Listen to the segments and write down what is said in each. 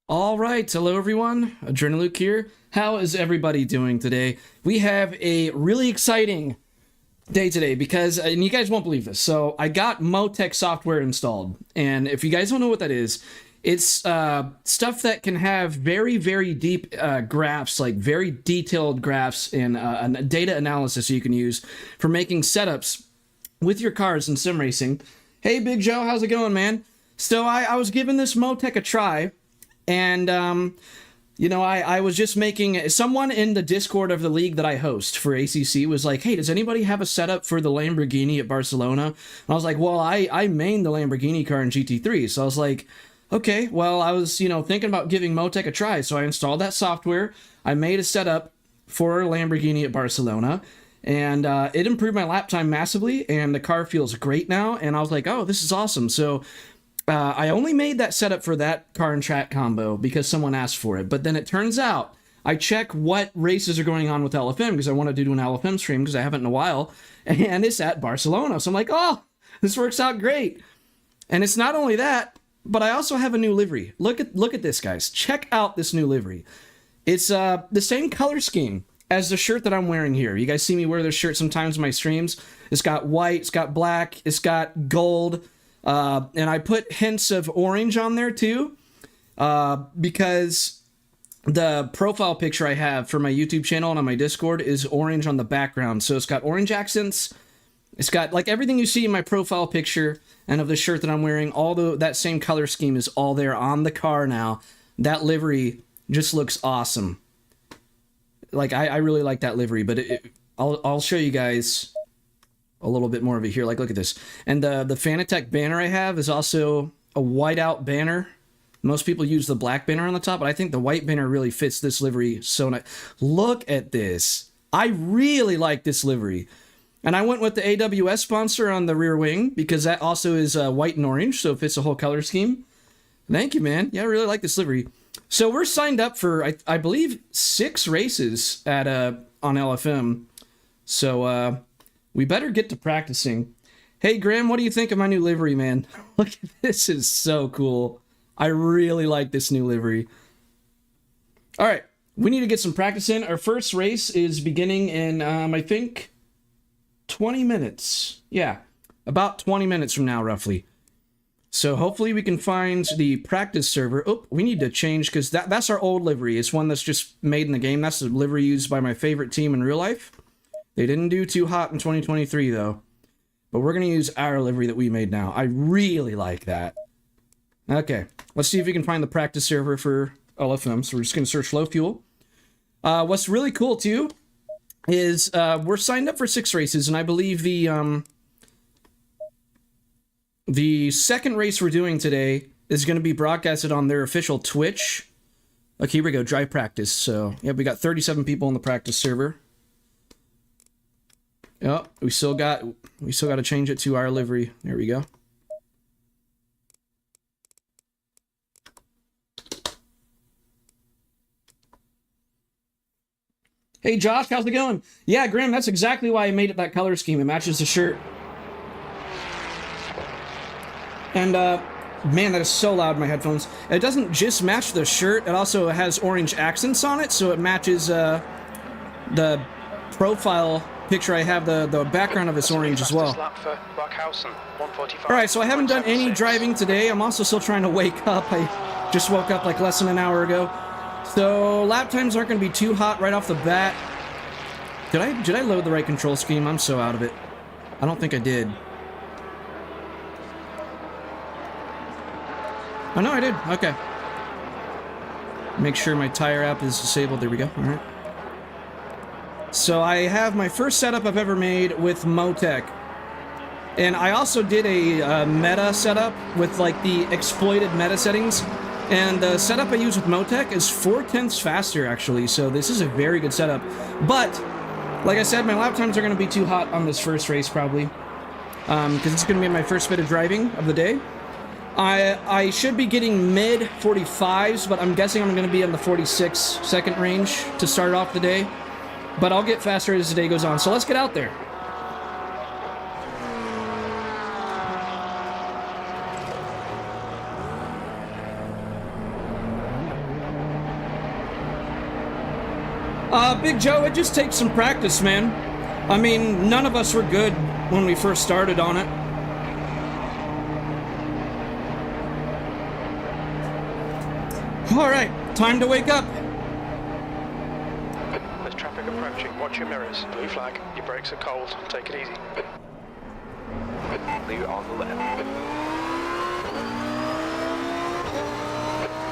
All right, hello everyone, Adrenaluke here. How is everybody doing today? We have a really exciting day today because, and you guys won't believe this, so I got Motec software installed, and if you guys don't know what that is, it's stuff that can have very, very deep graphs, like very detailed graphs and data analysis you can use for making setups with your cars in sim racing. Hey Big Joe, how's it going, man? So I was giving this Motec a try. And, you know, I was just making, someone in the Discord of the league that I host for ACC was like, hey, does anybody have a setup for the Lamborghini at Barcelona? And I was like, well, I main the Lamborghini car in GT3. So I was like, okay, well, I was, you know, thinking about giving Motec a try. So I installed that software. I made a setup for Lamborghini at Barcelona. And it improved my lap time massively. And the car feels great now. And I was like, oh, this is awesome. So I only made that setup for that car and track combo because someone asked for it. But then it turns out I check what races are going on with LFM because I wanted to do an LFM stream because I haven't in a while. And it's at Barcelona. So I'm like, oh, this works out great. And it's not only that, but I also have a new livery. Look at this, guys. Check out this new livery. It's the same color scheme as the shirt that I'm wearing here. You guys see me wear this shirt sometimes in my streams. It's got white, it's got black, it's got gold. And I put hints of orange on there too, because the profile picture I have for my YouTube channel and on my Discord is orange on the background. So it's got orange accents. It's got like everything you see in my profile picture and of the shirt that I'm wearing. That same color scheme is all there on the car now. That livery just looks awesome. Like I really like that livery, but I'll show you guys a little bit more of it here. Like, look at this. And the Fanatec banner I have is also a whiteout banner. Most people use the black banner on the top, but I think the white banner really fits this livery so nice. Look at this. I really like this livery. And I went with the AWS sponsor on the rear wing because that also is white and orange, so it fits the whole color scheme. Thank you, man. Yeah, I really like this livery. So we're signed up for, I believe, 6 races at on LFM. So we better get to practicing. Hey, Graham, what do you think of my new livery, man? Look at this. Is so cool. I really like this new livery. All right, we need to get some practice in. Our first race is beginning in, I think, 20 minutes. Yeah, about 20 minutes from now, roughly. So hopefully we can find the practice server. Oh, we need to change because that's our old livery. It's one that's just made in the game. That's the livery used by my favorite team in real life. They didn't do too hot in 2023, though. But we're going to use our livery that we made now. I really like that. Okay, let's see if we can find the practice server for LFM. So we're just going to search low fuel. What's really cool, too, is we're signed up for 6 races, and I believe the second race we're doing today is going to be broadcasted on their official Twitch. Okay, here we go, drive practice. So, yeah, we got 37 people on the practice server. Oh, we still got to change it to our livery. There we go. Hey, Josh, how's it going? Yeah, Graham, that's exactly why I made it that color scheme. It matches the shirt. And, man, that is so loud in my headphones. It doesn't just match the shirt, it also has orange accents on it, so it matches, the profile picture I have, the background of it's orange as well. Alright, so I haven't done any driving today. I'm also still trying to wake up. I just woke up like less than an hour ago. So lap times aren't going to be too hot right off the bat. Did I load the right control scheme? I'm so out of it. I don't think I did. Oh, no, I did. Okay. Make sure my tire app is disabled. There we go. All right. So I have my first setup I've ever made with Motec. And I also did a meta setup with like the exploited meta settings. And the setup I use with Motec is 4/10 faster, actually. So this is a very good setup. But, like I said, my lap times are going to be too hot on this first race, probably. Because it's going to be my first bit of driving of the day. I should be getting mid 45s, but I'm guessing I'm going to be in the 46-second range to start off the day. But I'll get faster as the day goes on. So let's get out there. Big Joe, it just takes some practice, man. I mean, none of us were good when we first started on it. Alright, time to wake up. There's traffic approaching. Watch your mirrors. Blue flag. Your brakes are cold. Take it easy. Leave it on the left.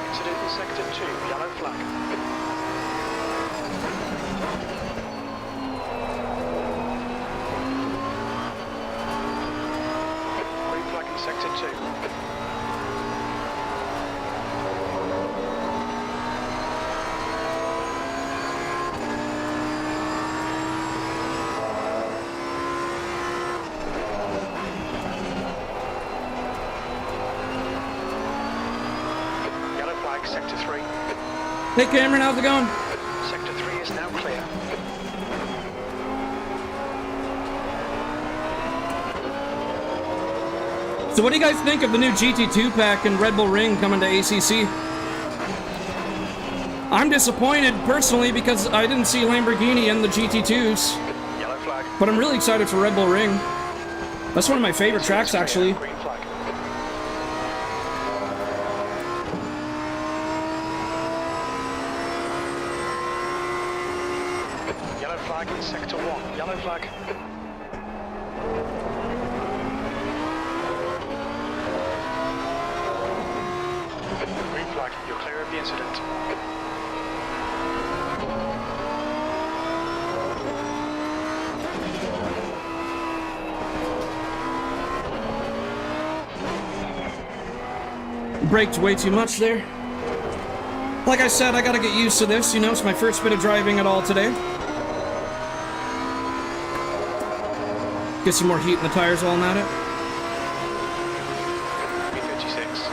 Incident in sector 2. Yellow flag. Green flag in sector 2. Sector 3. Hey Cameron, how's it going? Sector 3 is now clear. So what do you guys think of the new GT2 pack and Red Bull Ring coming to ACC? I'm disappointed, personally, because I didn't see Lamborghini in the GT2s. Yellow flag. But I'm really excited for Red Bull Ring. That's one of my favorite tracks, actually. Green flag. flag in sector 1. Yellow flag. Green flag. You're clear of the incident. Braked way too much there. Like I said, I gotta get used to this, you know, it's my first bit of driving at all today. Get some more heat in the tires while I'm at it. 336.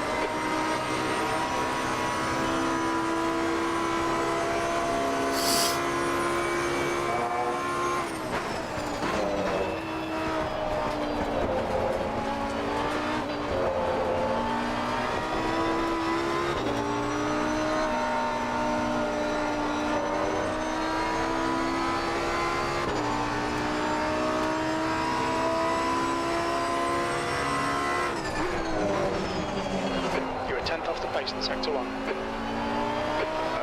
You're a tenth off the pace in sector 1.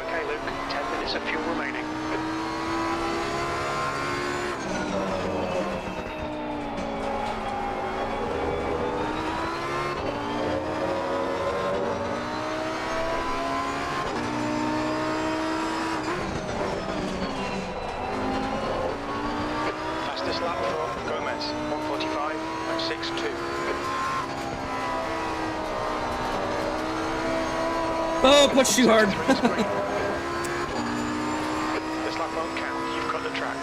Okay, Luke. 10 minutes of fuel remaining. Fastest lap for Gomez, 1:45.62. Oh, push too hard. This lap won't count. You've got the track.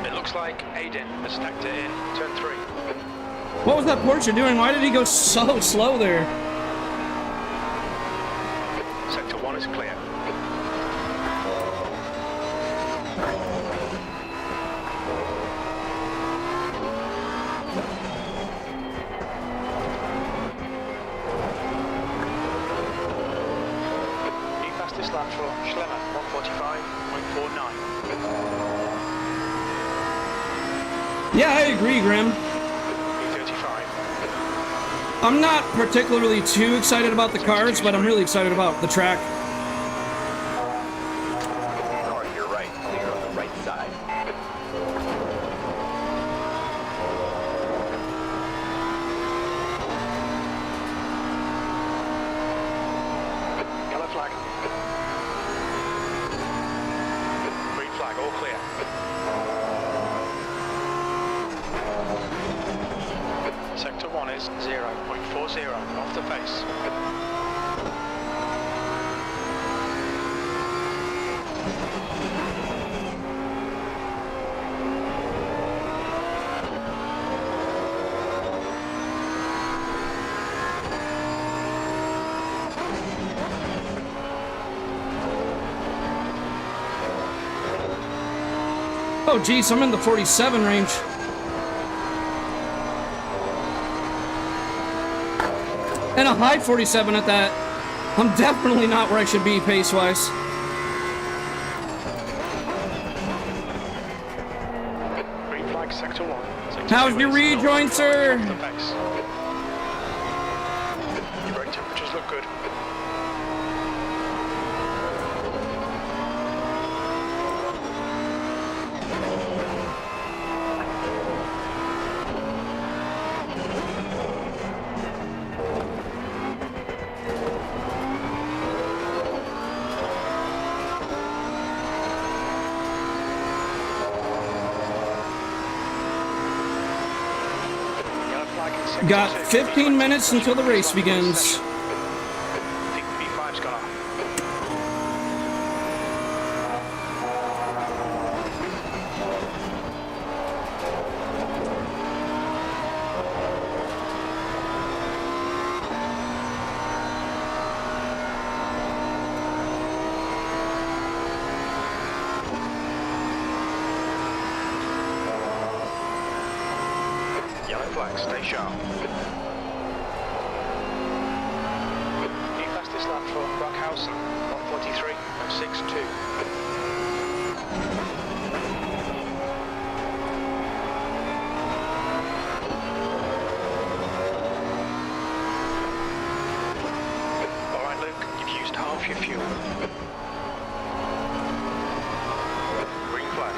It looks like Aiden has stacked it in. Turn 3. What was that Porsche doing? Why did he go so slow there? Sector 1 is clear. New fastest lap for Schlemmer, 1:45.49. Yeah, I agree, Grim. 3:35. I'm not particularly too excited about the cars, but I'm really excited about the track. Car to your right, clear on the right side. Yellow flag. Green flag, all clear. Sector 1 is 0.40 off the face. Oh, geez, I'm in the 47 range. And a high 47 at that. I'm definitely not where I should be pace-wise. Green flag, sector 1. How's your rejoin, sir? Off the pace. Your brake temperatures look good. Yellow flag in sector Got 2. 15 minutes until the race begins. I think B5's gone off. Yellow flag, stay sharp. New fastest lap for Brockhausen, 1:43.62. Alright Luke, off your fuel. Green flag.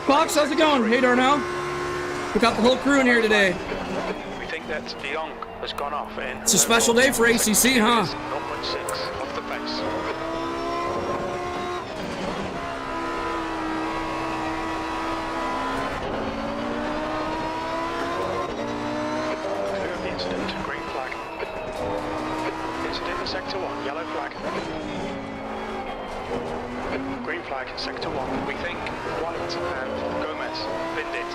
Fox, how's it going? Hey, Darnell. We got the whole crew in here today. We think that De Jong has gone off in... It's a special day for ACC, huh? 0.6 off the pace. Clear of the incident, green flag. Incident in sector 1, yellow flag. Green flag, sector 1. We think White and Gomez binned it.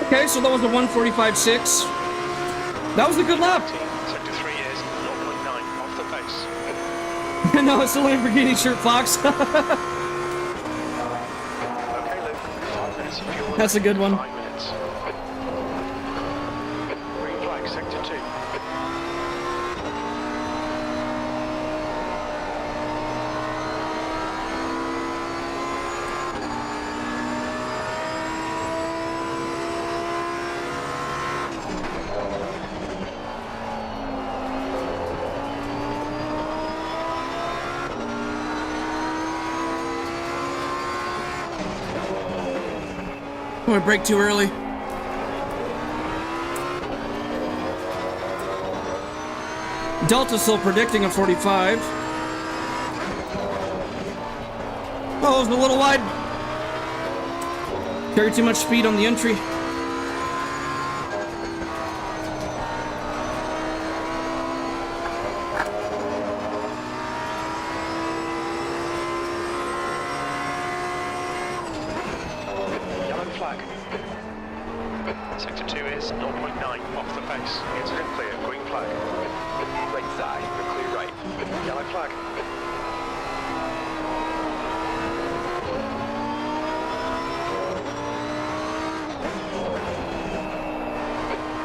Okay, so that was a 1:45.6. That was a good lap. Sector 3 is 0.9 off the pace. No, it's a Lamborghini shirt, Fox. Okay, Luke. 5 minutes of fuel. That's a good one. 5 minutes. Green flag, sector 2. I'm gonna brake too early. Delta's still predicting a 45. Oh, it was a little wide. Carried too much speed on the entry. Yellow flag. Sector 2 is 0.9 off the pace. Incident clear, green flag. Right side, you're clear right. Yellow flag.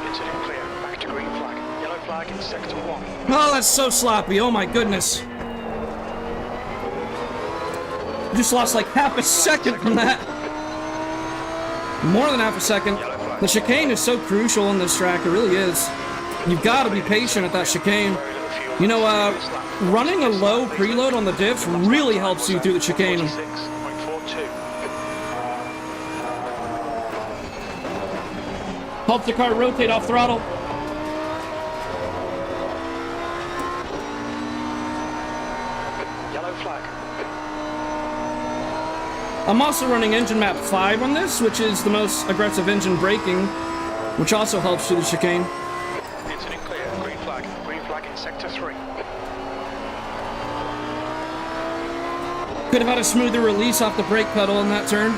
Incident clear, back to green flag. Yellow flag in sector 1. Oh, that's so sloppy. Oh my goodness. Just lost like half a second from that. More than half a second. The chicane is so crucial in this track. It really is. You've got to be patient at that chicane. You know, running a low preload on the diff really helps you through the chicane. 46.42. Helps the car rotate off throttle. Yellow flag. I'm also running engine map 5 on this, which is the most aggressive engine braking, which also helps through the chicane. Incident clear, green flag. Green flag in sector 3. Could have had a smoother release off the brake pedal in that turn.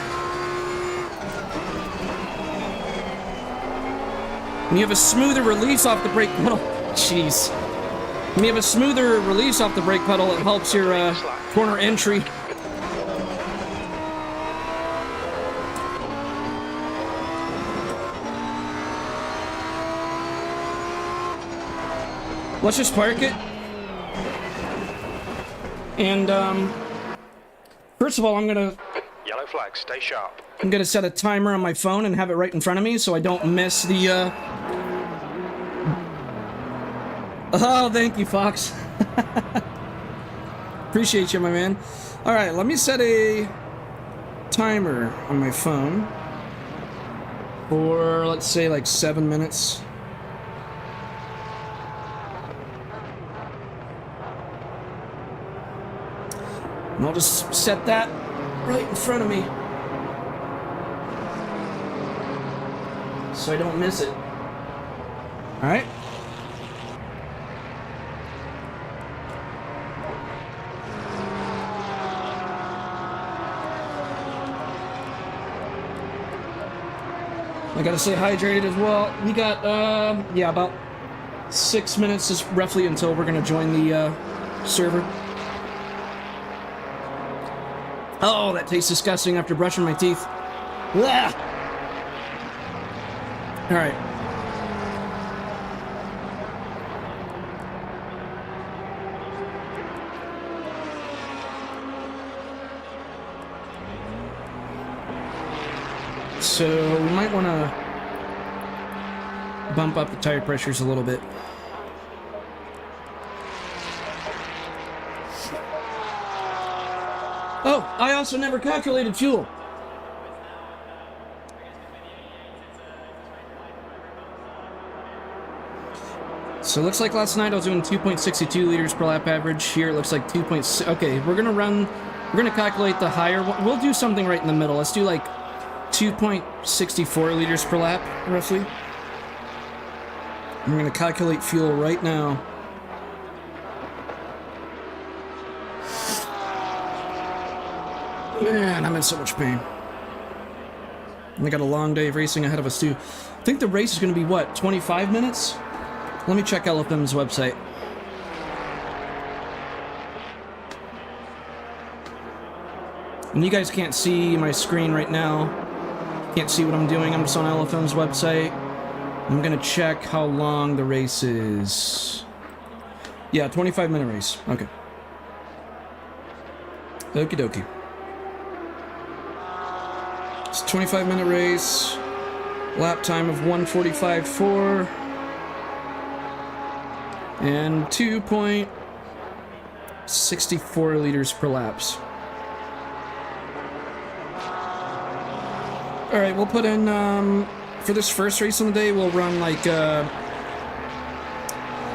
When you have a smoother release off the brake pedal, jeez. When you have a smoother release off the brake pedal, it helps your corner entry. Let's just park it. And first of all, I'm gonna Yellow flag, stay sharp. set a timer on my phone and have it right in front of me so I don't miss the Oh, thank you, Fox. Appreciate you, my man. All right, let me set a timer on my phone for, let's say, like 7 minutes. And I'll just set that right in front of me so I don't miss it. All right. I gotta stay hydrated as well. We got, yeah, about 6 minutes is roughly until we're gonna join the server. Oh, that tastes disgusting after brushing my teeth. Ah! All right. So we might want to bump up the tire pressures a little bit. Oh, I also never calculated fuel. So it looks like last night I was doing 2.62 liters per lap average. Here it looks like 2.6. Okay, we're gonna calculate the higher one. We'll do something right in the middle. Let's do like 2.64 liters per lap, roughly. I'm gonna calculate fuel right now. Man, I'm in so much pain. And I got a long day of racing ahead of us too. I think the race is gonna be what, 25 minutes? Let me check LFM's website. And you guys can't see my screen right now. Can't see what I'm doing. I'm just on LFM's website. I'm gonna check how long the race is. Yeah, 25-minute race. Okay. Okie dokie. It's a 25-minute race. Lap time of 1:45.4. And 2.64 liters per laps. Alright, we'll put in, for this first race on the day, we'll run like, we're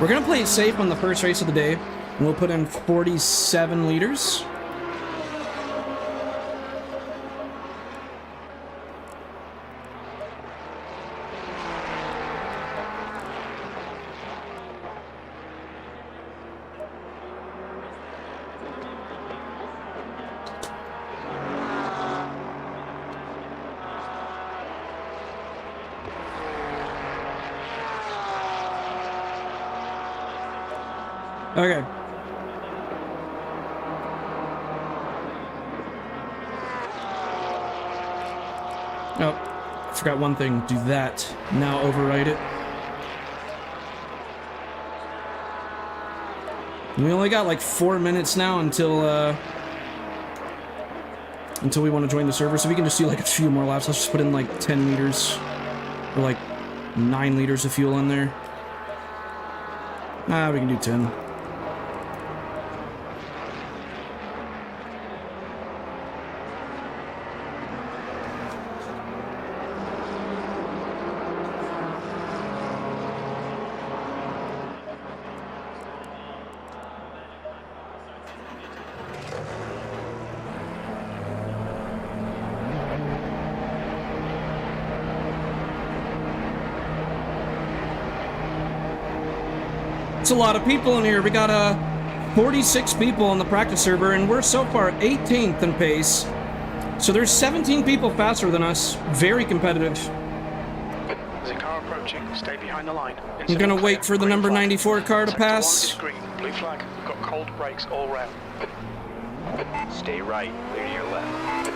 gonna play it safe on the first race of the day, and we'll put in 47 liters. Okay. Oh, I forgot one thing. Do that. Now overwrite it. We only got like 4 minutes now until we want to join the server, so we can just do like a few more laps. Let's just put in like 10 liters or like 9 liters of fuel in there. We can do 10. It's a lot of people in here. We got 46 people on the practice server, and we're so far 18th in pace. So there's 17 people faster than us. Very competitive. There's a car approaching. Stay behind the line. I'm gonna wait for the number 94 car to pass. Sector 1 is green. Blue flag. We've got cold brakes all round. Stay right, clear to your left.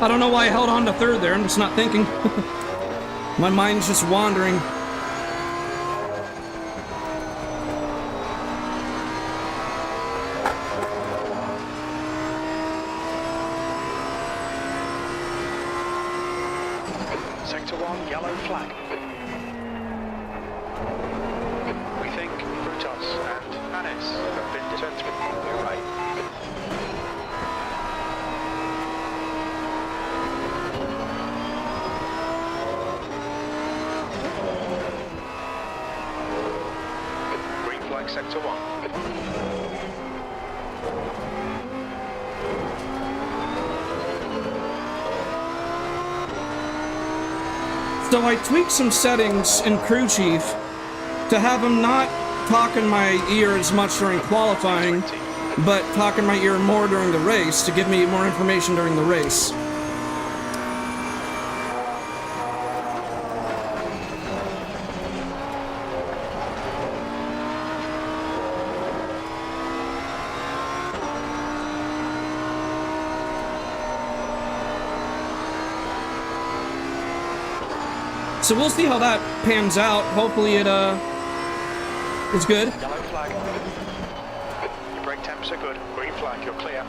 I don't know why I held on to third there. I'm just not thinking. My mind's just wandering. Sector 1, yellow flag. We think Brutos and Anis have been turned through. Clear right. Green flag, sector 1. So I tweaked some settings in Crew Chief to have him not talk in my ear as much during qualifying, but talk in my ear more during the race to give me more information during the race. So we'll see how that pans out. Hopefully it is good. Yellow flag. Your brake temps are good. Green flag, you're clear.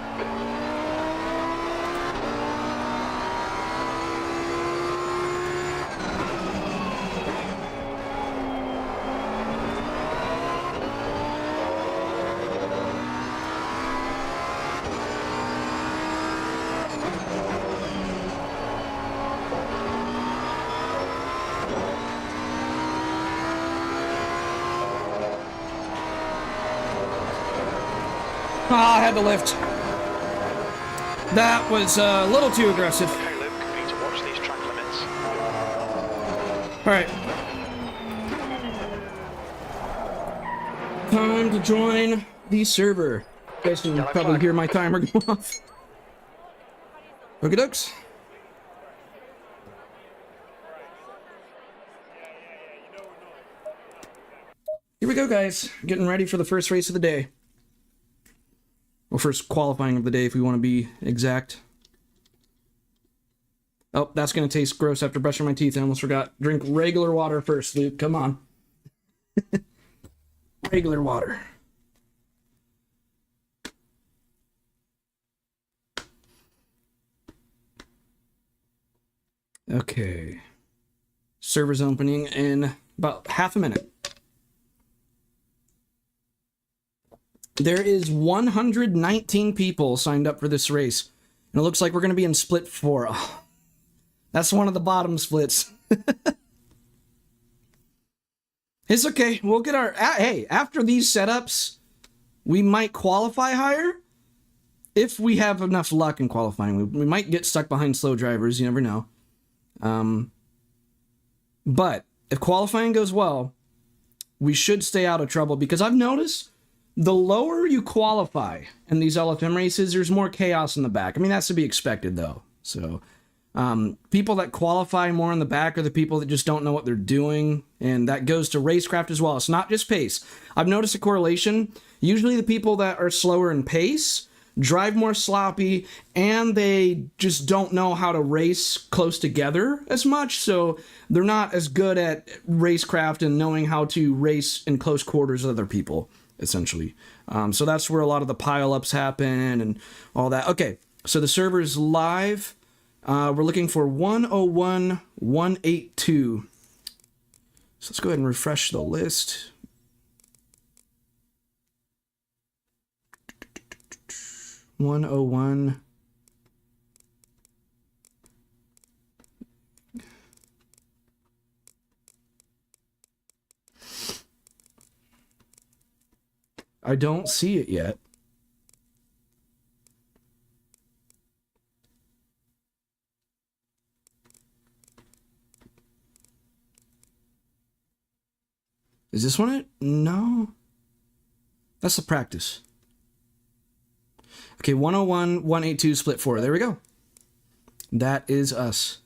Ah, I had to lift. That was a little too aggressive. Okay, Luke, you need to watch these track limits. Alright. Time to join the server. You guys can probably hear my timer go off. Okie dokes. Here we go, guys. Getting ready for the first race of the day. Well, first qualifying of the day, if we want to be exact. Oh, that's going to taste gross after brushing my teeth. I almost forgot. Drink regular water first, Luke. Come on. Regular water. Okay. Server's opening in about half a minute. There is 119 people signed up for this race. And it looks like we're going to be in split 4. Oh, that's one of the bottom splits. It's okay. We'll get our... Hey, after these setups, we might qualify higher. If we have enough luck in qualifying. We might get stuck behind slow drivers. You never know. But if qualifying goes well, we should stay out of trouble. Because I've noticed... the lower you qualify in these LFM races, there's more chaos in the back. I mean, that's to be expected, though. So, people that qualify more in the back are the people that just don't know what they're doing, and that goes to racecraft as well. It's not just pace. I've noticed a correlation. Usually the people that are slower in pace drive more sloppy, and they just don't know how to race close together as much, so they're not as good at racecraft and knowing how to race in close quarters with other people. Essentially. So that's where a lot of the pile-ups happen and all that. Okay, so the server's live. We're looking for 101-182. So let's go ahead and refresh the list. (101) I don't see it yet. Is this one it? No. That's the practice. Okay, 101, 182, split 4. There we go. That is us.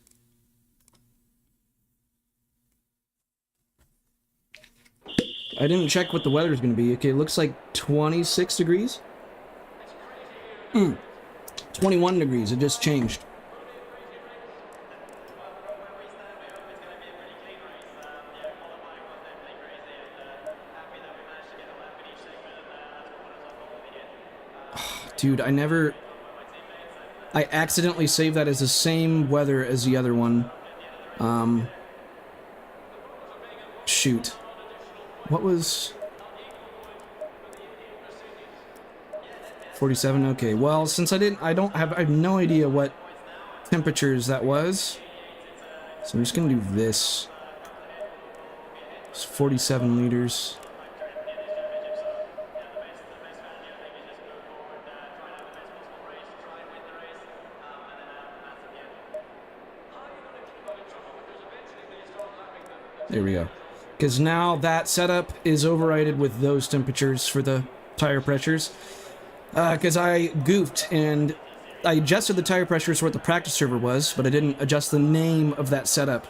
I didn't check what the weather's going to be. Okay, it looks like 26 degrees. 21 degrees. It just changed. Oh, dude, I accidentally saved that as the same weather as the other one. Shoot. What was 47? Okay, well, since I have no idea what temperatures that was. So I'm just gonna do this. It's 47 liters. There we go. Because now that setup is overridden with those temperatures for the tire pressures. Because I goofed and I adjusted the tire pressures for what the practice server was, but I didn't adjust the name of that setup.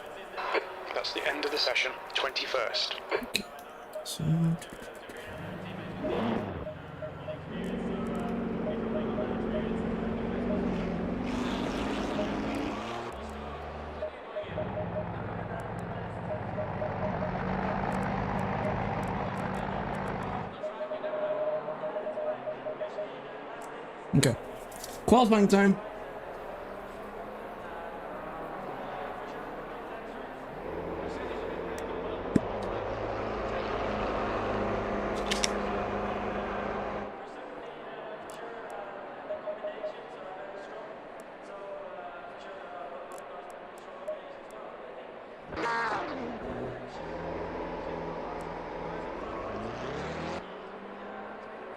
That's the end of the session, 21st. Okay. So... Okay. Qualifying time.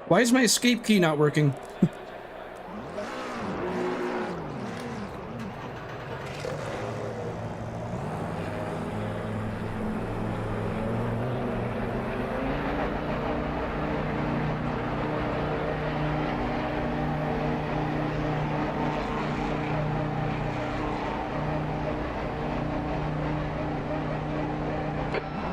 Why is my escape key not working?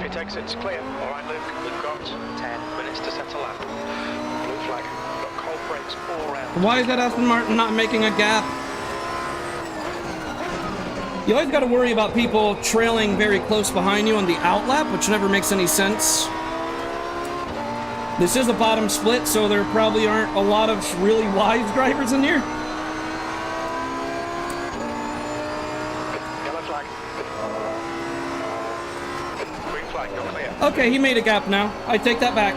Pit exit's clear. All right, Luke, we've got 10 minutes to set a lap. Blue flag. Got cold brakes all around. Why is that Aston Martin not making a gap? You always got to worry about people trailing very close behind you on the outlap, which never makes any sense. This is a bottom split, so there probably aren't a lot of really wise drivers in here. Yellow flag. Green flag, you're clear. Okay, he made a gap now. I take that back.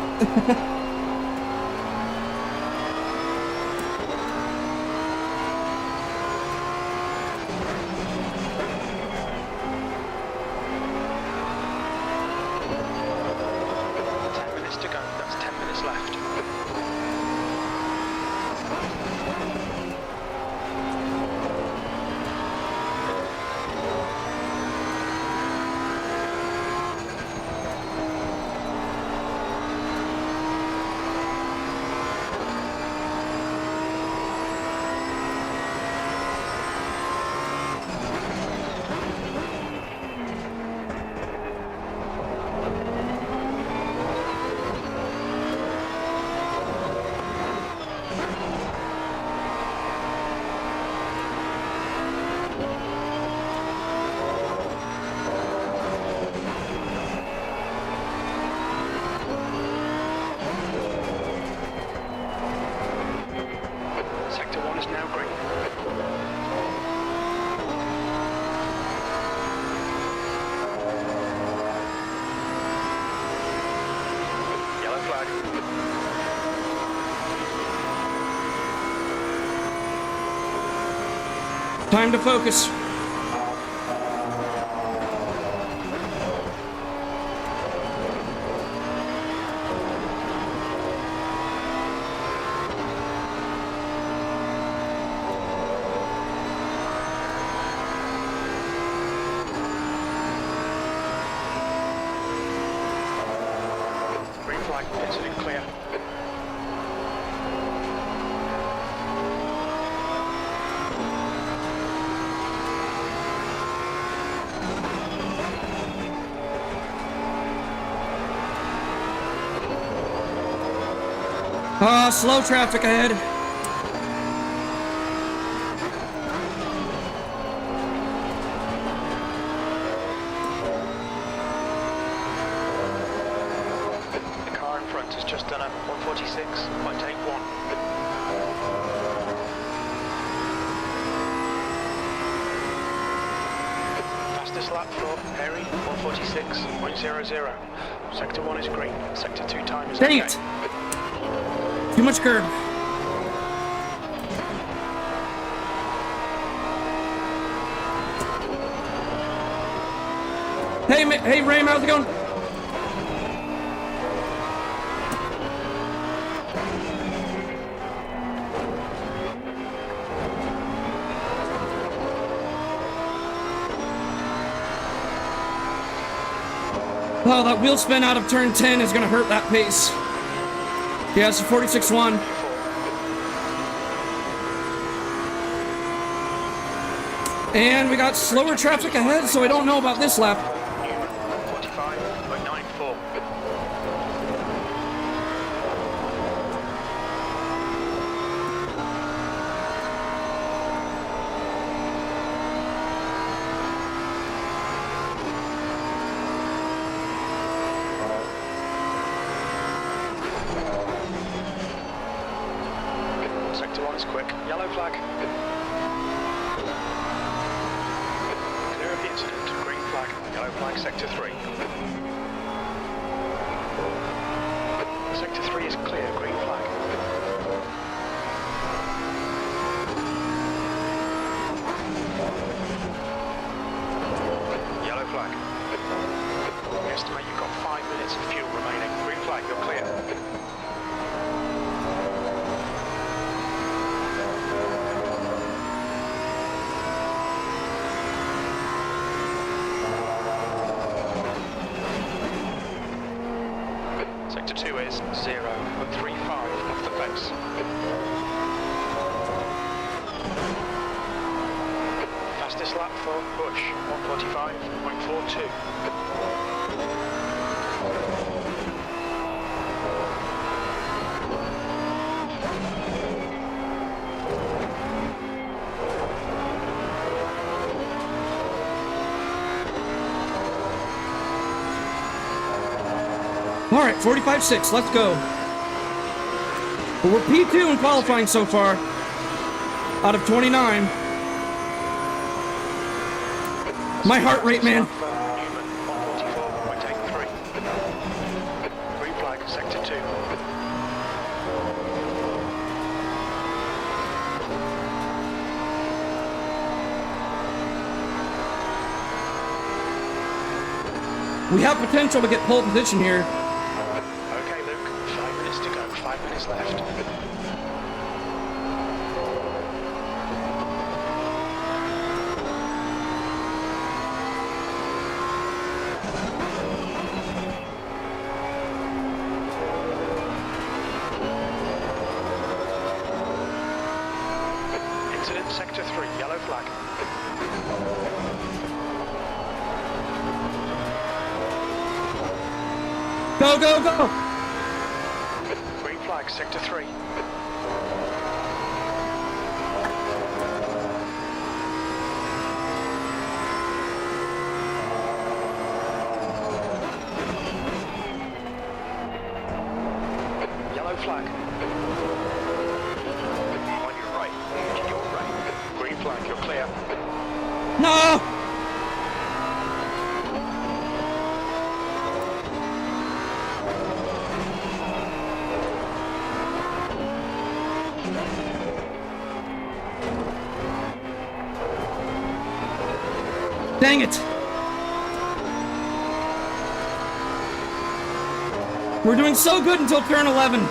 Time to focus. Green flag, incident clear. Slow traffic ahead. The car in front has just done a 146.81. Fastest lap for Perry, 146.00. Sector 1 is green, Sector 2 time is Dang okay. it! Too much curb. Hey, Ray, how's it going? Oh, that wheel spin out of turn 10 is going to hurt that pace. Yeah, it's a 46.1. And we got slower traffic ahead, so I don't know about this lap. 45.94. Sector 1 is quick. Yellow flag. Clear of the incident. Green flag. Yellow flag, sector 3. Sector 3 is clear. Green flag. Yellow flag. We estimate you've got 5 minutes of fuel remaining. Green flag, you're clear. Sector 2 is 0.35 off the pace. Fastest lap for Bush, 145.42. All right, 45.6, let's go. Well, we're P2 in qualifying so far, out of 29. My heart rate, man. Newman, 144.83. Green flag, sector 2. We have potential to get pole position here. Okay, Luke, 5 minutes to go, 5 minutes left. Incident, sector 3, yellow flag. Go, go, go! Green flag, sector 3. Yellow flag. On your right, to your right. Green flag, you're clear. No! Dang it! We're doing so good until turn 11. Or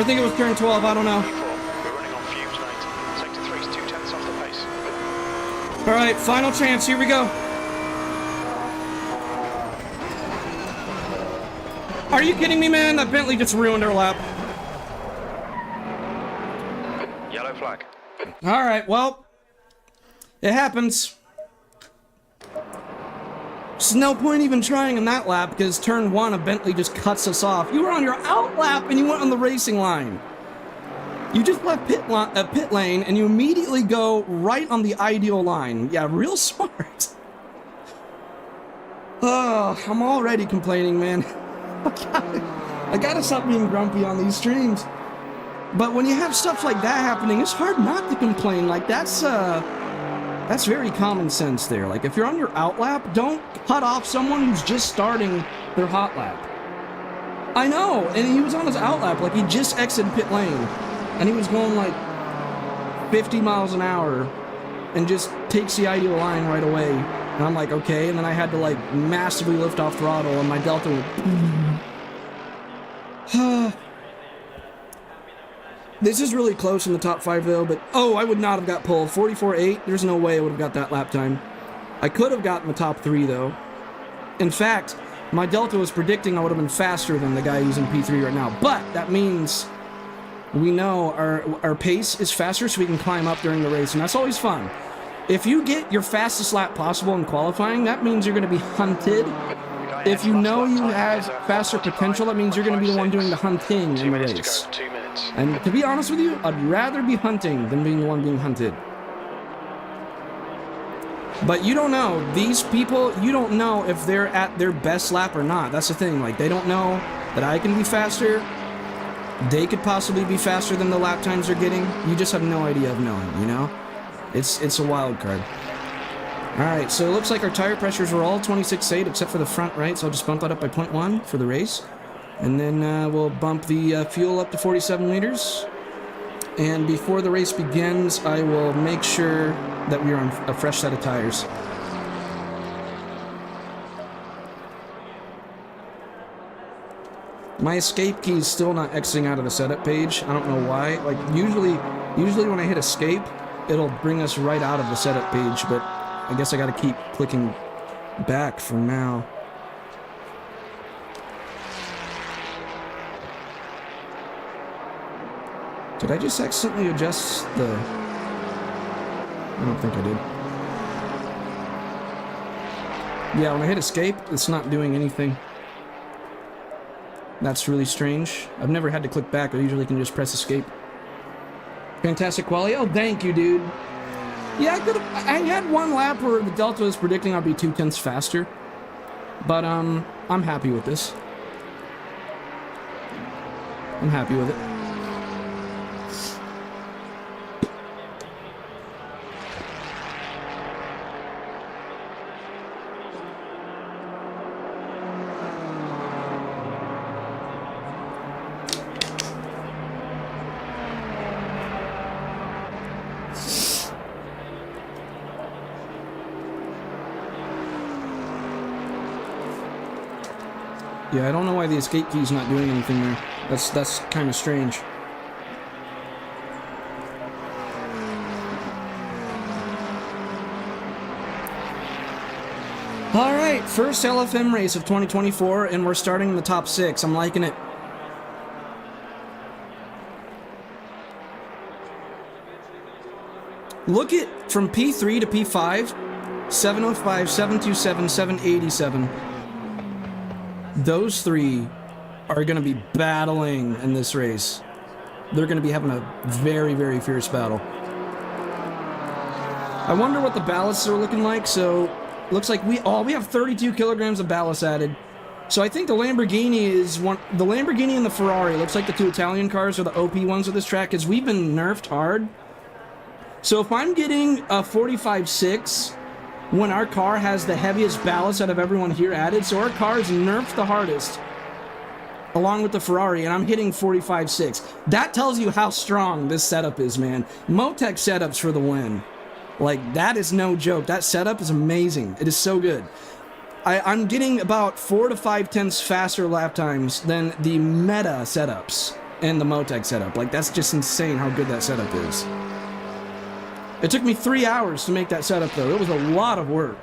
I think it was turn 12, I don't know. We're running on fumes, mate. Sector 3's 2/10 off the pace. Alright, final chance, here we go. Are you kidding me, man? That Bentley just ruined our lap. Yellow flag. Alright, well, it happens. There's no point even trying in that lap because turn 1 of Bentley just cuts us off. You were on your out lap and you went on the racing line. You just left pit lane and you immediately go right on the ideal line. Yeah, real smart. Oh, I'm already complaining, man. I gotta stop being grumpy on these streams. But when you have stuff like that happening, it's hard not to complain. Like, that's very common sense there. Like, if you're on your out lap, don't cut off someone who's just starting their hot lap. I know, and he was on his out lap, like he just exited pit lane, and he was going like 50 miles an hour, and just takes the ideal line right away. And I'm like, okay, and then I had to like massively lift off throttle, and my delta went. This is really close in the top 5 though, but oh, I would not have got pole. 44.8, there's no way I would have got that lap time. I could have gotten the top 3 though. In fact, my Delta was predicting I would have been faster than the guy using P3 right now. But that means we know our pace is faster, so we can climb up during the race, and that's always fun. If you get your fastest lap possible in qualifying, that means you're going to be hunted. If you know you have faster potential, that means you're going to be the one doing the hunting in the race. 2 minutes. And to be honest with you, I'd rather be hunting than being the one being hunted. But you don't know. These people, you don't know if they're at their best lap or not. That's the thing. Like, they don't know that I can be faster. They could possibly be faster than the lap times they're getting. You just have no idea of knowing, you know? It's a wild card. Alright, so it looks like our tire pressures were all 26.8 except for the front right, so I'll just bump that up by 0.1 for the race. And then we'll bump the fuel up to 47 liters. And before the race begins, I will make sure that we are on a fresh set of tires. My escape key is still not exiting out of the setup page. I don't know why. Like, usually when I hit escape, it'll bring us right out of the setup page, but I guess I gotta keep clicking back for now. Did I just accidentally adjust the... I don't think I did. Yeah, when I hit escape, it's not doing anything. That's really strange. I've never had to click back. I usually can just press escape. Fantastic quality. Oh, thank you, dude. Yeah, I had one lap where the Delta was predicting I'd be 0.2 faster. But, I'm happy with this. I'm happy with it. Yeah, I don't know why the escape key's not doing anything there. That's kind of strange. All right, first LFM race of 2024, and we're starting in the top 6. I'm liking it. Look at from P3 to P5, 705, 727, 787. Those three are going to be battling in this race. They're going to be having a very, very fierce battle. I wonder what the ballasts are looking like. So, looks like we have 32 kilograms of ballast added. So I think the Lamborghini is one. The Lamborghini and the Ferrari looks like the two Italian cars are the OP ones of this track, because we've been nerfed hard. So if I'm getting a 45.6. when our car has the heaviest ballast out of everyone here added, so our car is nerfed the hardest, along with the Ferrari, and I'm hitting 45.6. That tells you how strong this setup is, man. Motec setups for the win. Like, that is no joke. That setup is amazing. It is so good. I'm getting about 4 to 5 tenths faster lap times than the meta setups and the Motec setup. Like, that's just insane how good that setup is. It took me 3 hours to make that setup, though. It was a lot of work.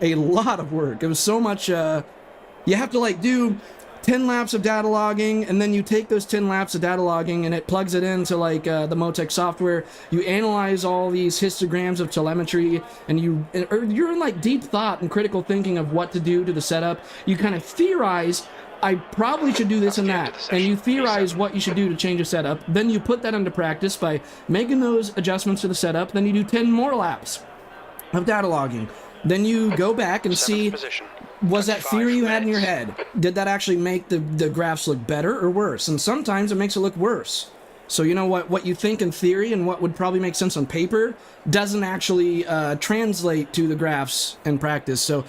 A lot of work. It was so much, you have to, like, do 10 laps of data logging, and then you take those 10 laps of data logging, and it plugs it into, like, the Motec software. You analyze all these histograms of telemetry, and you're in, like, deep thought and critical thinking of what to do to the setup. You kind of theorize, I probably should do this and that, and you theorize what you should do to change a setup. Then you put that into practice by making those adjustments to the setup. Then you do 10 more laps of data logging. Then you go back and see, was that theory you had in your head, did that actually make the graphs look better or worse? And sometimes it makes it look worse. So you know what you think in theory and what would probably make sense on paper doesn't actually translate to the graphs in practice. So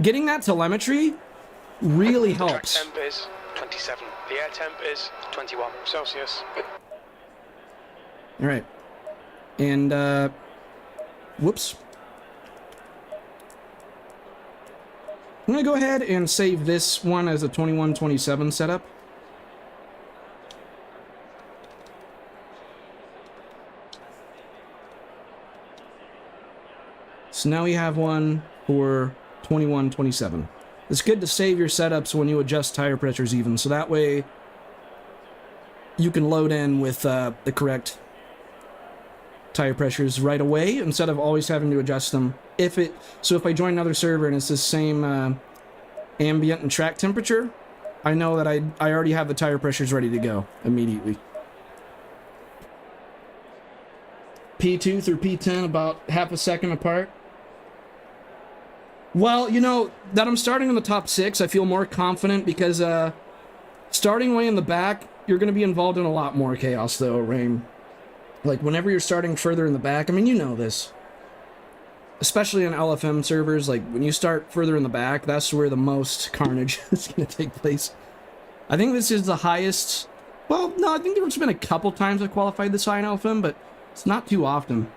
getting that telemetry really helps. The track temp is 27. The air temp is 21 Celsius. All right. And, whoops. I'm going to go ahead and save this one as a 21-27 setup. So now we have one for 21-27. It's good to save your setups when you adjust tire pressures even, so that way you can load in with the correct tire pressures right away instead of always having to adjust them. So if I join another server and it's the same ambient and track temperature, I know that I already have the tire pressures ready to go immediately. P2 through P10 about half a second apart. Well, you know, that I'm starting in the top 6, I feel more confident because starting way in the back, you're going to be involved in a lot more chaos though, Rain. Like, whenever you're starting further in the back, I mean, you know this. Especially on LFM servers, like, when you start further in the back, that's where the most carnage is going to take place. I think this is the highest... Well, no, I think there's been a couple times I've qualified this high in LFM, but it's not too often.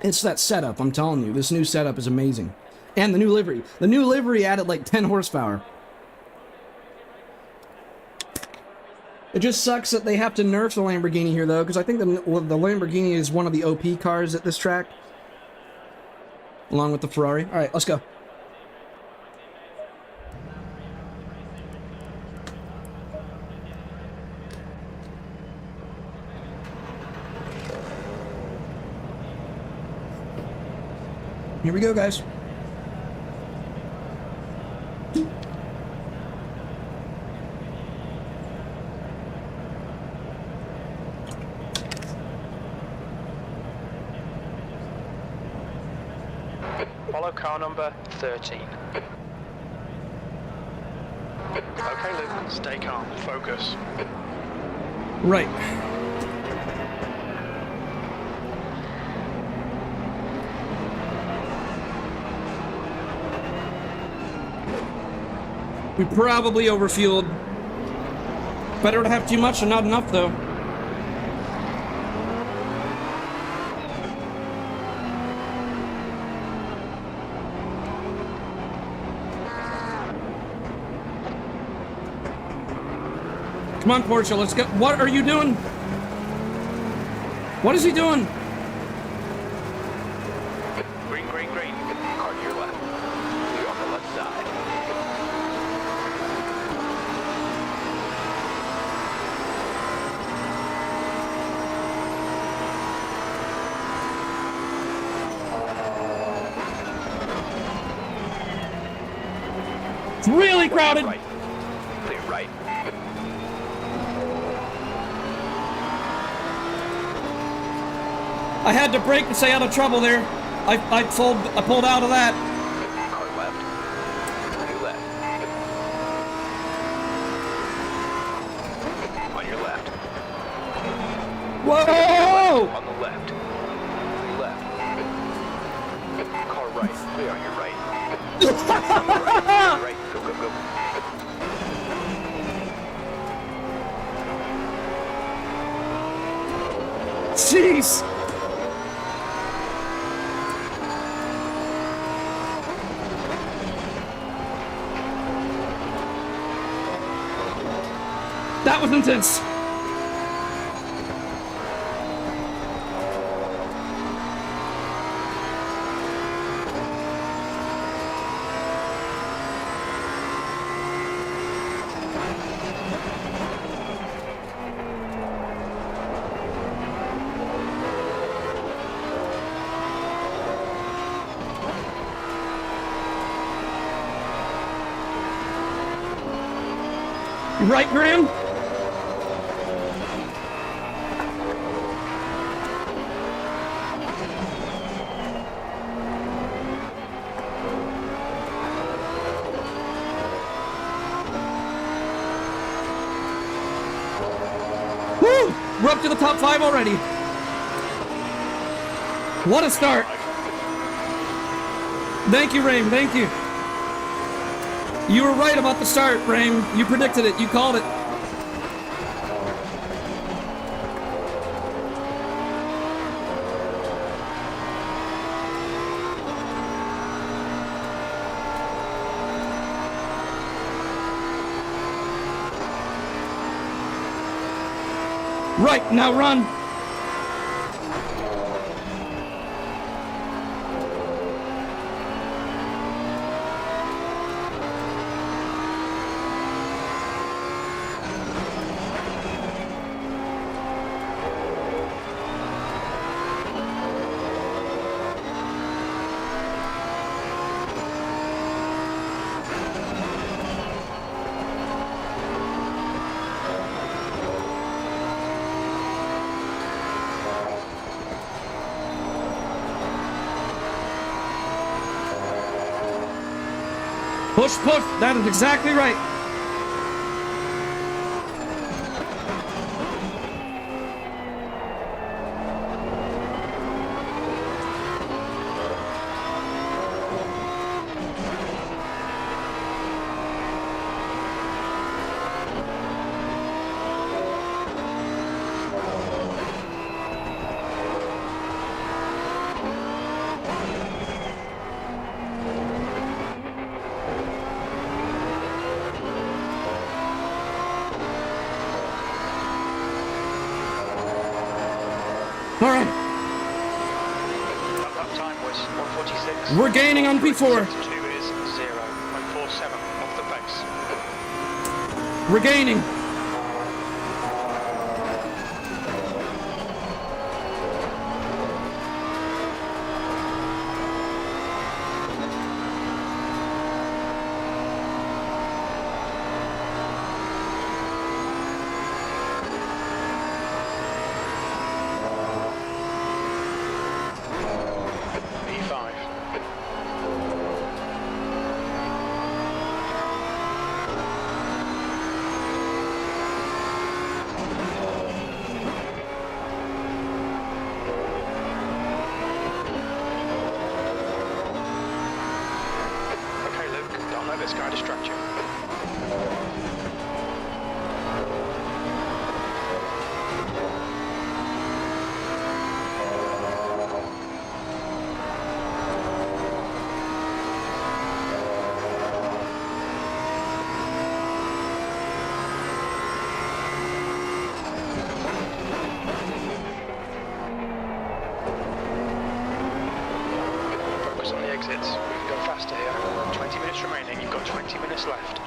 It's that setup, I'm telling you. This new setup is amazing. And the new livery. The new livery added, like, 10 horsepower. It just sucks that they have to nerf the Lamborghini here, though, because I think the Lamborghini is one of the OP cars at this track. Along with the Ferrari. Alright, let's go. Here we go, guys. Follow car number 13. Okay, Luke, stay calm, focus. Right. We probably overfueled. Better to have too much and not enough, though. Come on, Porsche, let's go. What are you doing? What is he doing? Green, green, green. Car to your left. You're on the left side. It's really crowded. Right. Clear right. I had to brake to stay out of trouble there. I pulled out of that. Car left. New left. On your left. Whoa! On the left. Left. Car right. Clear on your right. Right. Go, go, go. Jeez! That was intense. Right, Graham? Woo! We're up to the top 5 already. What a start. Thank you, Rain. Thank you. You were right about the start, Rain. You predicted it. You called it. Right, now run. Push, push. That is exactly right. All right, That time was 1:46. we're gaining on P4. Sector 2 is 0.47 off the pace. We're gaining. P5. Okay, Luke, don't let this guy distract you. Focus on the exits. We can go faster here. 20 minutes remaining. You've got 20 minutes left.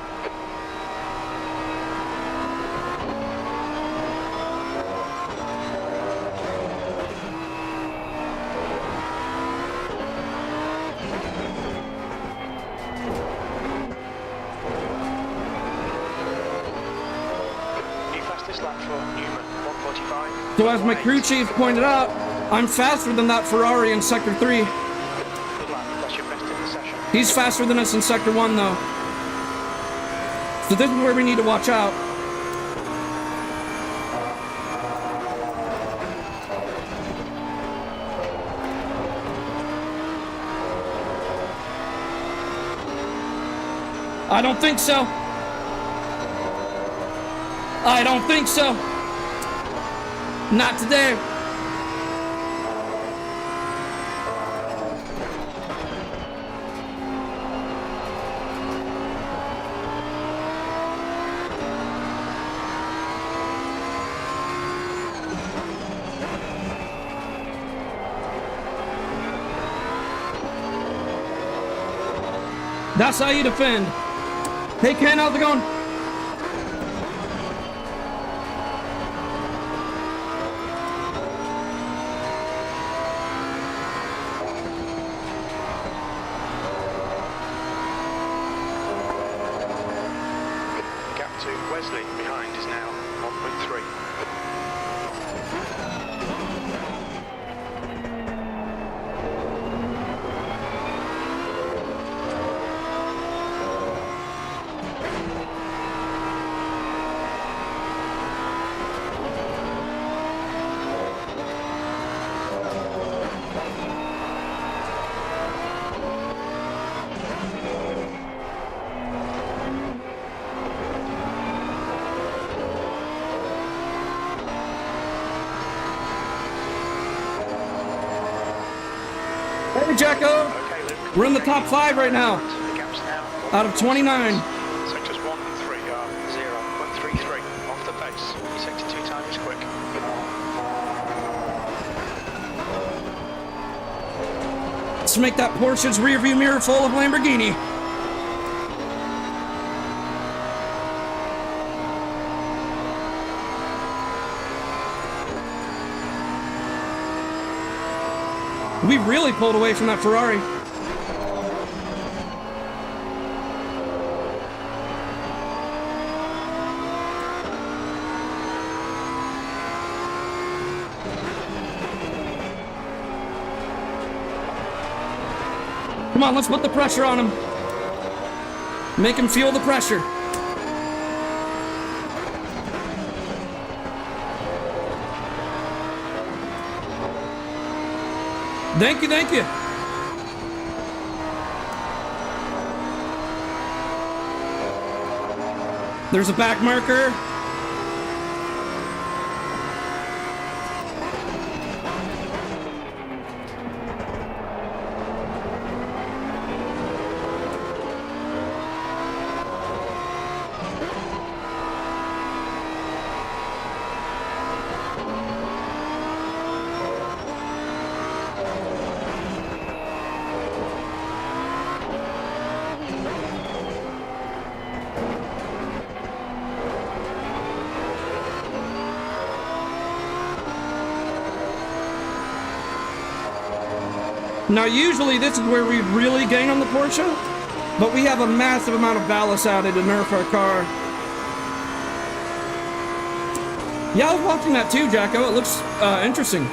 New fastest lap for Newman, 1:45. So as my crew chief pointed out, I'm faster than that Ferrari in Sector 3. Good lap. That's your best in the session. He's faster than us in Sector 1, though. So this is where we need to watch out. I don't think so. I don't think so. Not today. That's how you defend. Hey Ken, how's it going? Gap to Wesley behind is now 1.3. Hey Jacko, Okay, Luke. we're in the top 5 right now, The gap's now out of 29. Sectors 1 and 3 are 0.33 off the pace. Your sector 2 time is quick. Let's make that Porsche's rearview mirror full of Lamborghini. We really pulled away from that Ferrari. Come on, let's put the pressure on him. Make him feel the pressure. Thank you, thank you. There's a back marker. Now, usually this is where we really gain on the Porsche, but we have a massive amount of ballast added to nerf our car. Yeah, I was watching that too, Jacko. It looks interesting.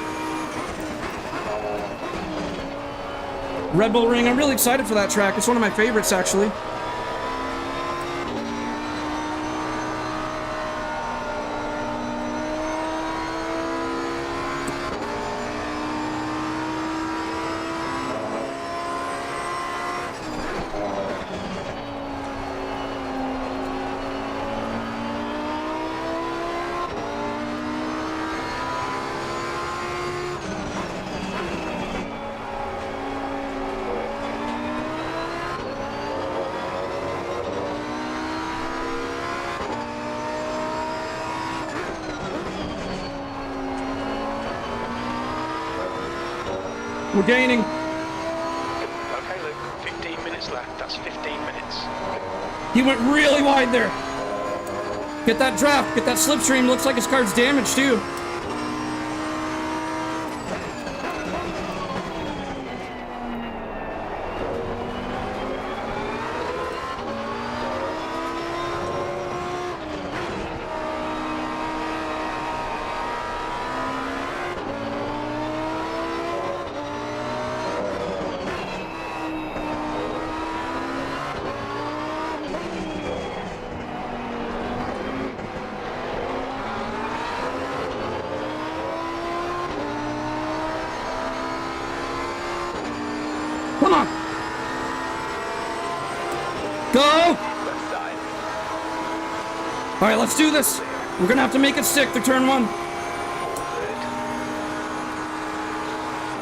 Red Bull Ring, I'm really excited for that track. It's one of my favorites, actually. We're gaining. Okay, Luke, 15 minutes left. That's 15 minutes. He went really wide there. Get that draft, get that slipstream. Looks like his car's damaged too. Come on. Go. Left side. All right, let's do this. We're going to have to make it stick through turn one. Good.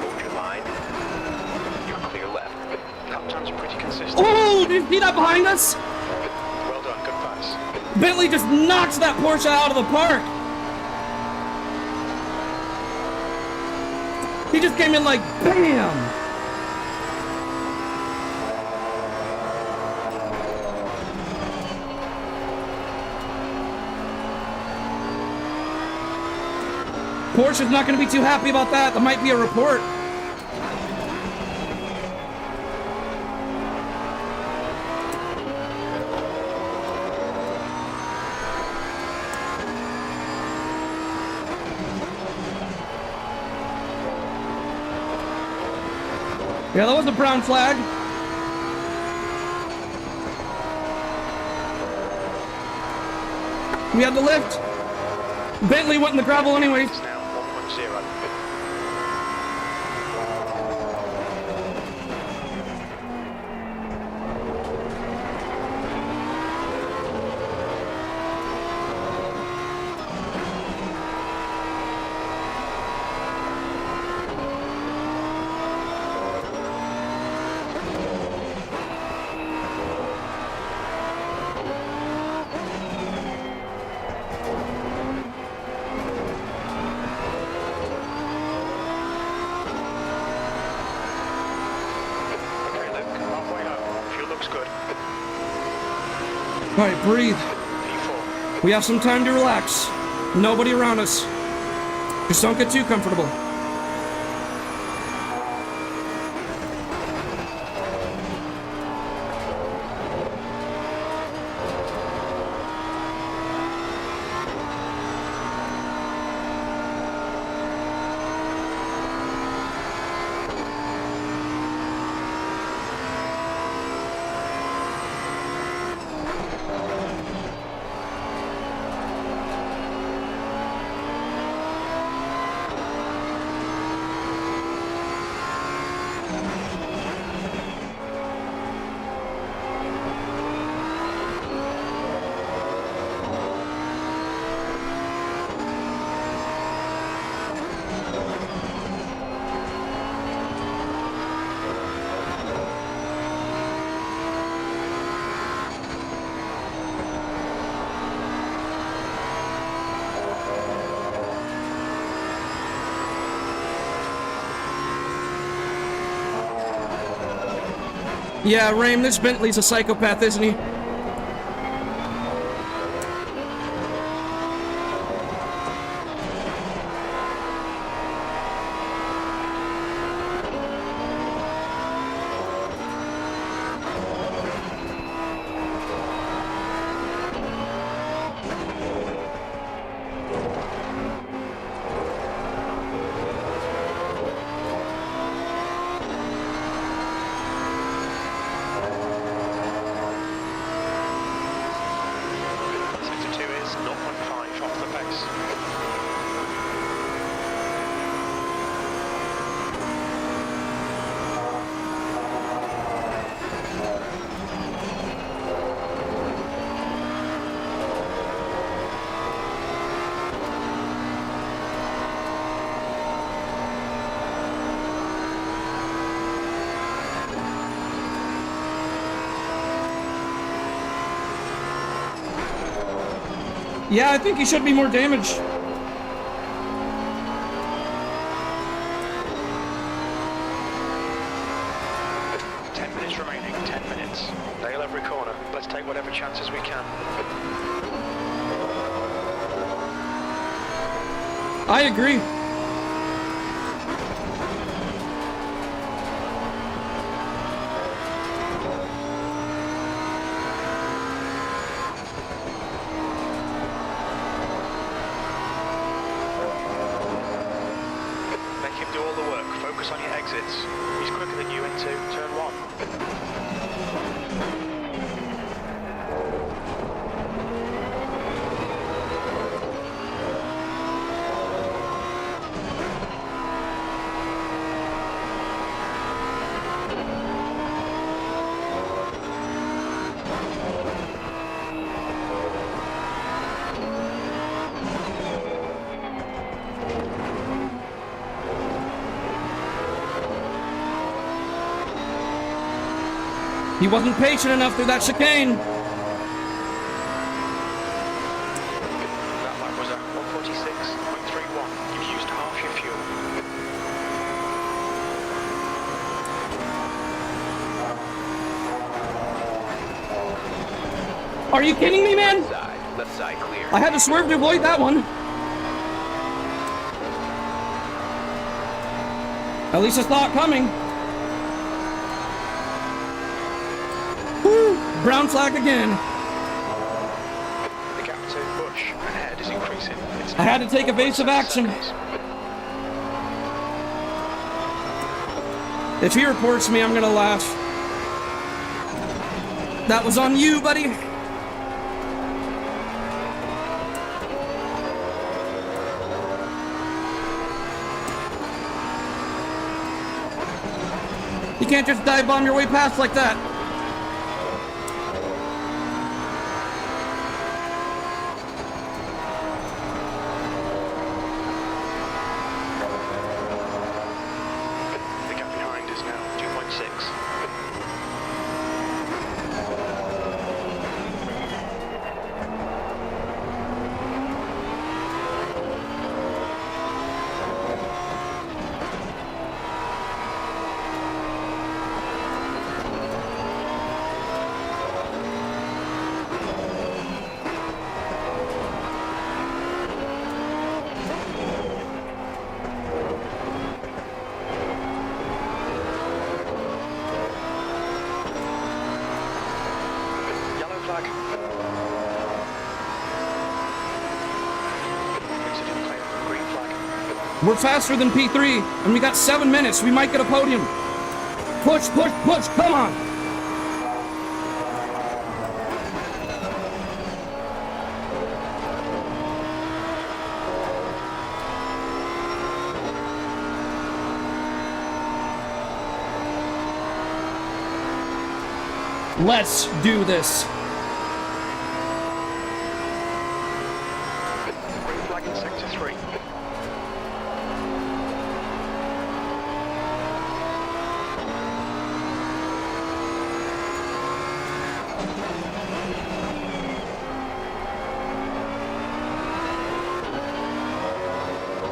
Hold your line. You're clear left. Lap time's pretty consistent. Oh, did you see that behind us? Well done, good pass. Bentley just knocks that Porsche out of the park. He just came in like, bam. Porsche's not going to be too happy about that. There might be a report. Yeah, that was a brown flag. We had the lift. Bentley went in the gravel anyways. It's now 1.0. All right, breathe. P4. We have some time to relax. Nobody around us. Just don't get too comfortable. Yeah, Raim, this Bentley's a psychopath, isn't he? Yeah, I think he should be more damaged. Remaining 10 minutes. Nail every corner. Let's take whatever chances we can. I agree. Make him do all the work. Focus on your exits. He's quicker than you into turn 1. He wasn't patient enough through that chicane. That lap was at 146.31. You've used half your fuel. Are you kidding me, man? Left side clear. I had to swerve to avoid that one. At least I saw it coming. Brown flag again. The gap to Bush ahead is increasing. I had to take evasive action. If he reports me, I'm gonna laugh. That was on you, buddy. You can't just dive bomb your way past like that. The gap behind is now 2.6. Yellow flag. Consider claim green flag. We're faster than P3, and we got 7 minutes. We might get a podium. Push, push, push, come on. Let's do this. Green flag in sector 3.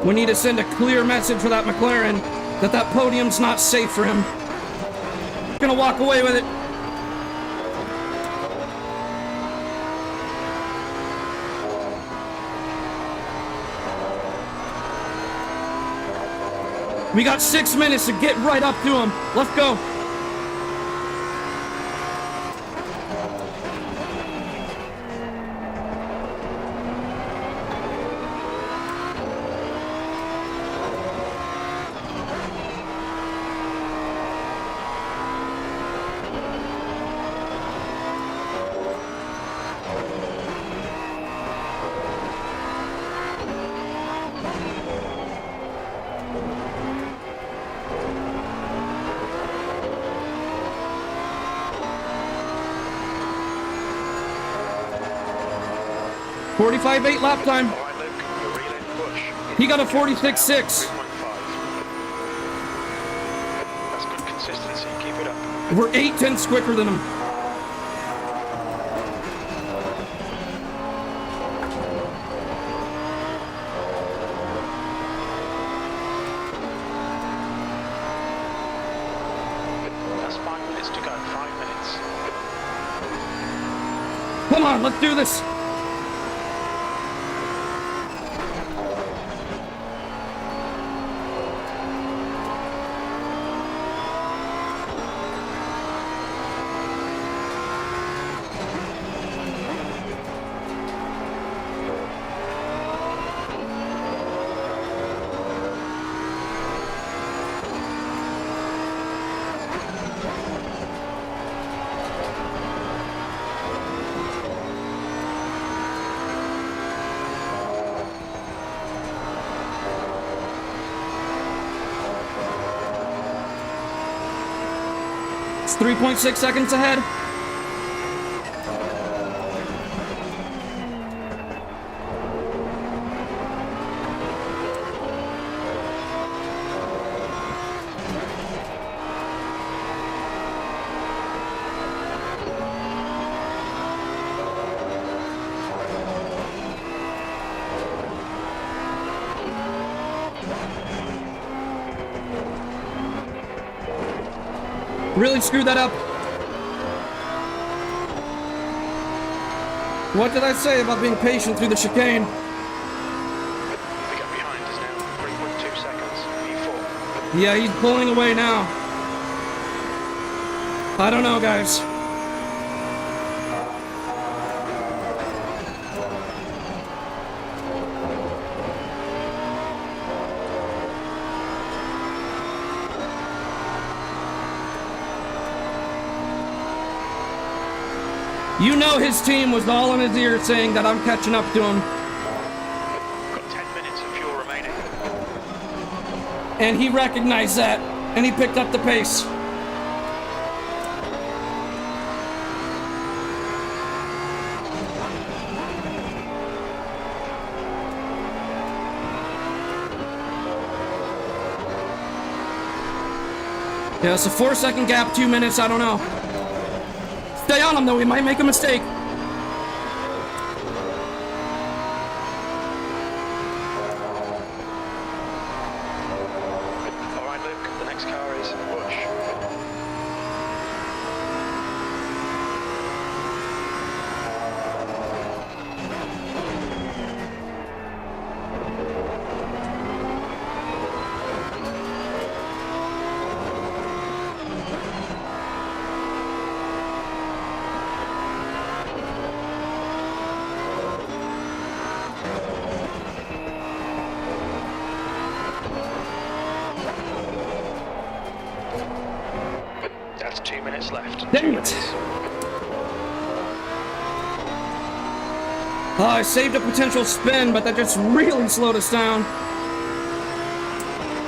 We need to send a clear message for that McLaren that that podium's not safe for him. Gonna walk away with it. We got 6 minutes to get right up to him. Let's go. .45.8 lap time. All right, Luke, you're reeling. Push. He got a 46.6. 3.5. That's good consistency. Keep it up. We're 8/10 quicker than him. That's 5 minutes to go. 5 minutes. Come on, let's do this. It's 3.6 seconds ahead. Really screwed that up. What did I say about being patient through the chicane? The gap behind is now 3.2 seconds. P4. Yeah, he's pulling away now. I don't know, guys. You know his team was all in his ear saying that I'm catching up to him. Got 10 minutes of fuel remaining. And he recognized that, and he picked up the pace. Yeah, it's a 4-second gap, 2 minutes, I don't know. Stay on him though, we might make a mistake. All right, Luke, the next car is Bush. That's 2 minutes left. Dang it. I saved a potential spin, but that just really slowed us down.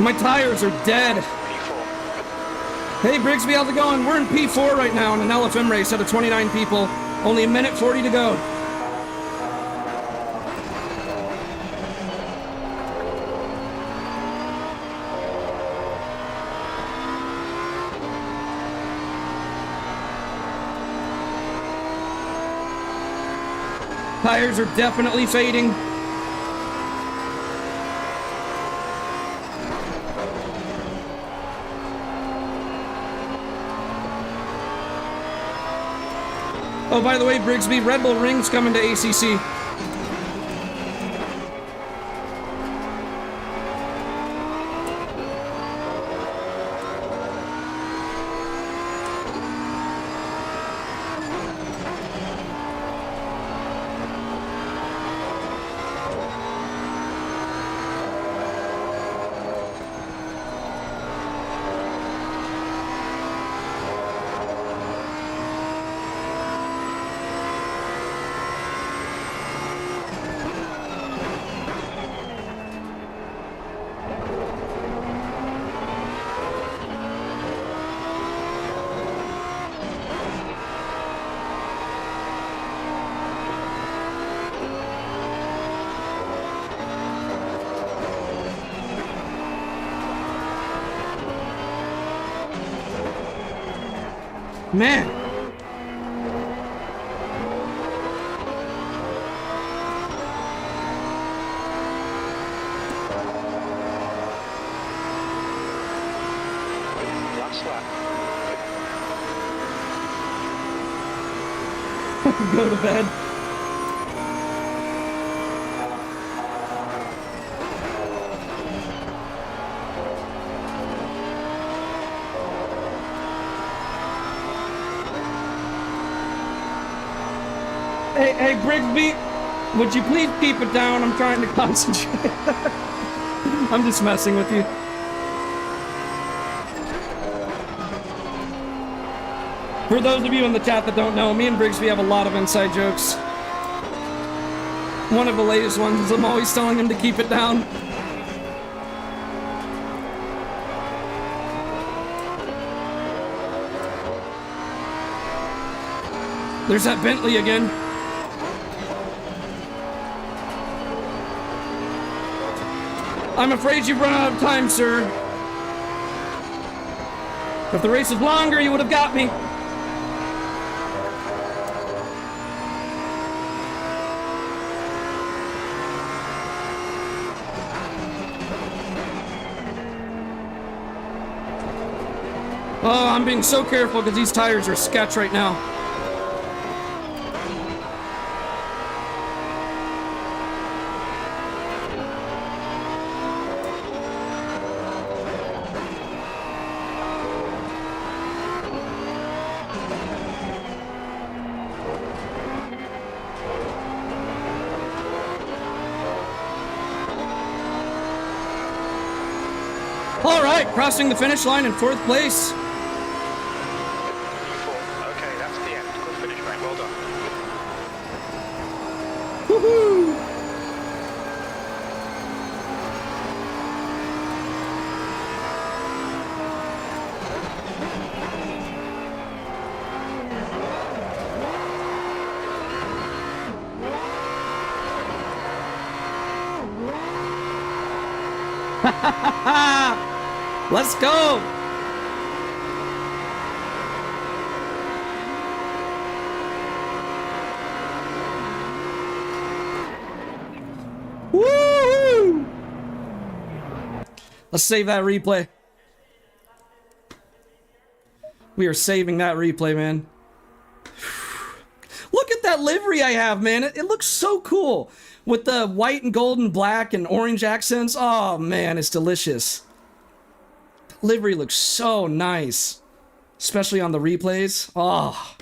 My tires are dead. P4. Hey Brigsby, how's it going? We're in P4 right now in an LFM race out of 29 people. Only 1:40 to go. Tires are definitely fading. Oh, by the way, Brigsby, Red Bull Ring's coming to ACC. Man. Last lap. Go to bed. Hey, Brigsby, would you please keep it down? I'm trying to concentrate. I'm just messing with you. For those of you in the chat that don't know, me and Brigsby have a lot of inside jokes. One of the latest ones is I'm always telling him to keep it down. There's that Bentley again. I'm afraid you've run out of time, sir. If the race was longer, you would have got me. Oh, I'm being so careful because these tires are sketch right now. All right, crossing the finish line in 4th place. Okay, that's the end. Good finish, mate. Well done. Woohoo! Let's go! Woo! Let's save that replay. We are saving that replay, man. Look at that livery I have, man. It looks so cool. With the white and gold and black and orange accents. Oh, man, it's delicious. Livery looks so nice. Especially on the replays. Oh.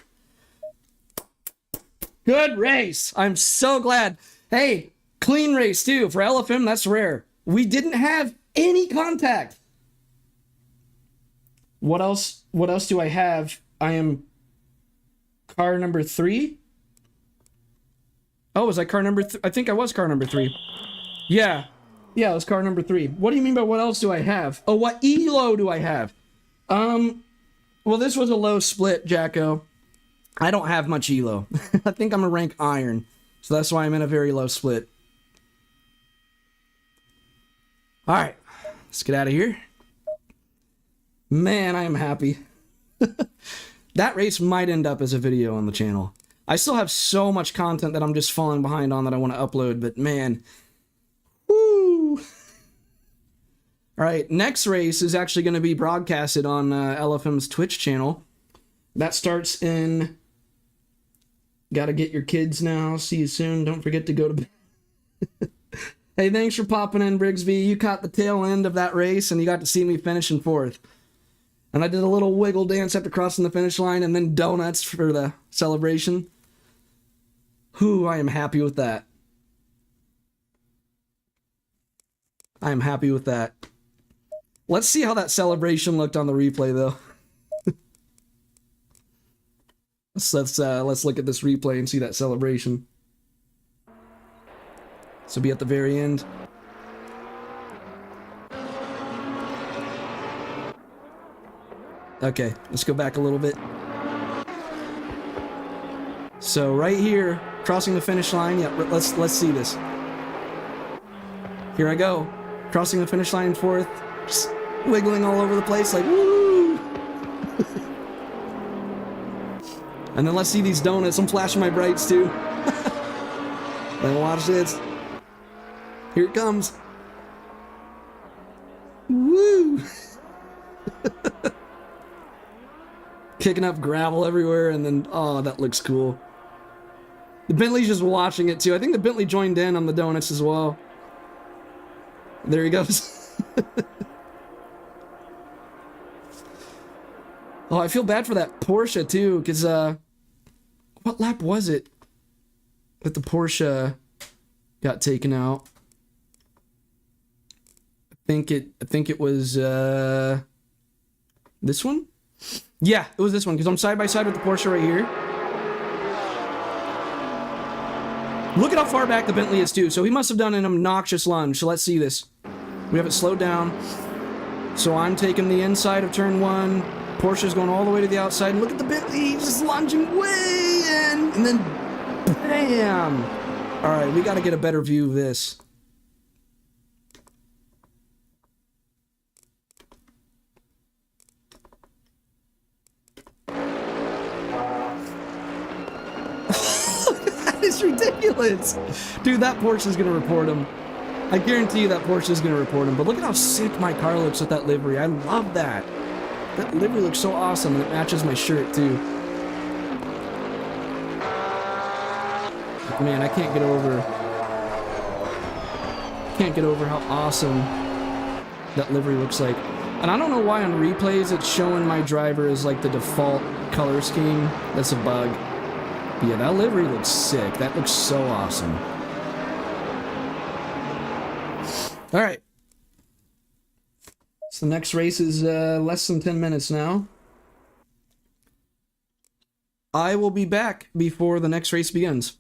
Good race. I'm so glad. Hey, clean race, too. For LFM, that's rare. We didn't have any contact. What else do I have? I am car number 3. Oh, was I car number I think I was car number 3. Yeah, it was car number 3. What do you mean by what else do I have? Oh, what elo do I have? Well, this was a low split, Jacko. I don't have much elo. I think I'm a rank iron, so that's why I'm in a very low split. All right, let's get out of here. Man, I am happy. That race might end up as a video on the channel. I still have so much content that I'm just falling behind on that I want to upload, but man. Woo! Alright, next race is actually going to be broadcasted on LFM's Twitch channel. That starts in... Gotta get your kids now. See you soon. Don't forget to go to bed. Hey, thanks for popping in, Brigsby. You caught the tail end of that race, and you got to see me finish in 4th. And I did a little wiggle dance after crossing the finish line, and then donuts for the celebration. Whew, I am happy with that. I am happy with that. Let's see how that celebration looked on the replay, though. Let's look at this replay and see that celebration. This will be at the very end. Okay, let's go back a little bit. So right here, crossing the finish line. Yeah, let's see this. Here I go, crossing the finish line in 4th, just wiggling all over the place like woo. And then let's see these donuts. I'm flashing my brights too. Then watch this. Here it comes. Woo! Kicking up gravel everywhere, and then, oh, that looks cool. The Bentley's just watching it too. I think the Bentley joined in on the donuts as well. There he goes. Oh, I feel bad for that Porsche too, because what lap was it that the Porsche got taken out? I think it was this one? Yeah, it was this one, because I'm side by side with the Porsche right here. Look at how far back the Bentley is too. So he must have done an obnoxious lunge. So let's see this. We have it slowed down. So I'm taking the inside of turn 1. Porsche's going all the way to the outside. And look at the Bentley, he's just lunging way in. And then, bam! All right, we got to get a better view of this. That is ridiculous. Dude, that Porsche is going to report him. I guarantee you that Porsche is going to report him. But look at how sick my car looks with that livery. I love that. That livery looks so awesome, and it matches my shirt too. Man, I can't get over how awesome that livery looks like. And I don't know why on replays it's showing my driver as like the default color scheme. That's a bug. But yeah, that livery looks sick. That looks so awesome. All right. So the next race is less than 10 minutes now. I will be back before the next race begins.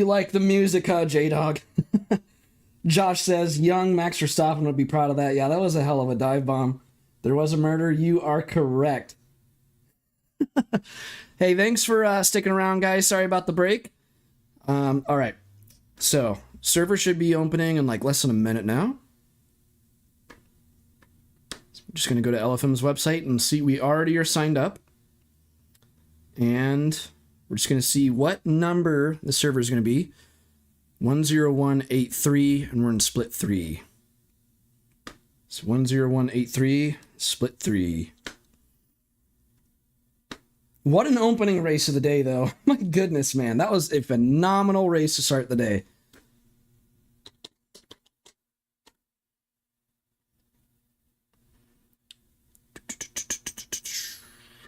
like the music, huh, J-Dog? Josh says, young Max Verstappen would be proud of that. Yeah, that was a hell of a dive bomb. There was a murder. You are correct. Hey, thanks for sticking around, guys. Sorry about the break. All right. So, server should be opening in like less than a minute now. So I'm just going to go to LFM's website and see we already are signed up. And we're just going to see what number the server is going to be. 10183, and we're in split 3. So 10183, split 3. What an opening race of the day, though. My goodness, man. That was a phenomenal race to start the day.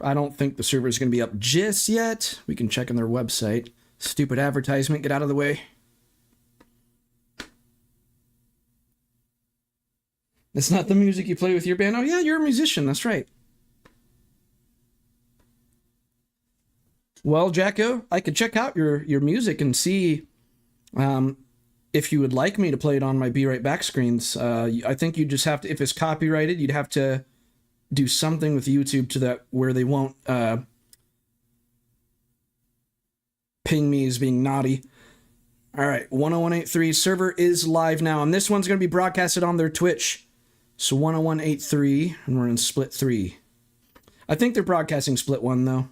I don't think the server is going to be up just yet. We can check on their website. Stupid advertisement, get out of the way. It's not the music you play with your band. Oh, yeah, you're a musician. That's right. Well, Jacko, I could check out your music and see if you would like me to play it on my Be Right Back screens. I think you just have to, if it's copyrighted, you'd have to do something with YouTube to that where they won't ping me as being naughty. All right, 10183 server is live now, and this one's going to be broadcasted on their Twitch. So 10183, and we're in split 3. I think they're broadcasting split 1 though.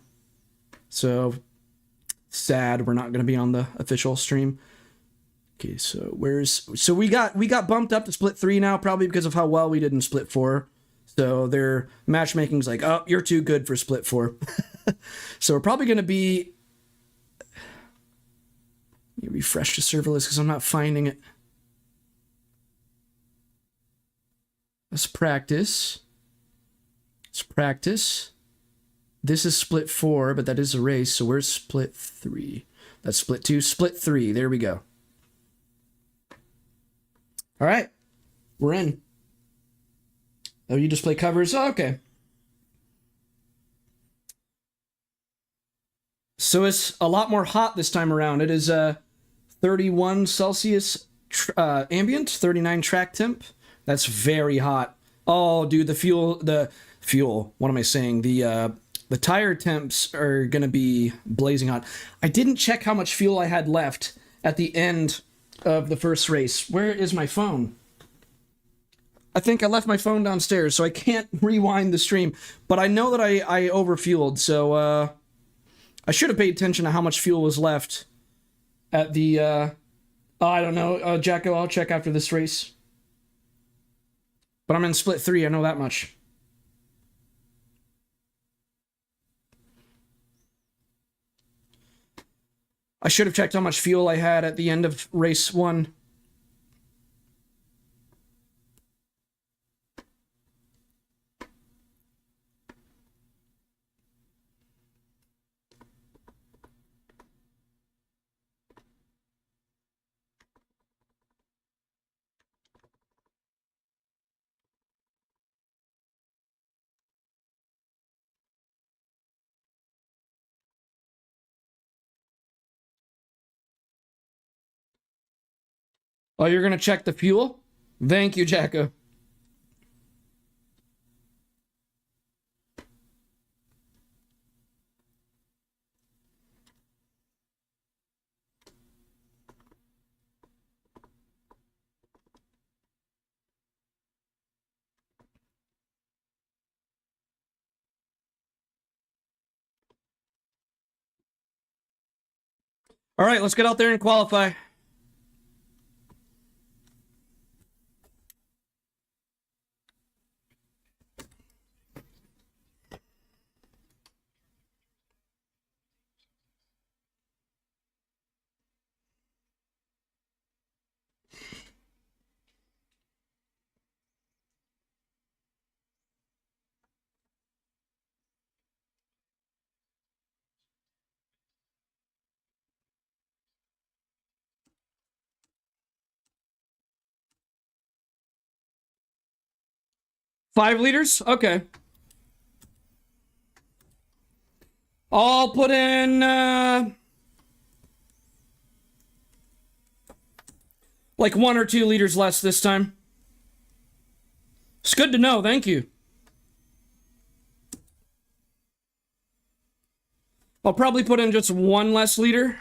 So sad we're not going to be on the official stream. Okay, so we got bumped up to split 3 now, probably because of how well we did in split 4. So their matchmaking's like, oh, you're too good for split 4. So we're probably going to be. Let me refresh the server list because I'm not finding it. Let's practice. Let's practice. This is split 4, but that is a race, so where's split 3? That's split 2, split 3. There we go. All right. We're in. Oh, you just play covers? Oh, okay. So it's a lot more hot this time around. It is 31 Celsius ambient, 39 track temp. That's very hot. Oh, dude, the fuel. What am I saying? The tire temps are going to be blazing hot. I didn't check how much fuel I had left at the end of the first race. Where is my phone? I think I left my phone downstairs, so I can't rewind the stream. But I know that I overfueled, so I should have paid attention to how much fuel was left at the... I don't know, Jacko, I'll check after this race. But I'm in split 3, I know that much. I should have checked how much fuel I had at the end of race 1. Oh, you're going to check the fuel? Thank you, Jacko. All right, let's get out there and qualify. Five liters? Okay. I'll put in Like 1 or 2 liters less this time. It's good to know, thank you. I'll probably put in just 1 less liter.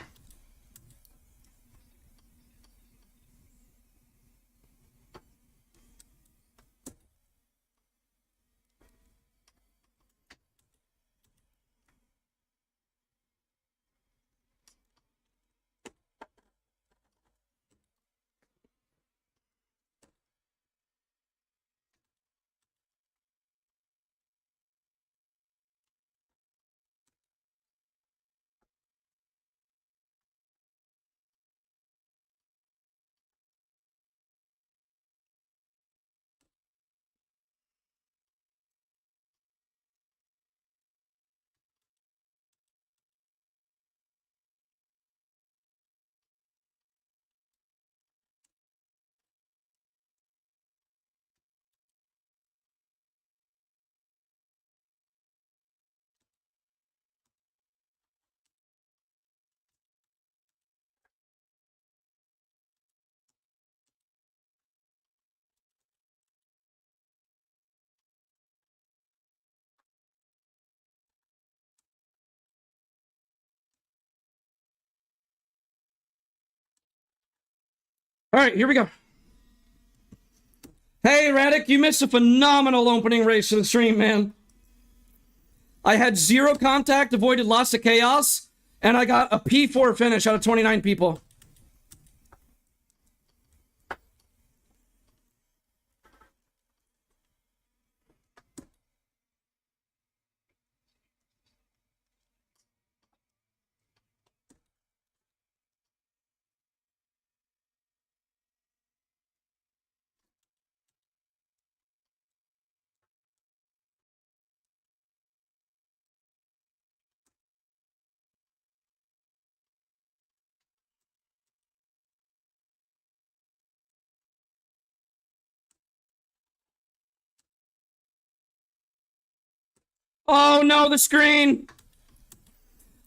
All right, here we go. Hey, Radic, you missed a phenomenal opening race of the stream, man. I had 0 contact, avoided lots of chaos, and I got a P4 finish out of 29 people. Oh no, the screen!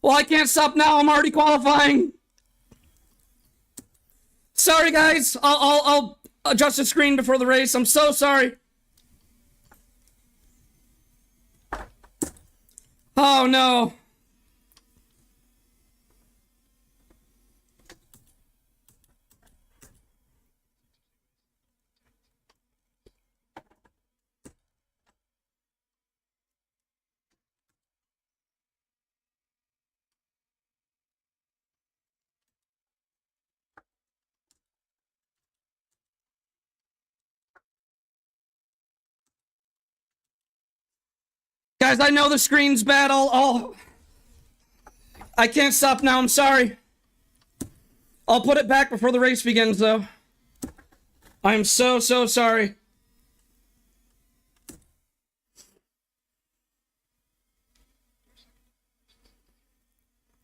Well, I can't stop now. I'm already qualifying. Sorry, guys. I'll adjust the screen before the race. I'm so sorry. Oh no. Guys, I know the screen's bad. I can't stop now. I'm sorry. I'll put it back before the race begins, though. I'm so sorry.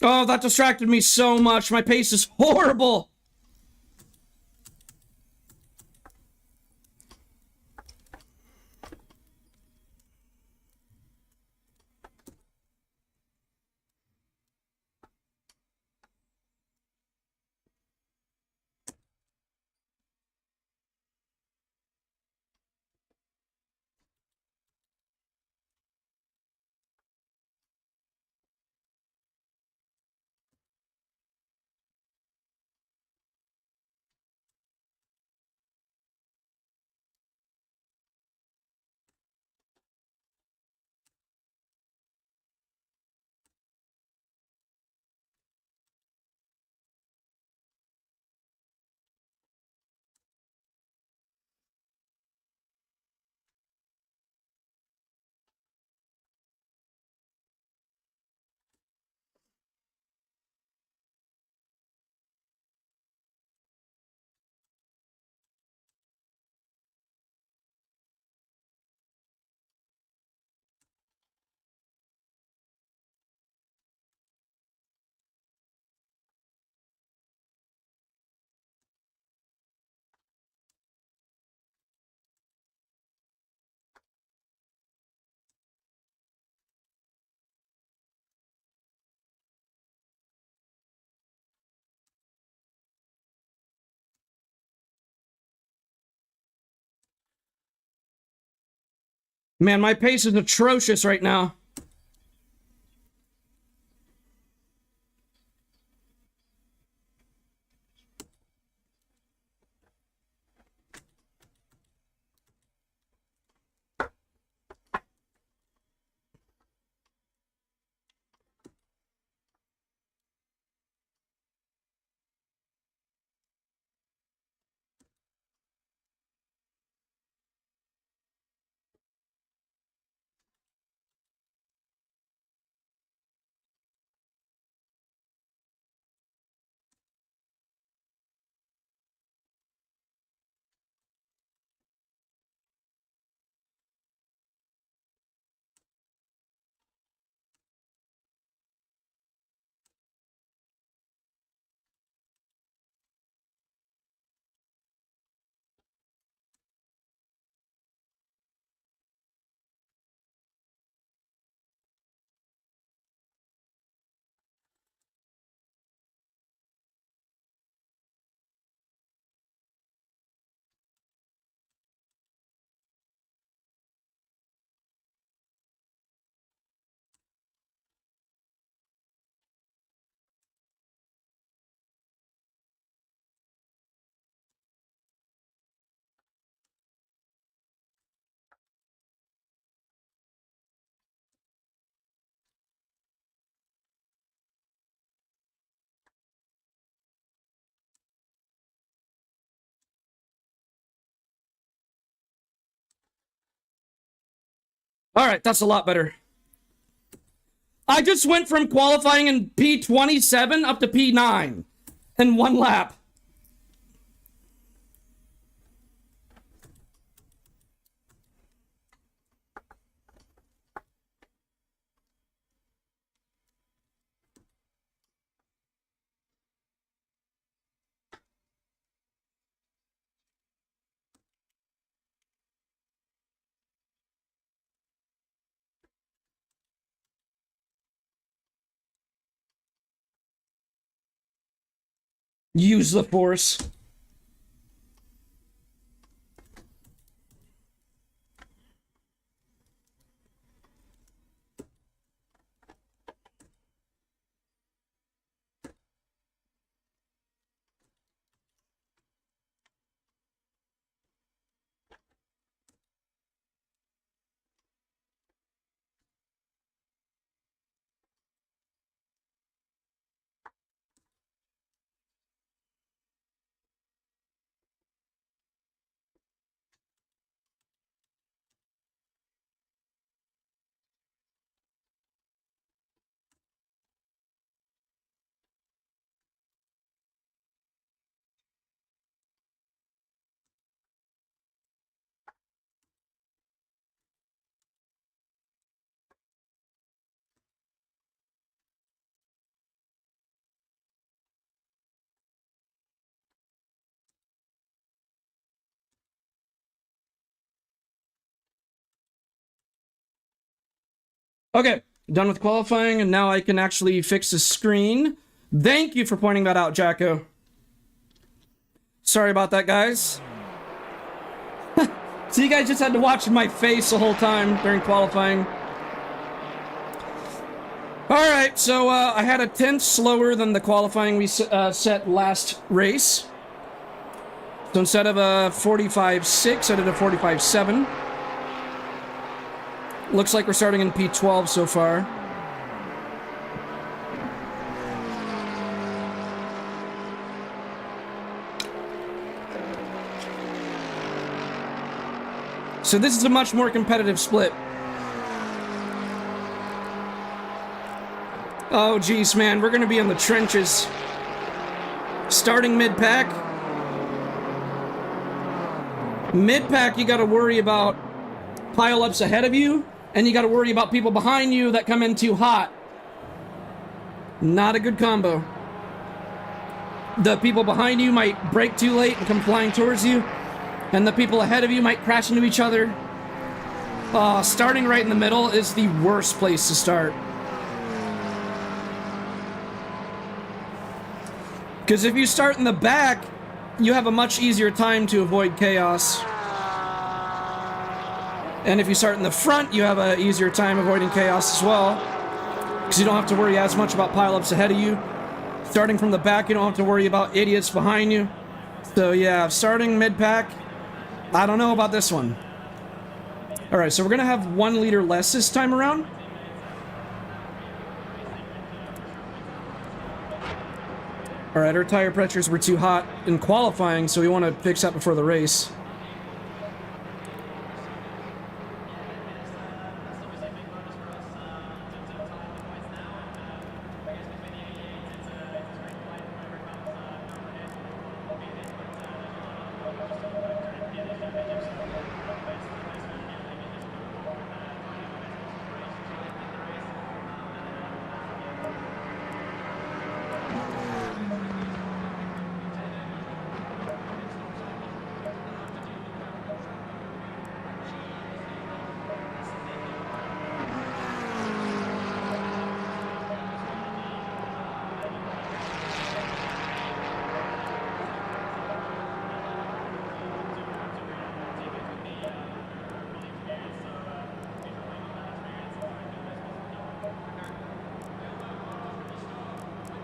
Oh, that distracted me so much. My pace is horrible. Man, my pace is atrocious right now. All right, that's a lot better. I just went from qualifying in P27 up to P9 in one lap. Use the force. Okay, done with qualifying, and now I can actually fix the screen. Thank you for pointing that out, Jacko. Sorry about that, guys. So you guys just had to watch my face the whole time during qualifying. Alright, so I had a tenth slower than the qualifying we set last race. So instead of a 45.6, I did a 45.7. Looks like we're starting in P12 so far. So this is a much more competitive split. Oh geez, man, we're gonna be in the trenches. Starting mid-pack. Mid-pack, you gotta worry about pile-ups ahead of you, and you gotta worry about people behind you that come in too hot. Not a good combo. The people behind you might brake too late and come flying towards you, and the people ahead of you might crash into each other. Starting right in the middle is the worst place to start. Because if you start in the back, you have a much easier time to avoid chaos. And if you start in the front, you have an easier time avoiding chaos as well, because you don't have to worry as much about pileups ahead of you. Starting from the back, you don't have to worry about idiots behind you. So yeah, starting mid-pack, I don't know about this one. Alright, so we're going to have 1 liter less this time around. Alright, our tire pressures were too hot in qualifying, so we want to fix that before the race.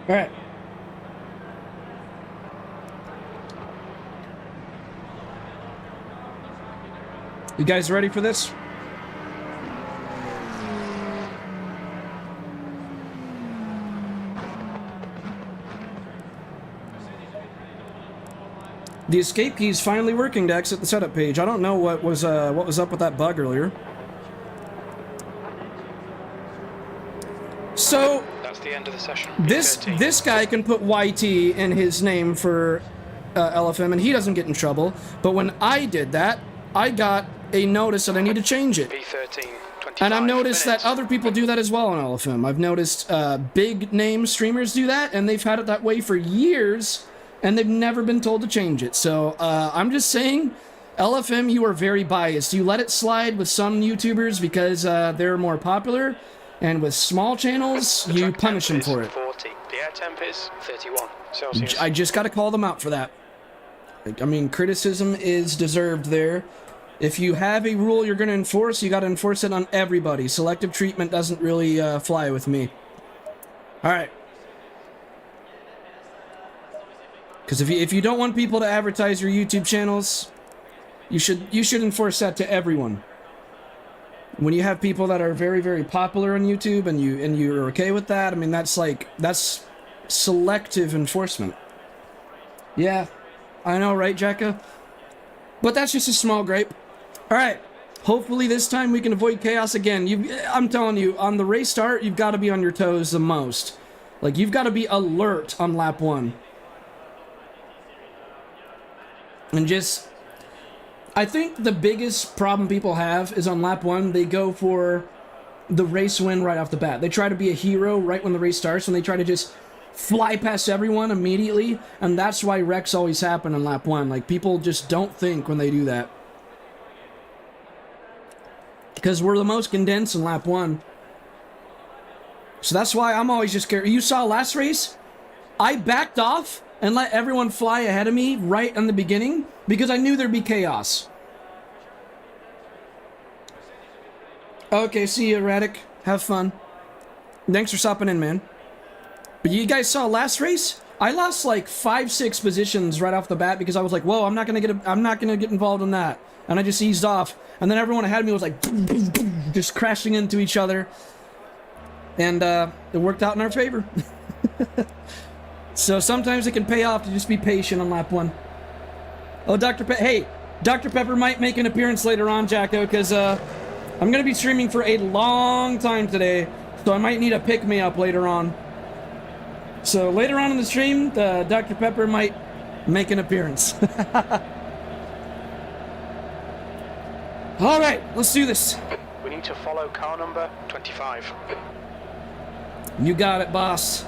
All right. You guys ready for this? The escape key is finally working to exit the setup page. I don't know what was up with that bug earlier. So That's the end of the session. this guy can put YT in his name for LFM, and he doesn't get in trouble. But when I did that, I got a notice that I need to change it. V13, 25 And I've noticed minutes. that other people do that as well on LFM. I've noticed big name streamers do that, and they've had it that way for years, and they've never been told to change it. So I'm just saying, LFM, you are very biased. You let it slide with some YouTubers because they're more popular, and with small channels, The you track punish them temp for is it. 40. The air temp is 31 Celsius. I just got to call them out for that. I mean, criticism is deserved there. If you have a rule you're going to enforce, you got to enforce it on everybody. Selective treatment doesn't really fly with me. All right. Because if you don't want people to advertise your YouTube channels, you should enforce that to everyone. When you have people that are very, very popular on YouTube and you're okay with that, I mean, that's selective enforcement. Yeah, I know, right, Jacka? But that's just a small gripe. All right, hopefully this time we can avoid chaos again. I'm telling you, on the race start, you've got to be on your toes the most. Like, you've got to be alert on lap 1. And just, I think the biggest problem people have is on lap 1, they go for the race win right off the bat. They try to be a hero right when the race starts, and they try to just fly past everyone immediately, and that's why wrecks always happen on lap 1. Like, people just don't think when they do that. Because we're the most condensed in lap 1. So that's why I'm always just scared. You saw last race? I backed off and let everyone fly ahead of me right in the beginning because I knew there'd be chaos. Okay, see you, Radic. Have fun. Thanks for stopping in, man. But you guys saw last race? I lost like 5-6 positions right off the bat because I was like, "Whoa, I'm not gonna get involved in that," and I just eased off. And then everyone ahead of me was like, boom, boom, boom, just crashing into each other, and it worked out in our favor. So sometimes it can pay off to just be patient on lap 1. Oh, hey, Dr. Pepper might make an appearance later on, Jacko, because I'm gonna be streaming for a long time today, so I might need a pick-me-up later on. So later on in the stream, Dr. Pepper might make an appearance. All right, let's do this. We need to follow car number 25. You got it, boss.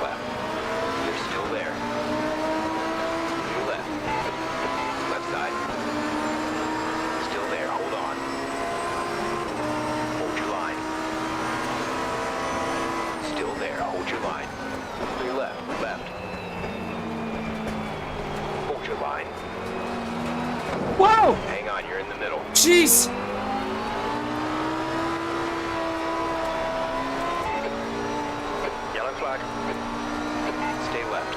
left. They're still there. To your left. Left side. Still there. Hold on. Hold your line. Still there. Hold your line. To your left. Left. Hold your line. Whoa! Hang on. You're in the middle. Jeez! Yellow flag. Stay left.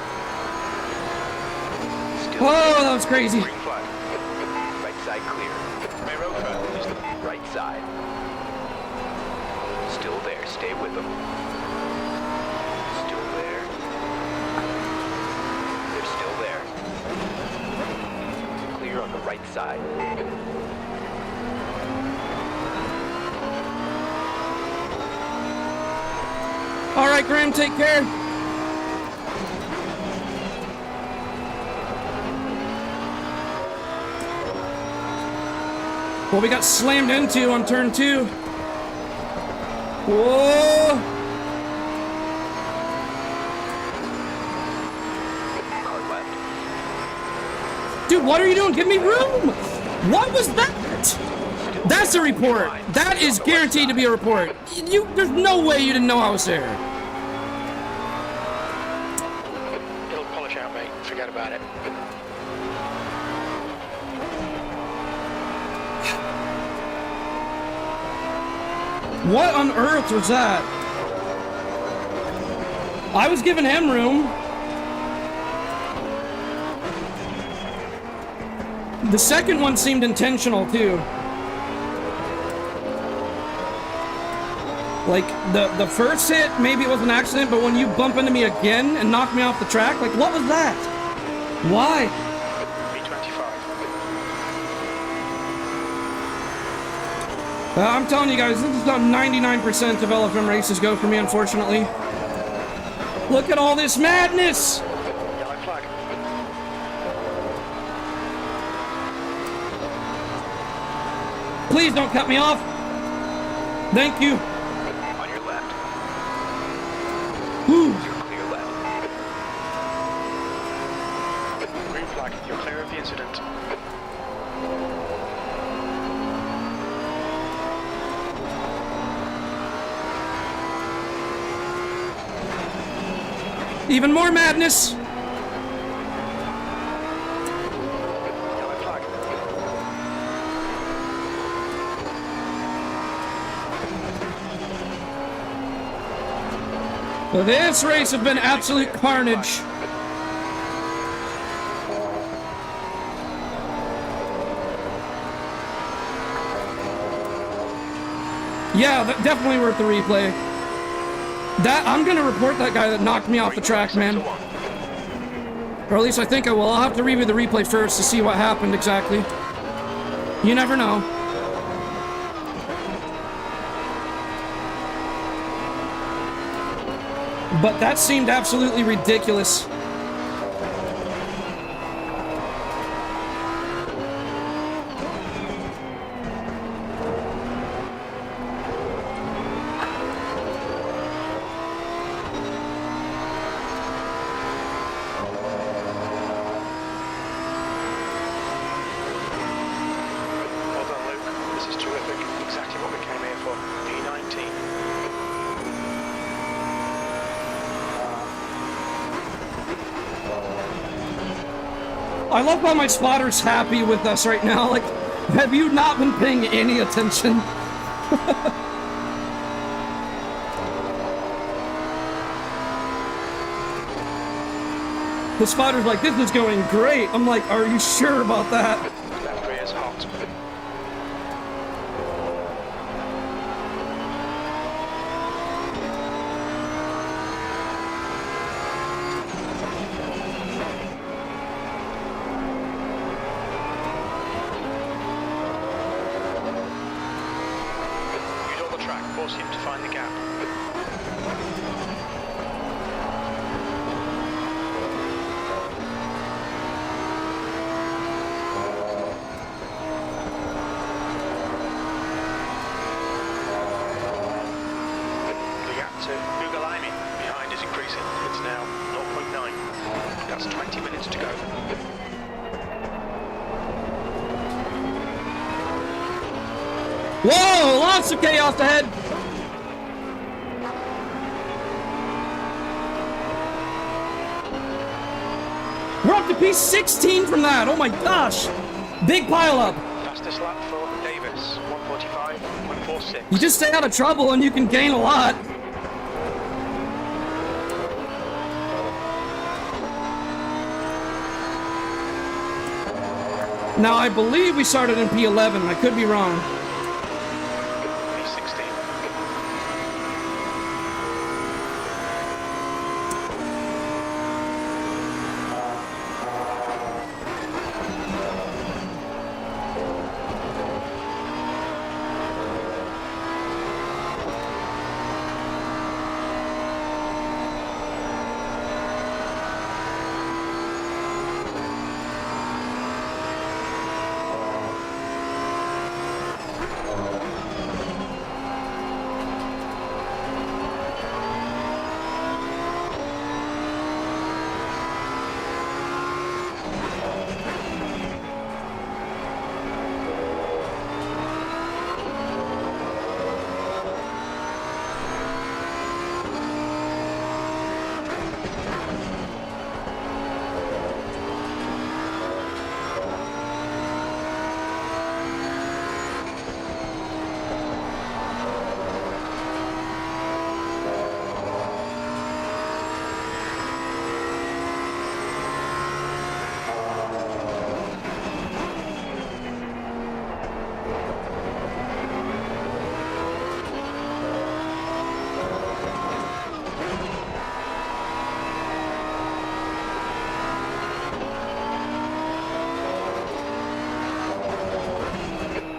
Still Whoa, that was crazy. Green flag. right side clear. May Rover. Right side. Still there. Stay with them. Still there. They're still there. Clear on the right side. All right, Graham, take care. Well, we got slammed into on turn 2. Whoa! Car left. Dude, what are you doing? Give me room! What was that? That's a report. That is guaranteed to be a report. There's no way you didn't know I was there. It'll polish out, mate. Forget about it. What on earth was that? I was giving him room. The second one seemed intentional too. Like the first hit, maybe it was an accident, but when you bump into me again and knock me off the track, like what was that? Why? B25. I'm telling you guys, this is how 99% of LFM races go for me, unfortunately. Look at all this madness! Yellow flag. Please don't cut me off. Thank you. On your left. Whew. You're clear left. Green flag. You're clear of the incident. Even more madness. Yellow flag. This race has been absolute carnage. Yeah, definitely worth the replay. I'm gonna report that guy that knocked me off the track, man. Or at least I think I will. I'll have to review the replay first to see what happened exactly. You never know. But that seemed absolutely ridiculous. Well done, Luke. This is terrific. Exactly what we came here for. P19. I love how my spotter's happy with us right now. Like, have you not been paying any attention? The spotter's like, this is going great. I'm like, are you sure about that? Left rear's hot. Use all the track. Force him to find the gap. The gap to Google behind is increasing. It's now That's 20 minutes to go. Whoa! Lots of chaos ahead! We're up to P16 from that! Oh my gosh! Big pile up! Fastest lap for Davis, 1:45.46. You just stay out of trouble and you can gain a lot. Now, I believe we started in P11. I could be wrong. P16.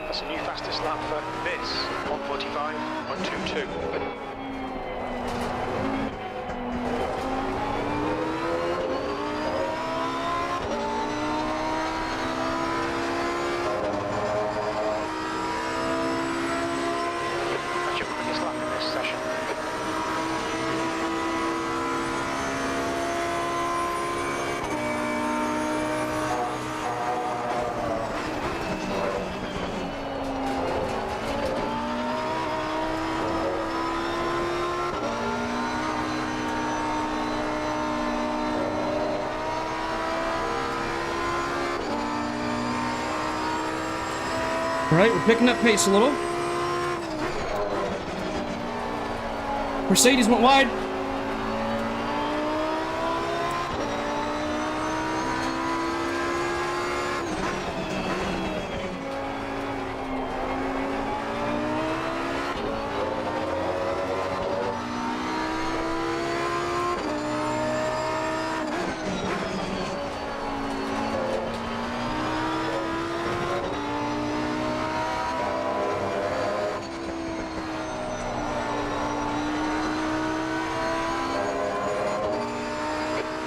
That's a new fastest lap for this, 1:45.22. That's your quickest lap in this session. All right, we're picking up pace a little. Mercedes went wide.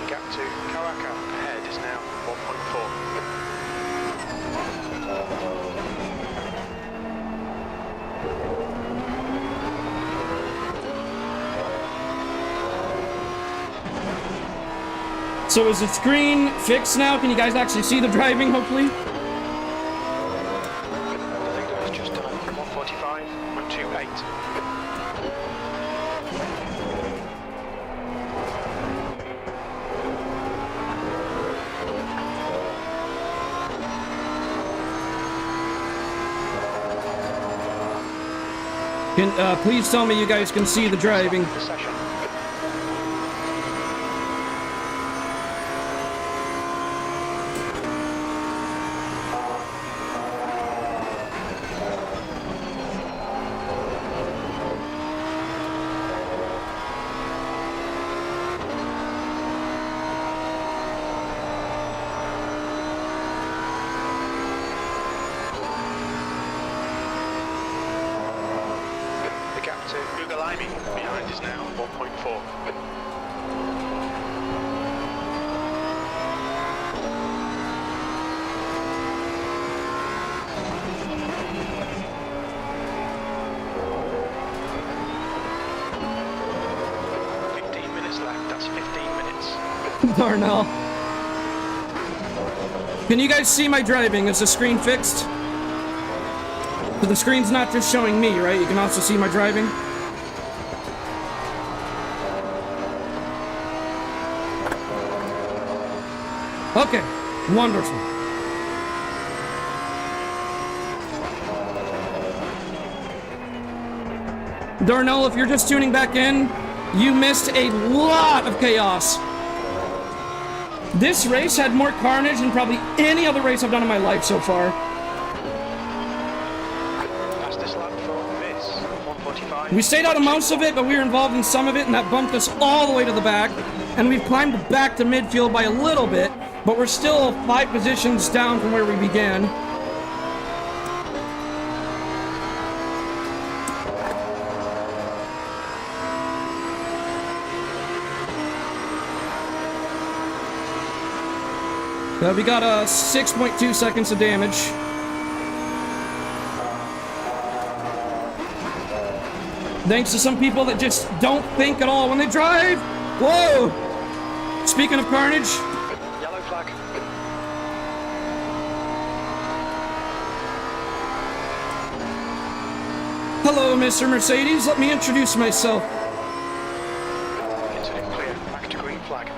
Gap to Kraken ahead is now 1.4. So is the screen fixed now? Can you guys actually see the driving, hopefully? I think that was just done, 1:45.28. Please tell me you guys can see the driving. The session. The gap to Ugalimi behind is now 1.4. Minutes left, that's 15 minutes. Darnell. Can you guys see my driving? Is the screen fixed? So the screen's not just showing me, right? You can also see my driving. Okay, wonderful. Darnell, if you're just tuning back in, you missed a lot of chaos. This race had more carnage than probably any other race I've done in my life so far. Fastest lap for this, 1:45. We stayed out of most of it, but we were involved in some of it, and that bumped us all the way to the back. And we've climbed back to midfield by a little bit, but we're still 5 positions down from where we began. We got 6.2 seconds of damage. Thanks to some people that just don't think at all when they drive. Whoa! Speaking of carnage. Yellow flag. Hello, Mr. Mercedes. Let me introduce myself. Incident clear. Back to green flag.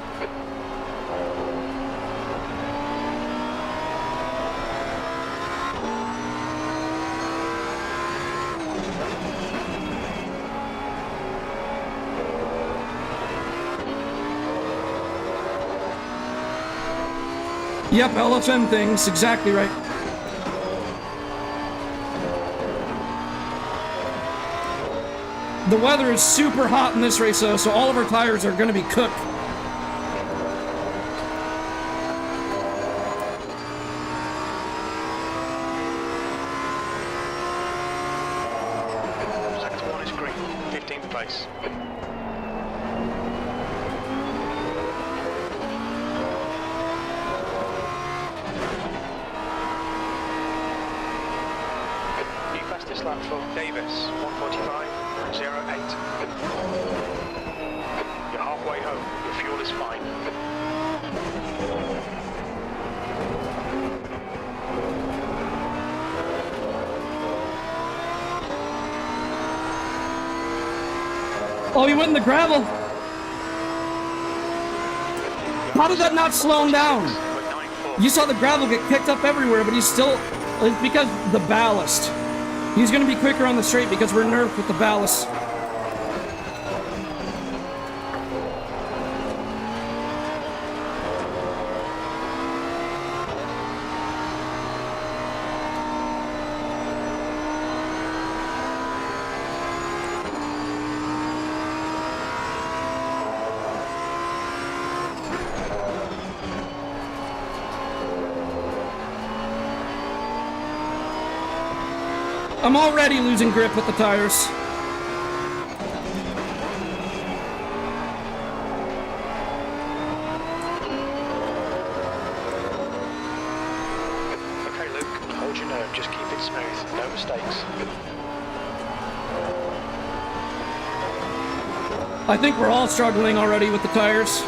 Yep, LFM things. Exactly right. The weather is super hot in this race, though, so all of our tires are going to be cooked. Sector 1 is green. 15th place. New fastest lap for Davis, 1:45.08. You're halfway home. Your fuel is fine. Oh, he went in the gravel. How did that not slow him down? We're 9-4. You saw the gravel get picked up everywhere, but he's still... It's because the ballast. He's going to be quicker on the straight because we're nerfed with the ballast. I'm already losing grip with the tires. Okay, Luke, hold your nerve. Just keep it smooth. No mistakes. I think we're all struggling already with the tires.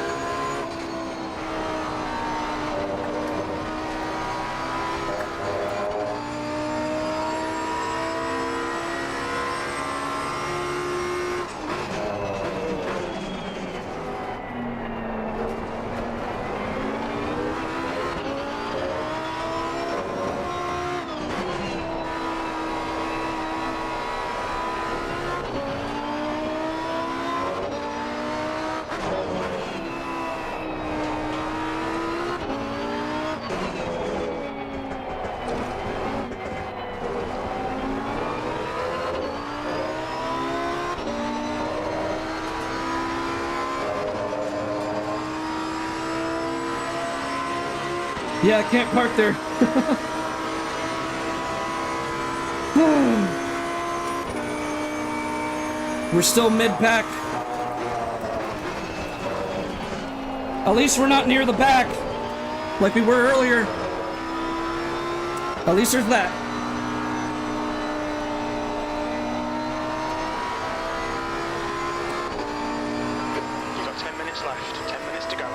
Yeah, I can't park there. We're still mid-pack. At least we're not near the back, like we were earlier. At least there's that. You've got 10 minutes left. 10 minutes to go.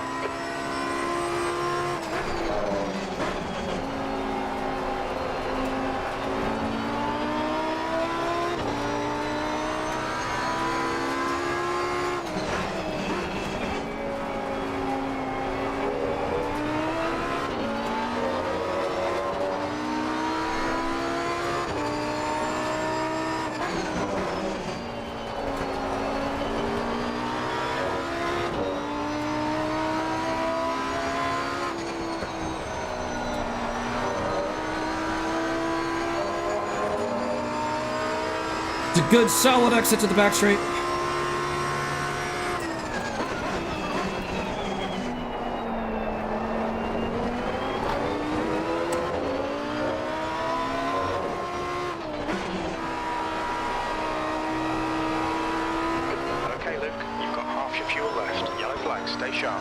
It's a good solid exit to the back straight. Okay, Luke, you've got half your fuel left. Yellow flag, stay sharp.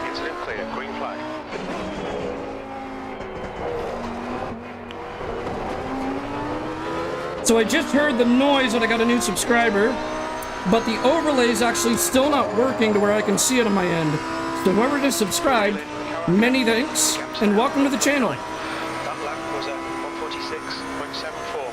Incident clear, green flag. So I just heard the noise that I got a new subscriber, but the overlay is actually still not working to where I can see it on my end. So whoever just subscribed, many thanks, and welcome to the channel. That lap was at 146.74.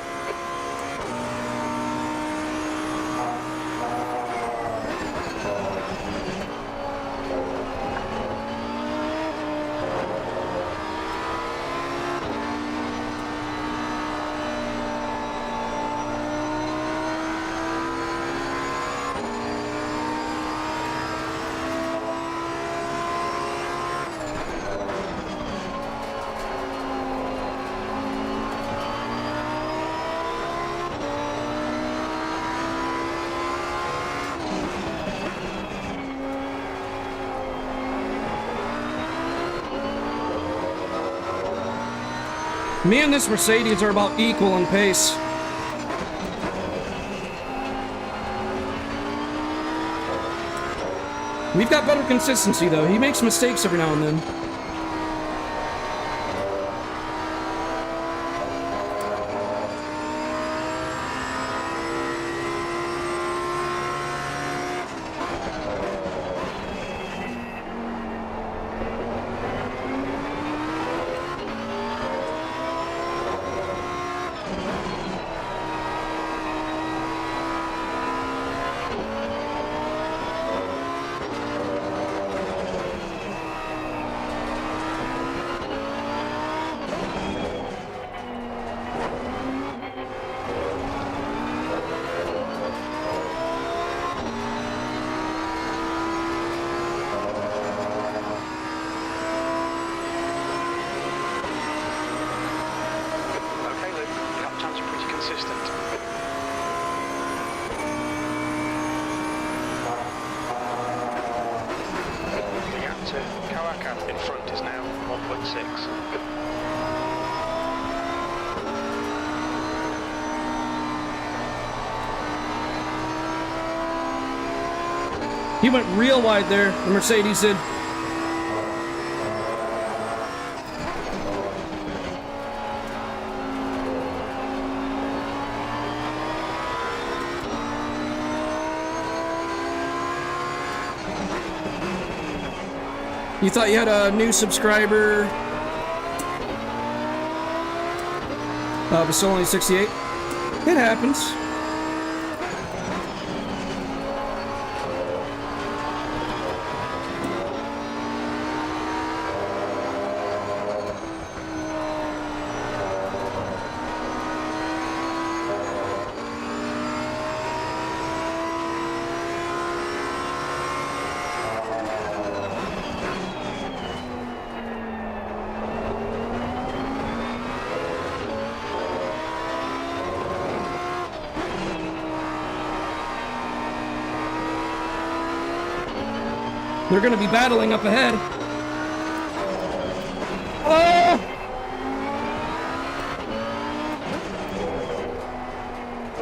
Me and this Mercedes are about equal in pace. We've got better consistency though. He makes mistakes every now and then. Kraken in front is now 1.6. He went real wide there, the Mercedes did. You thought you had a new subscriber, but still only 68? It happens. They're going to be battling up ahead. Oh!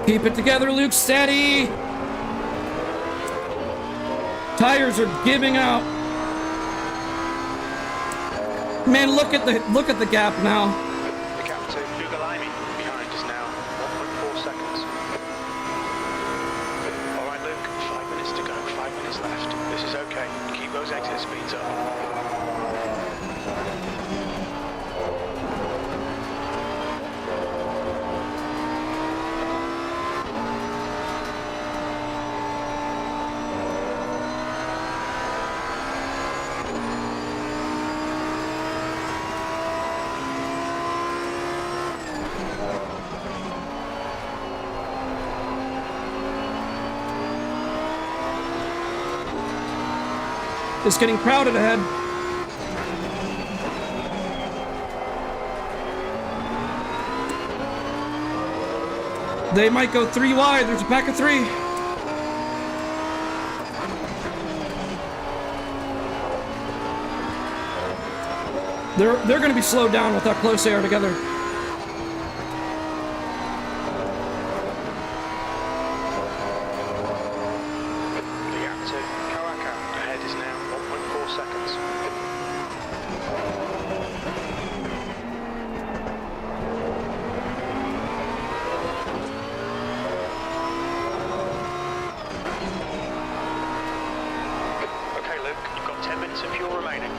Keep it together, Luke. Steady. Tires are giving out. Man, look at the gap now. The gap to Ugalimi behind is now 1.4 seconds. All right, Luke. 5 minutes to go. 5 minutes left. This is okay. Keep those exit speeds up. It's getting crowded ahead. They might go 3 wide. There's a pack of 3. They're going to be slowed down with how close they are together. The gap to Kraken ahead is now 1.4 seconds. Okay, Luke, you've got 10 minutes of fuel remaining.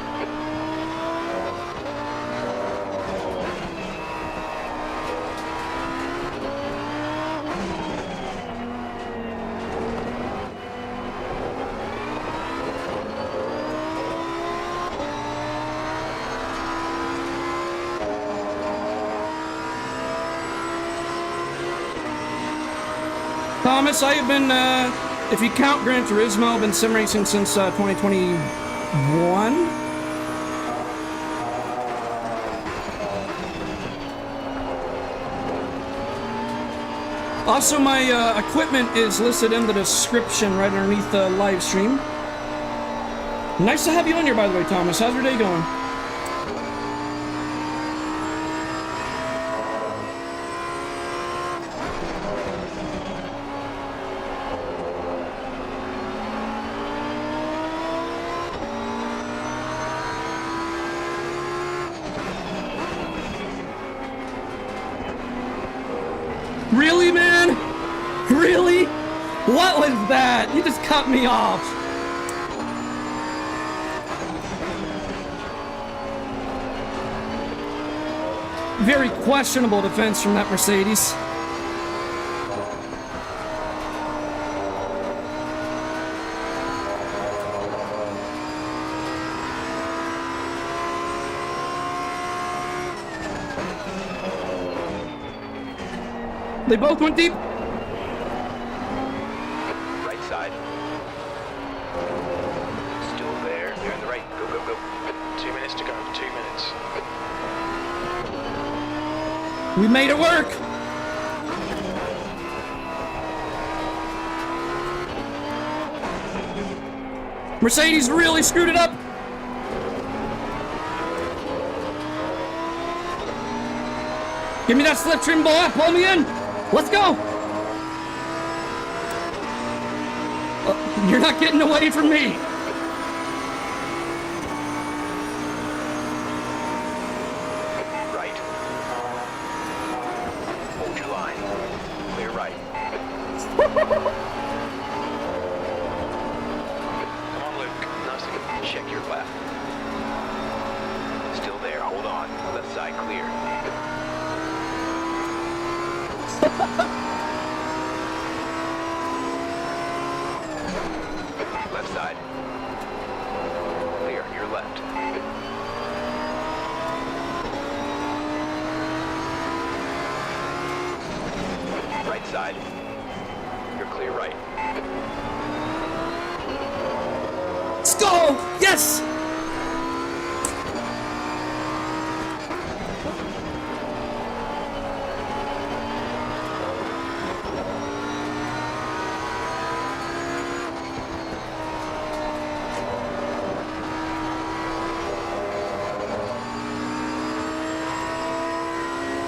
Thomas, I have been, if you count Gran Turismo, I've been sim racing since 2021. Also, my equipment is listed in the description right underneath the live stream. Nice to have you on here, by the way, Thomas. How's your day going? Really, man? Really? What was that? You just cut me off. Very questionable defense from that Mercedes. They both went deep. Right side. Still there. They're in the right. Go, go, go. 2 minutes to go, 2 minutes. We made it work. Mercedes really screwed it up. Give me that slip trim, boy. Pull me in. Let's go. You're not getting away from me. Right. Hold your line. Clear right. Come on, Luke. Nice to get. Check your left. Still there. Hold on. Left side clear. Left side. Clear. Your left. Right side. You're clear right. Let's go. Yes.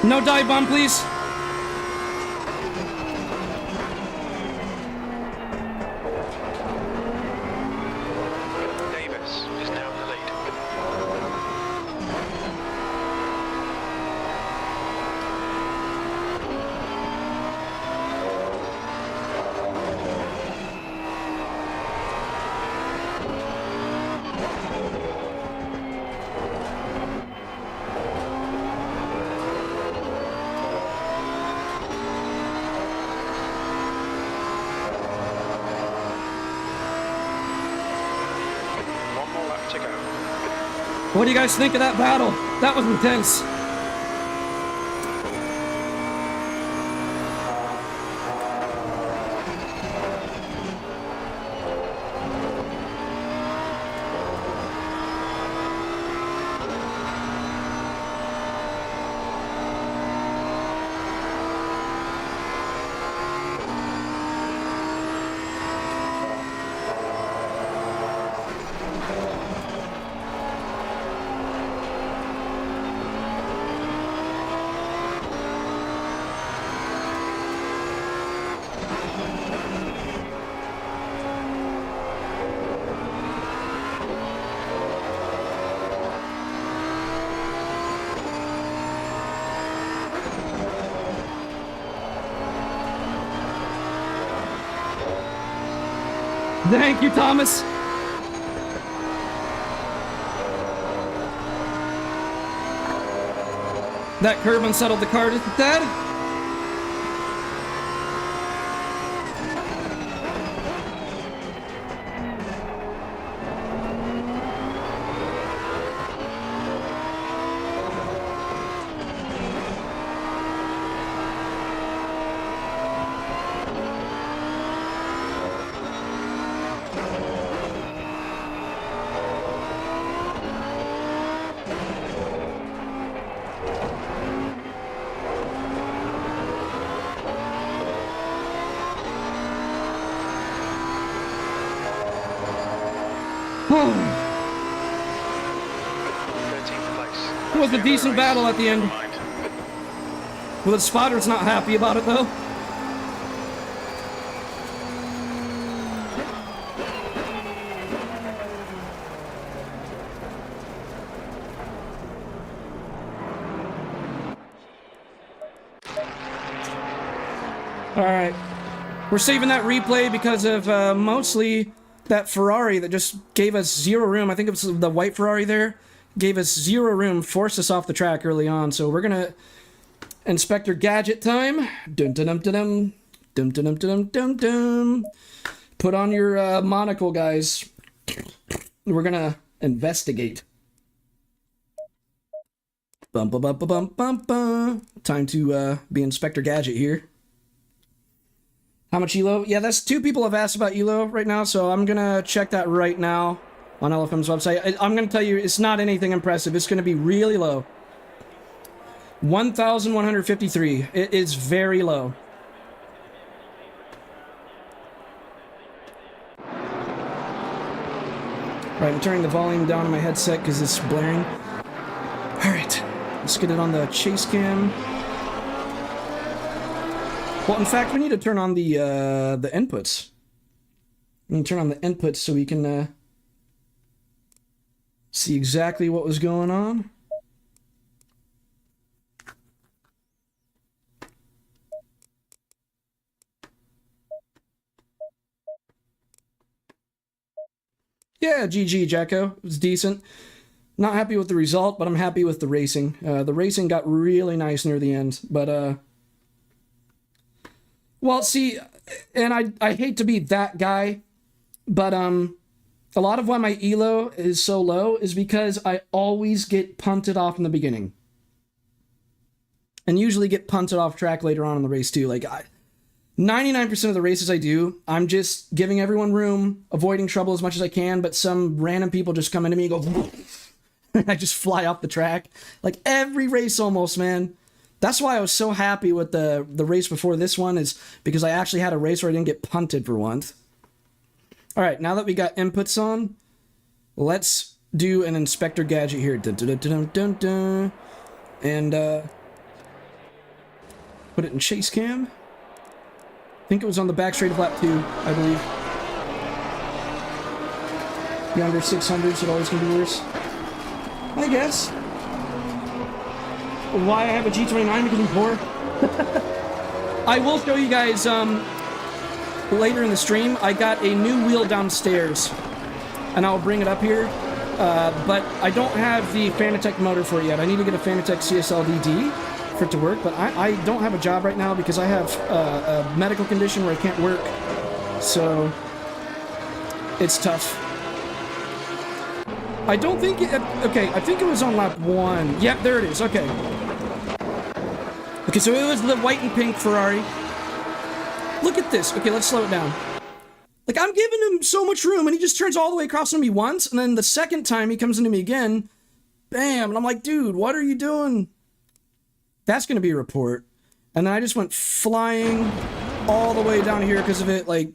No dive bomb, please. Davis is now in the lead. One more lap to go. What do you guys think of that battle? That was intense. Thank you, Thomas. That curb unsettled the car, didn't that? It was a decent battle at the end. Well, the spotter's not happy about it, though. Alright. We're saving that replay because of mostly that Ferrari that just gave us zero room. I think it was the white Ferrari there. Gave us zero room, forced us off the track early on. So we're gonna Inspector Gadget time. Dum dum dum dum dum dum dum dum dum. Put on your monocle, guys. We're gonna investigate. Bum bum bum bum bum bum. Time to be Inspector Gadget here. How much ELO? Yeah, that's 2 people have asked about ELO right now, so I'm gonna check that right now on LFM's website. I'm gonna tell you, it's not anything impressive. It's gonna be really low. 1,153. It is very low. Right, I'm turning the volume down on my headset because it's blaring. Alright, let's get it on the chase cam. Well, in fact, we need to turn on the inputs. We need to turn on the inputs so we can see exactly what was going on. Yeah, GG, Jacko. It was decent. Not happy with the result, but I'm happy with the racing. The racing got really nice near the end, but well, see, and I hate to be that guy, but a lot of why my ELO is so low is because I always get punted off in the beginning. And usually get punted off track later on in the race too. Like 99% of the races I do, I'm just giving everyone room, avoiding trouble as much as I can, but some random people just come into me and go, and I just fly off the track. Like every race almost, man. That's why I was so happy with the race before this one, is because I actually had a race where I didn't get punted for once. All right, now that we got inputs on, let's do an Inspector Gadget here. Dun, dun, dun, dun, dun, dun. And put it in chase cam. I think it was on the back straight of lap 2, I believe. The under 600s, it always can be worse. I guess. Why I have a G29 because I'm poor. I will show you guys later in the stream. I got a new wheel downstairs, and I'll bring it up here. But I don't have the Fanatec motor for it yet. I need to get a Fanatec CSL-DD for it to work. But I don't have a job right now because I have a medical condition where I can't work. So it's tough. I don't think it... Okay, I think it was on lap 1. Yeah, there it is. Okay. Okay, so it was the white and pink Ferrari. Look at this. Okay, let's slow it down. Like, I'm giving him so much room, and he just turns all the way across into me once, and then the second time he comes into me again, bam, and I'm like, dude, what are you doing? That's going to be a report. And then I just went flying all the way down here because of it, like...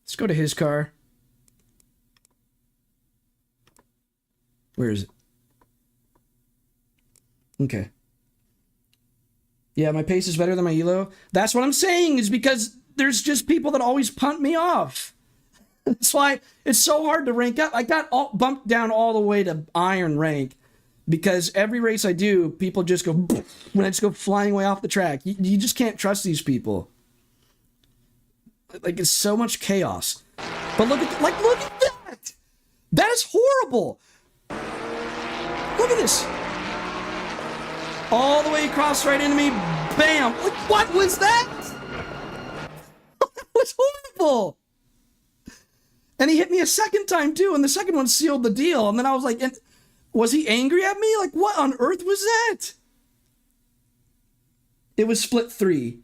Let's go to his car. Where is it? Okay. Yeah, my pace is better than my ELO. That's what I'm saying, is because there's just people that always punt me off. That's why it's so hard to rank up. I got bumped down all the way to iron rank because every race I do, people just go, when I just go flying way off the track. You just can't trust these people. Like, it's so much chaos. But look at look at that! That is horrible! Look at this! All the way across right into me, bam! Like, what was that? That was horrible! And he hit me a second time too, and the second one sealed the deal. And then I was like, was he angry at me? Like, what on earth was that? It was split 3.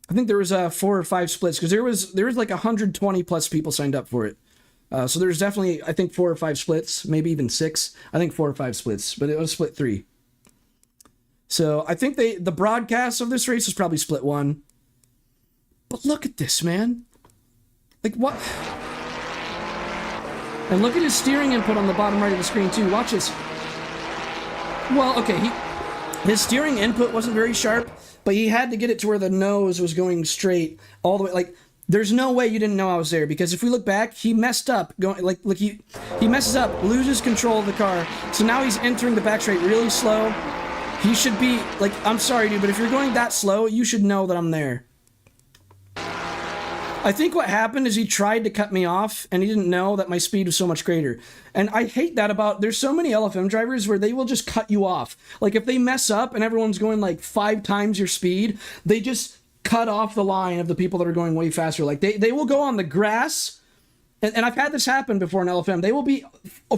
I think there was 4 or 5 splits, because there was like 120 plus people signed up for it. So there's definitely, I think, 4 or 5 splits, maybe even 6. I think 4 or 5 splits, but it was split 3. So I think the broadcast of this race is probably split 1. But look at this, man. Like, what? And look at his steering input on the bottom right of the screen too. Watch this. Well, okay, his steering input wasn't very sharp, but he had to get it to where the nose was going straight all the way. Like, there's no way you didn't know I was there, because if we look back, he messed up. He messes up, loses control of the car. So now he's entering the back straight really slow. He should be, like, I'm sorry, dude, but if you're going that slow, you should know that I'm there. I think what happened is he tried to cut me off, and he didn't know that my speed was so much greater. And I hate that about, there's so many LFM drivers where they will just cut you off. Like, if they mess up and everyone's going like 5 times your speed, they just cut off the line of the people that are going way faster. Like, they will go on the grass, and I've had this happen before in LFM. They will be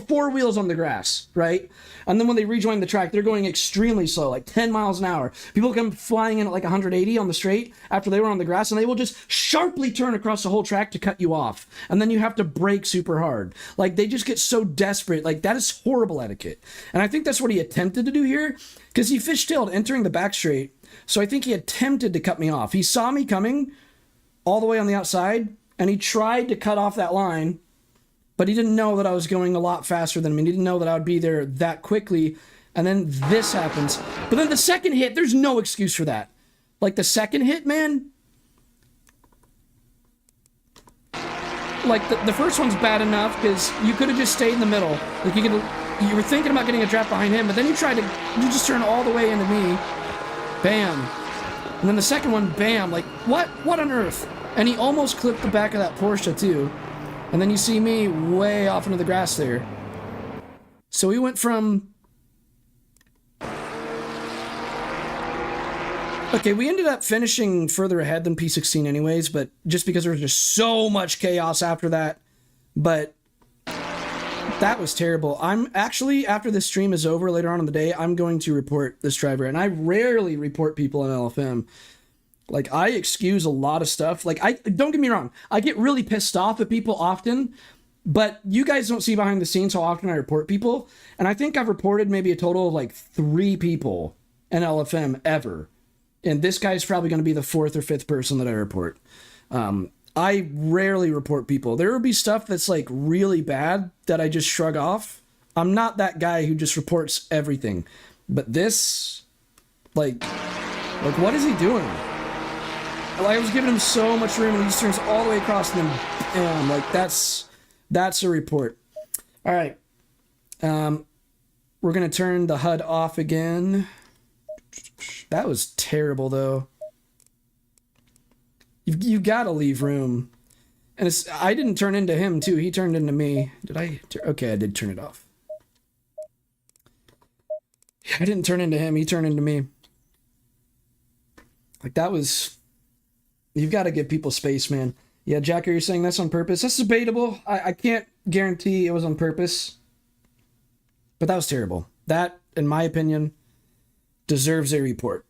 4 wheels on the grass, right? And then when they rejoin the track, they're going extremely slow, like 10 miles an hour. People come flying in at like 180 on the straight after they were on the grass, and they will just sharply turn across the whole track to cut you off. And then you have to brake super hard. Like, they just get so desperate. Like, that is horrible etiquette. And I think that's what he attempted to do here, because he fishtailed entering the back straight. So I think he attempted to cut me off. He saw me coming all the way on the outside, and he tried to cut off that line, but he didn't know that I was going a lot faster than him. He didn't know that I would be there that quickly. And then this happens. But then the second hit, there's no excuse for that. Like, the second hit, man, like, the first one's bad enough because you could have just stayed in the middle. Like, you were thinking about getting a draft behind him, but then you just turned all the way into me. Bam. And then the second one, bam. Like, what on earth? And he almost clipped the back of that Porsche too. And then you see me way off into the grass there. So we went from... Okay, we ended up finishing further ahead than P16 anyways, but just because there was just so much chaos after that. But that was terrible. I'm actually, after this stream is over later on in the day, I'm going to report this driver. And I rarely report people in LFM. Like, I excuse a lot of stuff. Like, don't get me wrong, I get really pissed off at people often, but you guys don't see behind the scenes how often I report people. And I think I've reported maybe a total of like 3 people in LFM ever. And this guy's probably going to be the 4th or 5th person that I report. I rarely report people. There will be stuff that's like really bad that I just shrug off. I'm not that guy who just reports everything. But this, like what is he doing? Like, I was giving him so much room, and he just turns all the way across, and then bam, like, that's a report. All right. We're going to turn the HUD off again. That was terrible, though. You got to leave room. And I didn't turn into him, too. He turned into me. Did I? Okay, I did turn it off. I didn't turn into him. He turned into me. Like, that was... You've got to give people space, man. Yeah, Jacker, you're saying that's on purpose. That's debatable. I can't guarantee it was on purpose. But that was terrible. That, in my opinion, deserves a report.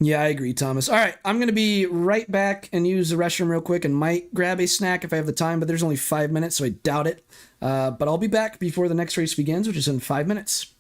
Yeah, I agree, Thomas. All right, I'm going to be right back and use the restroom real quick and might grab a snack if I have the time, but there's only 5 minutes, so I doubt it. But I'll be back before the next race begins, which is in 5 minutes.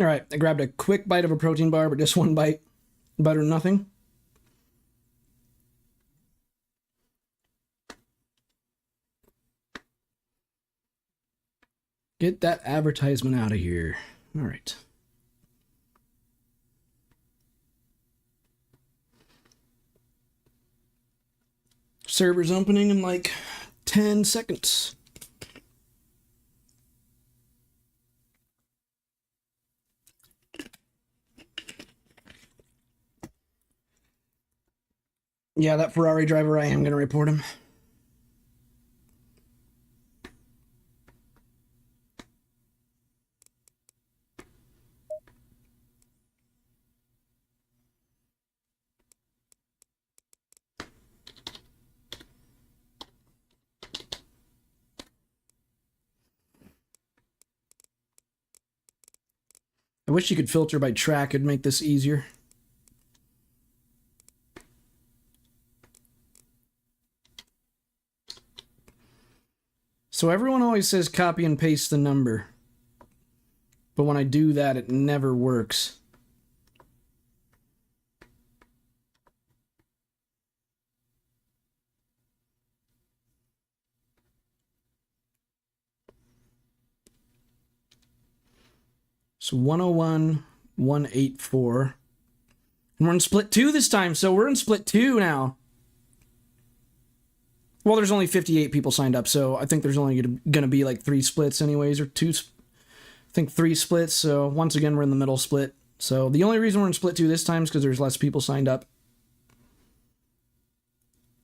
All right, I grabbed a quick bite of a protein bar, but just one bite. Better than nothing. Get that advertisement out of here. All right. Server's opening in like 10 seconds. Yeah, that Ferrari driver, I am going to report him. I wish you could filter by track. It'd make this easier. So everyone always says copy and paste the number. But when I do that, it never works. So 101, 184. And we're in split 2 this time, so we're in split 2 now. Well, there's only 58 people signed up, so I think there's only going to be like 3 splits anyways, or 2, I think 3 splits, so once again, we're in the middle split. So the only reason we're in split 2 this time is because there's less people signed up.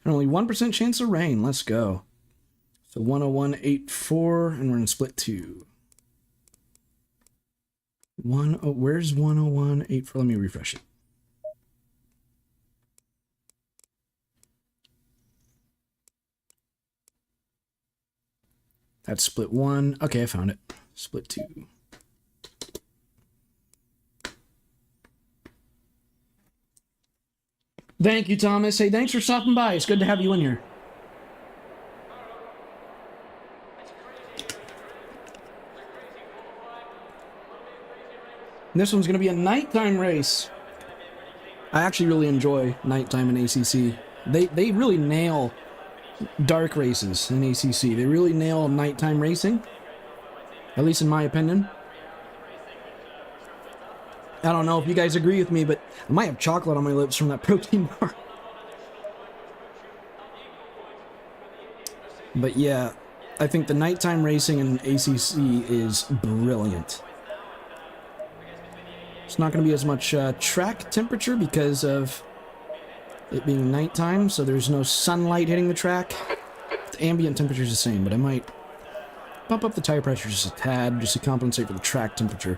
And only 1% chance of rain, let's go. So 101.84, and we're in split 2. Where's 101.84? Let me refresh it. That's split 1. Okay, I found it. Split 2. Thank you, Thomas. Hey, thanks for stopping by. It's good to have you in here. This one's going to be a nighttime race. I actually really enjoy nighttime in ACC. They really nail dark races in ACC. They really nail nighttime racing, at least in my opinion. I don't know if you guys agree with me, but I might have chocolate on my lips from that protein bar. But yeah, I think the nighttime racing in ACC is brilliant. It's not going to be as much track temperature because of it being nighttime, so there's no sunlight hitting the track. The ambient temperature is the same, but I might bump up the tire pressure just a tad, just to compensate for the track temperature.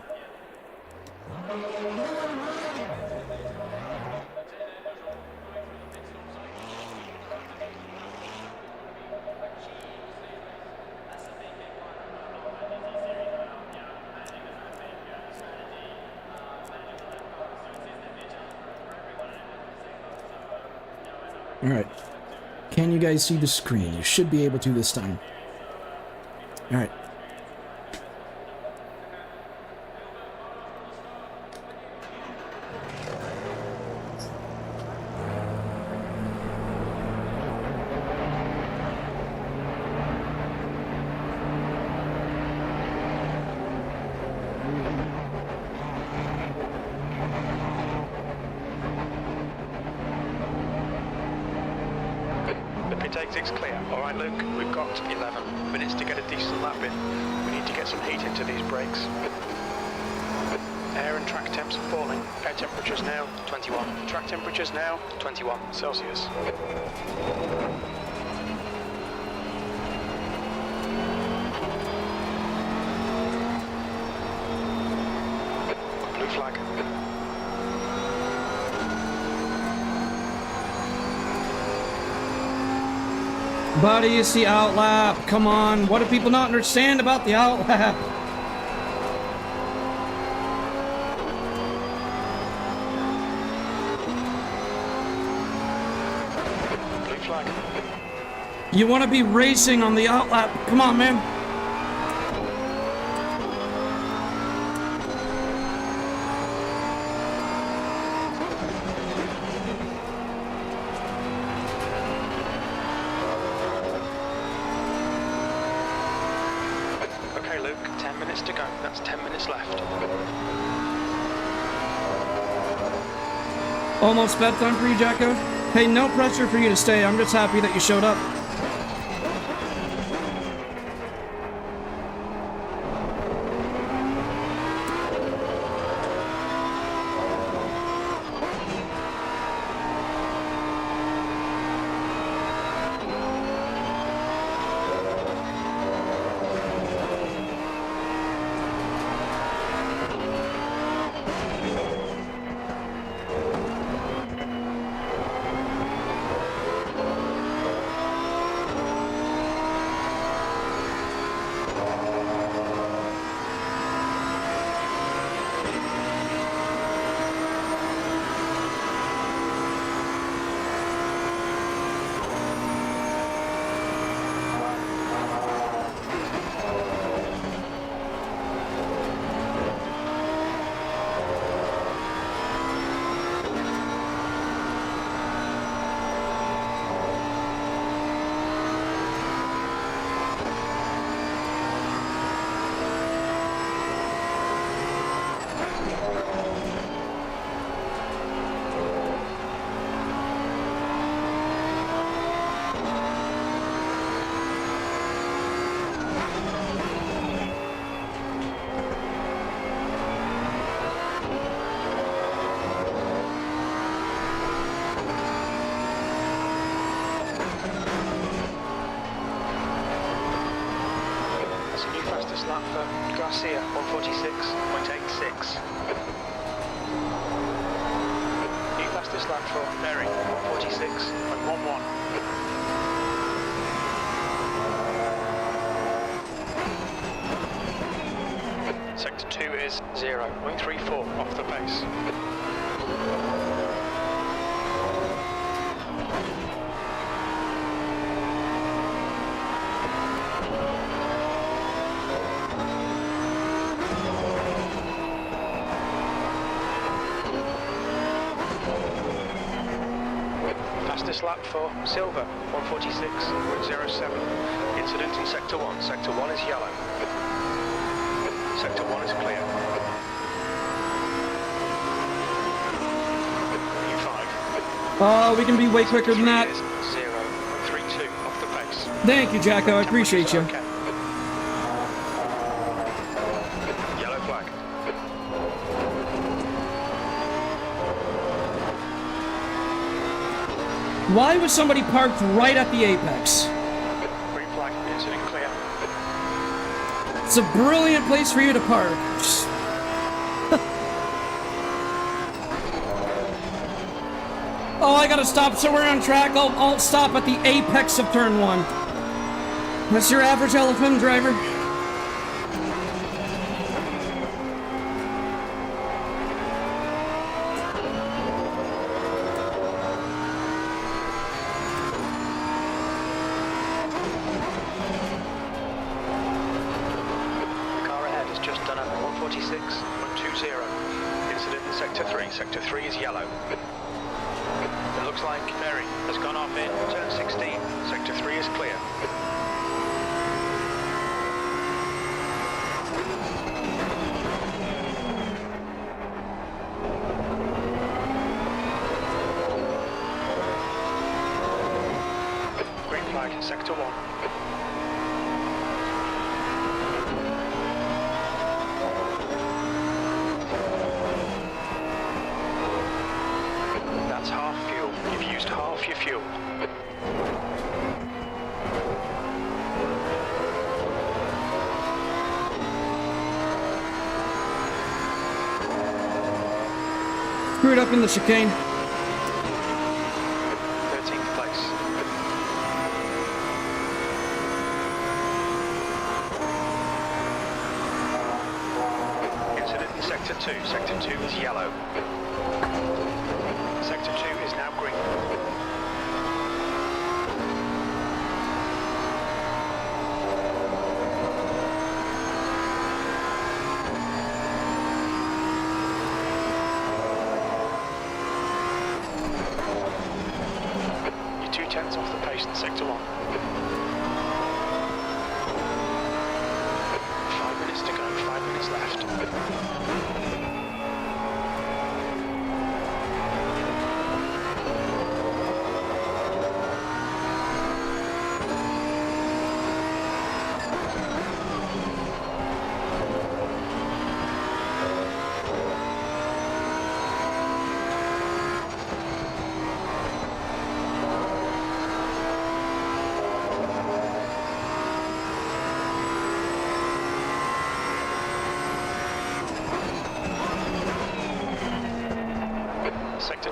Alright. Can you guys see the screen? You should be able to this time. Alright. Exit's clear. All right, Luke, we've got 11 minutes to get a decent lap in. We need to get some heat into these brakes. Air and track temps are falling. Air temperatures now 21. Track temperatures now 21 Celsius. Blue flag. Buddy, it's the outlap. Come on. What do people not understand about the outlap? Blue flag. You want to be racing on the outlap. Come on, man. minutes to go. That's 10 minutes left. Almost bedtime for you, Jacko? Hey, no pressure for you to stay. I'm just happy that you showed up. Lap for Garcia, 146.86. New fastest lap for Berry, 146.11. Sector 2 is 0.34 off the pace. Fastest lap for Silver, 146.07. Incident in Sector 1. Sector 1 is yellow. Sector 1 is clear. U5. We can be way quicker than that. 0.32 off the pace. Thank you, Jacko. I appreciate you. Okay. Yellow flag. Why was somebody parked right at the apex? Green flag. Incident clear. It's a brilliant place for you to park. Just- Oh, I gotta stop somewhere on track. I'll stop at the apex of turn 1. That's your average LFM driver. The car ahead has just done a 146.20. Incident in Sector 3. Sector 3 is yellow. It looks like Berry has gone off in turn 16. Sector 3 is clear. Green flag, Sector 1. That's half fuel. You've used half your fuel. Screwed up in the chicane. 13th place. Incident in Sector 2. Sector 2 is yellow. Sector 2 is now green. You're 2/10 off the pace in Sector 1. 5 minutes to go. 5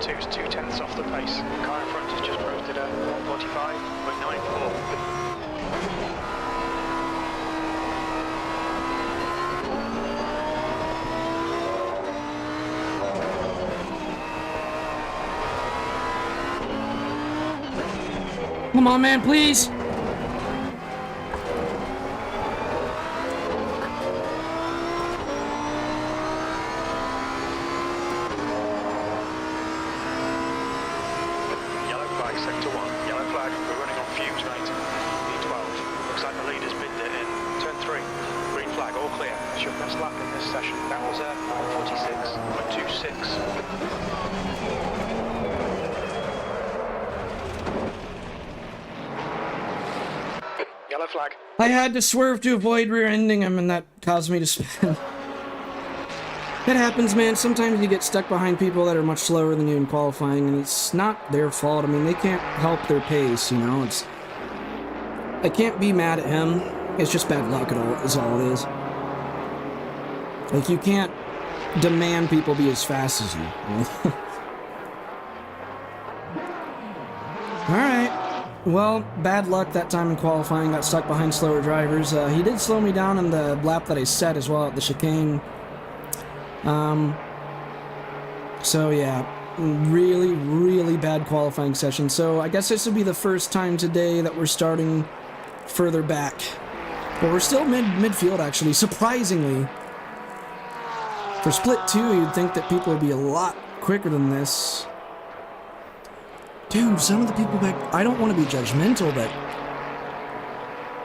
2's 2/10 off the pace. The car in front has just posted a 145.94. Come on, man, please. Yellow flag, sector 1. Yellow flag, we're running on fumes, mate. B12. Looks like the leader's binned it in turn 3. Green flag, all clear. That's your best lap in this session. That was a 146.26. Yellow flag. I had to swerve to avoid rear-ending him, and that caused me to spin. It happens, man. Sometimes you get stuck behind people that are much slower than you in qualifying, and it's not their fault. I mean, they can't help their pace, you know? I can't be mad at him. It's just bad luck is all it is. Like, you can't demand people be as fast as you. Alright. Well, bad luck that time in qualifying. Got stuck behind slower drivers. He did slow me down in the lap that I set as well at the chicane. So yeah, really, really bad qualifying session. So I guess this would be the first time today that we're starting further back. But we're still midfield, actually, surprisingly. For split 2, you'd think that people would be a lot quicker than this. Dude, some of the people back... I don't want to be judgmental, but...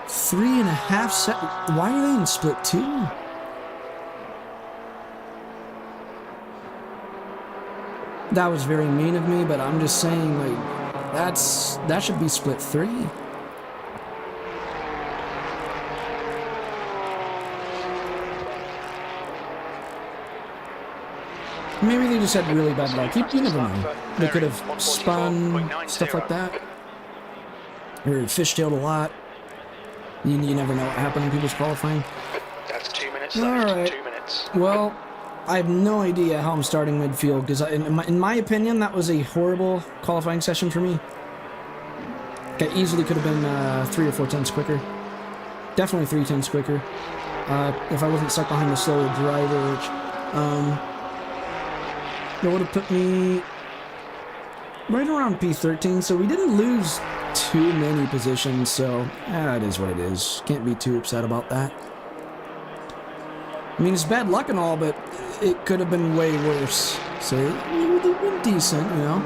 3.5 seconds... Why are they in split 2? That was very mean of me, but I'm just saying, like... That should be split 3. Maybe they just had really bad luck. You never know. They could have spun, stuff like that. Or fishtailed a lot. You never know what happened in people's qualifying. That's 2 minutes left. Alright. 2 minutes. Well, I have no idea how I'm starting midfield, because in my opinion, that was a horrible qualifying session for me. I easily could have been 3 or 4 tenths quicker. Definitely 3 tenths quicker. If I wasn't stuck behind the slower driver, which... That would have put me right around P13, so we didn't lose too many positions, so it is what it is. Can't be too upset about that. I mean, it's bad luck and all, but it could have been way worse. So it would have been decent, you know?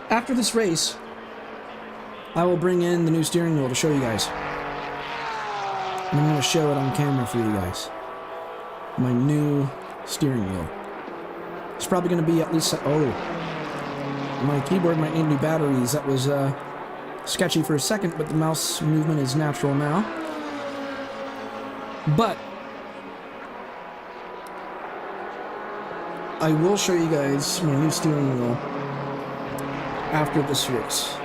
After this race, I will bring in the new steering wheel to show you guys. And I'm going to show it on camera for you guys. My new steering wheel. It's probably going to be at least... Oh. My keyboard might need new batteries. That was sketchy for a second, but the mouse movement is natural now. But I will show you guys my new steering wheel after this race.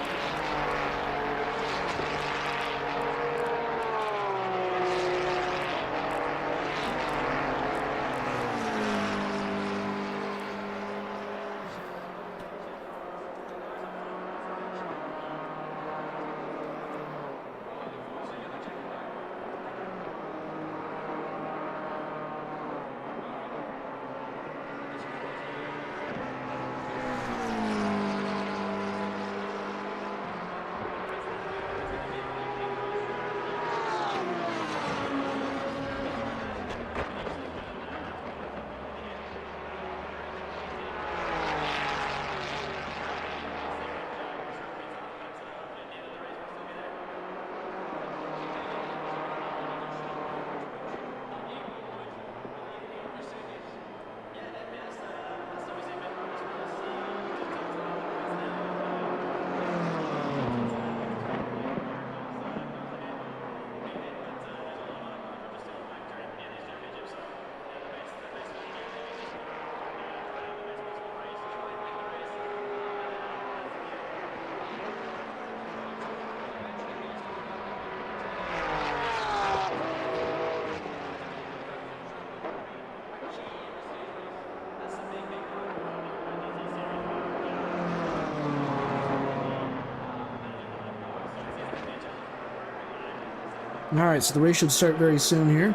Alright, so the race should start very soon here.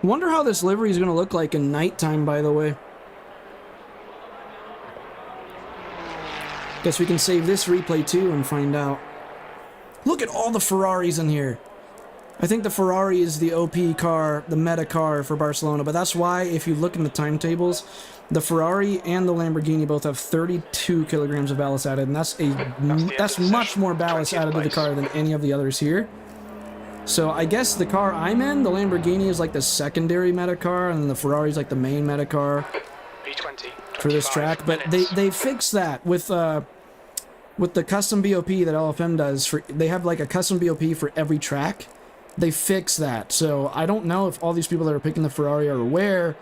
Wonder how this livery is going to look like in nighttime, by the way. Guess we can save this replay too and find out. Look at all the Ferraris in here. I think the Ferrari is the OP car, the meta car for Barcelona, but that's why if you look in the timetables, the Ferrari and the Lamborghini both have 32 kilograms of ballast added, and that's much more ballast added to the car than any of the others here. So I guess the car I'm in, the Lamborghini, is like the secondary meta car, and the Ferrari is like the main meta car for this track. But they fixed that with the custom BOP that LFM does. They have like a custom BOP for every track. They fixed that. So I don't know if all these people that are picking the Ferrari are aware.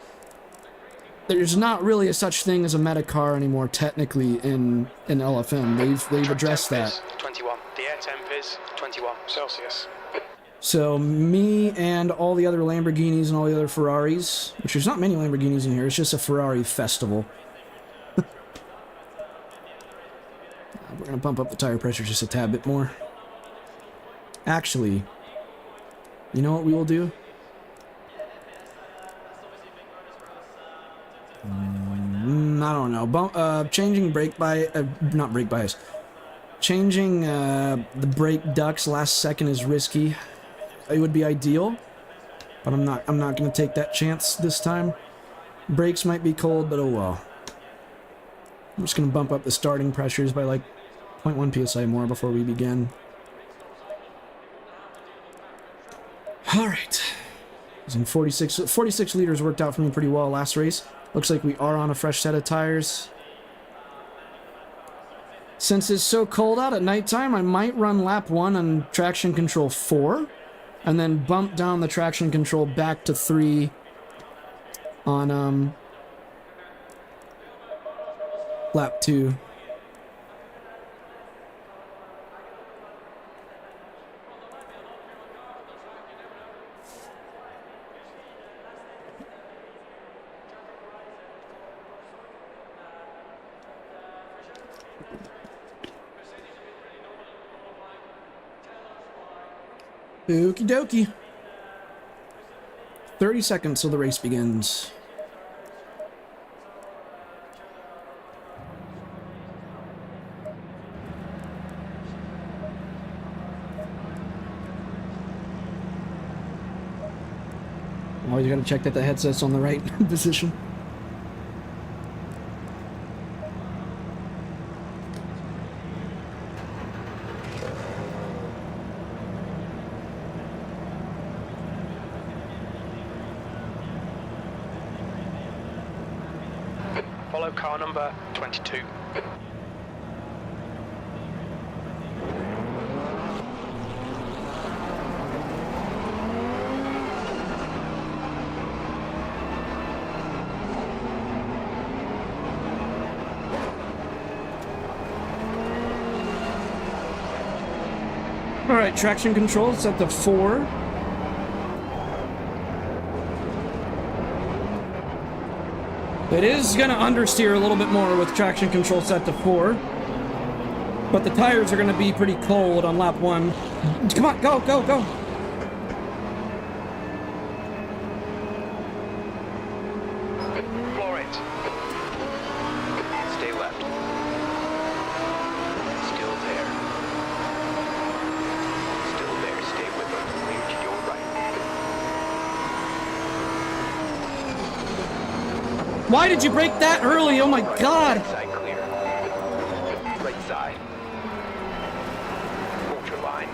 There's not really a such thing as a meta car anymore, technically, in LFM. They've addressed that. 21. The air temp is 21 Celsius. So me and all the other Lamborghinis and all the other Ferraris, which there's not many Lamborghinis in here, it's just a Ferrari festival. We're going to bump up the tire pressure just a tad bit more. Actually, you know what we will do? I don't know. Changing brake bias, not brake bias. Changing the brake ducts last second is risky. It would be ideal, but I'm not going to take that chance this time. Brakes might be cold, but oh well. I'm just going to bump up the starting pressures by like 0.1 psi more before we begin. Alright. 46 liters worked out for me pretty well last race. Looks like we are on a fresh set of tires. Since it's so cold out at nighttime, I might run lap 1 on traction control 4, and then bump down the traction control back to 3 on lap 2. Okie dokie. 30 seconds till the race begins. Always gotta check that the headset's on the right position. Follow car number 22. Alright, traction control set to 4. It is going to understeer a little bit more with traction control set to 4. But the tires are going to be pretty cold on lap 1. Come on, go, go, go! Floor it. Stay left. Still there. Still there. Stay with them. Clear to your right. Why did you break that early? Oh my god! Right side clear. Right side. Ultra line.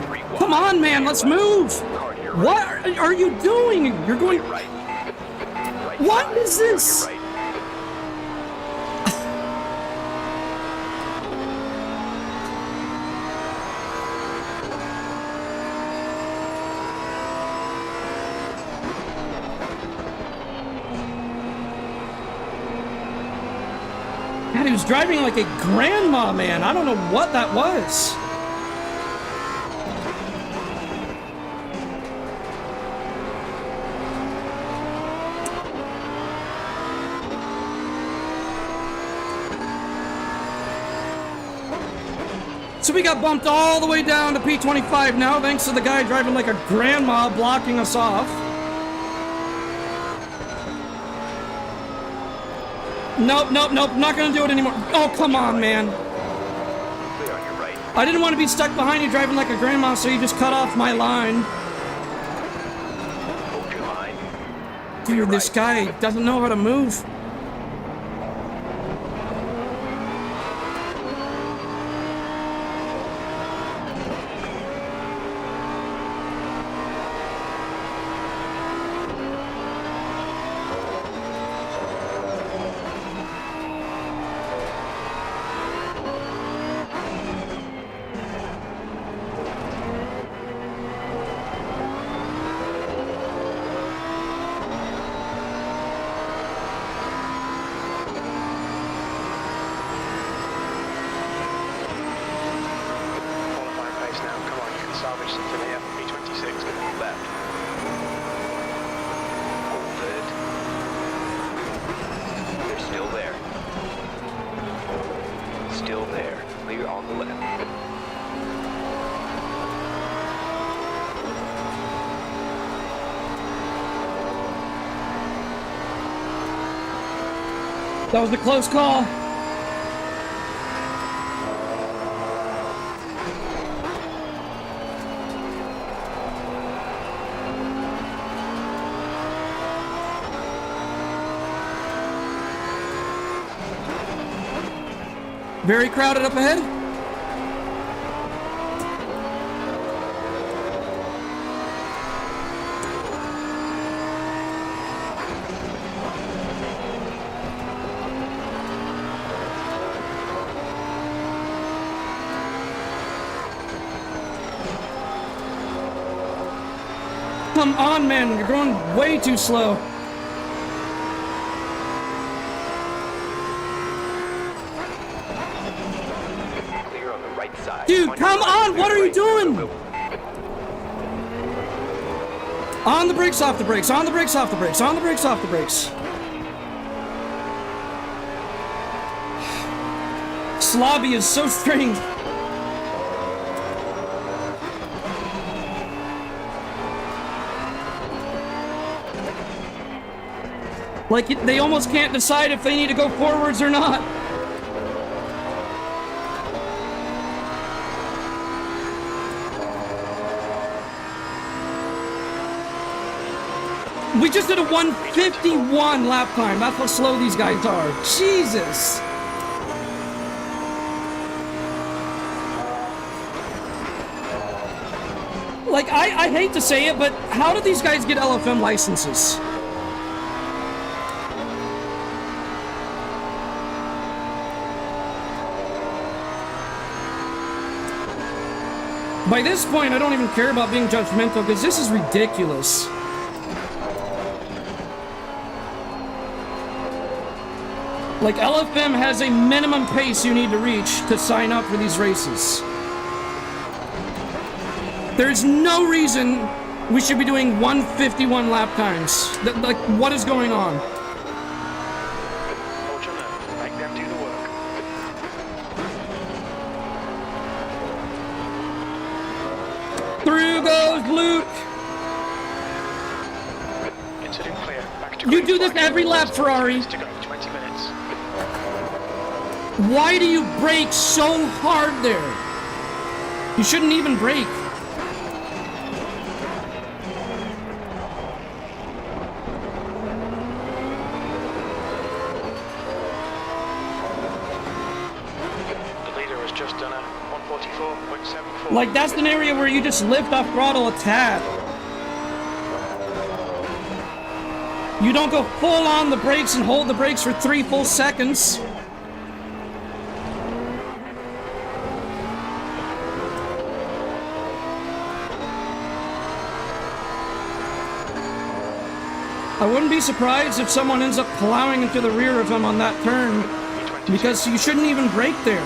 3 wide. Come on, man, let's move! Car to your What right. are you doing? You're going... Right. Right What side. is this? Car to your right. God, he was driving like a grandma, man. I don't know what that was. So we got bumped all the way down to P25 now, thanks to the guy driving like a grandma blocking us off. Nope, nope, nope, not gonna do it anymore. Oh, come on, man. Clear on your right. I didn't want to be stuck behind you driving like a grandma, so you just cut off my line. Hold your line. Dude, this guy doesn't know how to move. Qualifying pace now. Come on, you can salvage something here. P26. Left. Hold it. They're still there. Still there. Clear on the left. That was a close call. Very crowded up ahead. Come on, man, you're going way too slow. Clear on the right side. Dude, your come right. on, what are you doing? On the brakes, off the brakes, on the brakes, off the brakes, on the brakes, off the brakes. Slobby is so strange. Like, they almost can't decide if they need to go forwards or not. We just did a 151 lap time. That's how slow these guys are. Jesus. Like, I hate to say it, but how do these guys get LFM licenses? By this point, I don't even care about being judgmental, because this is ridiculous. Like, LFM has a minimum pace you need to reach to sign up for these races. There's no reason we should be doing 151 lap times. Like, what is going on? Hold your left. Make them do the work. Through goes Luke. Consider clear. Back to You green do this flag. every lap, Ferrari. To go. 20 minutes. Why do you brake so hard there? You shouldn't even brake. The leader has just done a 144.74. Like, that's an area where you just lift off throttle a tad. You don't go full on the brakes and hold the brakes for 3 full seconds. I wouldn't be surprised if someone ends up plowing into the rear of him on that turn, because you shouldn't even brake there.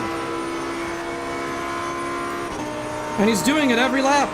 And he's doing it every lap.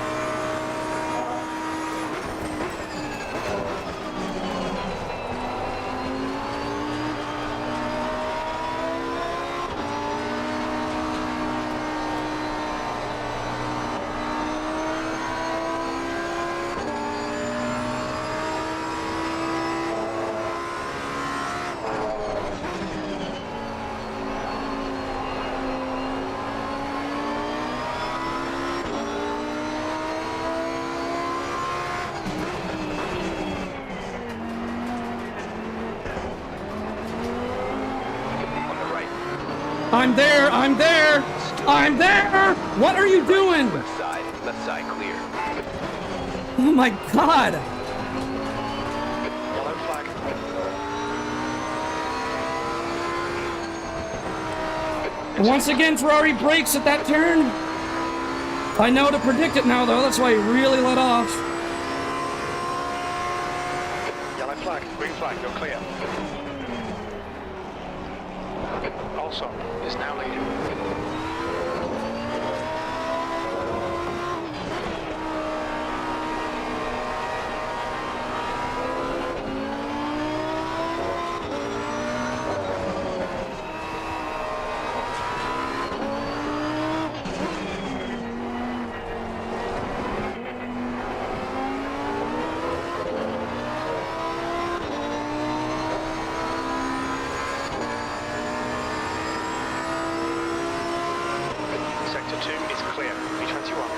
I'm there! I'm there! I'm there! What are you doing? Left side clear. Oh my god! Yellow flag. And once again, Ferrari brakes at that turn. I know to predict it now, though. That's why he really let off. Yellow flag. Green flag. You're clear. Also, is now leading. Sector 2 is clear. B21.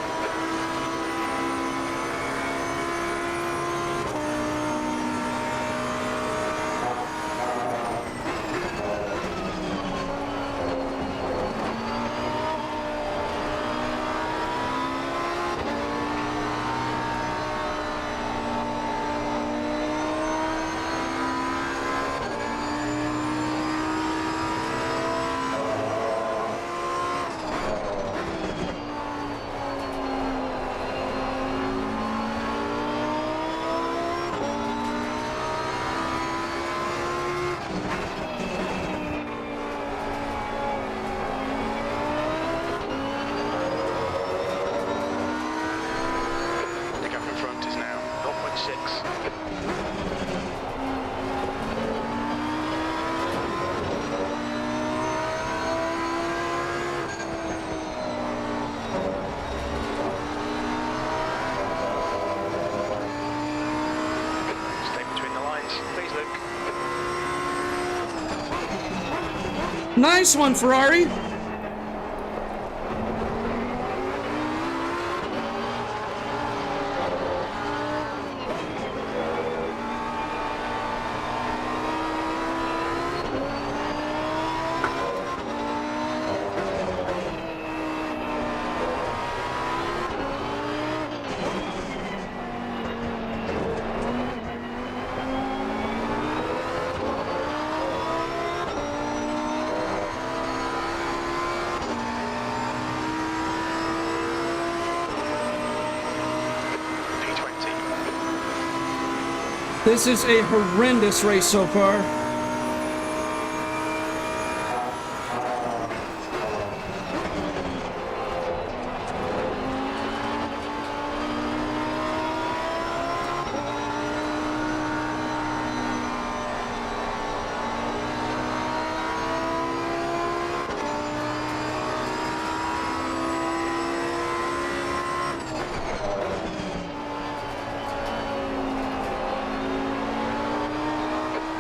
The gap in front is now 0.6. Stay between the lines, please, Luke. Nice one, Ferrari. This is a horrendous race so far.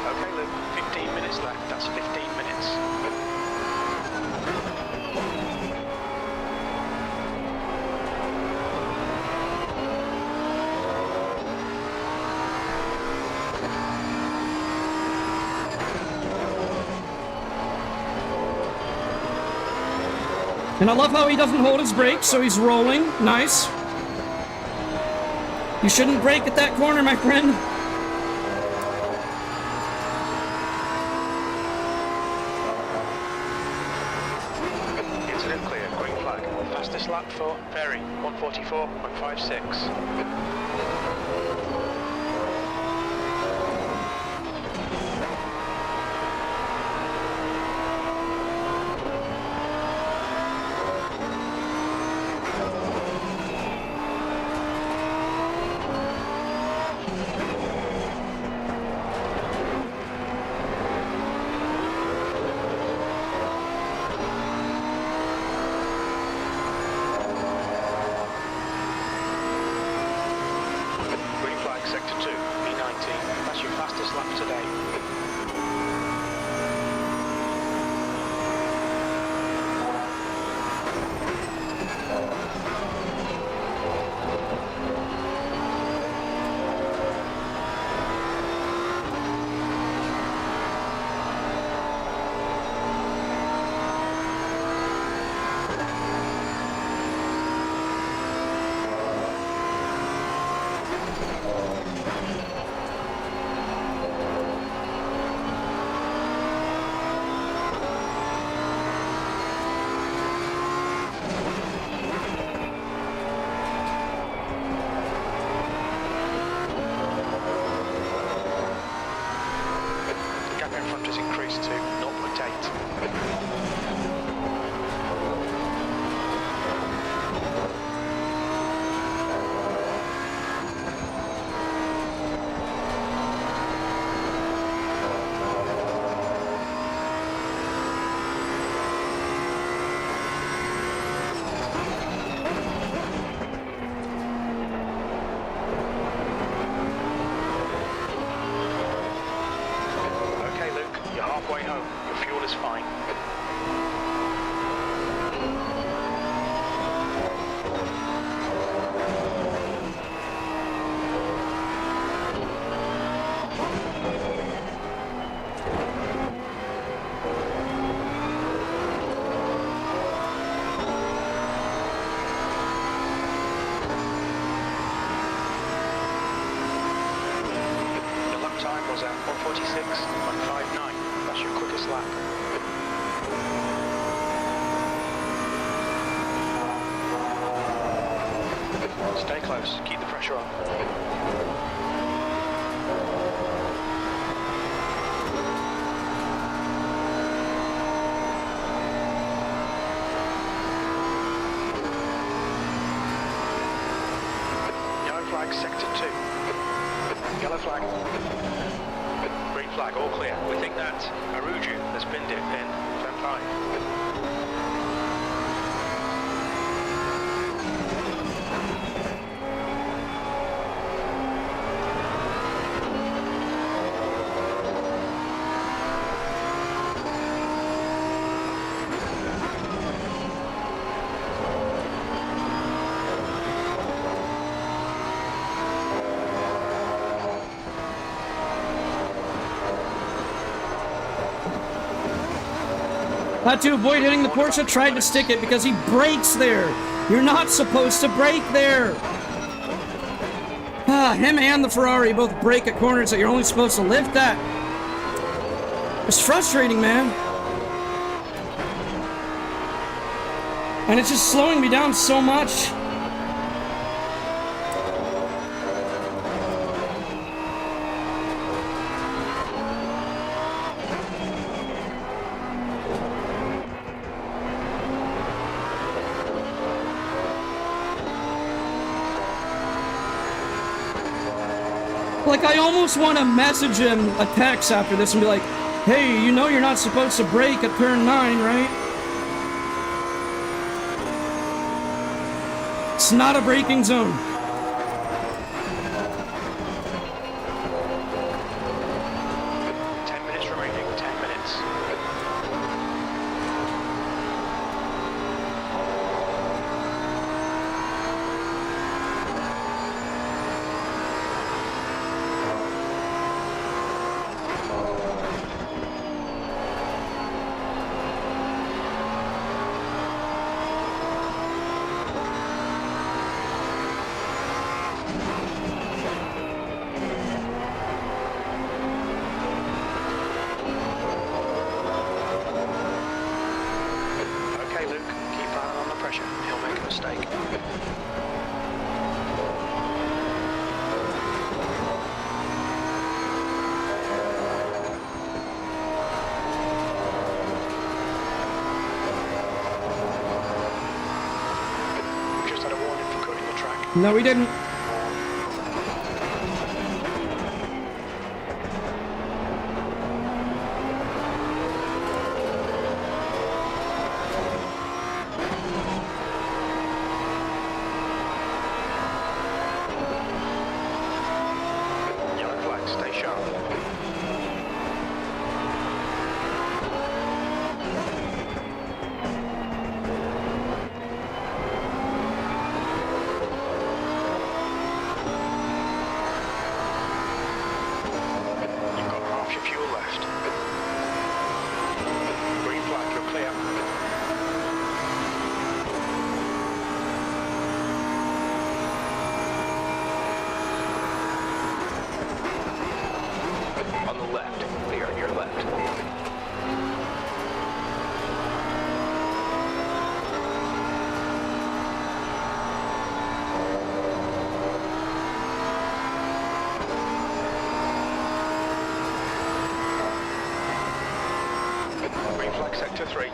Okay, Luke, 15 minutes left. That's 15 minutes. And I love how he doesn't hold his brakes, so he's rolling. Nice. You shouldn't brake at that corner, my friend. Incident clear. Green flag. Fastest lap for Ferry. 144.56. Green flag, sector 2, B19. That's your fastest lap today. time was at 146.59. That's your quickest lap. Stay close, keep the pressure on. Flag, sector 2. Yellow flag. Green flag, all clear. We think that Aruju has binned it in turn 5. Had to avoid hitting the Porsche, tried to stick it because he brakes there. You're not supposed to brake there. Him and the Ferrari both brake at corners that you're only supposed to lift at. It's frustrating, man. And it's just slowing me down so much. Like, I almost want to message him a text after this and be like, hey, you know you're not supposed to brake at turn 9, right? It's not a braking zone. No, we didn't. Yellow flag, stay sharp. Sector 3.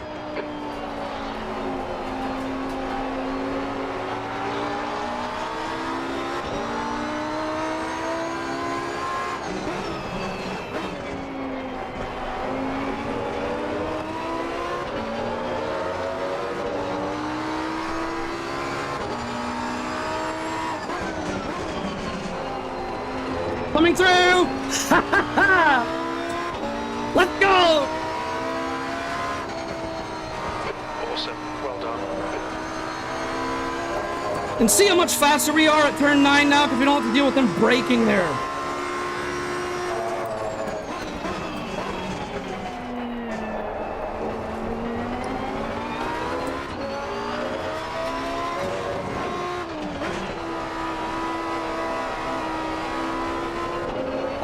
Coming through! Let's go! Awesome, well done. And see how much faster we are at turn 9 now because we don't have to deal with them braking there.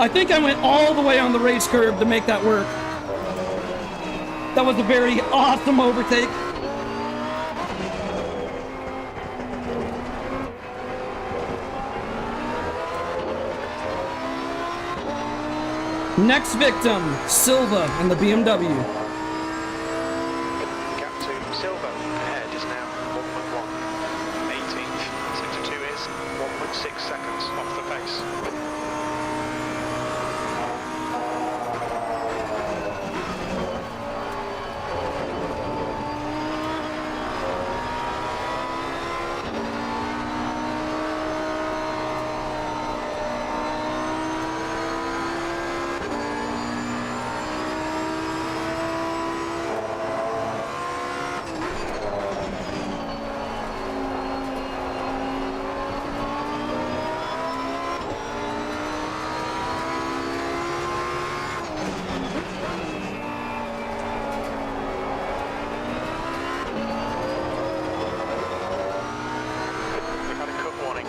I think I went all the way on the race curb to make that work. That was a very awesome overtake. Next victim, Silva and the BMW. Gap to Silver ahead is now 1.1. 18th, sector 2 is 1.6 seconds off the pace.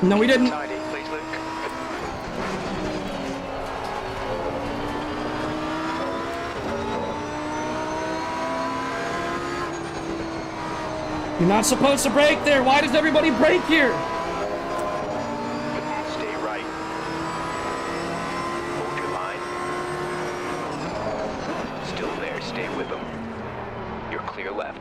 No, we didn't. Tidy, please, Luke. You're not supposed to brake there. Why does everybody brake here? Stay right. Hold your line. Still there. Stay with them. You're clear left.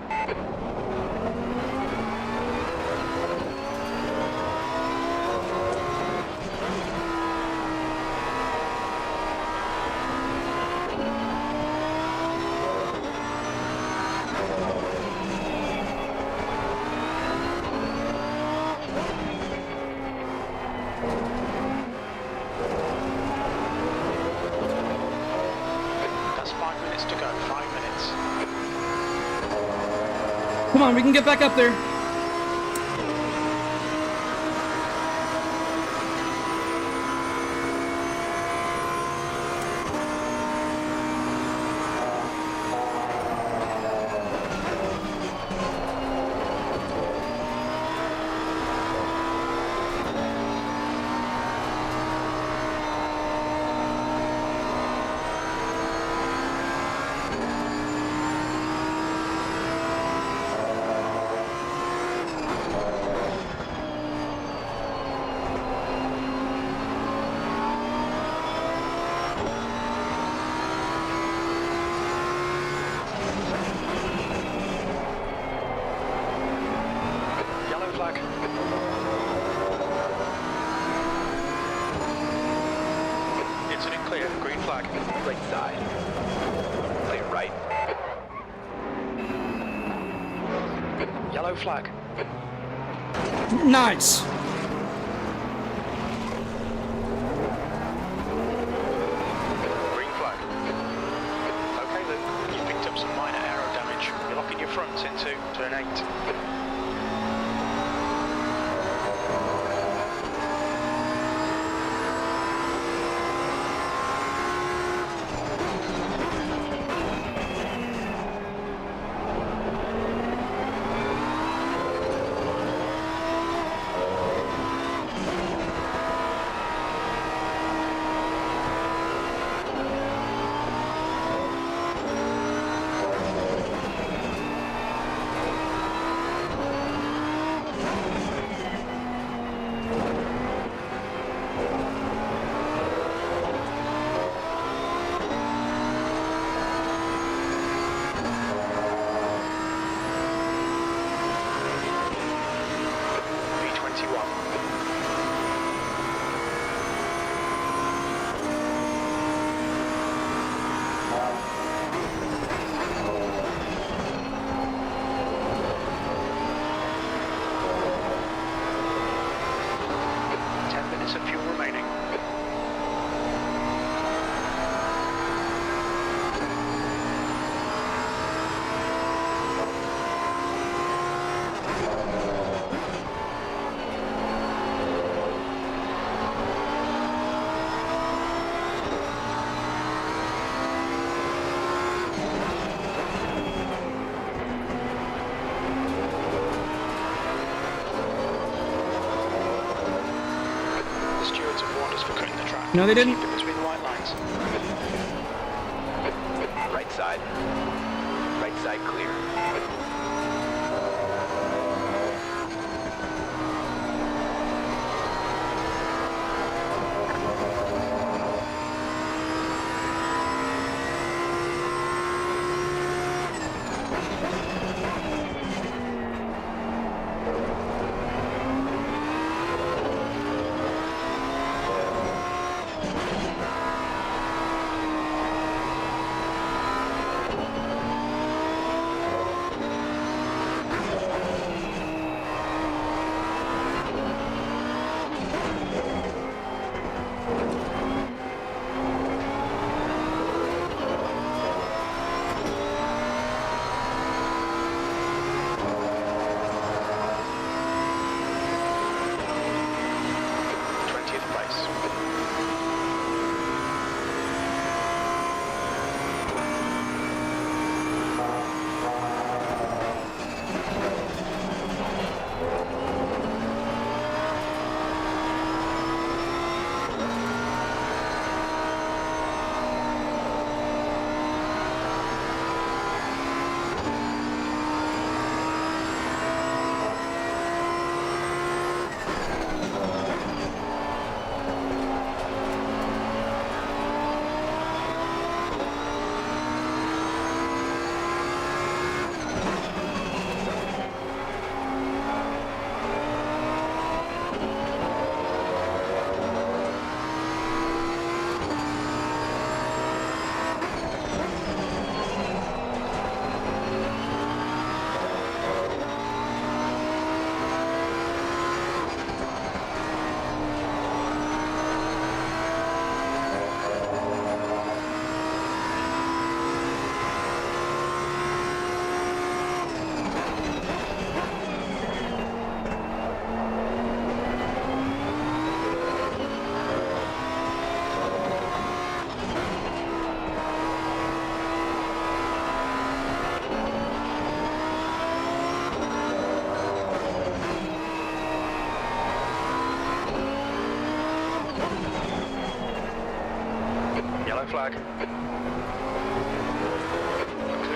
That's 5 minutes to go. 5 minutes. Come on, we can get back up there. Yellow flag. Incident clear. Green flag. Right side. Clear right. Yellow flag. Nice. Green flag. Okay, Luke. You've picked up some minor aero damage. You're locking your fronts into turn 8. No, they didn't. Keep it between the white lines. right. Right side. Right side clear. Flag. Clear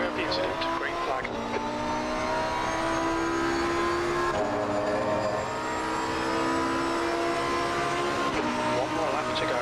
of the incident. Green flag. One more lap to go.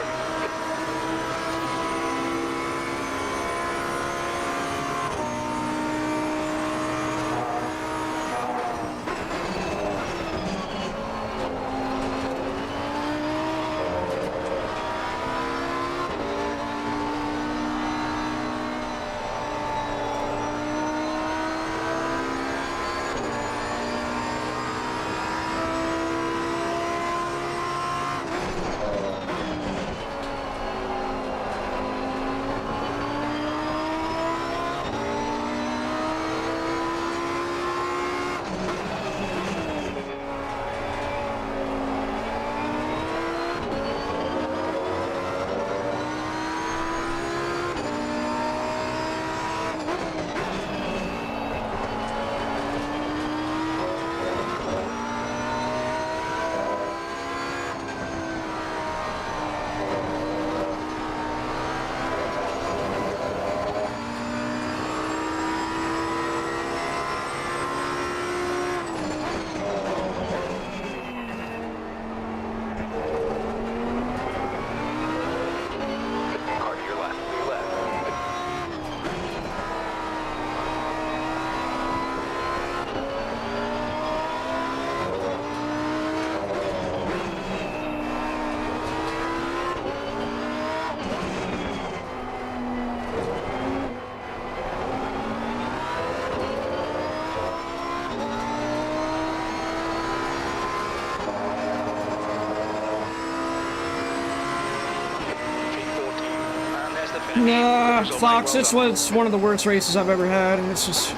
Nah, Fox, this was one of the worst races I've ever had. It's just...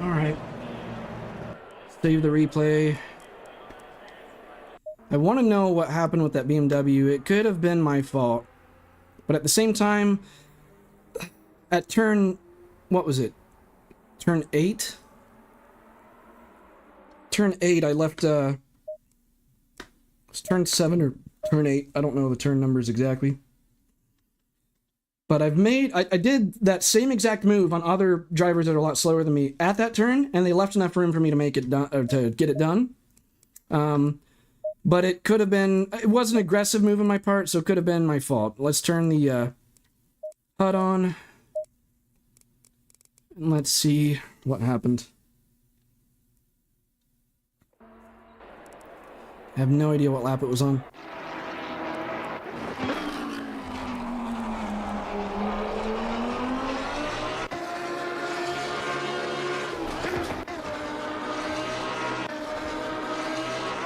Alright. Save the replay. I want to know what happened with that BMW. It could have been my fault. But at the same time, at turn... what was it? Turn 8. Turn 8, I left, it's turn 7 or turn 8. I don't know the turn numbers exactly. But I did that same exact move on other drivers that are a lot slower than me at that turn, and they left enough room for me to make it done, or to get it done. But it could have been, it was an aggressive move on my part, so it could have been my fault. Let's turn the HUD on. And let's see what happened. I have no idea what lap it was on.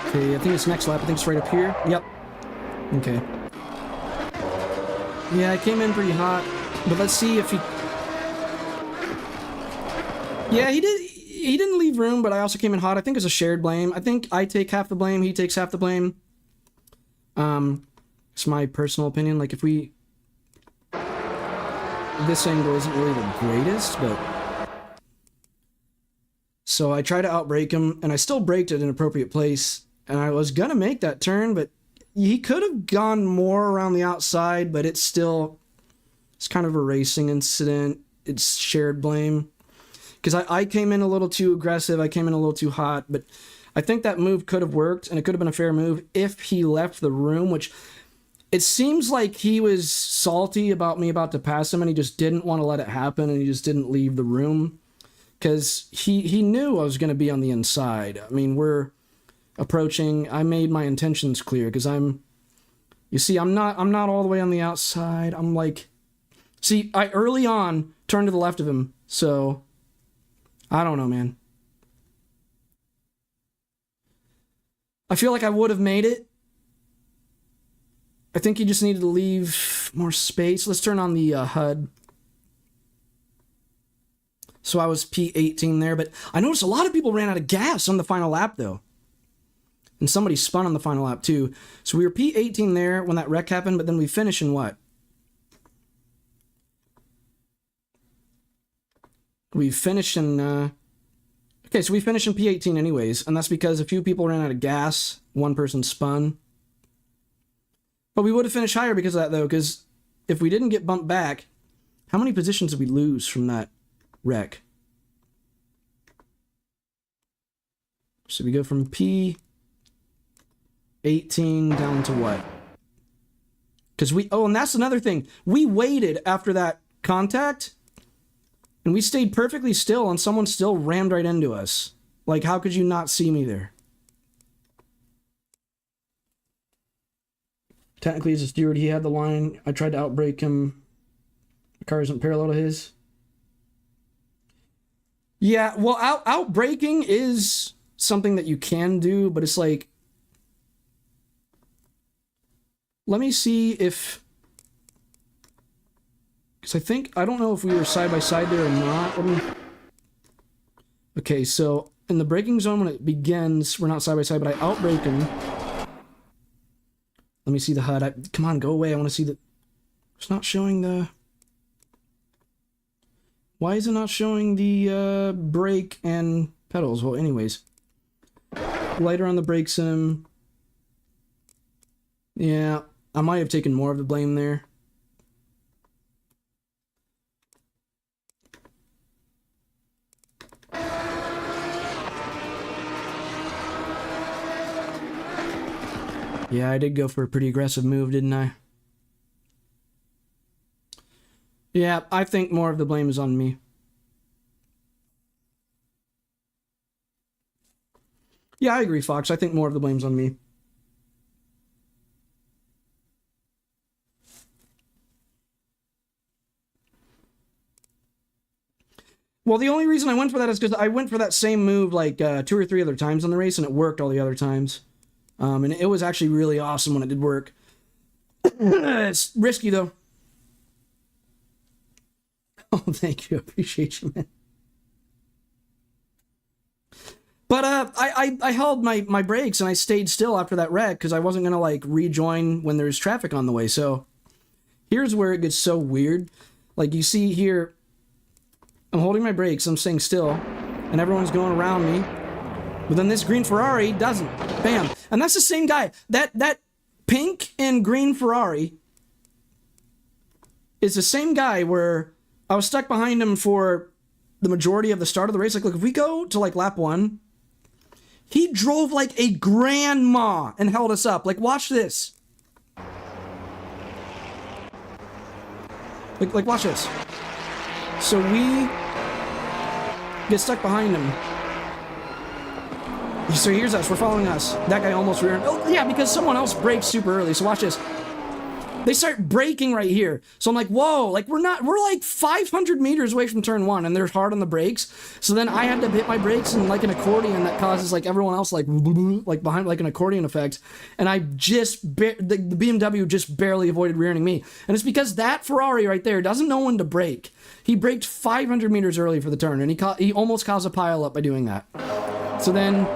Okay, I think it's next lap. I think it's right up here. Yep. Okay. Yeah, I came in pretty hot, but let's see if he... Yeah, he didn't leave room, but I also came in hot. I think it's a shared blame. I think I take half the blame, he takes half the blame. It's my personal opinion. Like, if we... This angle isn't really the greatest, but... So I tried to outbrake him, and I still braked at an appropriate place. And I was gonna make that turn, but he could have gone more around the outside, but it's kind of a racing incident. It's shared blame. Because I came in a little too aggressive, I came in a little too hot, but I think that move could have worked, and it could have been a fair move if he left the room, which it seems like he was salty about me about to pass him, and he just didn't want to let it happen, and he just didn't leave the room. Because he knew I was going to be on the inside. I mean, we're approaching, I made my intentions clear, because I'm not all the way on the outside. I'm like, see, I early on turned to the left of him, so I don't know, man. I feel like I would have made it. I think you just needed to leave more space. Let's turn on the HUD. So I was P18 there, but I noticed a lot of people ran out of gas on the final lap, though. And somebody spun on the final lap, too. So we were P18 there when that wreck happened, but then we finished in what? We finished in... Okay, so we finished in P18 anyways, and that's because a few people ran out of gas, one person spun. But we would have finished higher because of that, though, because if we didn't get bumped back, how many positions did we lose from that wreck? So we go from P18 down to what? Because and that's another thing. We waited after that contact, and we stayed perfectly still, and someone still rammed right into us. Like, how could you not see me there? Technically, as a steward, he had the line. I tried to outbrake him. The car isn't parallel to his. Yeah, well, outbraking is something that you can do, but it's like... Let me see if... Because I don't know if we were side by side there or not. Okay, so in the braking zone when it begins, we're not side by side, but I outbrake him. Let me see the HUD. Come on, go away. I want to see the... It's not showing the... Why is it not showing the brake and pedals? Well, anyways. Lighter on the brake sim. Yeah, I might have taken more of the blame there. Yeah, I did go for a pretty aggressive move, didn't I? Yeah, I think more of the blame is on me. Yeah, I agree, Fox. I think more of the blame's on me. Well, the only reason I went for that is because I went for that same move like 2 or 3 other times on the race, and it worked all the other times. And it was actually really awesome when it did work. It's risky, though. Oh, thank you. I appreciate you, man. But I held my brakes and I stayed still after that wreck because I wasn't going to, like, rejoin when there's traffic on the way. So here's where it gets so weird. Like, you see here, I'm holding my brakes, I'm staying still, and everyone's going around me. But then this green Ferrari doesn't. Bam. And that's the same guy. That pink and green Ferrari is the same guy where I was stuck behind him for the majority of the start of the race. Like, look, if we go to, like, lap 1, he drove like a grandma and held us up. Like, watch this. Like, watch this. So we get stuck behind him. So here's us, we're following us. That guy almost rear-ended. Oh, yeah, because someone else braked super early. So watch this. They start braking right here. So I'm like, whoa, like we're like 500 meters away from turn 1 and they're hard on the brakes. So then I had to hit my brakes and like an accordion that causes like everyone else like behind like an accordion effect. And I just, the BMW just barely avoided rear-ending me. And it's because that Ferrari right there doesn't know when to brake. He braked 500 meters early for the turn and he almost caused a pile up by doing that. So then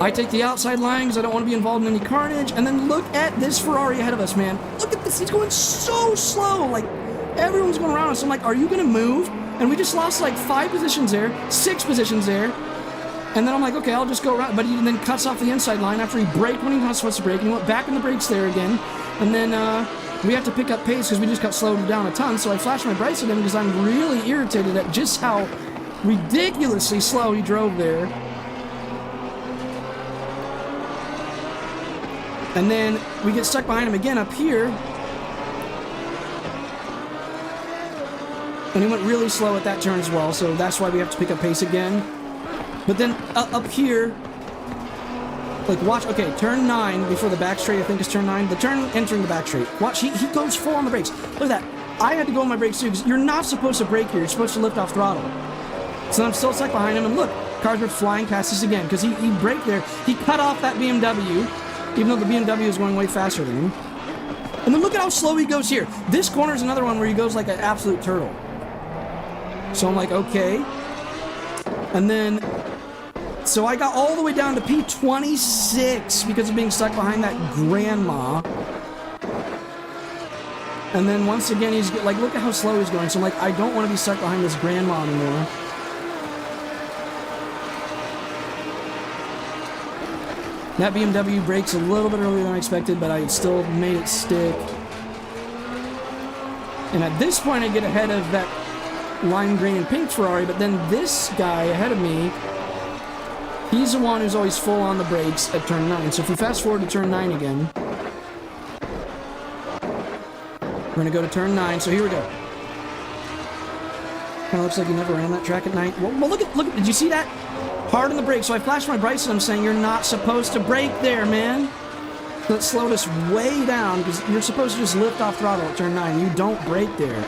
I take the outside line because I don't want to be involved in any carnage. And then look at this Ferrari ahead of us, man. Look at this. He's going so slow. Like, everyone's going around us. I'm like, are you going to move? And we just lost like 5 positions there, 6 positions there. And then I'm like, okay, I'll just go around. But he then cuts off the inside line after he braked when he was not supposed to brake. And he went back in the brakes there again. And then we have to pick up pace because we just got slowed down a ton. So I flashed my brakes at him because I'm really irritated at just how ridiculously slow he drove there. And then we get stuck behind him again up here. And he went really slow at that turn as well, so that's why we have to pick up pace again. But then up here, like watch, okay, turn 9 before the back straight, I think is turn 9. The turn entering the back straight. Watch, he goes full on the brakes. Look at that. I had to go on my brakes too, because you're not supposed to brake here. You're supposed to lift off throttle. So I'm still stuck behind him, and look, cars are flying past us again, because he braked there. He cut off that BMW. Even though the BMW is going way faster than him. And then look at how slow he goes here. This corner is another one where he goes like an absolute turtle. So I'm like, okay. And then, so I got all the way down to P26 because of being stuck behind that grandma. And then once again, he's like, look at how slow he's going. So I'm like, I don't want to be stuck behind this grandma anymore. That BMW brakes a little bit earlier than I expected, but I still made it stick. And at this point, I get ahead of that lime green and pink Ferrari, but then this guy ahead of me, he's the one who's always full on the brakes at turn 9. So if we fast forward to turn 9 again, we're going to go to turn 9. So here we go. Kind of looks like he never ran that track at night. Well, look at, did you see that? Hard on the brake, so I flashed my brakes and I'm saying you're not supposed to brake there, man. That slowed us way down because you're supposed to just lift off throttle at turn 9. You don't brake there.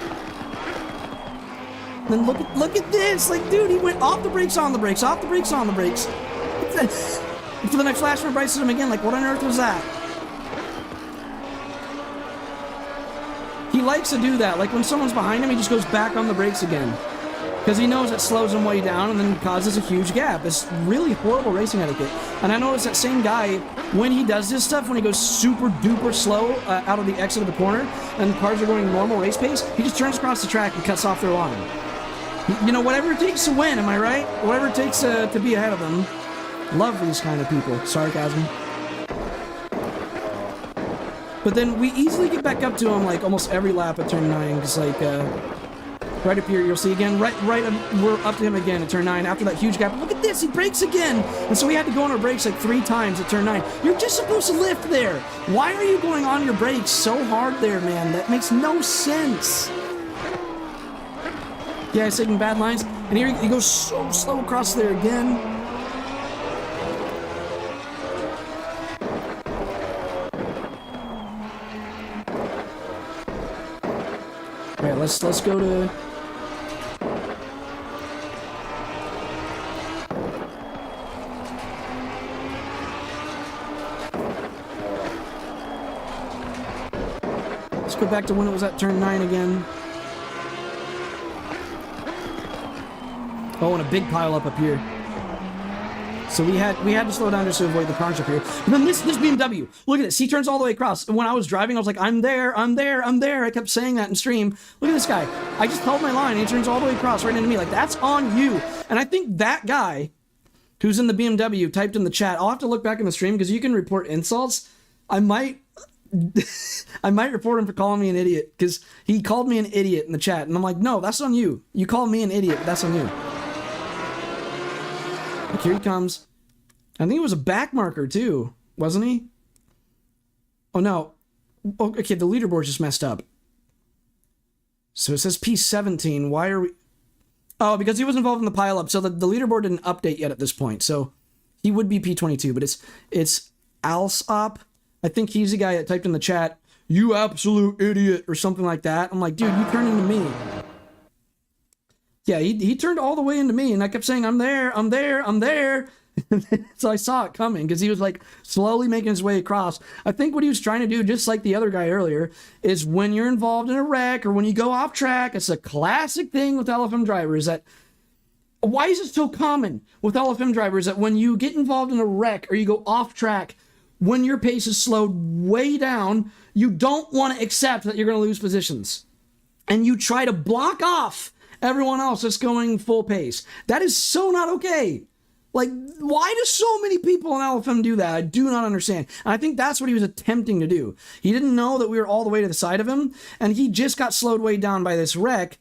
Then look at this, like, dude, he went off the brakes, on the brakes, off the brakes, on the brakes. So then I flashed my brakes at him again, like, what on earth was that? He likes to do that, like when someone's behind him, he just goes back on the brakes again. Because he knows it slows him way down and then causes a huge gap. It's really horrible racing etiquette. And I noticed that same guy, when he does this stuff, when he goes super duper slow out of the exit of the corner, and cars are going normal race pace, he just turns across the track and cuts off their line. You know, whatever it takes to win, am I right? Whatever it takes to be ahead of them. Love these kind of people. Sarcasm. But then we easily get back up to him like almost every lap at turn 9, because like, right up here, you'll see again, we're up to him again at turn 9 after that huge gap. Look at this, he brakes again! And so we had to go on our brakes like 3 times at turn 9. You're just supposed to lift there! Why are you going on your brakes so hard there, man? That makes no sense! Yeah, he's taking bad lines, and here he goes so slow across there again. Alright, let's go to... Let's go back to when it was at turn 9 again. Oh, and a big pile up here. So we had to slow down just to avoid the cars up here. But then this BMW, look at this. He turns all the way across. And when I was driving, I was like, I'm there, I'm there, I'm there. I kept saying that in stream. Look at this guy. I just held my line. And he turns all the way across right into me. Like, that's on you. And I think that guy who's in the BMW typed in the chat. I'll have to look back in the stream because you can report insults. I might report him for calling me an idiot because he called me an idiot in the chat. And I'm like, no, that's on you. You called me an idiot, but that's on you. Look, here he comes. I think it was a back marker too, wasn't he? Oh no. Oh, okay, the leaderboard just messed up. So it says P17. Why are we... Oh, because he was involved in the pileup. So the leaderboard didn't update yet at this point. So he would be P22, but it's Alsop. I think he's the guy that typed in the chat, you absolute idiot, or something like that. I'm like, dude, you turned into me. Yeah, he turned all the way into me, and I kept saying, I'm there, I'm there, I'm there. So I saw it coming, because he was like slowly making his way across. I think what he was trying to do, just like the other guy earlier, is when you're involved in a wreck, or when you go off track, it's a classic thing with LFM drivers that, why is it so common with LFM drivers that when you get involved in a wreck, or you go off track, when your pace is slowed way down, you don't want to accept that you're going to lose positions. And you try to block off everyone else that's going full pace. That is so not okay. Like, why do so many people in LFM do that? I do not understand. And I think that's what he was attempting to do. He didn't know that we were all the way to the side of him, and he just got slowed way down by this wreck.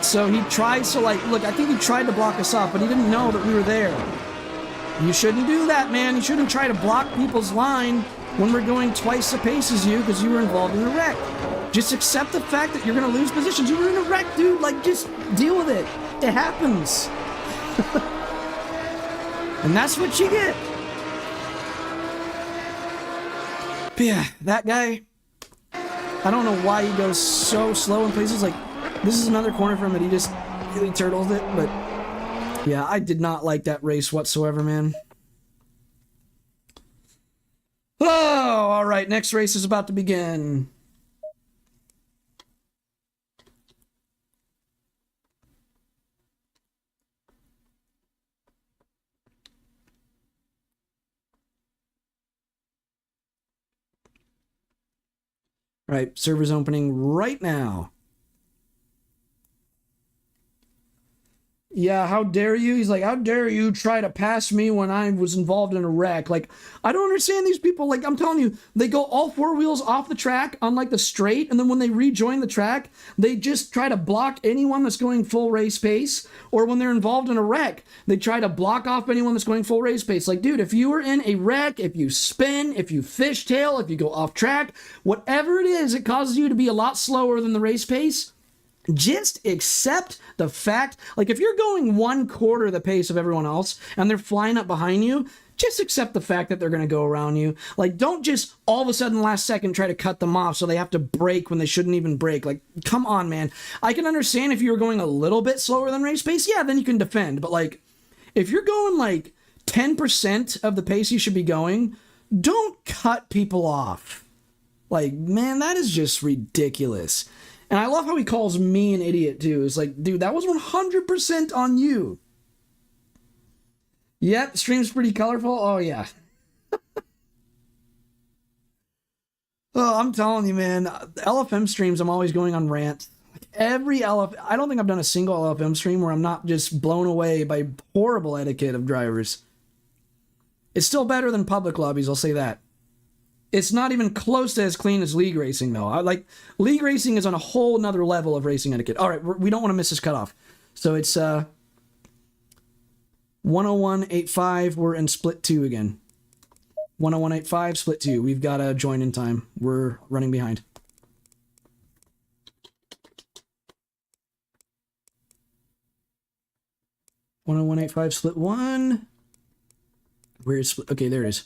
So he tries to, like, look, I think he tried to block us off, but he didn't know that we were there. You shouldn't do that, man. You shouldn't try to block people's line when we're going twice the pace as you because you were involved in a wreck. Just accept the fact that you're going to lose positions. You were in a wreck, dude. Like, just deal with it. It happens. And that's what you get. But yeah, that guy, I don't know why he goes so slow in places. Like, this is another corner for him that he just really turtles it, but yeah, I did not like that race whatsoever, man. Oh, all right. Next race is about to begin. All right, server's opening right now. Yeah, how dare you? He's like, how dare you try to pass me when I was involved in a wreck? Like, I don't understand these people. Like, I'm telling you, they go all four wheels off the track on, like, the straight, and then when they rejoin the track, they just try to block anyone that's going full race pace, or when they're involved in a wreck, they try to block off anyone that's going full race pace. Like, dude, if you were in a wreck, if you spin, if you fishtail, if you go off track, whatever it is, it causes you to be a lot slower than the race pace. Just accept the fact, like if you're going 1/4 the pace of everyone else and they're flying up behind you, just accept the fact that they're going to go around you. Like, don't just all of a sudden last second try to cut them off so they have to brake when they shouldn't even brake. Like, come on, man. I can understand if you were going a little bit slower than race pace, yeah, then you can defend. But like, if you're going like 10% of the pace you should be going, don't cut people off. Like, man, that is just ridiculous. And I love how he calls me an idiot, too. It's like, dude, that was 100% on you. Yep, stream's pretty colorful. Oh, yeah. Oh, I'm telling you, man. LFM streams, I'm always going on rants. Like every LFM... I don't think I've done a single LFM stream where I'm not just blown away by horrible etiquette of drivers. It's still better than public lobbies, I'll say that. It's not even close to as clean as league racing, though. Like, league racing is on a whole nother level of racing etiquette. All right, we don't want to miss this cutoff. So it's 101.85. We're in split 2 again. 101.85, split 2. We've got to join in time. We're running behind. .101.85, split 1. Where is split? Okay, there it is.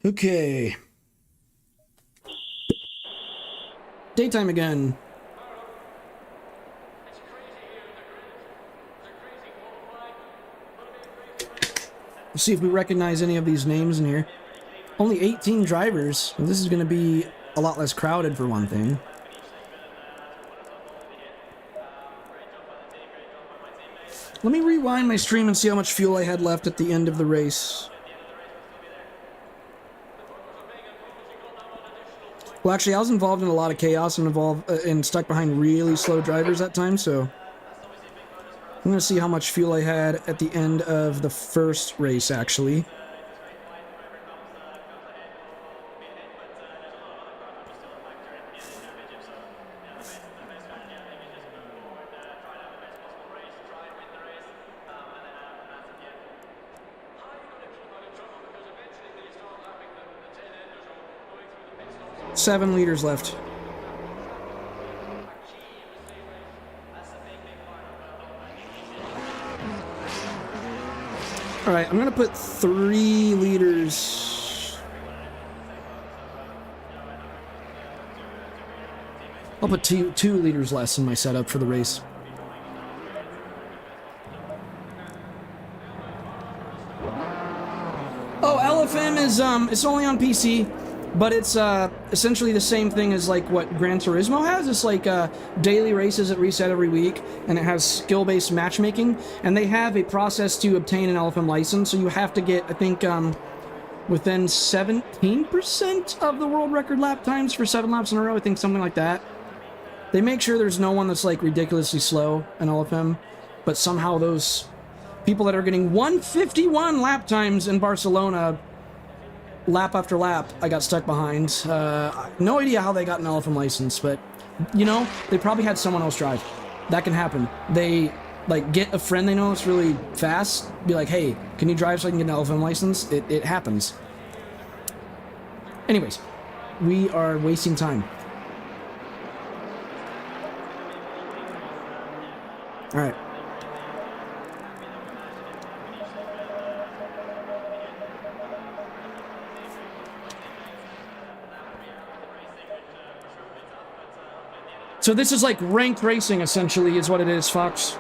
Okay. Daytime again. Let's see if we recognize any of these names in here. Only 18 drivers. Well, this is going to be a lot less crowded for one thing. Let me rewind my stream and see how much fuel I had left at the end of the race. Well, actually, I was involved in a lot of chaos and and stuck behind really slow drivers at times, so I'm going to see how much fuel I had at the end of the first race, actually. $7 liters left. Alright, I'm gonna put 3 liters. I'll put 2 liters less in my setup for the race. Oh, LFM is it's only on PC. But it's essentially the same thing as like what Gran Turismo has. It's like daily races that reset every week, and it has skill-based matchmaking. And they have a process to obtain an LFM license, so you have to get, I think, within 17% of the world record lap times for 7 laps in a row. I think something like that. They make sure there's no one that's like ridiculously slow in LFM, but somehow those people that are getting 151 lap times in Barcelona, lap after lap, I got stuck behind. No idea how they got an LFM license, but, you know, they probably had someone else drive. That can happen. They, like, get a friend they know that's really fast, be like, hey, can you drive so I can get an LFM license? It happens. Anyways, we are wasting time. Alright. So this is like ranked racing, essentially, is what it is, Fox.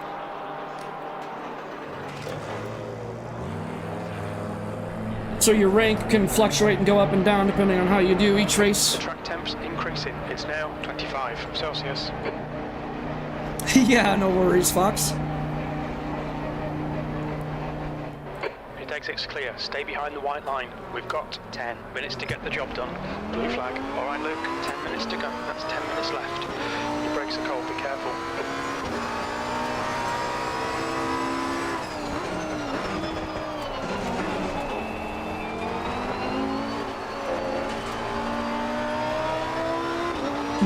So your rank can fluctuate and go up and down depending on how you do each race. The track temp's increasing. It's now 25 Celsius. Yeah, no worries, Fox. Pit exit's clear. Stay behind the white line. We've got 10 minutes to get the job done. Blue flag. All right, Luke. 10 minutes to go. That's 10 minutes left. Your brakes are cold. Be careful.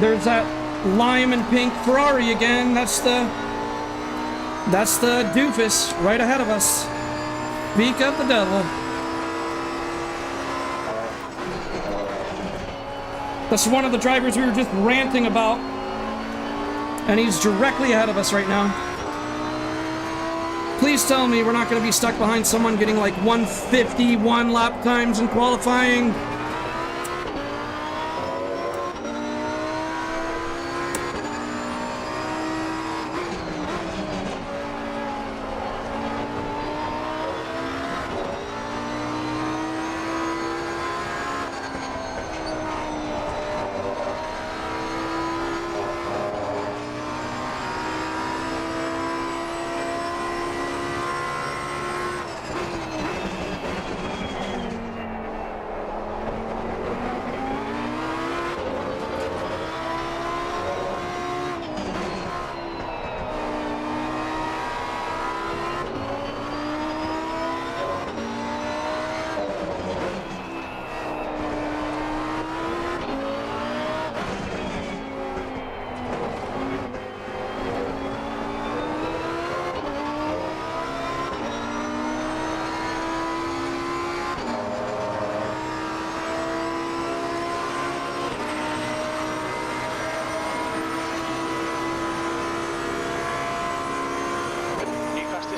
There's that lime and pink Ferrari again. That's the doofus right ahead of us. Speak of the devil. That's one of the drivers we were just ranting about. And he's directly ahead of us right now. Please tell me we're not going to be stuck behind someone getting like 151 lap times in qualifying.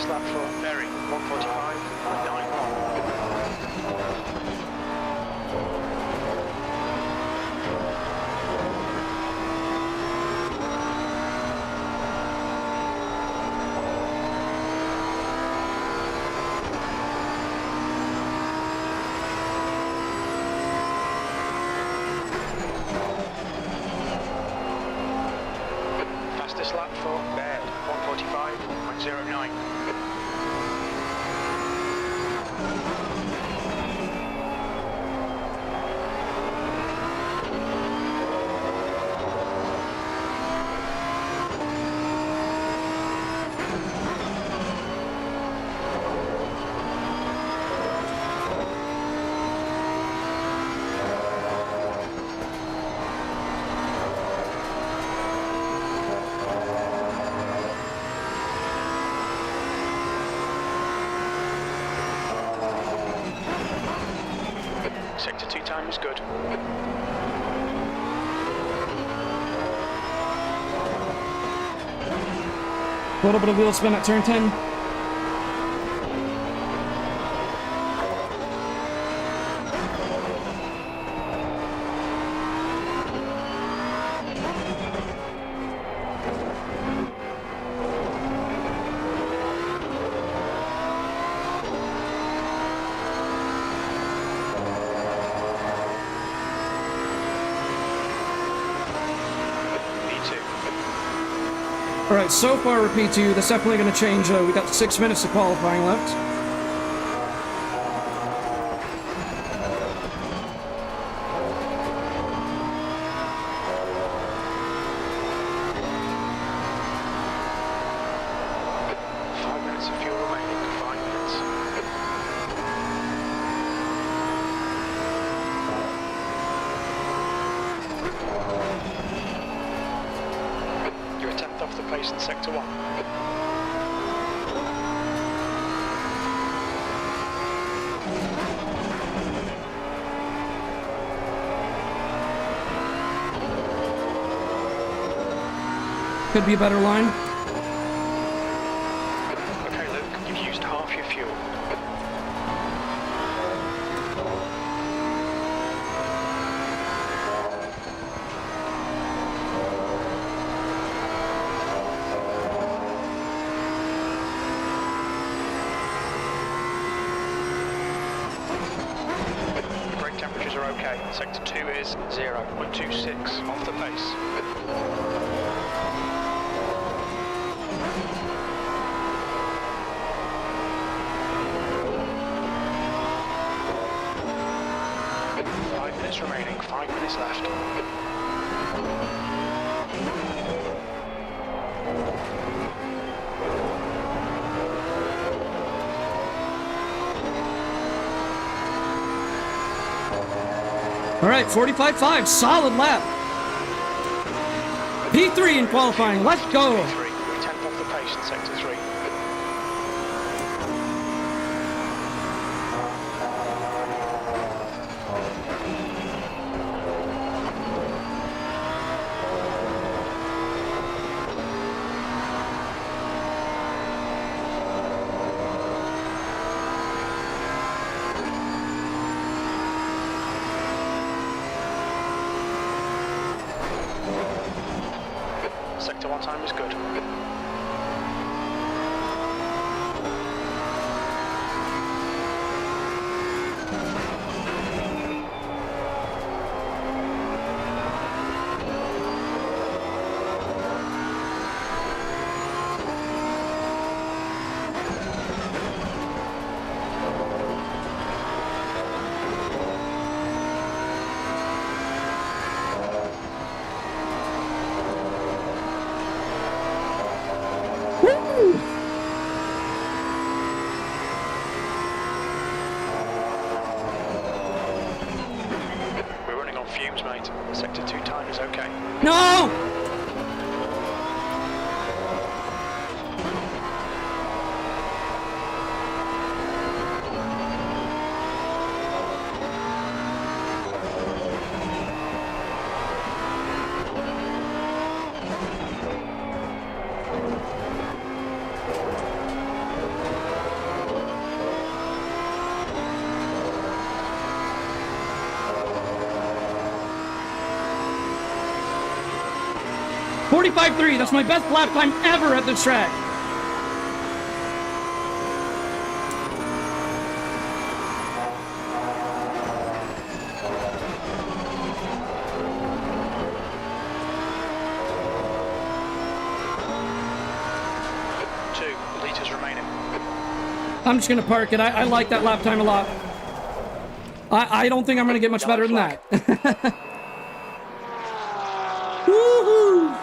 Lap for Berry, 145.9. Fastest lap for Baird, 145.09. good. A little bit of wheel spin at turn 10. Alright, so far with P2, that's definitely going to change. We got 6 minutes of qualifying left. In sector 1. Could be a better line. Okay, Luke, you've used half your fuel. Temperatures are okay. Sector 2 is 0.26 off the pace. Five minutes remaining, 5 minutes left. All right, 45.5, solid lap. P3 in qualifying, let's go. P3, we're 10th off the pace in sector 3. Sector 1 time is good. Fumes, mate. Sector 2 time is okay. No! .45.3, that's my best lap time ever at this track. I'm just going to park it. I like that lap time a lot. I don't think I'm going to get much better than that. Woohoo!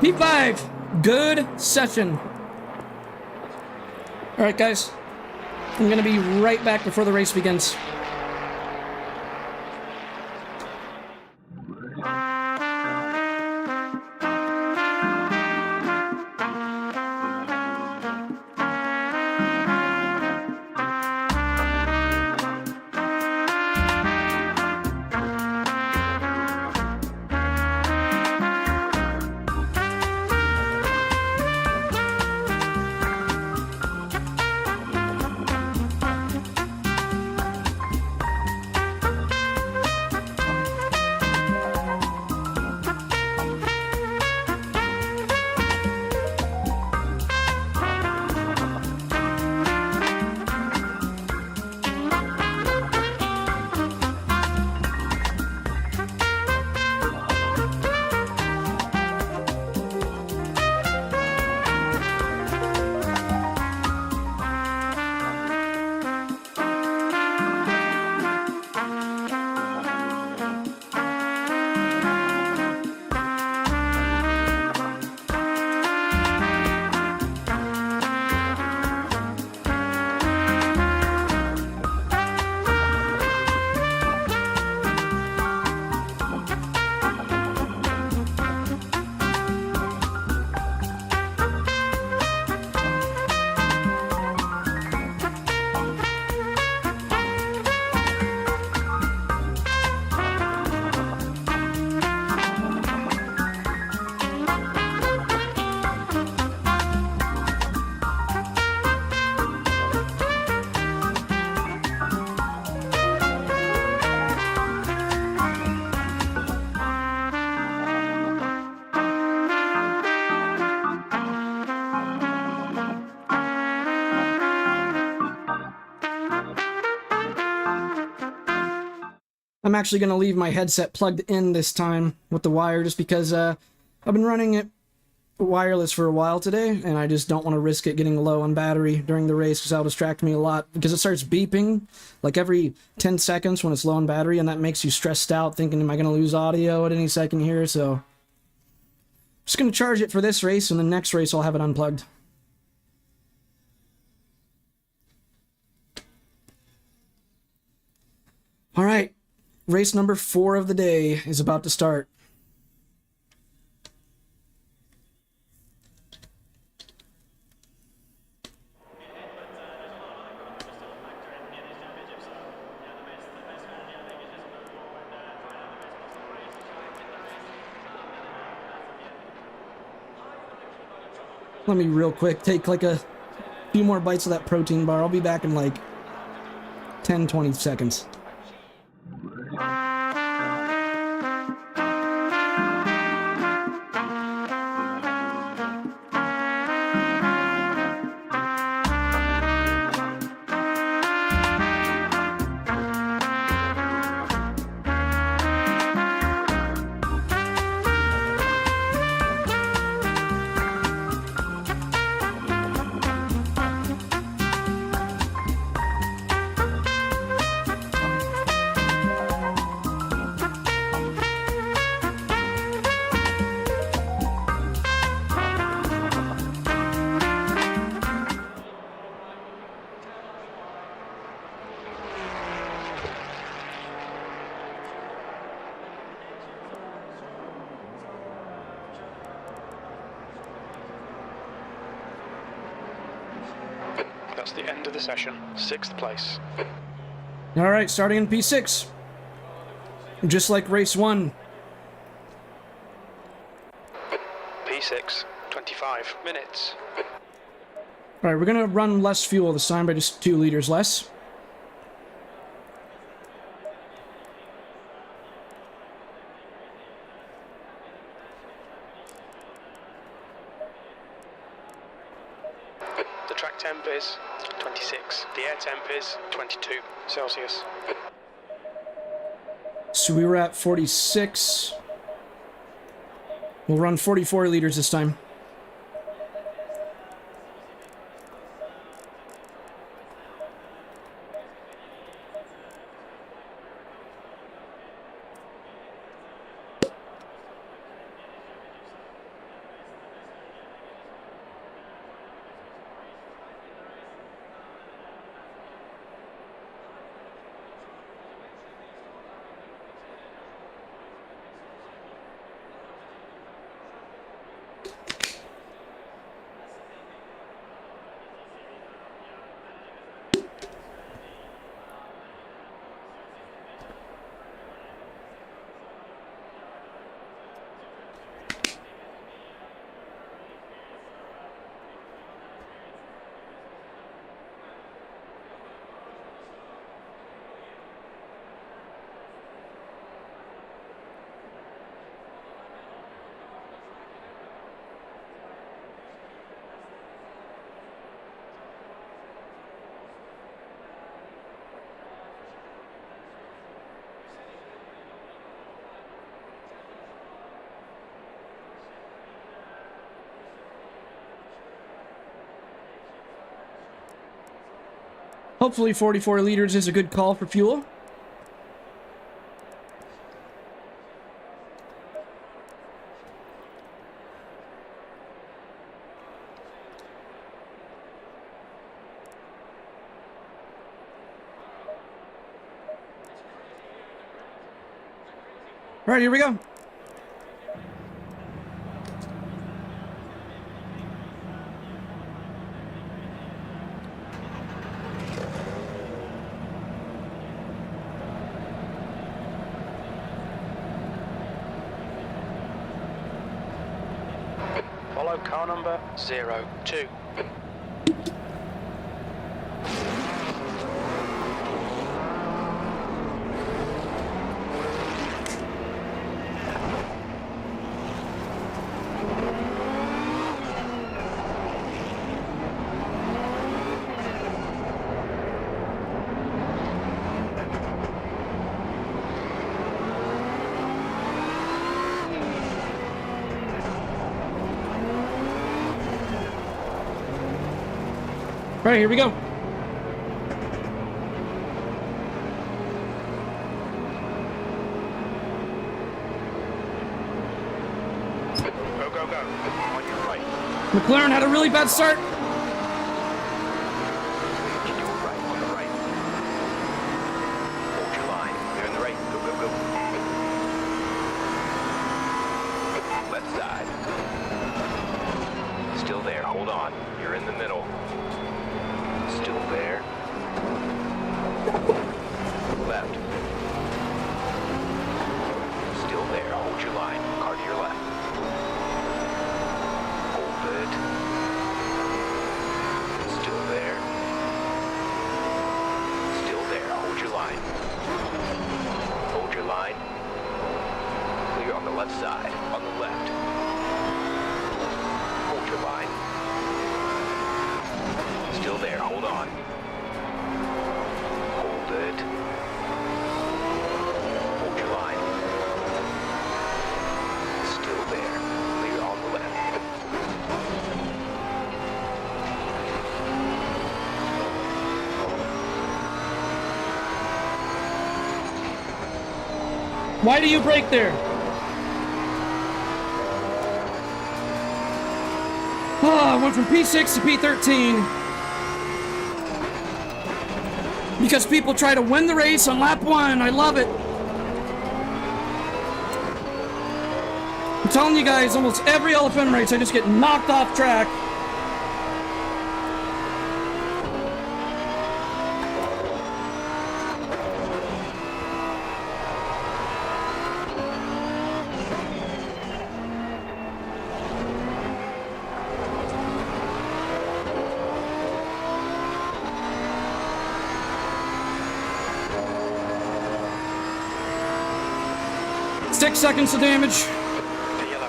P5, good session. All right, guys. I'm going to be right back before the race begins. I'm actually going to leave my headset plugged in this time with the wire just because I've been running it wireless for a while today, and I just don't want to risk it getting low on battery during the race because that'll distract me a lot, because it starts beeping like every 10 seconds when it's low on battery, and that makes you stressed out thinking, am I going to lose audio at any second here? So I'm just going to charge it for this race, and the next race I'll have it unplugged. All right, race number 4 of the day is about to start. Let me real quick take like a few more bites of that protein bar. I'll be back in like 10-20 seconds. That's the end of the session. 6th place. All right, starting in P6. Just like race 1. P6, 25 minutes. All right, we're going to run less fuel this time by just 2 liters less. The track temp is 26. The air temp is 22 Celsius. So we were at 46. We'll run 44 liters this time. Hopefully 44 liters is a good call for fuel. All right, here we go. Follow car number 02. right, here we go. Go, go, go. On your right. McLaren had a really bad start. Keep your right, on the right. Hold your line. You're in the right. Go, go, go. Left side. Still there. Hold on. You're in the middle. Still there. Left. Still there. Hold your line. Car to your left. Hold it. Still there. Still there. Hold your line. Hold your line. Clear on the left side. On the left. Hold your line. Still there. Hold on. Hold it. Hold your line. Still there. Clear on the left. Why do you brake there? I went from P6 to P13. Because people try to win the race on lap 1. I love it. I'm telling you guys, almost every LFM race, I just get knocked off track. Six seconds of damage. To yellow.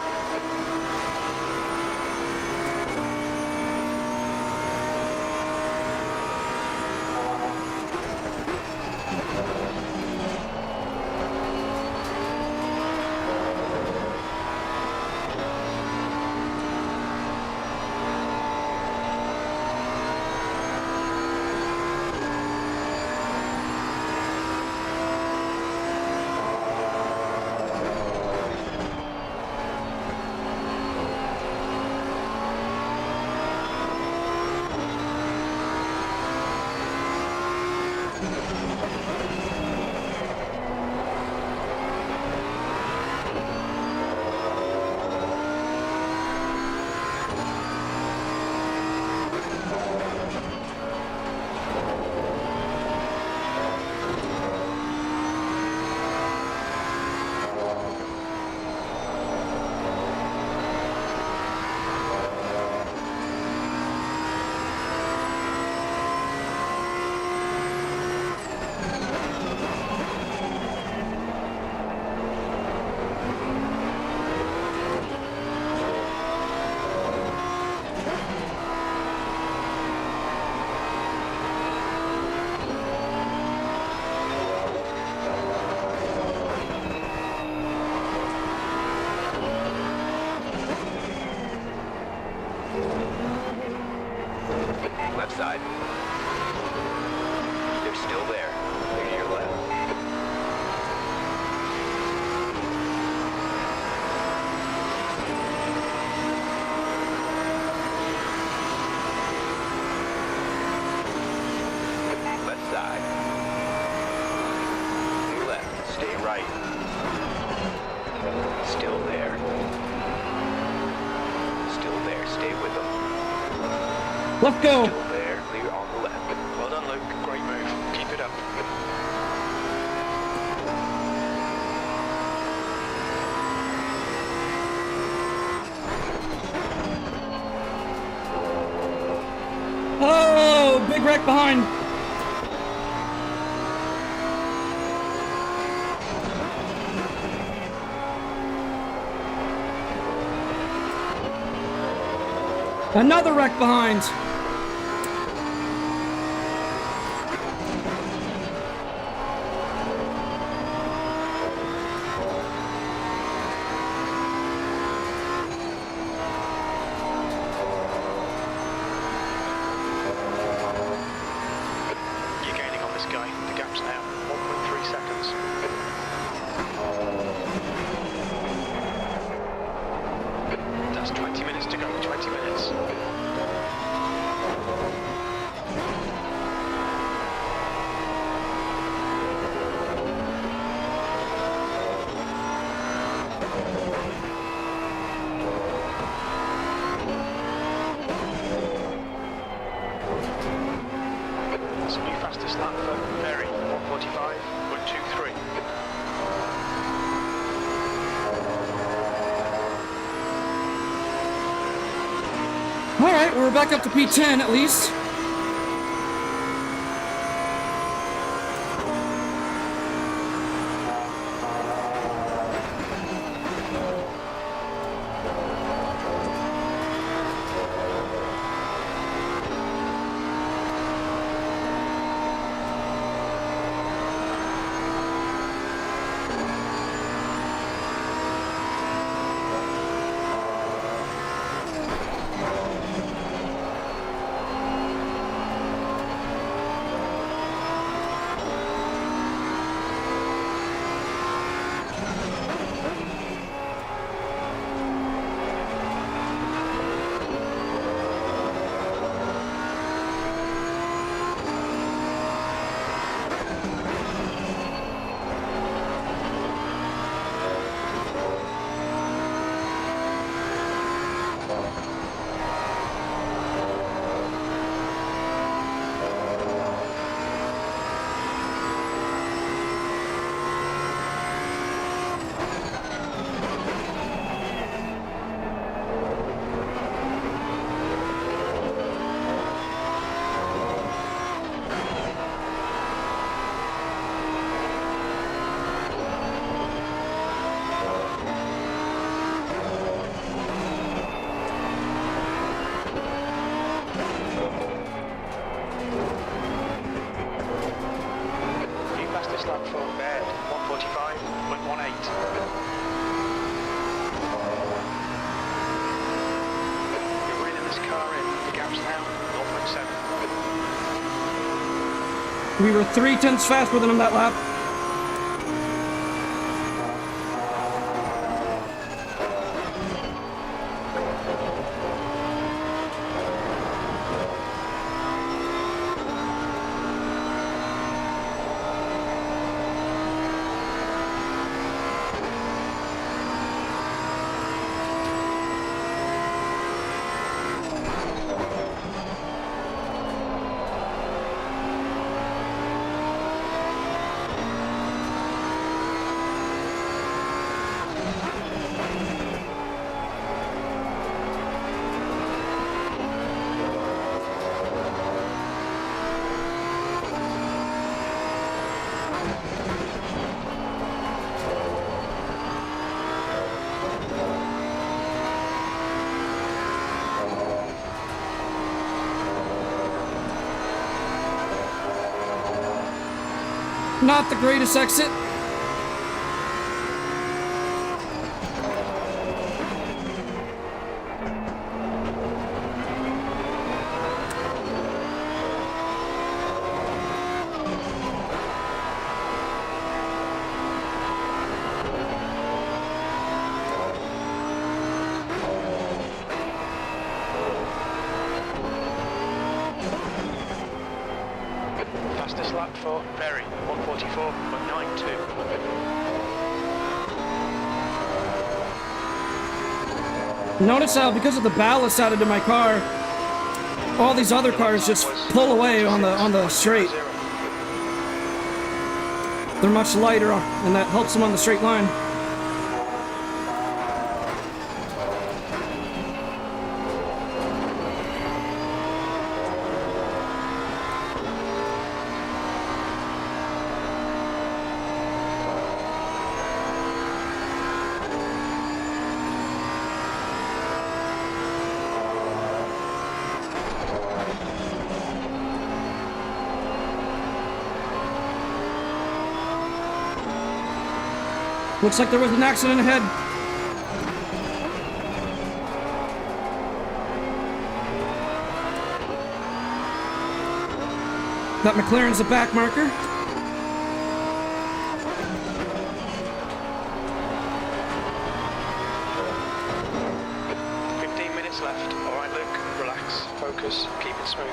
Left side. They're still there. They're to your left. Left side. Your left. Stay right. Still there. Still there. Stay with them. Let's go. Still there. Clear on the left. Well done, Luke. Great move. Keep it up. Oh, big wreck behind. Another wreck behind. 20 minutes to go, 20 minutes. It's a new fastest lap for Berry, 1:45.23. All right, we're back up to P10 at least. Lap for Baird, 1:45.18. You're reeling this car in. The gap's now 0.7. We were 0.3 faster than him that lap. Not the greatest exit. Fastest lap for Berry, 1:44.92. Notice how, because of the ballast added to my car, all these other cars just pull away on the straight. They're much lighter, and that helps them on the straight line. Looks like there was an accident ahead. That McLaren's a back marker. minutes left. All right, Luke, relax, focus, keep it smooth.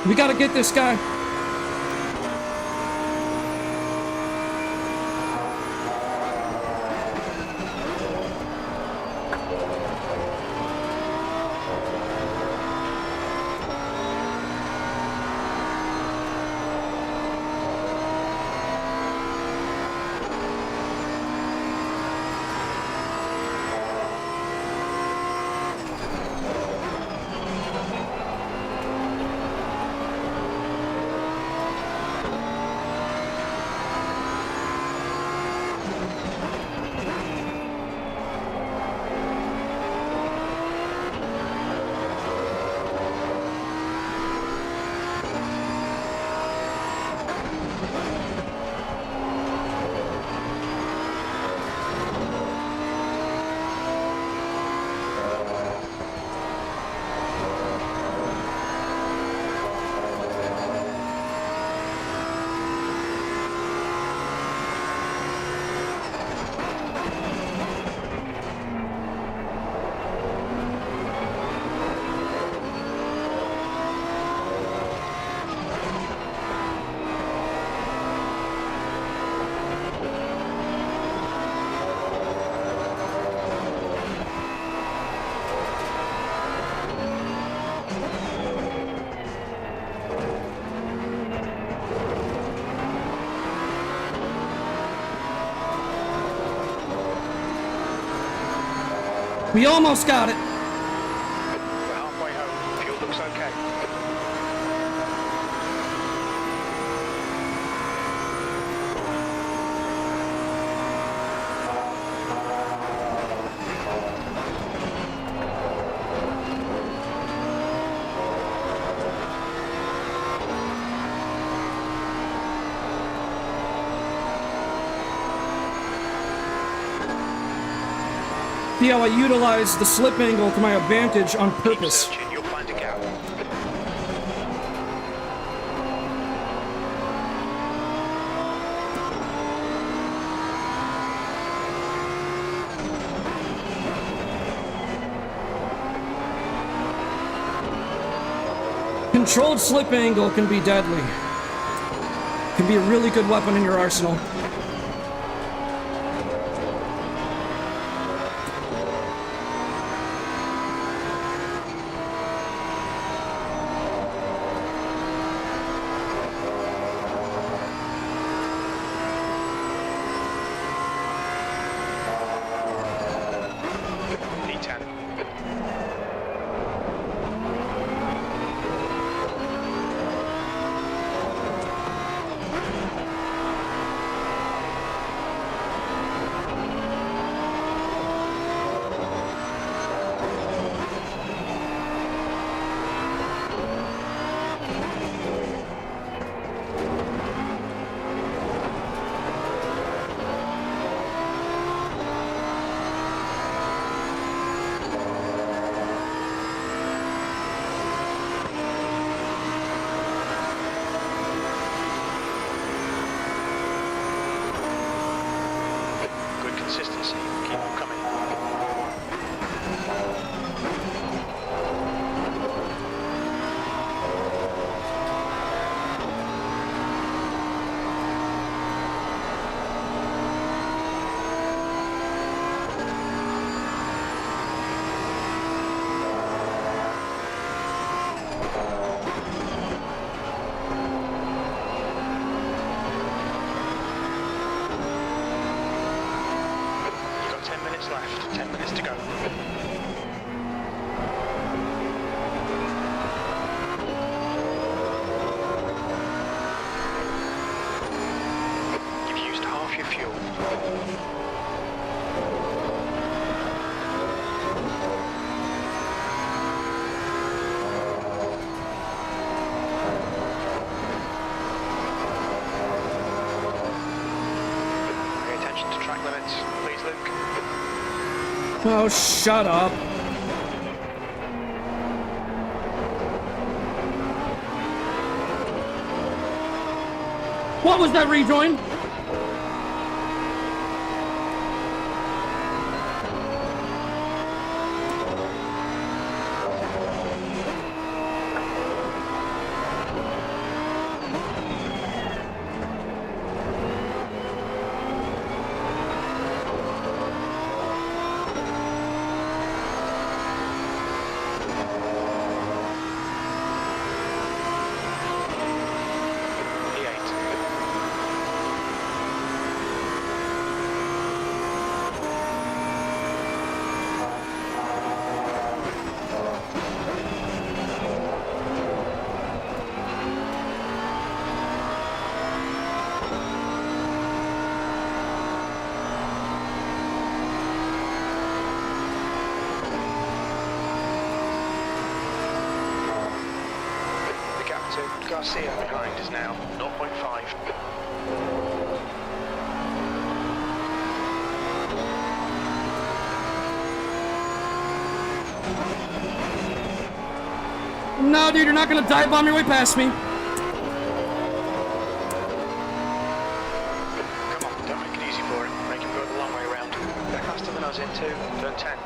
We gotta get this guy. We almost got it. We're halfway home. Fuel looks okay. See how I utilize the slip angle to my advantage on purpose. Keep searching, you'll find a gap. Controlled slip angle can be deadly. Can be a really good weapon in your arsenal. Consistency. Keep them coming. left, 10 minutes to go. You've used half your fuel. Pay attention to track limits, please, Luke. Oh, shut up. What was that rejoin? Garcia behind is now 0.5. No, dude, you're not gonna dive bomb your way past me. Come on, don't make it easy for him. Make him go the long way around. They're faster than us in 2, turn 10.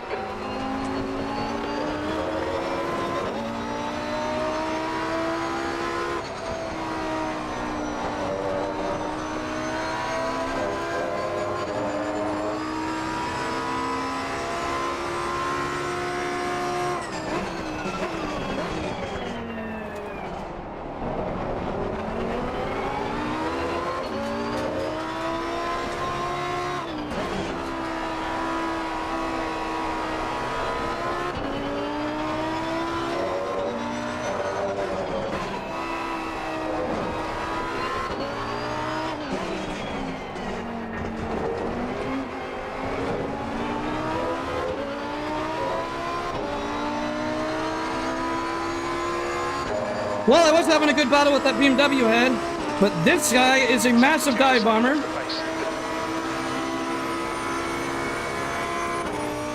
Well, I was having a good battle with that BMW head, but this guy is a massive dive bomber.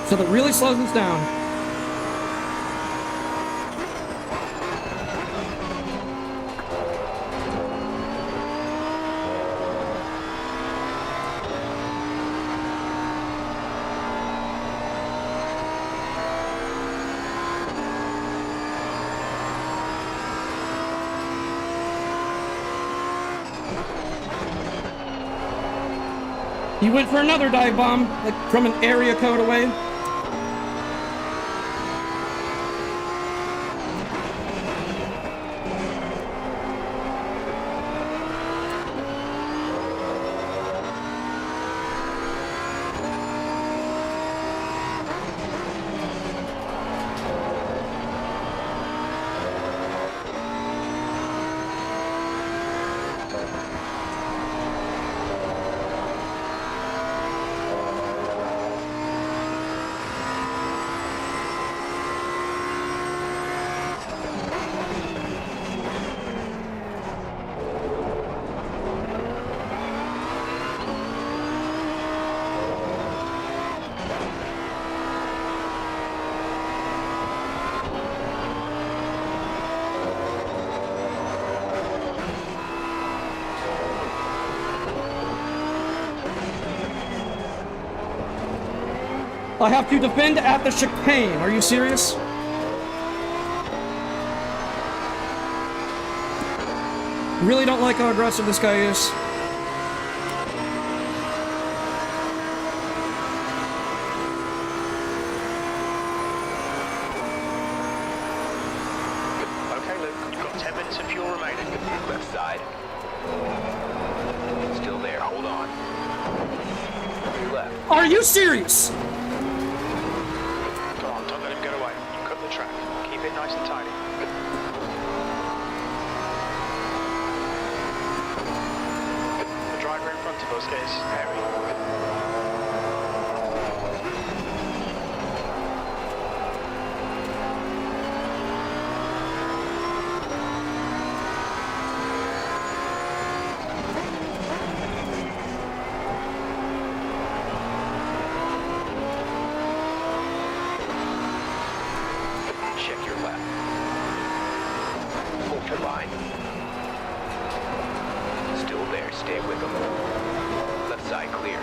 So that really slows us down. He went for another dive bomb, like from an area code away. I have to defend at the chicane. Are you serious? Really don't like how aggressive this guy is. Okay, Luke, you've got 10 minutes of fuel remaining. Left side. Still there, hold on. To your left. Are you serious? front of us is Mary. Check your left. Hold your line. Still there, stay with them. Left side clear.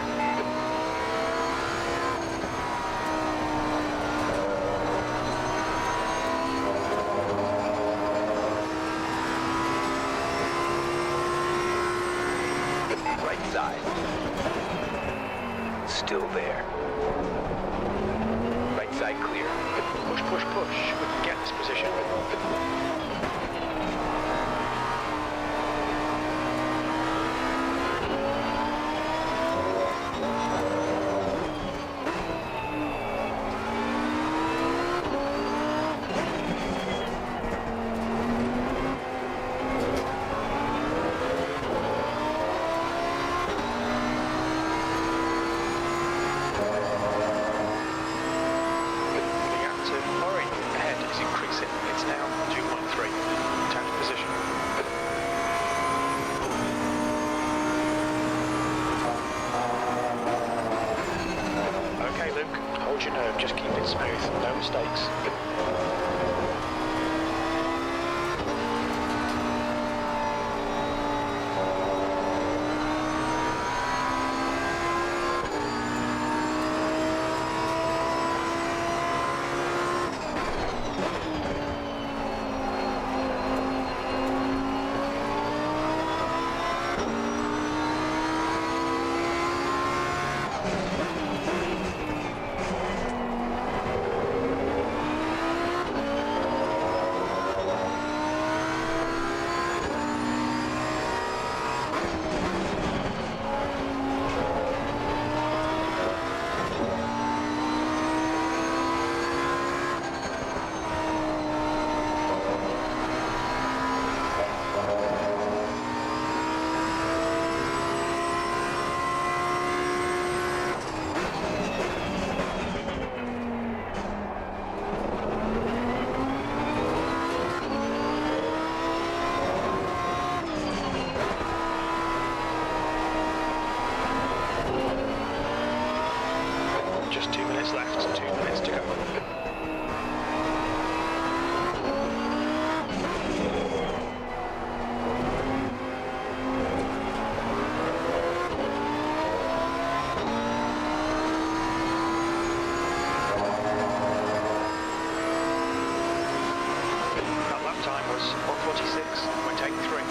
Right side. Still there. Right side clear. Push, push, push. We can get this position. Reactive. Hori, ahead is increasing. It's now 213. Change position. Okay, Luke, hold your nerve. Just keep it smooth. No mistakes. Just 2 minutes left, 2 minutes to go. That lap time was 1:46, we're taking 3.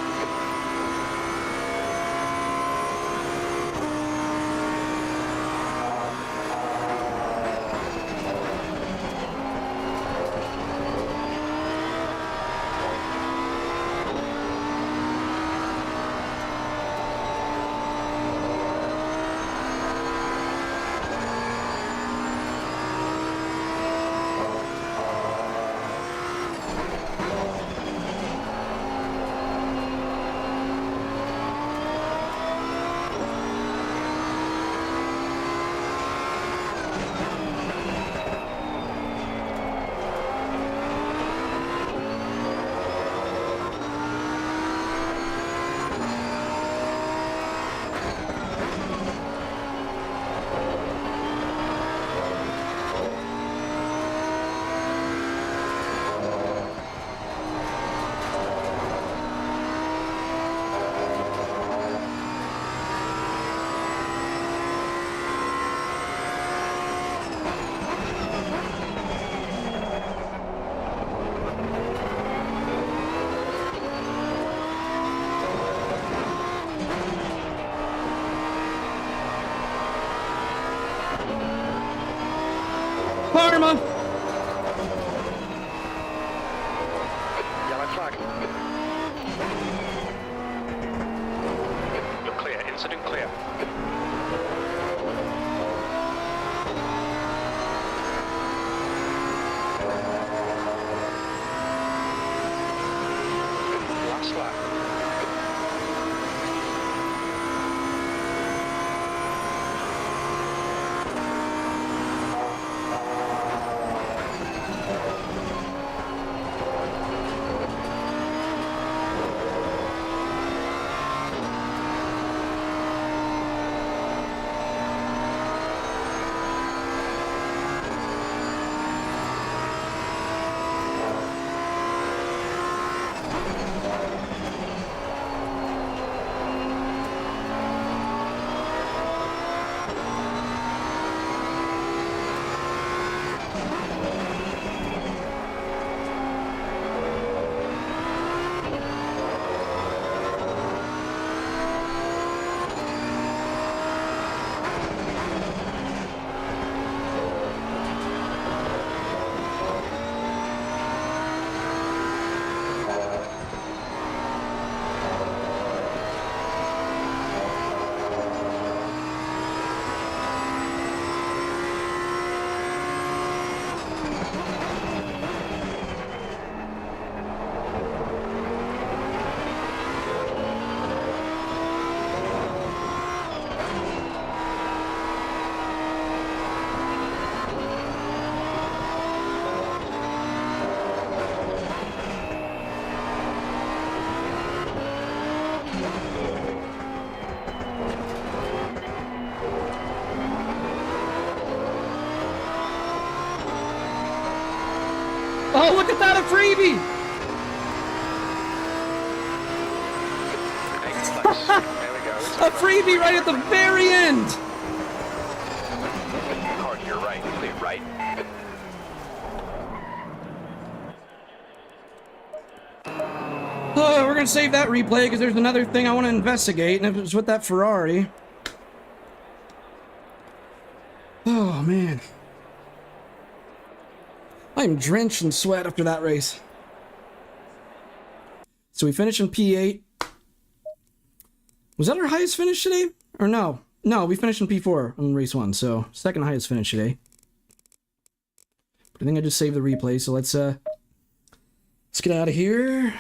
Karma! Yellow flag. You're clear, incident clear. Last lap. Oh, look at that, a freebie! Taking place. There we go. It's A freebie right at the very end! Car to your right. Clear right. Oh, we're gonna save that replay because there's another thing I want to investigate, and it was with that Ferrari. Oh, man. I'm drenched in sweat after that race. So we finished in P8. Was that our highest finish today? Or no? No, we finished in P4 on race 1, so second highest finish today. But I think I just saved the replay, so let's get out of here.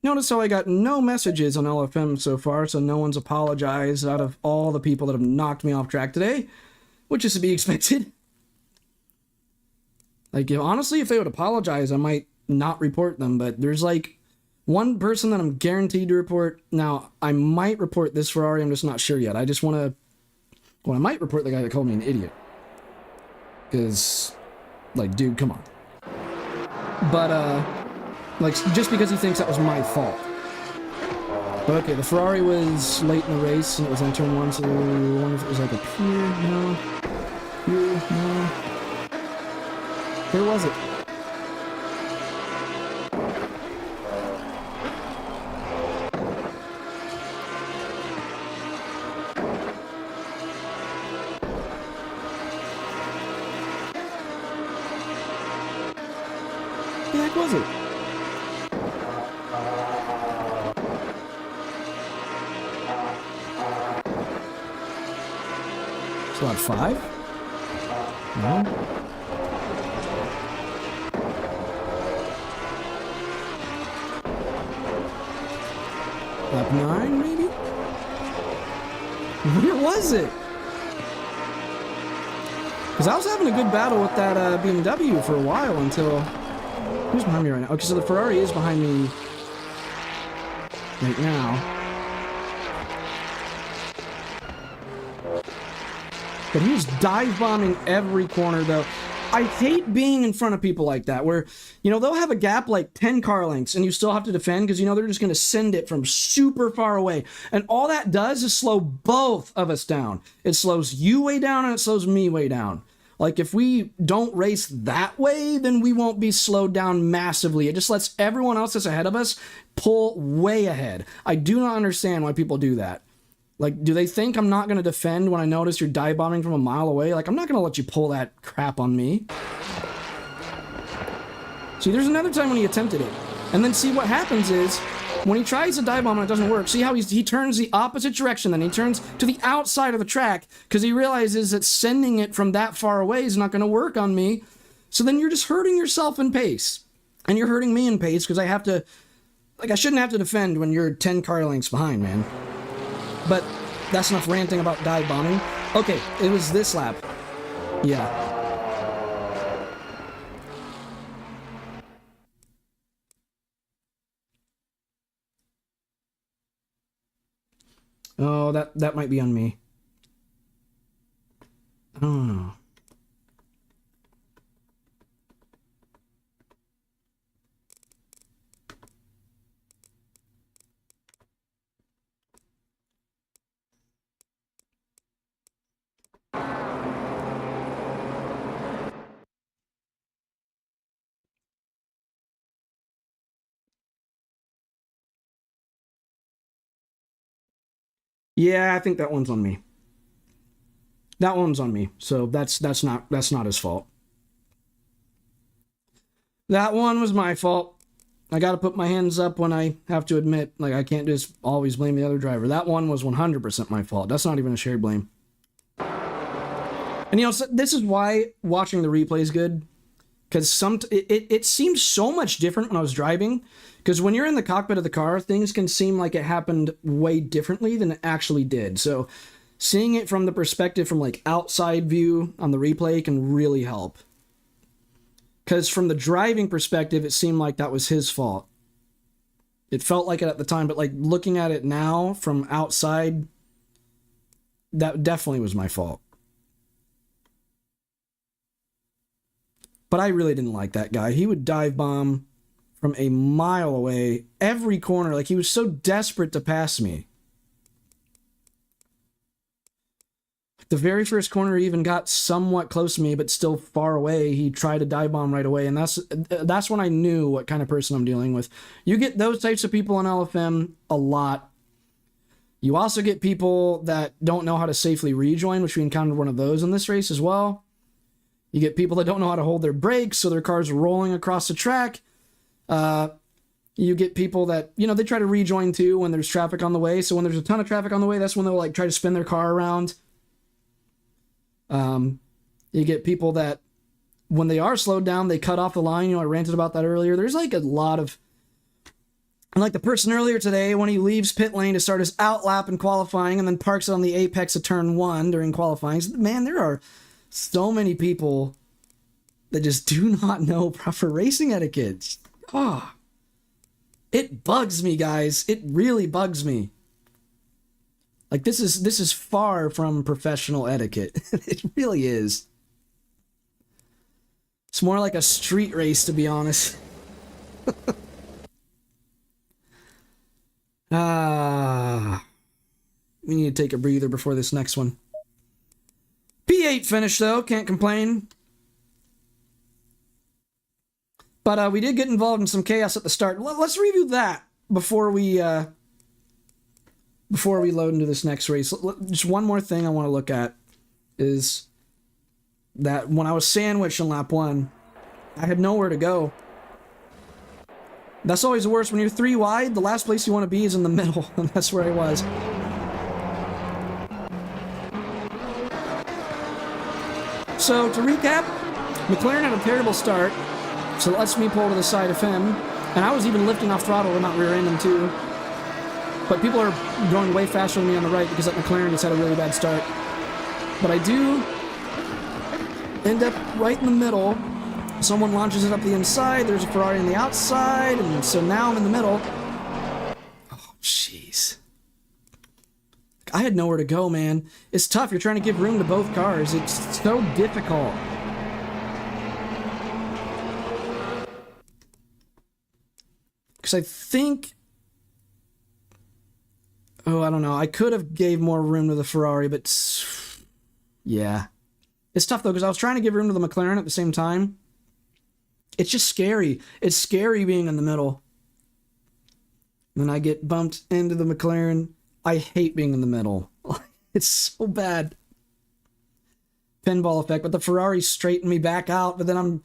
Notice how I got no messages on LFM so far, so no one's apologized out of all the people that have knocked me off track today, which is to be expected. Like, honestly, if they would apologize, I might not report them, but there's like one person that I'm guaranteed to report. Now, I might report this Ferrari, I'm just not sure yet. I just want to... Well, I might report the guy that called me an idiot. Because, like, dude, come on. But, like, just because he thinks that was my fault. But okay, the Ferrari was late in the race, and it was on turn 1, so I wonder if it was like up here, no. Here, no. Where was it? Where the heck was it? It's about 5? No? Lap 9, maybe? Where was it? Because I was having a good battle with that BMW for a while until... Who's behind me right now? Okay, so the Ferrari is behind me right now. But he was dive bombing every corner, though. I hate being in front of people like that, where, you know, they'll have a gap like 10 car lengths, and you still have to defend because, you know, they're just going to send it from super far away. And all that does is slow both of us down. It slows you way down, and it slows me way down. Like, if we don't race that way, then we won't be slowed down massively. It just lets everyone else that's ahead of us pull way ahead. I do not understand why people do that. Like, do they think I'm not going to defend when I notice you're dive bombing from a mile away? Like, I'm not going to let you pull that crap on me. See, there's another time when he attempted it. And then see what happens is, when he tries to dive bomb and it doesn't work, see how he turns the opposite direction, then he turns to the outside of the track because he realizes that sending it from that far away is not going to work on me. So then you're just hurting yourself in pace. And you're hurting me in pace because I have to... Like, I shouldn't have to defend when you're 10 car lengths behind, man. But that's enough ranting about dive bombing. Okay, it was this lap. Yeah. Oh, that might be on me. I don't know. Yeah, I think that one's on me. That one's on me. So that's not his fault. That one was my fault. I got to put my hands up when I have to admit, like, I can't just always blame the other driver. That one was 100% my fault. That's not even a shared blame. And, you know, so this is why watching the replay is good. Because it seemed so much different when I was driving. Because when you're in the cockpit of the car, things can seem like it happened way differently than it actually did. So seeing it from the perspective from, like, outside view on the replay can really help. Because from the driving perspective, it seemed like that was his fault. It felt like it at the time, but, like, looking at it now from outside, that definitely was my fault. But I really didn't like that guy. He would dive bomb from a mile away, every corner. Like, he was so desperate to pass me. The very first corner he even got somewhat close to me, but still far away. He tried to dive bomb right away, and that's when I knew what kind of person I'm dealing with. You get those types of people on LFM a lot. You also get people that don't know how to safely rejoin, which we encountered one of those in this race as well. You get people that don't know how to hold their brakes, so their car's rolling across the track. You get people that, you know, they try to rejoin too when there's traffic on the way. So when there's a ton of traffic on the way, that's when they'll like try to spin their car around. You get people that when they are slowed down, they cut off the line. You know, I ranted about that earlier. There's like a lot of, like the person earlier today, when he leaves pit lane to start his out lap in qualifying and then parks it on the apex of turn 1 during qualifying. Man, there are so many people that just do not know proper racing etiquette. Oh, it bugs me, guys. It really bugs me. Like, this is far from professional etiquette. It really is. It's more like a street race, to be honest. We need to take a breather before this next one. P8 finish, though. Can't complain. But we did get involved in some chaos at the start. Let's review that before we load into this next race. Just one more thing I want to look at is that when I was sandwiched in lap 1, I had nowhere to go. That's always the worst. When you're 3 wide, the last place you want to be is in the middle, and that's where I was. So, to recap, McLaren had a terrible start, so it lets me pull to the side of him, and I was even lifting off throttle and not rear-ending too. But people are going way faster than me on the right because that McLaren just had a really bad start. But I do end up right in the middle. Someone launches it up the inside, there's a Ferrari on the outside, and so now I'm in the middle. Oh, jeez. I had nowhere to go, man. It's tough. You're trying to give room to both cars. It's so difficult. Because I think... Oh, I don't know. I could have gave more room to the Ferrari, but... Yeah. It's tough, though, because I was trying to give room to the McLaren at the same time. It's just scary. It's scary being in the middle. And then I get bumped into the McLaren. I hate being in the middle. It's so bad. Pinball effect, but the Ferrari straightened me back out, but then I'm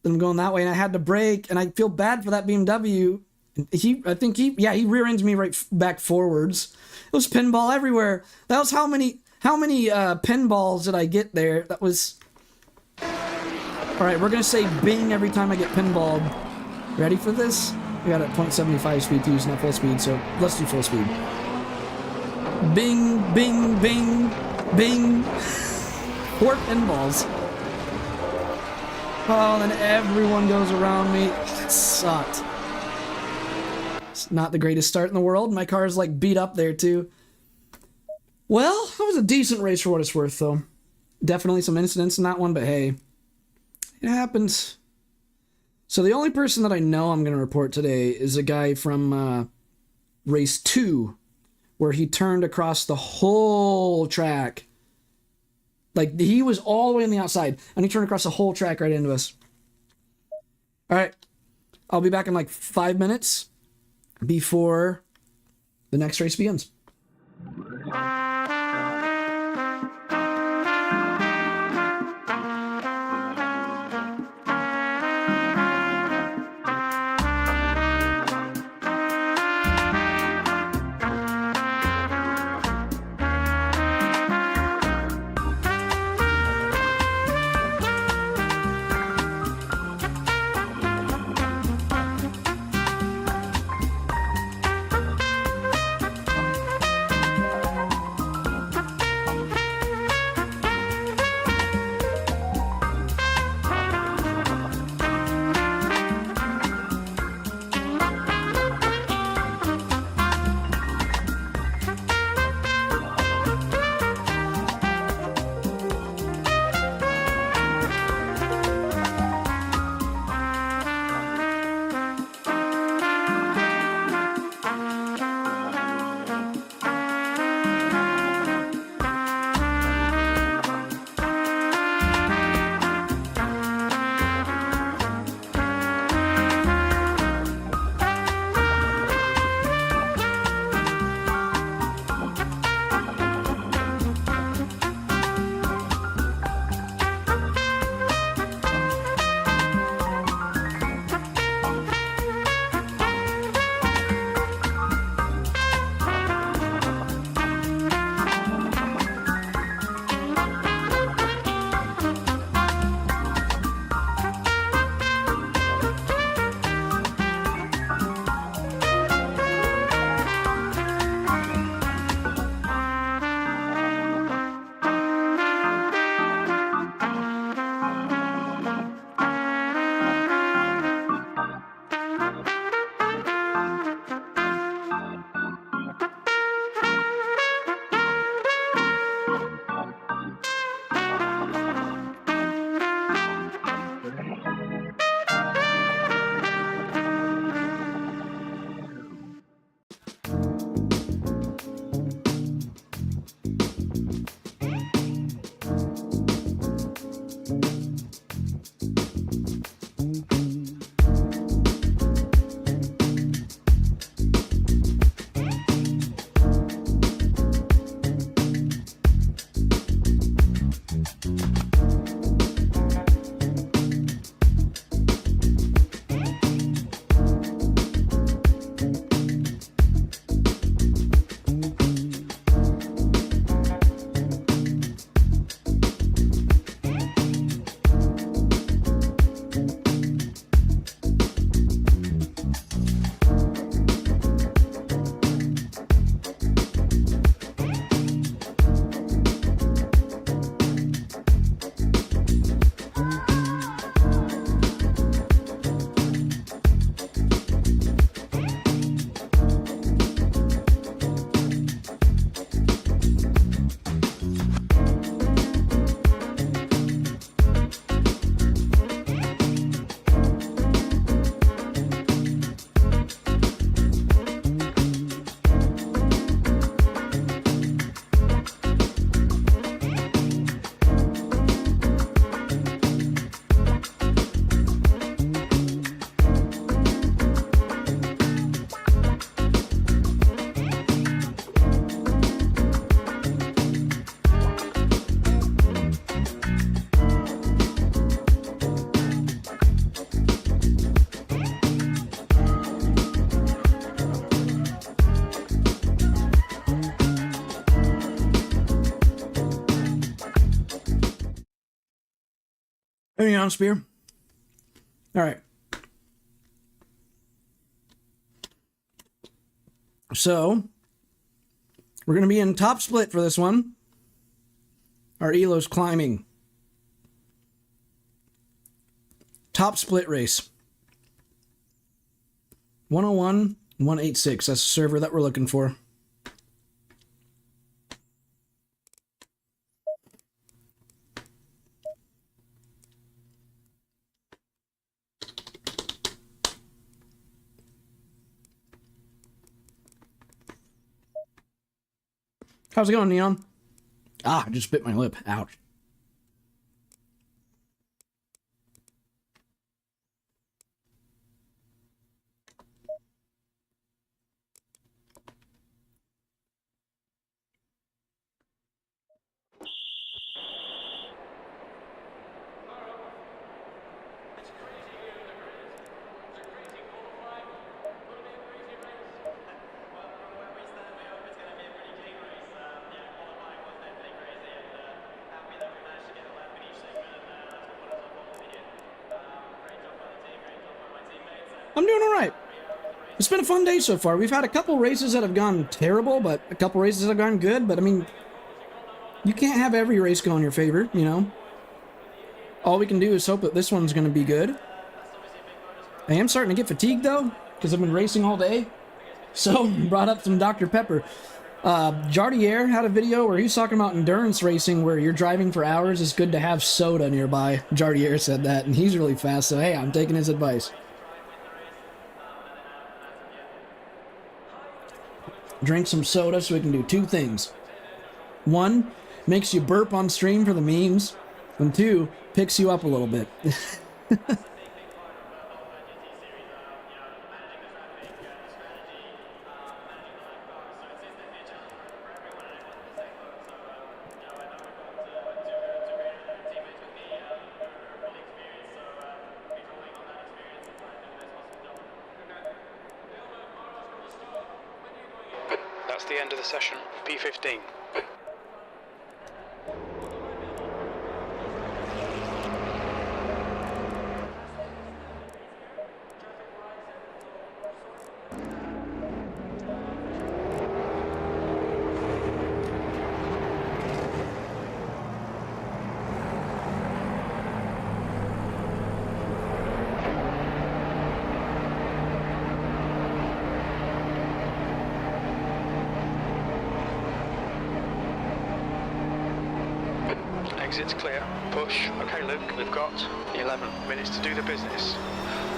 going that way, and I had to brake, and I feel bad for that BMW. He rear ends me right back forwards. It was pinball everywhere. That was how many pinballs did I get there? That was... Alright, we're going to say bing every time I get pinballed. Ready for this? We got a 0.75 speed to use, not full speed, so let's do full speed. Bing, bing, bing, bing. 4 pinballs. Oh, then everyone goes around me. That sucked. It's not the greatest start in the world. My car is like beat up there too. Well, that was a decent race for what it's worth, though. Definitely some incidents in that one, but hey. It happens. So the only person that I know I'm going to report today is a guy from race 2, where he turned across the whole track. Like, he was all the way on the outside, and he turned across the whole track right into us. Alright, I'll be back in like 5 minutes before the next race begins. Any on spear? All right. So, we're going to be in top split for this one. Our elo's climbing. Top split race. 101, 186. That's the server that we're looking for. How's it going, Neon? Ah, I just bit my lip. Ouch. I'm doing all right. It's been a fun day so far. We've had a couple races that have gone terrible, but a couple races that have gone good. But, I mean, you can't have every race go in your favor, you know? All we can do is hope that this one's going to be good. I am starting to get fatigued, though, because I've been racing all day. So, brought up some Dr. Pepper. Jardier had a video where he was talking about endurance racing where you're driving for hours. It's good to have soda nearby. Jardier said that, and he's really fast, so hey, I'm taking his advice. Drink some soda so we can do two things. One, makes you burp on stream for the memes. And two, picks you up a little bit. That's the end of the session. P15. Exit's clear. Push. Okay, Luke, we've got 11 minutes to do the business.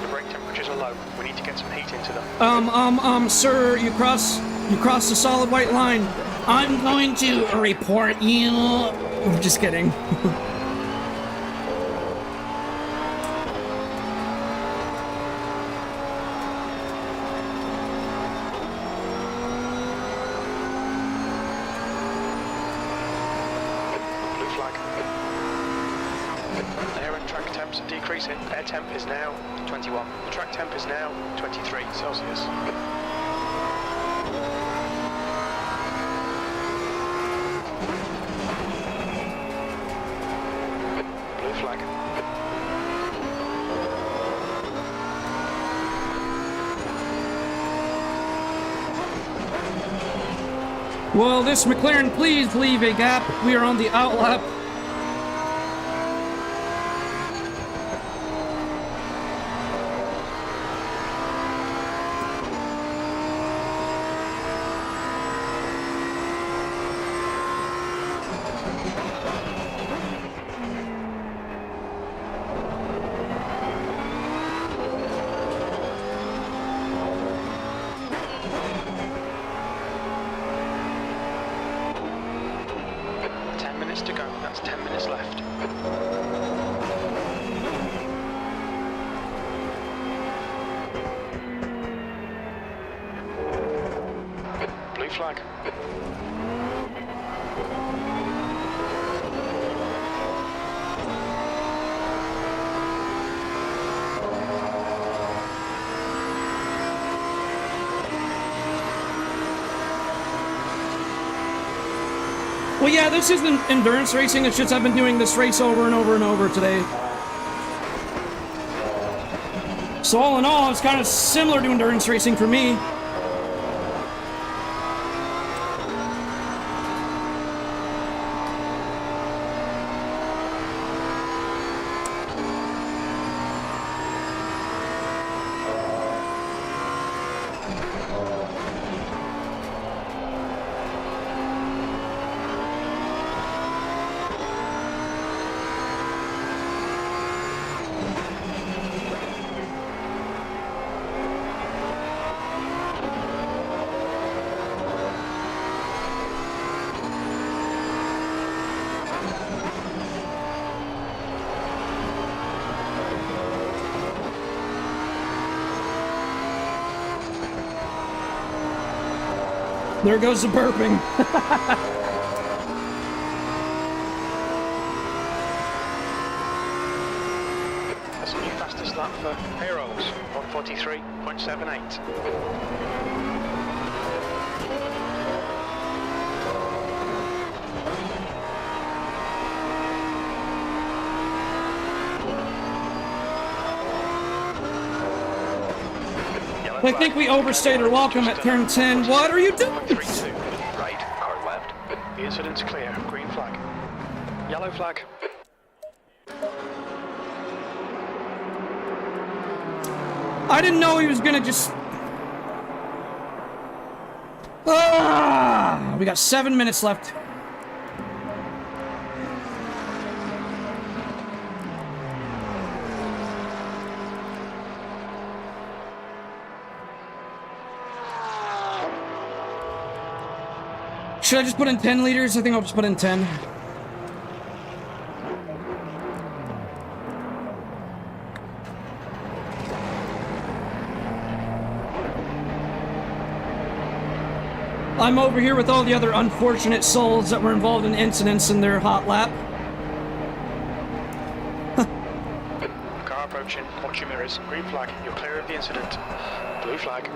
The brake temperatures are low. We need to get some heat into them. Sir, you cross the solid white line. I'm going to report you. I'm just kidding. Decreasing. Air temp is now 21. The track temp is now 23 Celsius. Blue flag. Will this McLaren please leave a gap? We are on the outlap. To go. That's 10 minutes left. Blue flag. Well, yeah, this isn't endurance racing. It's just I've been doing this race over and over and over today. So all in all, it's kind of similar to endurance racing for me. There goes the burping. That's a new fastest lap for Heroes, 1:43.78. I think we overstayed our welcome at turn 10. What are you doing? 32. Right, car left. The incident's clear. Green flag. Yellow flag. I didn't know he was gonna just... Ah! We got 7 minutes left. Should I just put in 10 liters? I think I'll just put in 10. I'm over here with all the other unfortunate souls that were involved in incidents in their hot lap. Car approaching. Watch your mirrors. Green flag. You're clear of the incident. Blue flag.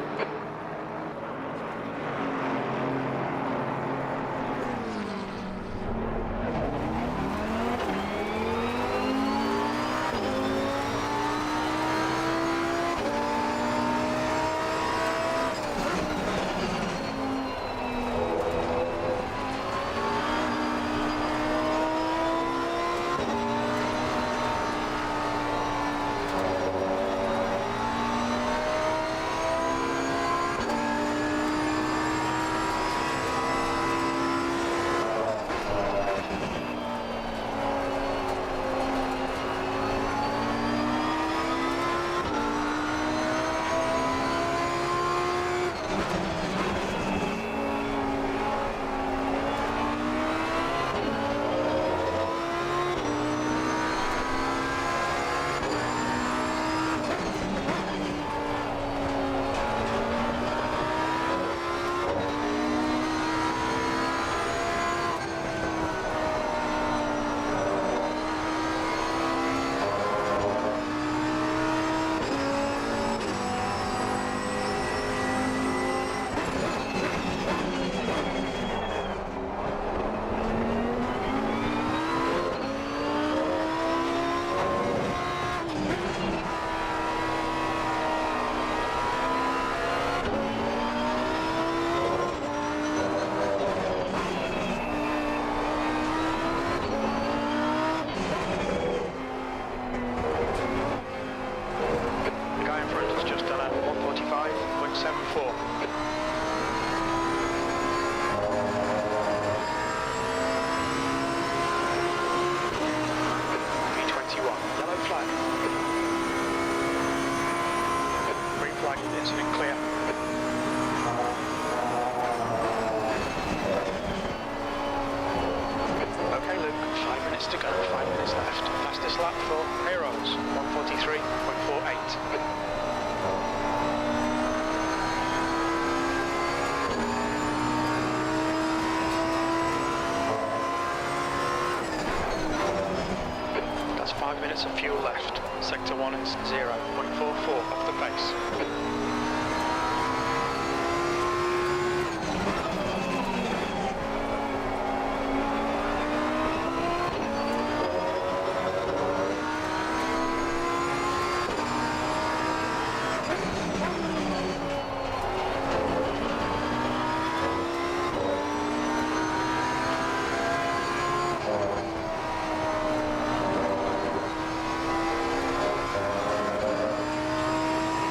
Of fuel left. Sector 1 is 0.44 off the pace.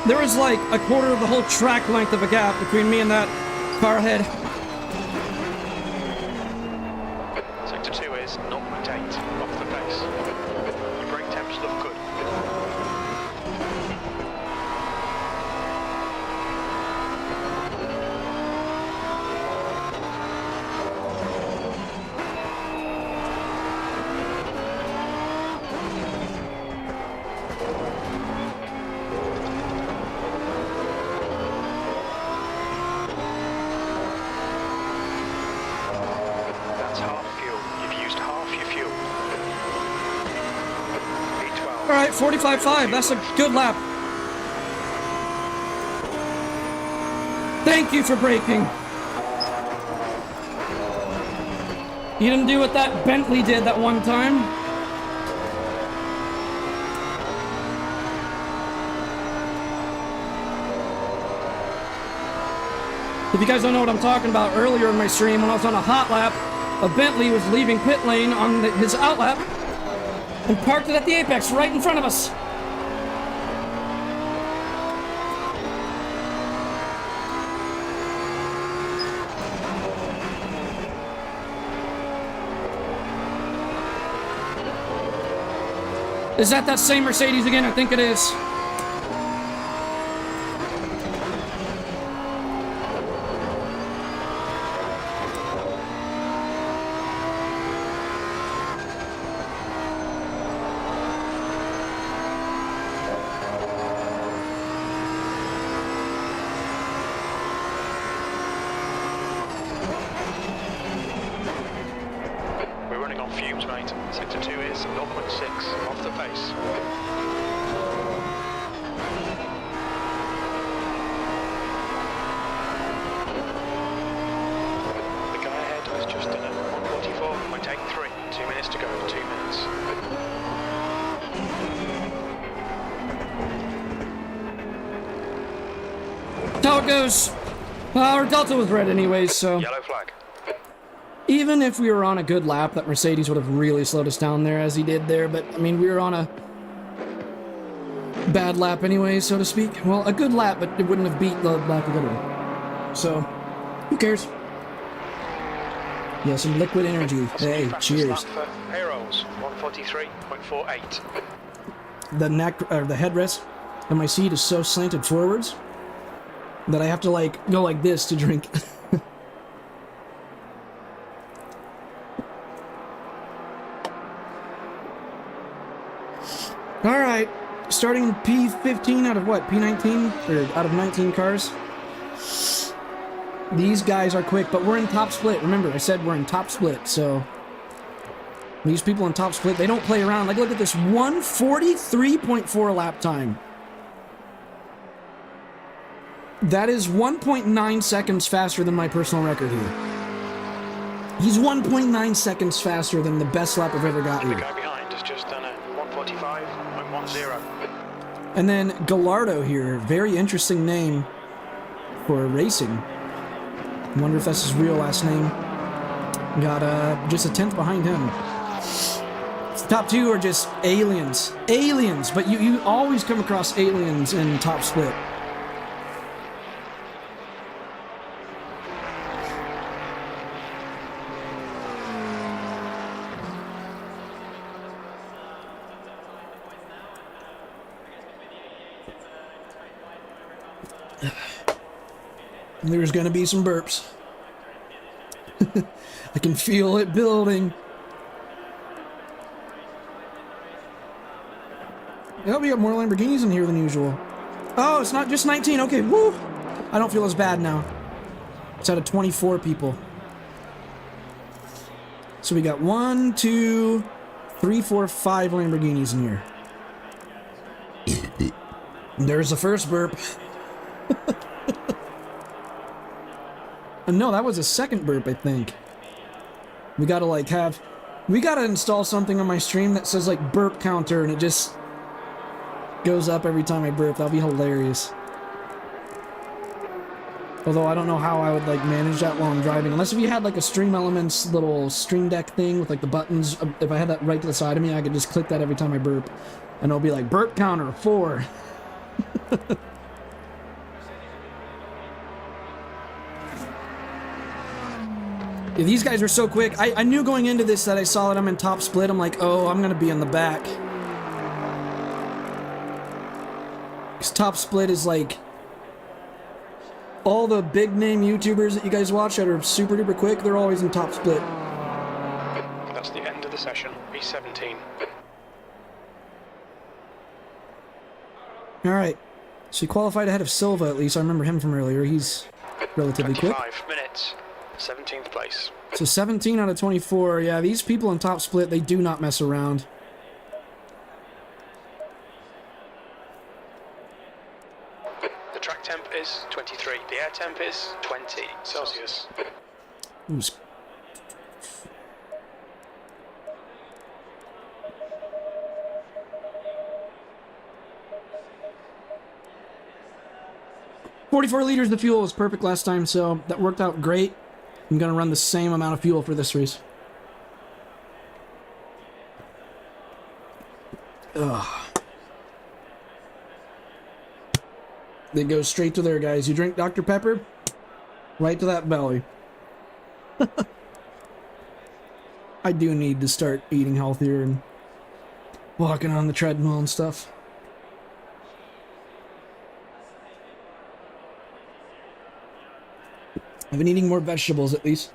There was like a quarter of the whole track length of a gap between me and that car ahead. Sector 2 is 0.8 off the pace. Your brake temps look good. That's half fuel. You've used half your fuel. V12. Alright, 45.5. That's a good lap. Thank you for braking. You didn't do what that Bentley did that one time. If you guys don't know what I'm talking about, earlier in my stream when I was on a hot lap, a Bentley was leaving pit lane on his out lap and parked it at the apex right in front of us. Is that same Mercedes again? I think it is. We're running on fumes, mate. Sector 2 is 0.6 off the pace. The guy ahead has just done a 144.83. 2 minutes to go. 2 minutes. That's how it goes. Our Delta was red anyways, so... Yellow flag. Even if we were on a good lap, that Mercedes would have really slowed us down there as he did there, but, I mean, we were on a bad lap anyway, so to speak. Well, a good lap, but it wouldn't have beat the lap we got away. So, who cares? Yeah, some liquid energy. Hey, cheers. For payrolls, 143.48. The neck, or the headrest of my seat is so slanted forwards that I have to, like, go like this to drink. Alright, starting P15 out of what? P19? Or out of 19 cars? These guys are quick, but we're in top split. Remember, I said we're in top split, so... These people in top split, they don't play around. Like, look at this, 143.4 lap time. That is 1.9 seconds faster than my personal record here. He's 1.9 seconds faster than the best lap I've ever got The here. guy behind has just done a 145.10. And then Gallardo here, very interesting name for racing. I wonder if that's his real last name. Got just a 10th behind him. Top two are just aliens. Aliens, but you always come across aliens in top split. There's gonna be some burps. I can feel it building. Oh, we got more Lamborghinis in here than usual. Oh, it's not just 19. Okay, woo! I don't feel as bad now. It's out of 24 people. So we got 1, 2, 3, 4, 5 Lamborghinis in here. There's the first burp. No, that was a second burp, I think. We gotta like we gotta install something on my stream that says like burp counter and it just goes up every time I burp. That'll be hilarious. Although I don't know how I would like manage that while I'm driving. Unless if you had like a Stream Elements little Stream Deck thing with like the buttons. If I had that right to the side of me, I could just click that every time I burp. And it'll be like burp counter 4. Yeah, these guys are so quick. I knew going into this that I saw that I'm in top split. I'm like, oh, I'm gonna be in the back. This top split is like all the big name YouTubers that you guys watch that are super duper quick, they're always in top split. That's the end of the session. B17. Alright. So he qualified ahead of Silva, at least. I remember him from earlier. He's relatively quick. 25 minutes. 17th place. So 17 out of 24. Yeah, these people in top split, they do not mess around. The track temp is 23. The air temp is 20 Celsius. Ooh, 44 liters of fuel was perfect last time, so that worked out great. I'm gonna run the same amount of fuel for this race. Ugh. They go straight to there, guys. You drink Dr. Pepper, right to that belly. I do need to start eating healthier and walking on the treadmill and stuff. I've been eating more vegetables, at least.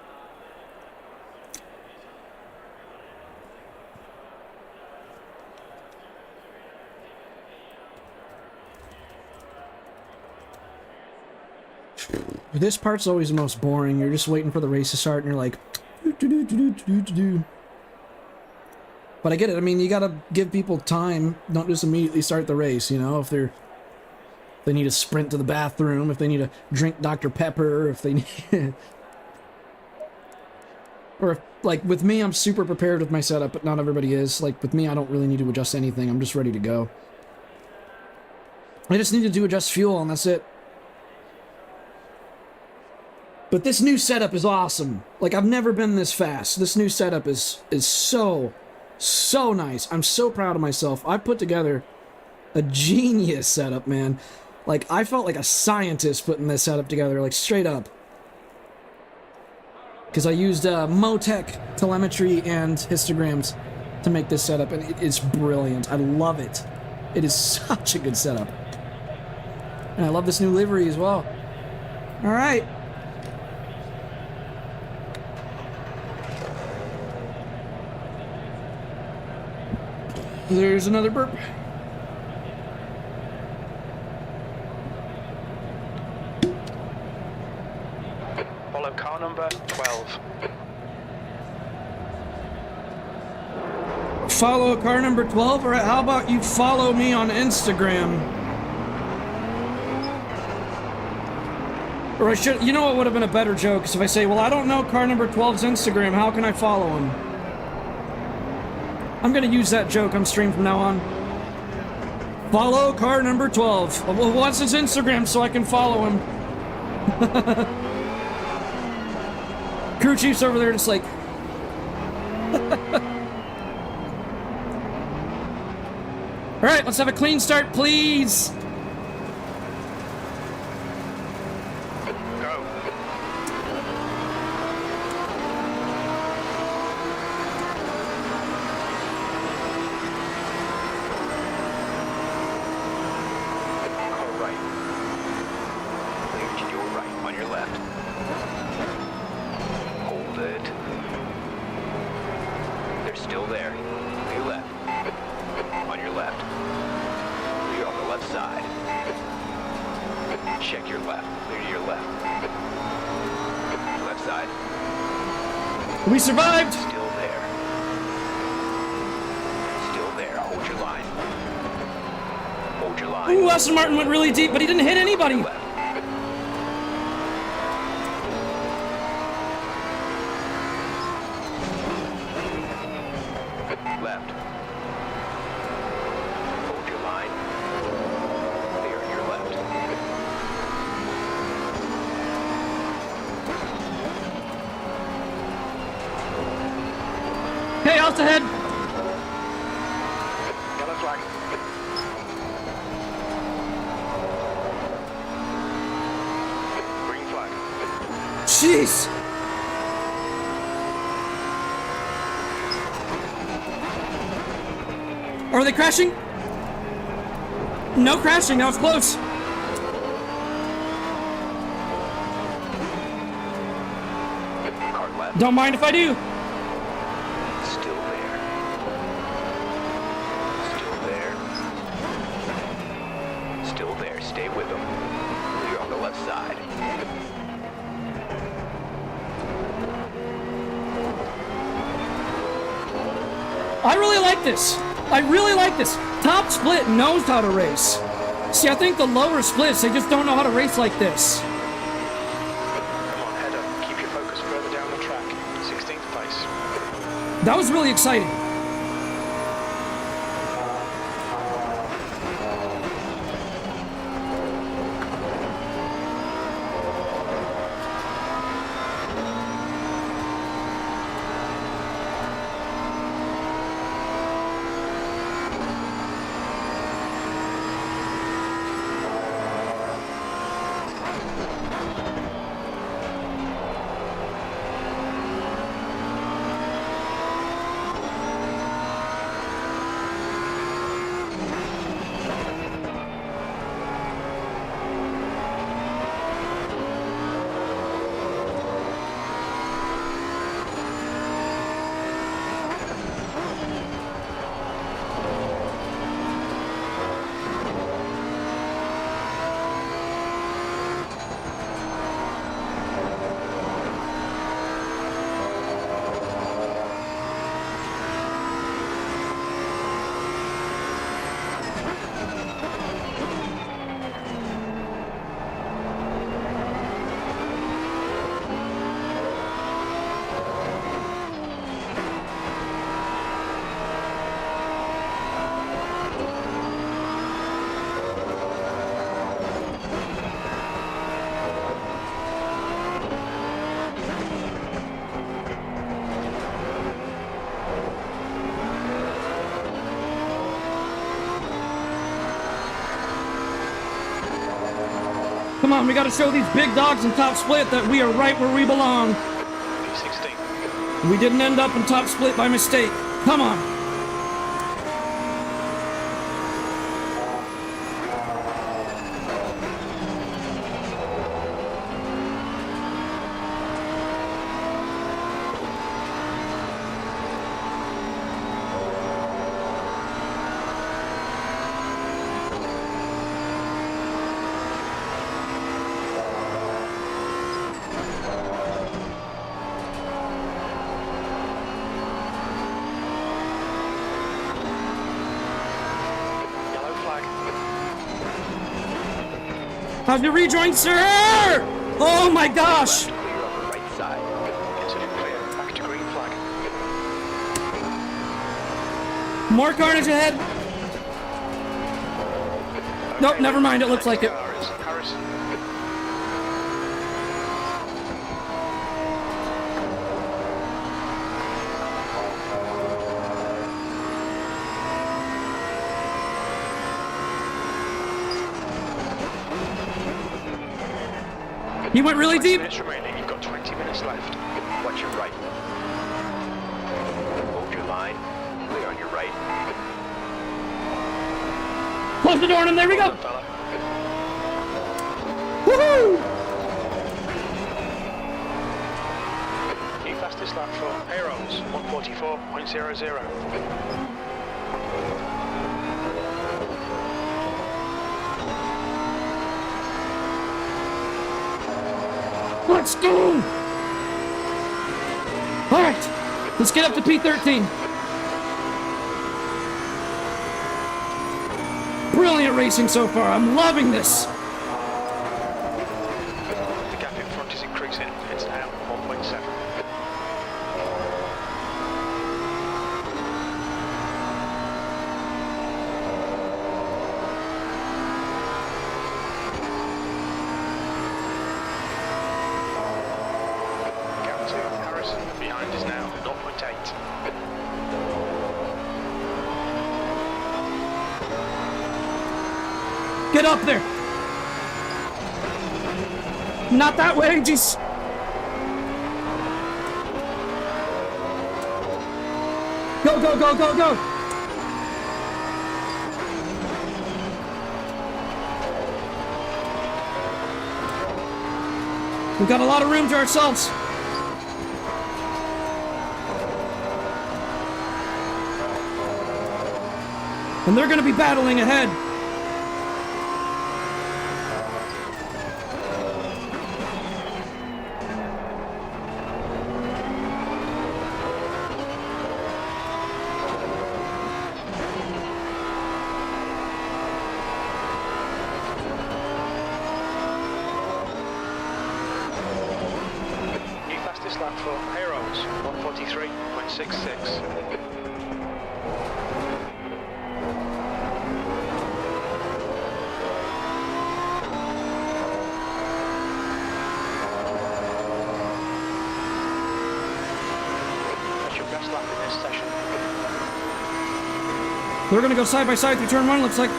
This part's always the most boring. You're just waiting for the race to start, and you're like, do. But I get it. I mean, you gotta give people time. Don't just immediately start the race, you know? If they need to sprint to the bathroom, if they need to drink Dr. Pepper, if they need... Or, if, like, with me, I'm super prepared with my setup, but not everybody is. Like, with me, I don't really need to adjust anything. I'm just ready to go. I just need to adjust fuel, and that's it. But this new setup is awesome. Like, I've never been this fast. This new setup is so nice. I'm so proud of myself. I put together a genius setup, man. Like, I felt like a scientist putting this setup together, like, straight up. Because I used Motec telemetry and histograms to make this setup, and it's brilliant. I love it. It is such a good setup. And I love this new livery as well. All right. There's another burp. Follow car number 12. Follow car number 12? Alright, how about you follow me on Instagram? Or I should, you know what would have been a better joke is if I say, well, I don't know car number 12's Instagram, how can I follow him? I'm gonna use that joke on stream from now on. Follow car number 12. Well, what's his Instagram so I can follow him? Crew chief's over there just like... Alright, let's have a clean start, please! Go. Car right. Clear to your right, on your left. Hold it. They're still there. To your left. On your left. Clear on the left side. Check your left. Clear to your left. Left side. We survived! Still there. Still there. Hold your line. Hold your line. Ooh, Aston Martin went really deep, but he didn't hit anybody! Left. Left. Hold your line. Clear on your left. Hey, out ahead! Yellow flag. Green flag. Jeez! Are they crashing? No crashing. That was close. Car left. Don't mind if I do. Still there. Still there. Still there. Stay with them. Clear on the left side. I really like this. I really like this. Top split knows how to race. See, I think the lower splits, they just don't know how to race like this. Come on, head up. Keep your focus further down the track. 16th place. That was really exciting. Come on, we gotta show these big dogs in top split that we are right where we belong. P16. We didn't end up in top split by mistake. Come on. Yellow flag. How's your rejoin, sir? Oh my gosh! Clear on the right side. Incident clear. Back to green flag. More carnage ahead. Nope, never mind. It looks like it. Car is Harrison. He went really 20 deep. minutes remaining. You've got 20 minutes left. Watch your right. Hold your line. Clear on your right. Close the door on him. There we go. Good fella. Woohoo! New fastest lap for Heroes. 144.00. Let's go! Alright, let's get up to P13. Brilliant racing so far. I'm loving this. The gap in front is increasing. It's now 1.7. Gap to Harrison. Behind is now 0.8. Get up there. Not that way, jeez. Go, go, go, go, go. We've got a lot of room to ourselves. And they're going to be battling ahead. New fastest lap for Heroes, 143.66. They're going to go side by side through turn 1, looks like.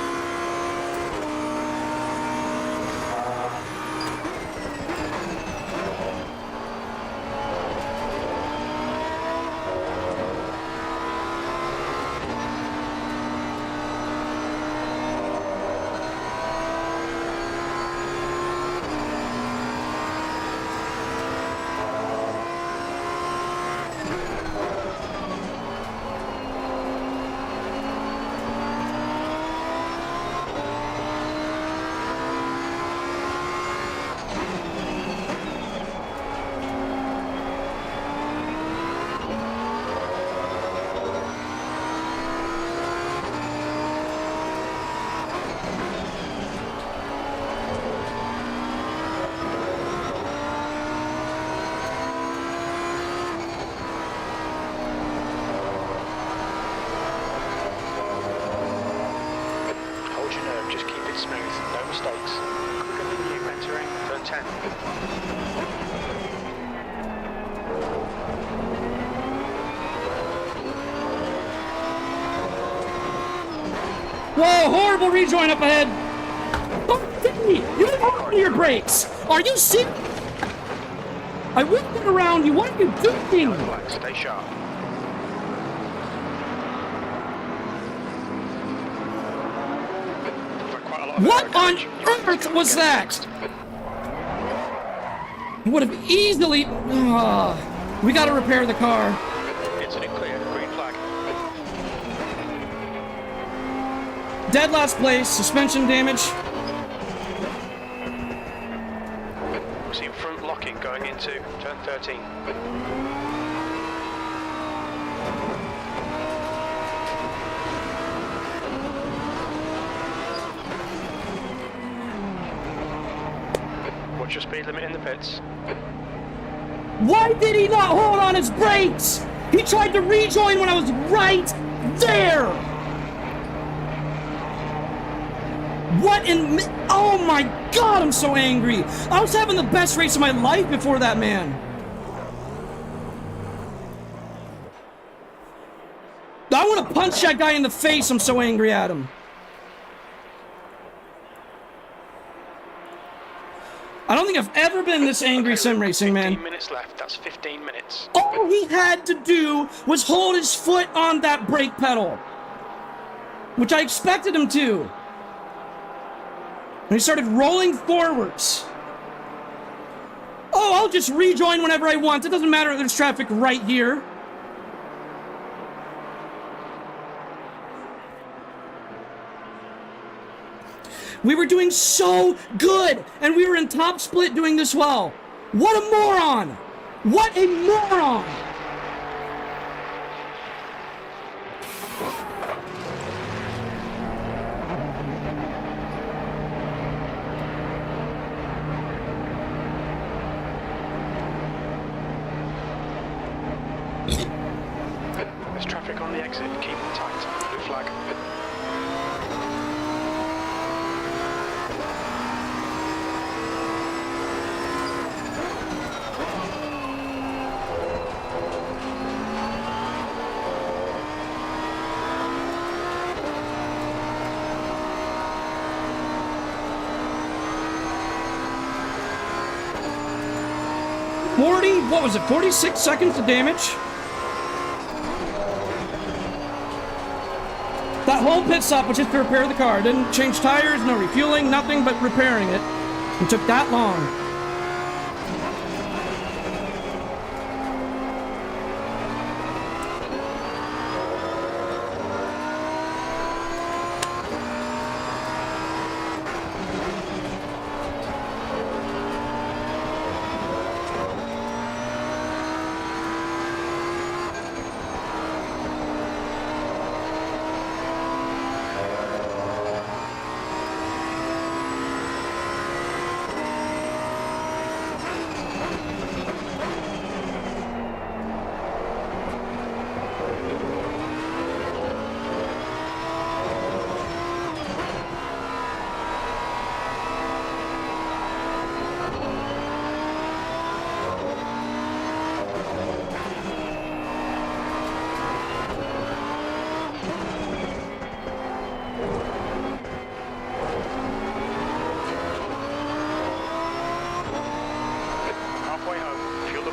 Whoa, horrible rejoin up ahead. Oh, you don't open your brakes. Are you serious? I will get around you. What are you doing? Stay sharp. What on earth was that? Would have easily... we gotta repair the car. Incident clear. Green flag. Dead last place. Suspension damage. We've seen front locking going into turn 13. What's your speed limit in the pits? Why did he not hold on his brakes? He tried to rejoin when I was right there. What in... Oh my God, I'm so angry. I was having the best race of my life before that man. I want to punch that guy in the face. I'm so angry at him. I don't think I've ever been this angry sim racing, man. 15 minutes left. That's 15 minutes. All he had to do was hold his foot on that brake pedal, which I expected him to. And he started rolling forwards. Oh, I'll just rejoin whenever I want. It doesn't matter if there's traffic right here. We were doing so good, and we were in top split doing this well. What a moron! What a moron! There's traffic on the exit. Keep it tight. Blue flag. What was it, 46 seconds of damage? That whole pit stop was just to repair the car. Didn't change tires, no refueling, nothing but repairing it. It took that long.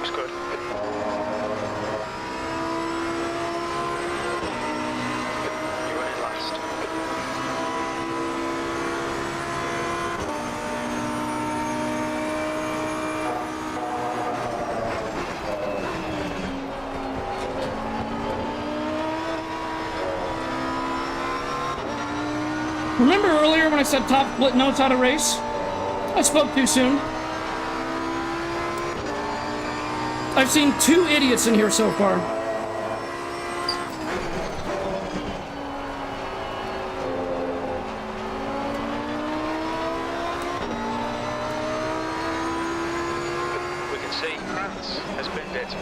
looks good. You run it last. Remember earlier when I said top split knows how to race? I spoke too soon. I've seen 2 idiots in here so far. We can see France has binned it.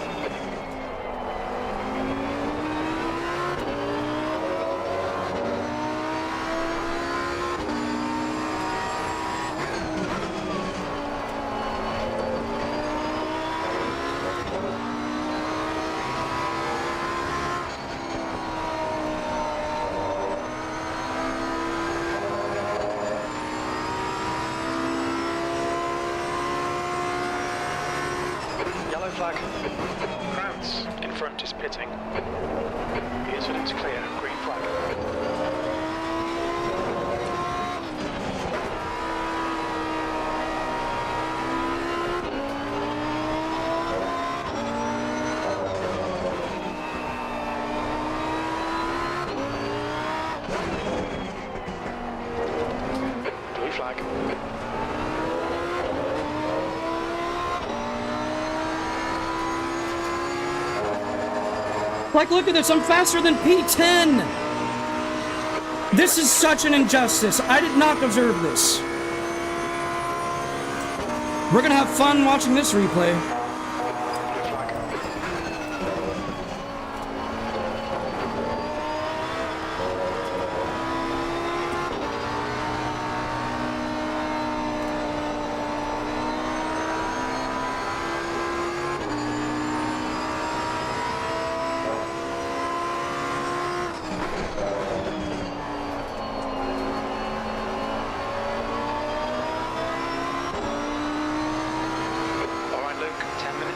Yellow flag. France in front is pitting. The incident's clear. Green flag. Blue flag. Like, look at this, I'm faster than P10! This is such an injustice. I did not deserve this. We're gonna have fun watching this replay.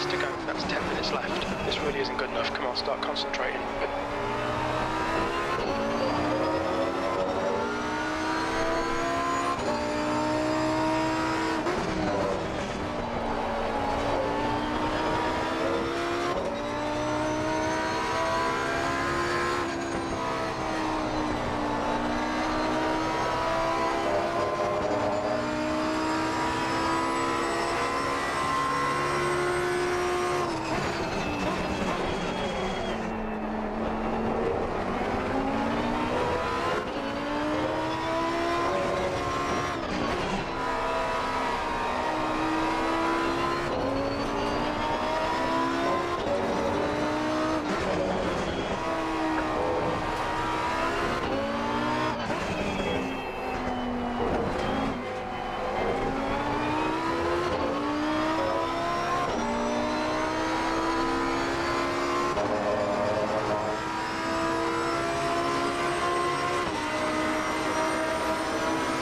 To go. That's 10 minutes left. This really isn't good enough. Come on, start concentrating.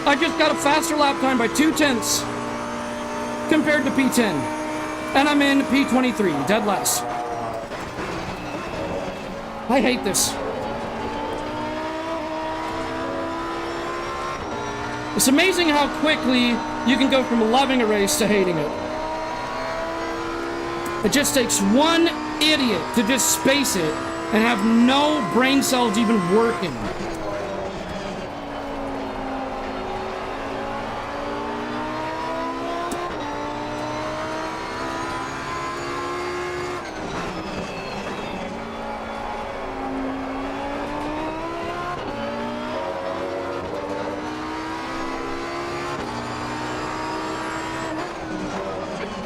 I just got a faster lap time by 0.2 compared to P10. And I'm in P23, dead last. I hate this. It's amazing how quickly you can go from loving a race to hating it. It just takes one idiot to just space it and have no brain cells even working.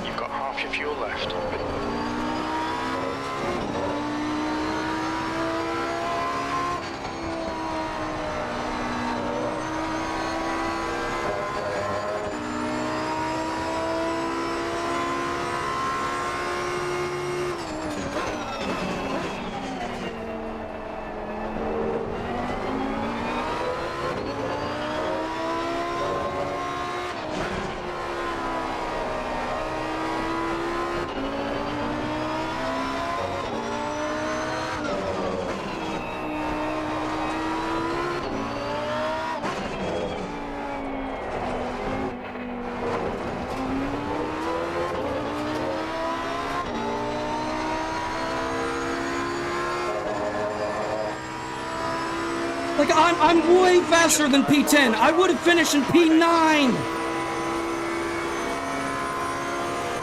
You've got half your fuel left. Like, I'm way faster than P10. I would have finished in P9.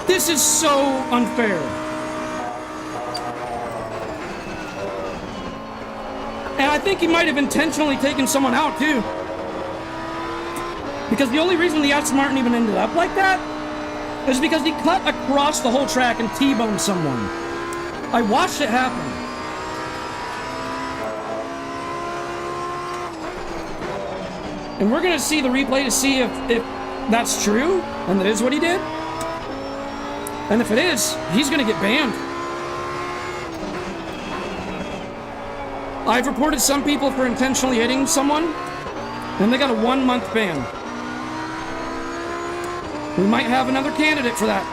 This is so unfair. And I think he might have intentionally taken someone out, too. Because the only reason the Aston Martin even ended up like that is because he cut across the whole track and T-boned someone. I watched it happen. And we're going to see the replay to see if that's true, and that is what he did. And if it is, he's going to get banned. I've reported some people for intentionally hitting someone, and they got a 1-month ban. We might have another candidate for that.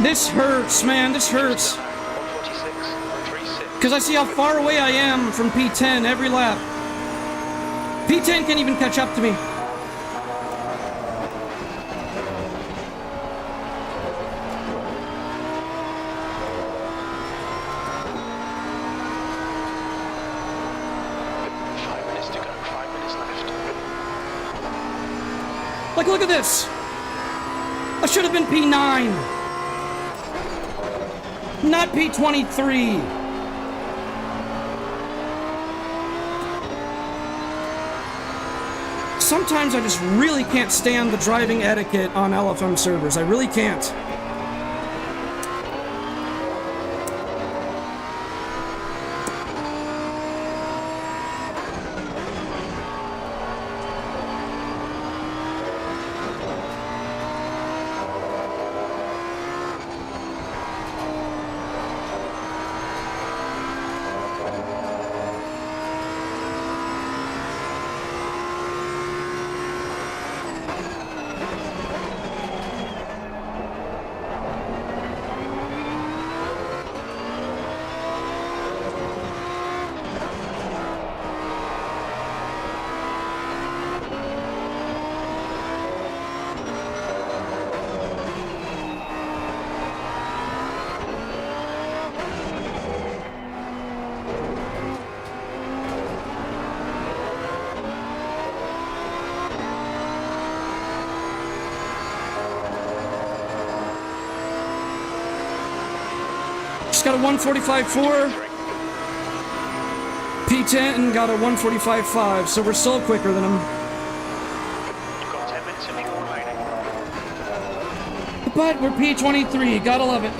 This hurts, man. This hurts. 146.36. Because I see how far away I am from P10 every lap. P10 can't even catch up to me. Like, look at this. I should have been P9. Not P23. Sometimes I just really can't stand the driving etiquette on LFM servers. I really can't. Just got a 145.4. P10 got a 145.5, so we're still quicker than him. You've got 10 minutes in legal remaining. But we're P23, gotta love it.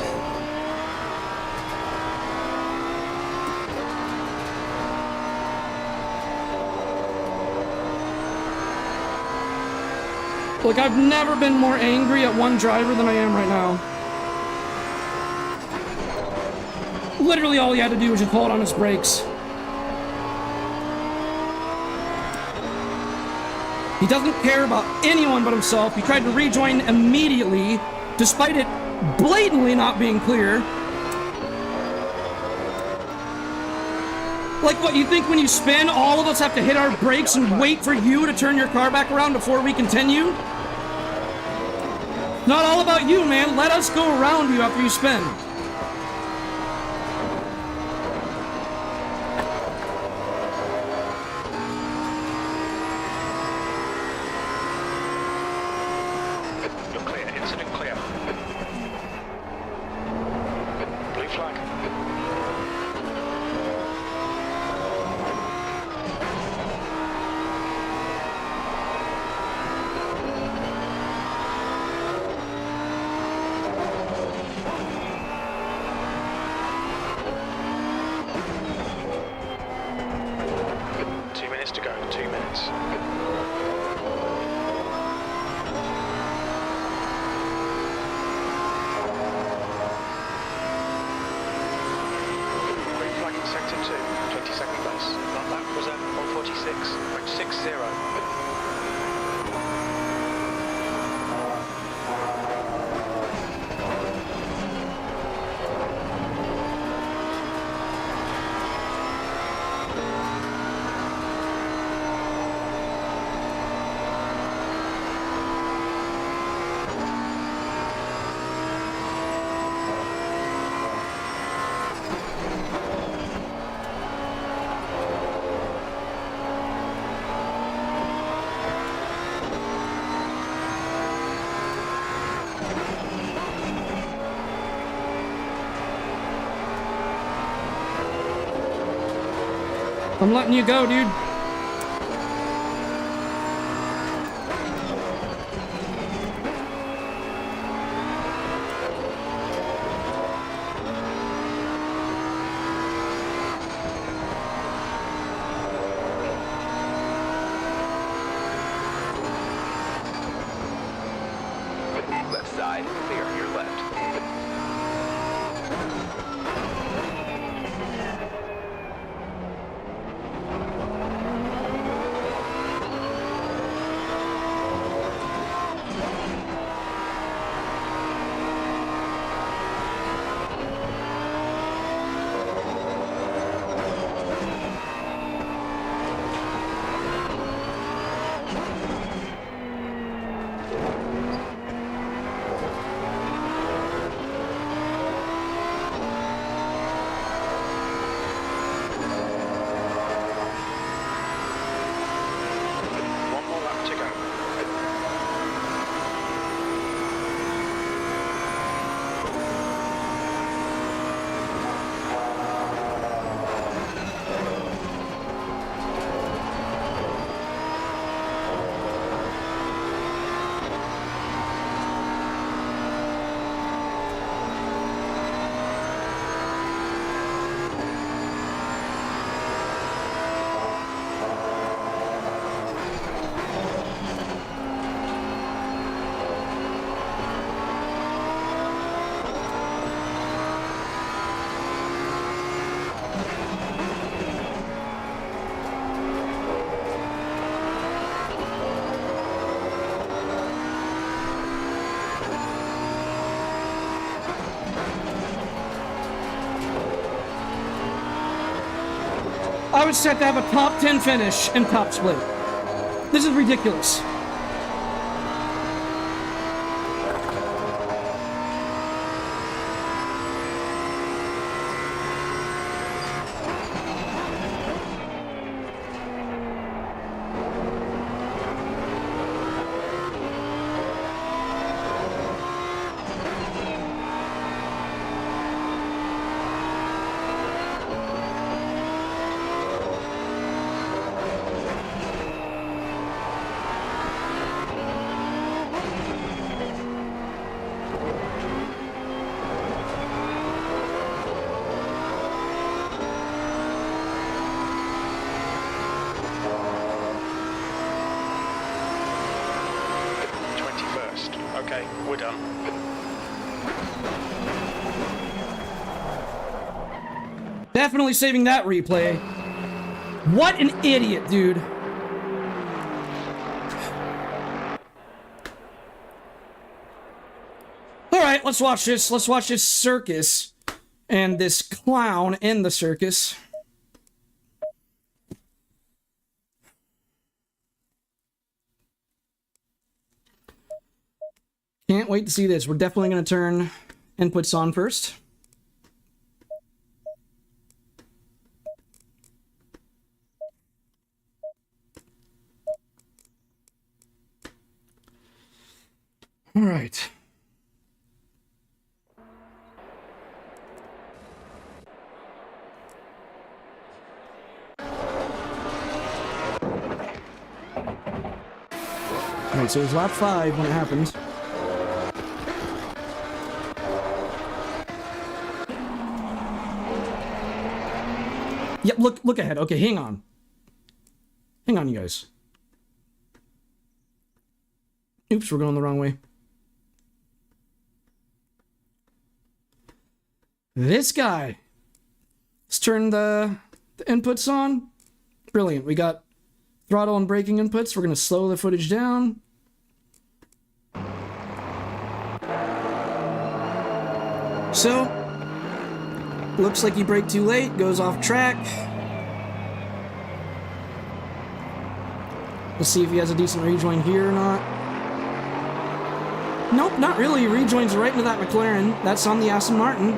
Look, I've never been more angry at one driver than I am right now. Literally all he had to do was just hold on his brakes. He doesn't care about anyone but himself. He tried to rejoin immediately, despite it blatantly not being clear. Like, what, you think when you spin, all of us have to hit our brakes and wait for you to turn your car back around before we continue? Not all about you, man. Let us go around you after you spin. You're clear. Incident clear. Blue flag. 60. I'm letting you go, dude. Left side, clear, your left. One more lap to go. I was set to have a top 10 finish in top split. This is ridiculous. Okay, we're done. Definitely saving that replay. What an idiot, dude. Alright, let's watch this. Let's watch this circus. And this clown in the circus. Can't wait to see this. We're definitely going to turn inputs on first. All right. All right, so it was lap 5 when it happened. Yep, look ahead. Okay, hang on. Hang on, you guys. Oops, we're going the wrong way. This guy. Let's turn the inputs on. Brilliant. We got throttle and braking inputs. We're going to slow the footage down. So, looks like he braked too late, goes off track. Let's see if he has a decent rejoin here or not. Nope, not really. He rejoins right into that McLaren. That's on the Aston Martin.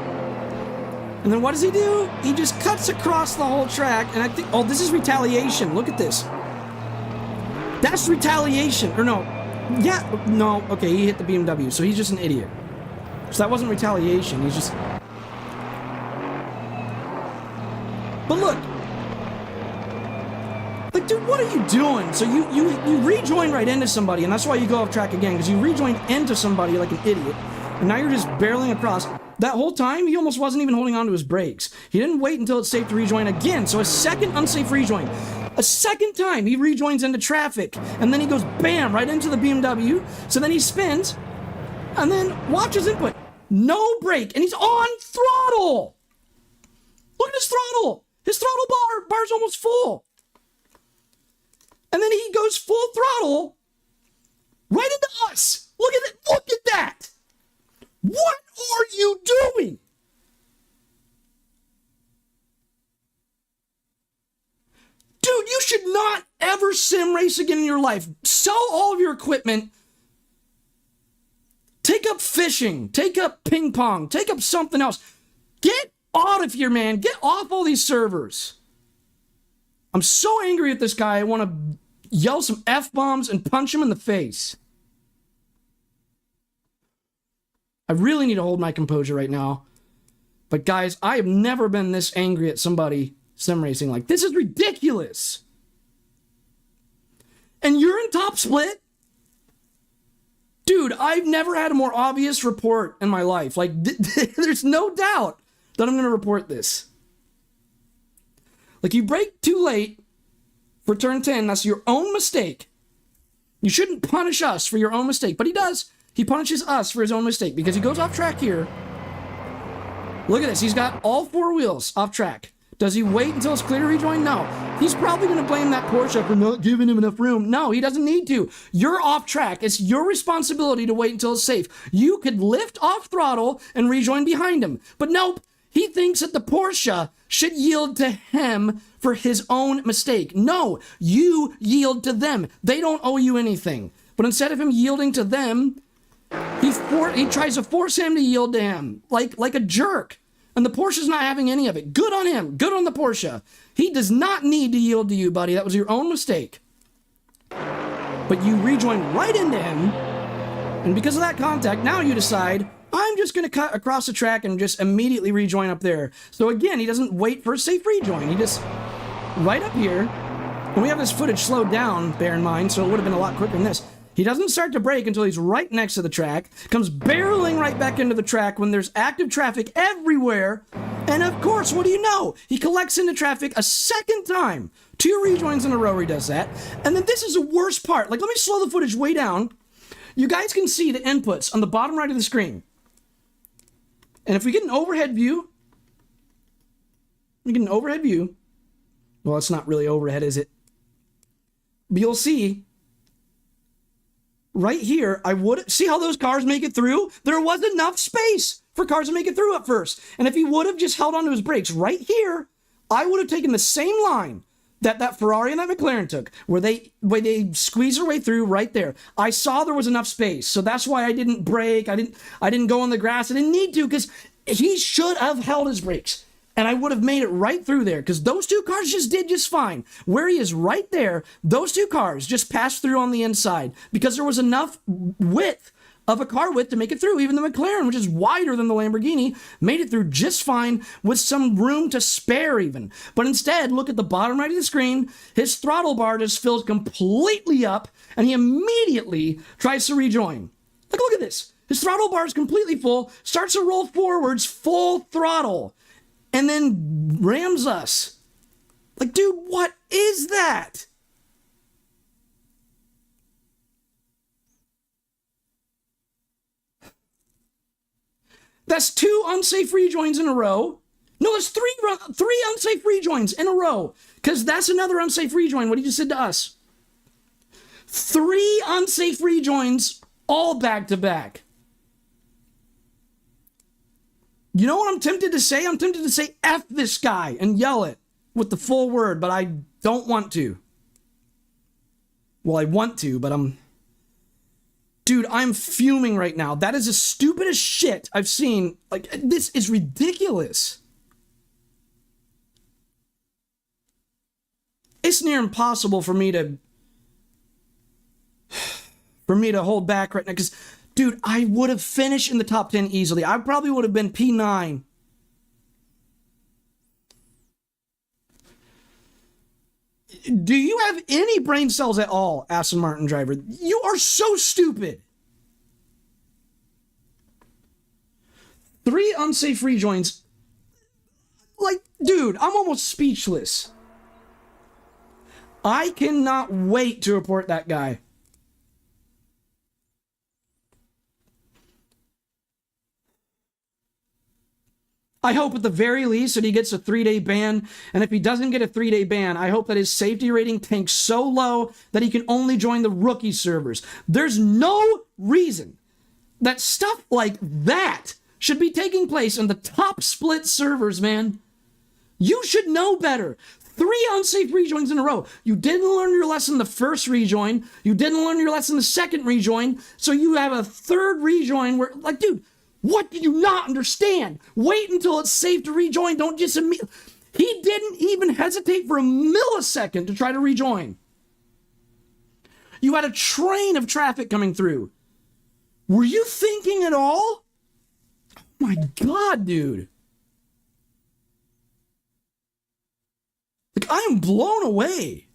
And then what does he do? He just cuts across the whole track, and I think, oh, this is retaliation. Look at this. That's retaliation. Or no. Yeah, no. Okay, he hit the BMW, so he's just an idiot. So that wasn't retaliation. He's just... But look. Like, dude, what are you doing? So you rejoin right into somebody, and that's why you go off track again, because you rejoined into somebody like an idiot, and now you're just barreling across. That whole time, he almost wasn't even holding on to his brakes. He didn't wait until it's safe to rejoin again, so a second unsafe rejoin. A second time, he rejoins into traffic, and then he goes bam, right into the BMW, so then he spins, and then watch his input. No brake, and he's on throttle! Look at his throttle! His throttle bar's almost full. And then he goes full throttle right into us. Look at it. Look at that. What are you doing? Dude, you should not ever sim race again in your life. Sell all of your equipment. Take up fishing. Take up ping pong. Take up something else. Get out of here, man. Get off all these servers. I'm so angry at this guy. I want to yell some F-bombs and punch him in the face. I really need to hold my composure right now. But guys, I have never been this angry at somebody sim racing. Like, this is ridiculous. And you're in top split? Dude, I've never had a more obvious report in my life. Like, there's no doubt that I'm going to report this. Like, you brake too late for turn 10. That's your own mistake. You shouldn't punish us for your own mistake. But he does. He punishes us for his own mistake because he goes off track here. Look at this. He's got all four wheels off track. Does he wait until it's clear to rejoin? No. He's probably going to blame that Porsche for not giving him enough room. No, he doesn't need to. You're off track. It's your responsibility to wait until it's safe. You could lift off throttle and rejoin behind him. But nope. He thinks that the Porsche should yield to him for his own mistake. No, you yield to them. They don't owe you anything. But instead of him yielding to them, he tries to force him to yield to him like a jerk. And the Porsche's not having any of it. Good on him. Good on the Porsche. He does not need to yield to you, buddy. That was your own mistake. But you rejoin right into him. And because of that contact, now you decide, I'm just going to cut across the track and just immediately rejoin up there. So again, he doesn't wait for a safe rejoin. He just, right up here, and we have this footage slowed down, bear in mind, so it would have been a lot quicker than this. He doesn't start to brake until he's right next to the track, comes barreling right back into the track when there's active traffic everywhere, and of course, what do you know? He collects into traffic a second time. 2 rejoins in a row he does that. And then this is the worst part. Like, let me slow the footage way down. You guys can see the inputs on the bottom right of the screen. And if we get an overhead view, well, it's not really overhead, is it? But you'll see, right here, see how those cars make it through? There was enough space for cars to make it through at first. And if he would have just held onto his brakes right here, I would have taken the same line that Ferrari and that McLaren took, where they squeeze their way through right there. I saw there was enough space, so that's why I didn't brake. I didn't go on the grass. I didn't need to, because he should have held his brakes, and I would have made it right through there, because those 2 cars just did just fine. Where he is right there, those 2 cars just passed through on the inside, because there was enough width of a car width to make it through. Even the McLaren, which is wider than the Lamborghini, made it through just fine with some room to spare even. But instead, look at the bottom right of the screen. His throttle bar just fills completely up, and he immediately tries to rejoin. Like, look at this. His throttle bar is completely full, starts to roll forwards, full throttle, and then rams us. Like, dude, what is that? That's 2 unsafe rejoins in a row. No, that's 3 unsafe rejoins in a row. Because that's another unsafe rejoin, what he just did to us. 3 unsafe rejoins all back to back. You know what I'm tempted to say? I'm tempted to say F this guy and yell it with the full word, but I don't want to. Well, I want to, but Dude, I'm fuming right now. That is the stupidest shit I've seen. Like, this is ridiculous. It's near impossible for me to hold back right now, because, dude, I would have finished in the top 10 easily. I probably would have been P9. Do you have any brain cells at all, Aston Martin driver? You are so stupid. 3 unsafe rejoins. Like, dude, I'm almost speechless. I cannot wait to report that guy. I hope at the very least that he gets a 3-day ban, and if he doesn't get a 3-day ban, I hope that his safety rating tanks so low that he can only join the rookie servers. There's no reason that stuff like that should be taking place in the top split servers, man. You should know better. 3 unsafe rejoins in a row. You didn't learn your lesson the first rejoin. You didn't learn your lesson the second rejoin. So you have a third rejoin where, like, dude, what do you not understand? Wait until it's safe to rejoin. Don't just immediately. He didn't even hesitate for a millisecond to try to rejoin. You had a train of traffic coming through. Were you thinking at all? Oh my God, dude. Like, I am blown away.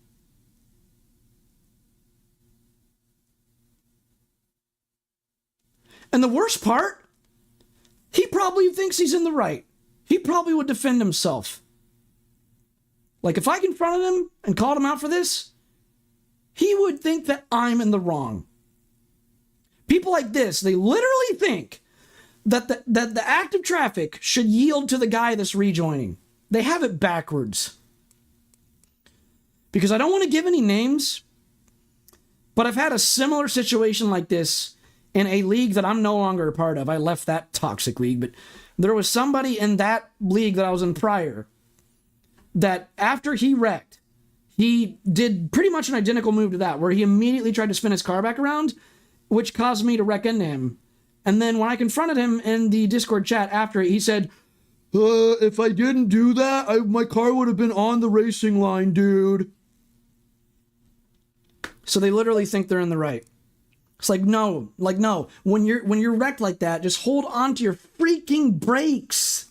And the worst part, he probably thinks he's in the right. He probably would defend himself. Like, if I confronted him and called him out for this, he would think that I'm in the wrong. People like this, they literally think that the act of traffic should yield to the guy that's rejoining. They have it backwards. Because I don't want to give any names, but I've had a similar situation like this in a league that I'm no longer a part of. I left that toxic league, but there was somebody in that league that I was in prior that after he wrecked, he did pretty much an identical move to that, where he immediately tried to spin his car back around, which caused me to wreck into him. And then when I confronted him in the Discord chat after it, he said, if I didn't do that, my car would have been on the racing line, dude. So they literally think they're in the right. It's like, no. When you're wrecked like that, just hold on to your freaking brakes.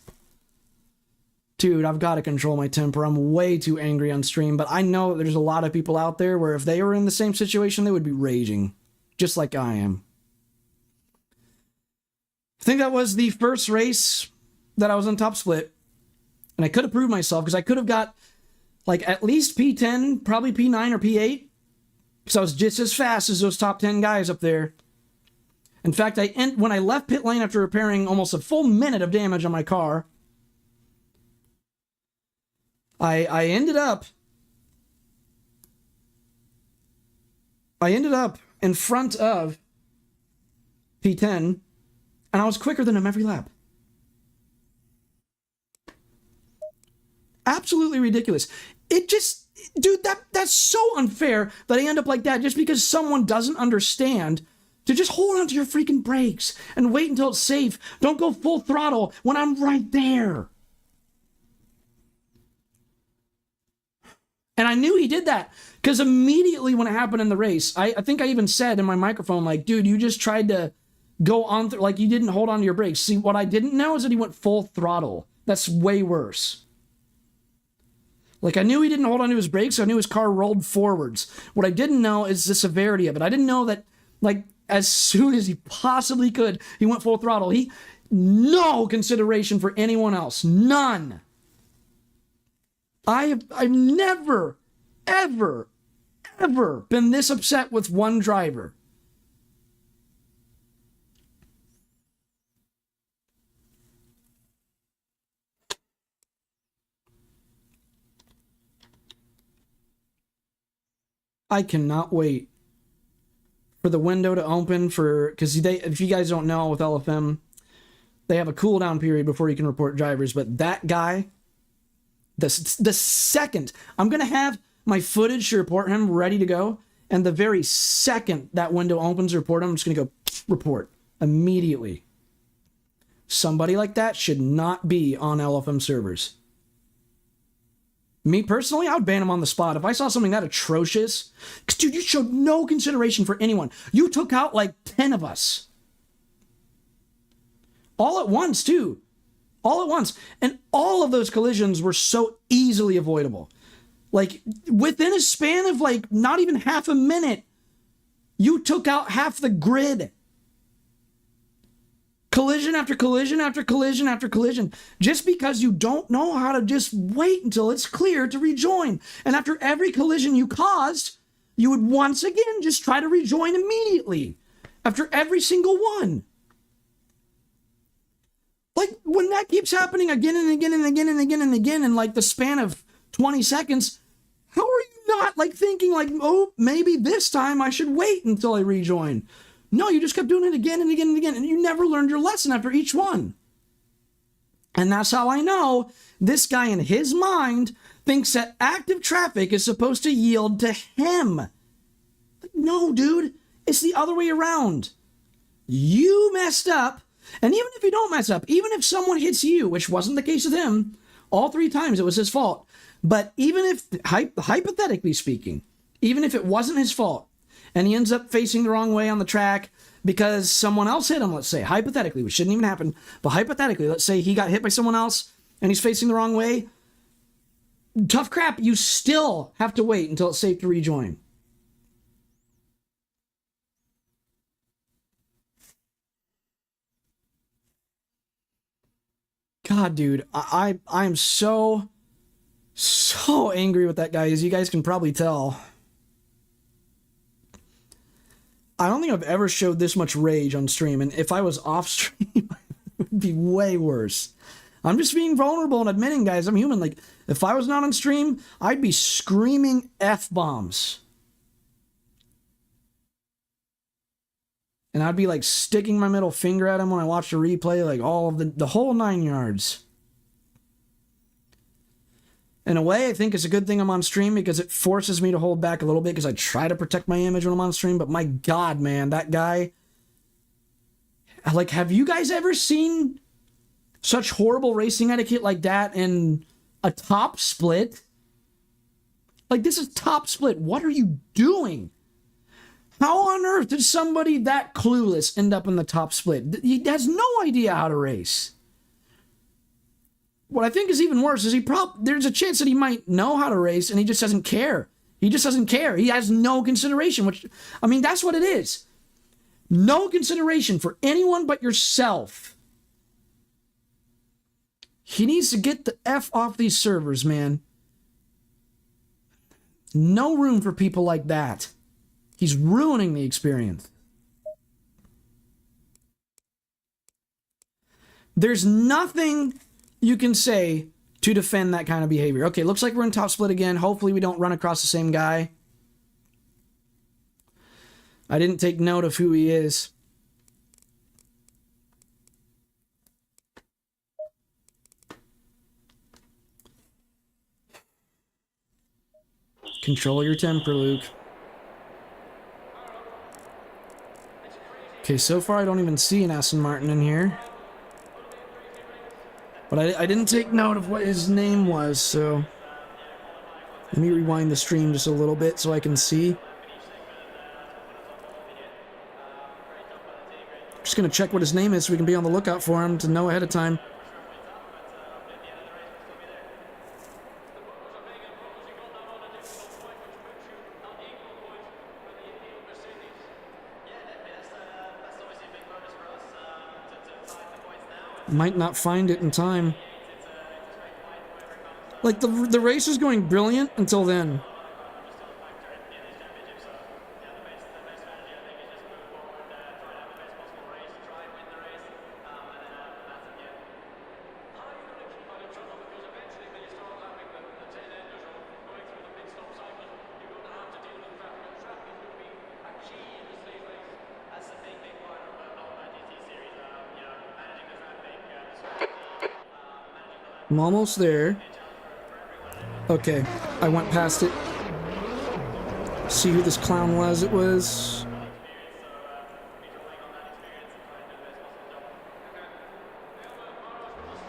Dude, I've got to control my temper. I'm way too angry on stream, but I know there's a lot of people out there where if they were in the same situation, they would be raging. Just like I am. I think that was the first race that I was on top split. And I could have proved myself, because I could have got like at least P10, probably P9 or P8. Because I was just as fast as those top 10 guys up there. In fact, when I left pit lane after repairing almost a full minute of damage on my car, I ended up in front of P10, and I was quicker than him every lap. Absolutely ridiculous. It just, dude, that's so unfair that I end up like that just because someone doesn't understand to just hold on to your freaking brakes and wait until it's safe. Don't go full throttle when I'm right there. And I knew he did that because immediately when it happened in the race, I think I even said in my microphone, like, dude, you just tried to go on, like you didn't hold on to your brakes. See, what I didn't know is that he went full throttle. That's way worse. Like, I knew he didn't hold on to his brakes, so I knew his car rolled forwards. What I didn't know is the severity of it. I didn't know that, like, as soon as he possibly could, he went full throttle. No consideration for anyone else. None. I've never, ever, ever been this upset with one driver. I cannot wait for the window to open for, because they, if you guys don't know with LFM, they have a cooldown period before you can report drivers. But that guy, the second I'm gonna have my footage to report him ready to go, and the very second that window opens to report him, I'm just gonna go report immediately. Somebody like that should not be on LFM servers. Me personally, I would ban him on the spot. If I saw something that atrocious, because dude, you showed no consideration for anyone. You took out like 10 of us. All at once, too. All at once. And all of those collisions were so easily avoidable. Like, within a span of like not even half a minute, you took out half the grid. Collision after collision after collision after collision. Just because you don't know how to just wait until it's clear to rejoin. And after every collision you caused, you would once again just try to rejoin immediately. After every single one. Like, when that keeps happening again and again and again and again and again in like the span of 20 seconds, how are you not like thinking like, oh, maybe this time I should wait until I rejoin? No, you just kept doing it again and again and again, and you never learned your lesson after each one. And that's how I know this guy in his mind thinks that active traffic is supposed to yield to him. No, dude, it's the other way around. You messed up, and even if you don't mess up, even if someone hits you, which wasn't the case with him, all 3 times it was his fault. But even if, hypothetically speaking, even if it wasn't his fault, and he ends up facing the wrong way on the track because someone else hit him, let's say, hypothetically, which shouldn't even happen, but hypothetically, let's say he got hit by someone else and he's facing the wrong way, tough crap, you still have to wait until it's safe to rejoin. God, dude, I'm so angry with that guy, as you guys can probably tell. I don't think I've ever showed this much rage on stream, and if I was off stream, it would be way worse. I'm just being vulnerable and admitting, guys, I'm human. Like, if I was not on stream, I'd be screaming F-bombs. And I'd be, like, sticking my middle finger at him when I watch the replay, like, all of the whole 9 yards. In a way, I think it's a good thing I'm on stream because it forces me to hold back a little bit because I try to protect my image when I'm on stream. But my God, man, that guy... Like, have you guys ever seen such horrible racing etiquette like that in a top split? Like, this is top split. What are you doing? How on earth did somebody that clueless end up in the top split? He has no idea how to race. What I think is even worse is there's a chance that he might know how to race and he just doesn't care. He just doesn't care. He has no consideration, which, I mean, that's what it is. No consideration for anyone but yourself. He needs to get the F off these servers, man. No room for people like that. He's ruining the experience. There's nothing you can say to defend that kind of behavior. Okay, looks like we're in top split again. Hopefully we don't run across the same guy. I didn't take note of who he is. Control your temper, Luke. Okay, so far I don't even see an Aston Martin in here. But I didn't take note of what his name was, so... Let me rewind the stream just a little bit so I can see. Just gonna check what his name is so we can be on the lookout for him to know ahead of time. Might not find it in time. Like, the race is going brilliant until then. I'm almost there. Okay, I went past it. See who this clown was. It was...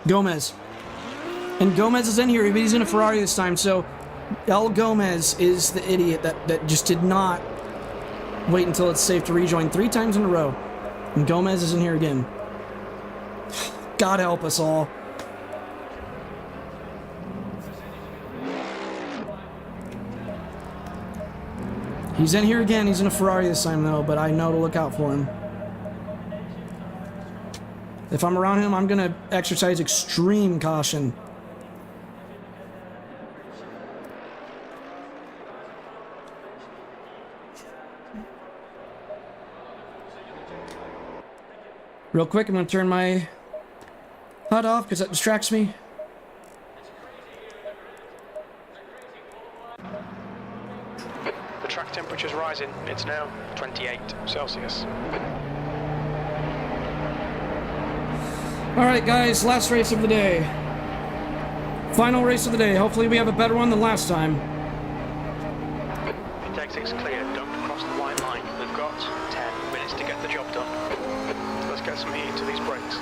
Gomez. And Gomez is in here, but he's in a Ferrari this time, so El Gomez is the idiot that just did not wait until it's safe to rejoin 3 times in a row. And Gomez is in here again. God help us all. He's in here again. He's in a Ferrari this time, though, but I know to look out for him. If I'm around him, I'm going to exercise extreme caution. Real quick, I'm going to turn my HUD off because that distracts me. The track temperature's rising. It's now 28 Celsius. Alright guys, last race of the day. Final race of the day. Hopefully we have a better one than last time. The exit's clear. Don't cross the white line. We've got 10 minutes to get the job done. Let's get some heat into these brakes.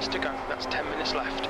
To go. That's 10 minutes left.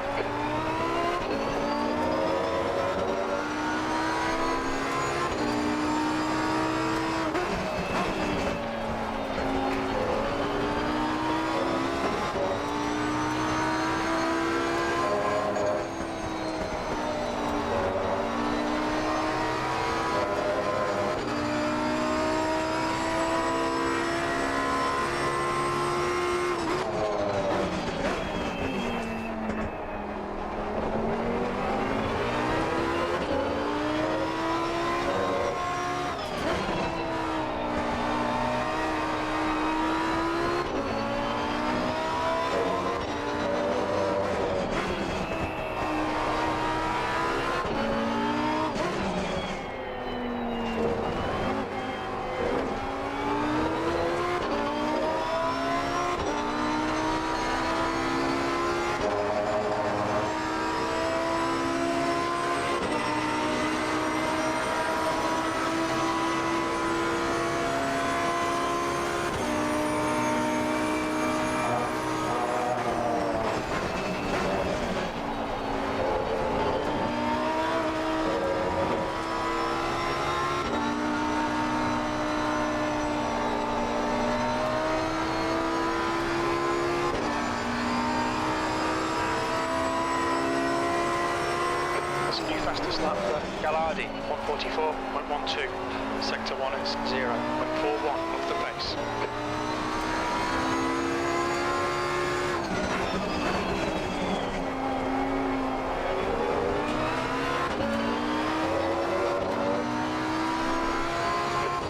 Fastest lap for Gallardi, 144.12. Sector 1 is 0.41 off the pace.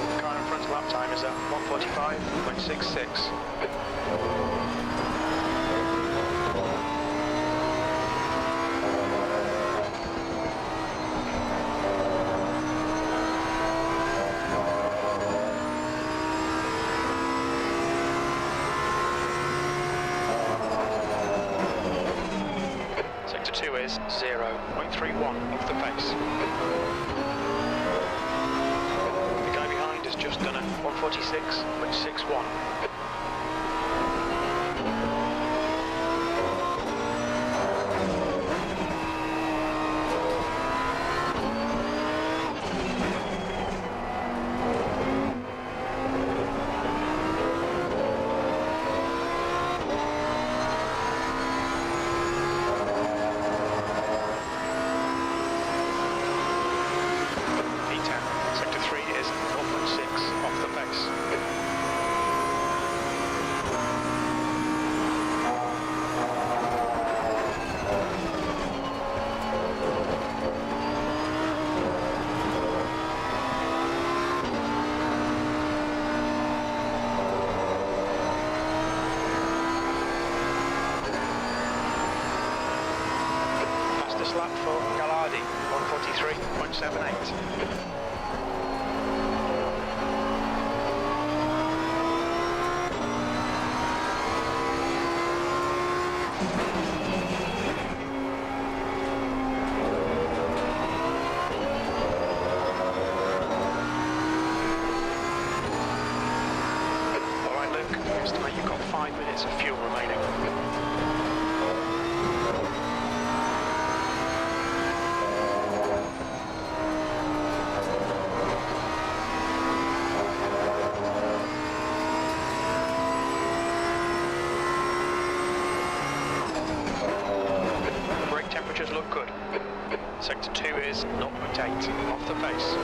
The car in front lap time is at 145.66. Is 0.31 off the pace. The guy behind has just done a 146.61. lap for Gallardi, 143.78. Estimate you've got 5 minutes of fuel remaining. Brake temperatures look good. Sector 2 is 0.8 off the pace.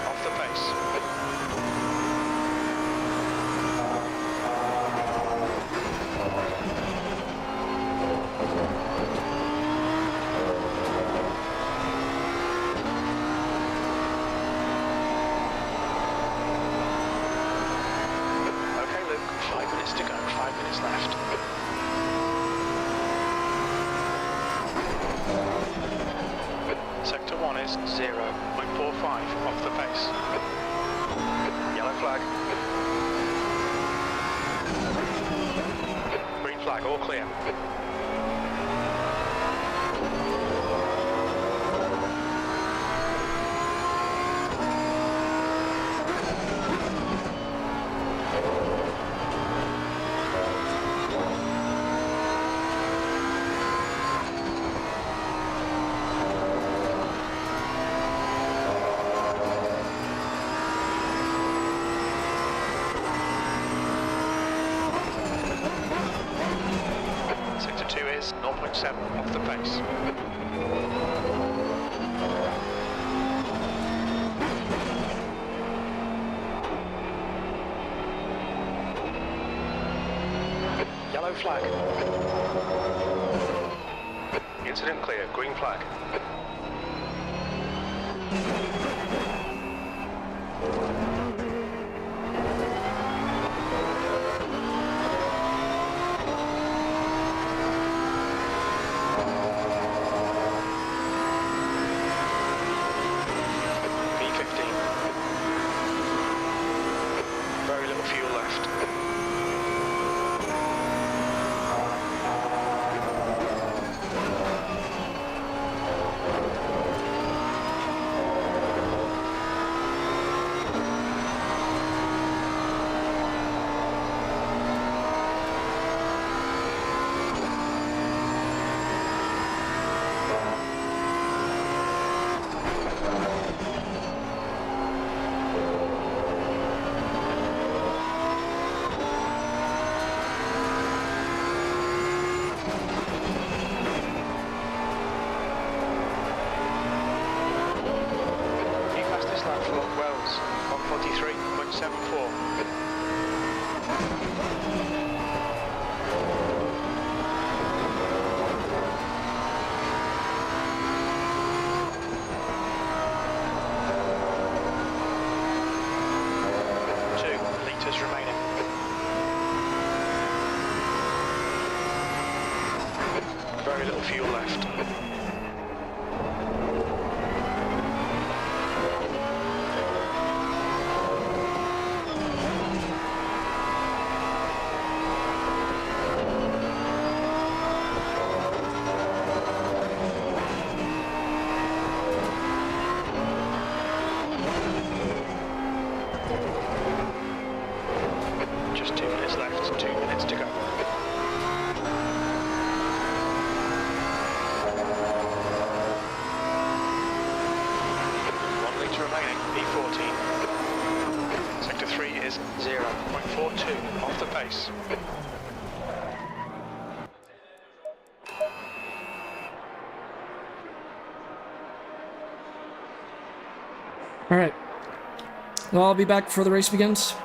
Off the pace. Okay, Luke, 5 minutes to go, 5 minutes left. Sector 1 is 0.45 off the pace. Yellow flag. Green flag, all clear. Sector 2 is 0.7 off the pace. Yellow flag. Incident clear, green flag. Very little fuel left. Wells, 143.74. Remaining. Very little fuel left. Just 2 minutes left, 2 minutes to go. 1 litre remaining, E14. Sector 3 is 0.42 off the pace. All right. Well, I'll be back before the race begins.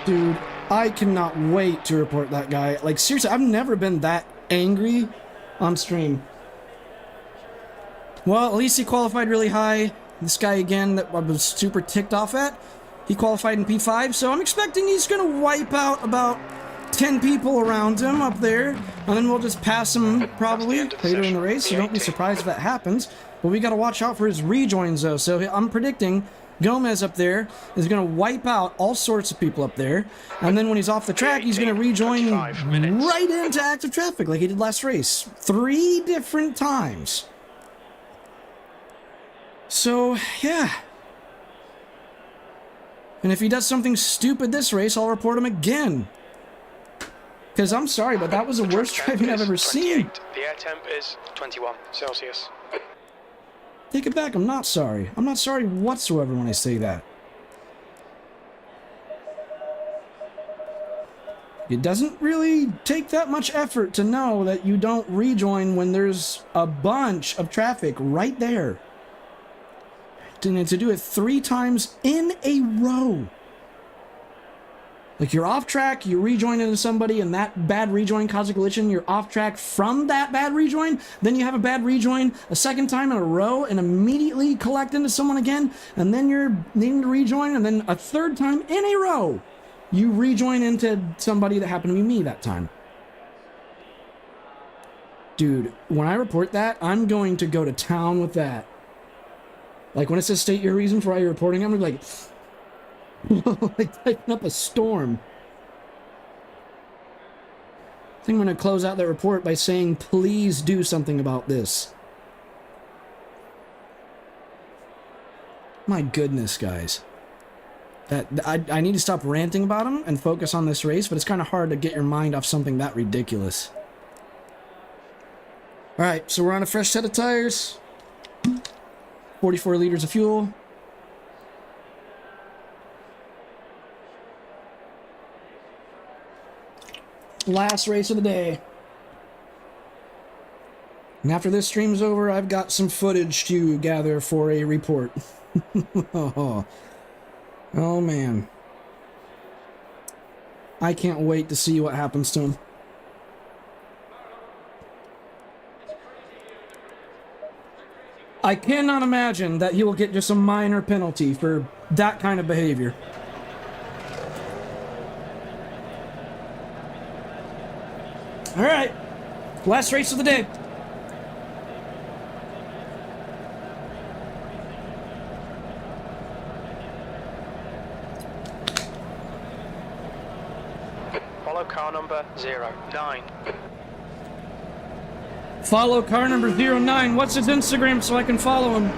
Dude, I cannot wait to report that guy. Like, seriously, I've never been that angry on stream. Well, at least he qualified really high. This guy, again, that I was super ticked off at, he qualified in P5, so I'm expecting he's going to wipe out about 10 people around him up there, and then we'll just pass him probably later in the race, so don't be surprised if that happens. But we got to watch out for his rejoins, though, so I'm predicting Gomez up there is going to wipe out all sorts of people up there, and then when he's off the track, he's going to rejoin right into active traffic like he did last race. 3 different times. So, yeah. And if he does something stupid this race, I'll report him again. Because I'm sorry, but that was the worst driving I've ever seen. The air temp is 21 Celsius. Take it back, I'm not sorry. I'm not sorry whatsoever when I say that. It doesn't really take that much effort to know that you don't rejoin when there's a bunch of traffic right there. And to do it 3 times in a row. Like, you're off track, you rejoin into somebody, and that bad rejoin causes a collision. You're off track from that bad rejoin. Then you have a bad rejoin a second time in a row and immediately collect into someone again. And then you're needing to rejoin, and then a third time in a row, you rejoin into somebody that happened to be me that time. Dude, when I report that, I'm going to go to town with that. Like, when it says state your reason for why you're reporting, I'm going to be like... like typing up a storm. I think I'm going to close out that report by saying, please do something about this. My goodness, guys. I need to stop ranting about him and focus on this race, but it's kind of hard to get your mind off something that ridiculous. Alright, so we're on a fresh set of tires. 44 liters of fuel. Last race of the day. And after this stream's over, I've got some footage to gather for a report. Oh man. I can't wait to see what happens to him. I cannot imagine that he will get just a minor penalty for that kind of behavior. All right, last race of the day. Follow car number 09. Follow car number 09. What's his Instagram so I can follow him?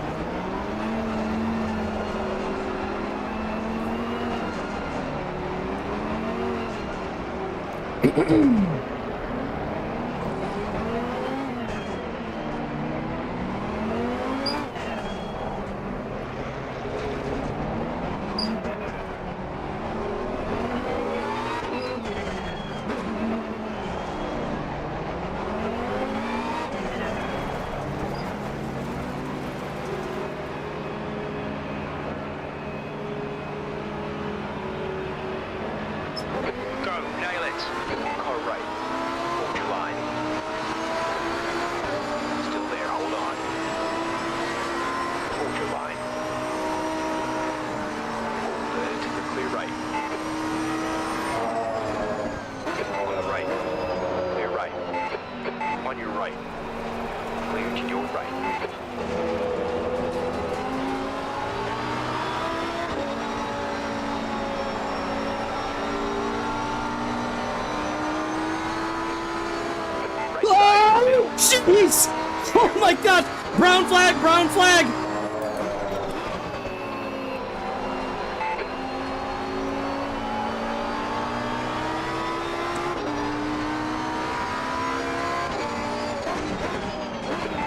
Jeez! Oh my god! Brown flag! Brown flag!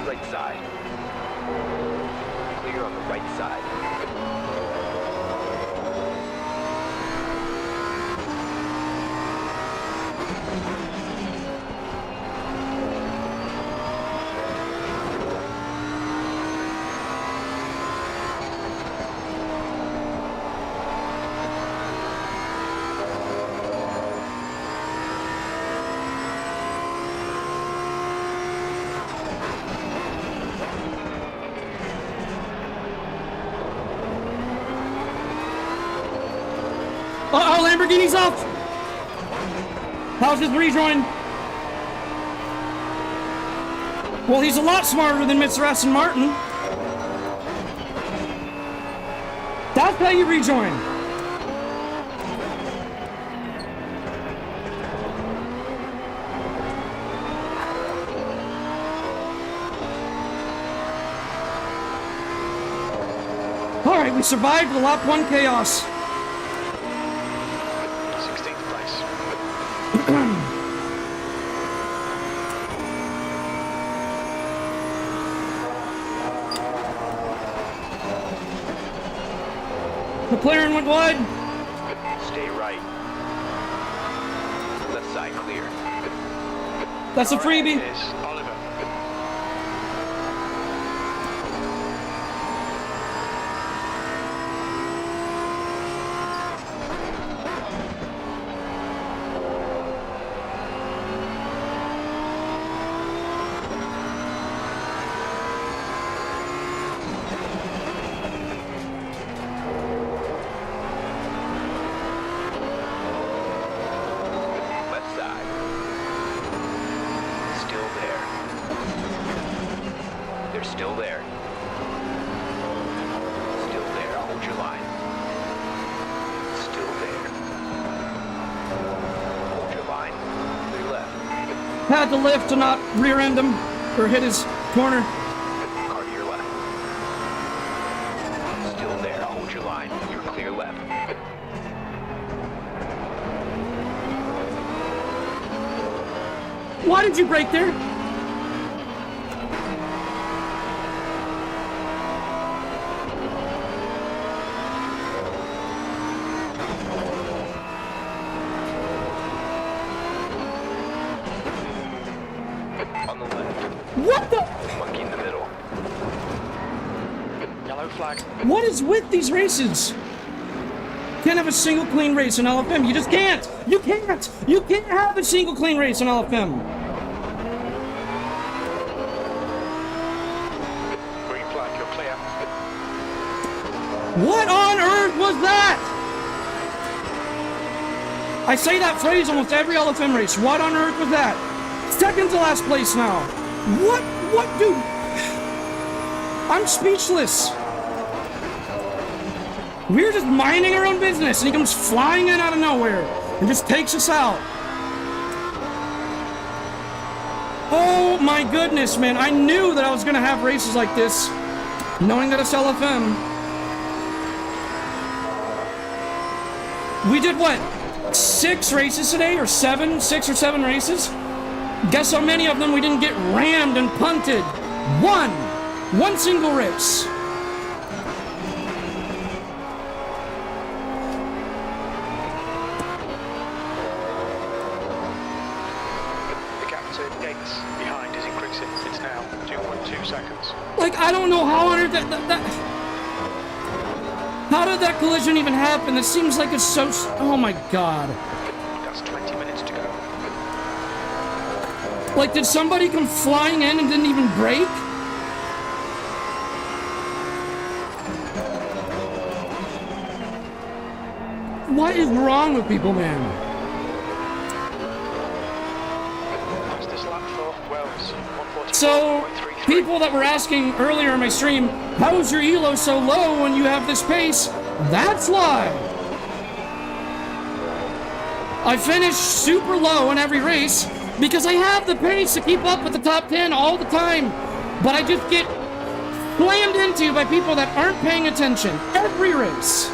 Right side. Clear on the right side. Uh-oh, Lamborghini's off! How's his rejoin? Well, he's a lot smarter than Mr. Aston Martin. That's how you rejoin. Alright, we survived the lap 1 chaos. McLaren went wide. Stay right. Left side clear. That's a freebie. Oliver. Still there. Still there. Hold your line. Still there. Hold your line. Clear left. Had to lift to not rear end him or hit his corner. Car to your left. Still there. Hold your line. You're clear left. Why did you brake there? What is with these races? Can't have a single clean race in LFM. You just can't. You can't. You can't have a single clean race in LFM. Green flag, you're clear. What on earth was that? I say that phrase almost every LFM race. What on earth was that? Second to last place now. What, dude? I'm speechless. We're just minding our own business, and he comes flying in out of nowhere and just takes us out. Oh my goodness, man. I knew that I was going to have races like this, knowing that it's LFM. We did what? 6 races today, or 7? 6 or 7 races? Guess how many of them we didn't get rammed and punted? One single race. The gap to gates behind is increasing. It's now 2.2 seconds. Like, I don't know how on earth that how did that collision even happen? That seems like it's so... Oh my god. That's 20 minutes to go. Like, did somebody come flying in and didn't even brake? What is wrong with people, man? That's this lap for Wells. 144.33. So, people that were asking earlier in my stream, how is your elo so low when you have this pace? That's why. I finish super low in every race because I have the pace to keep up with the top 10 all the time. But I just get slammed into by people that aren't paying attention every race.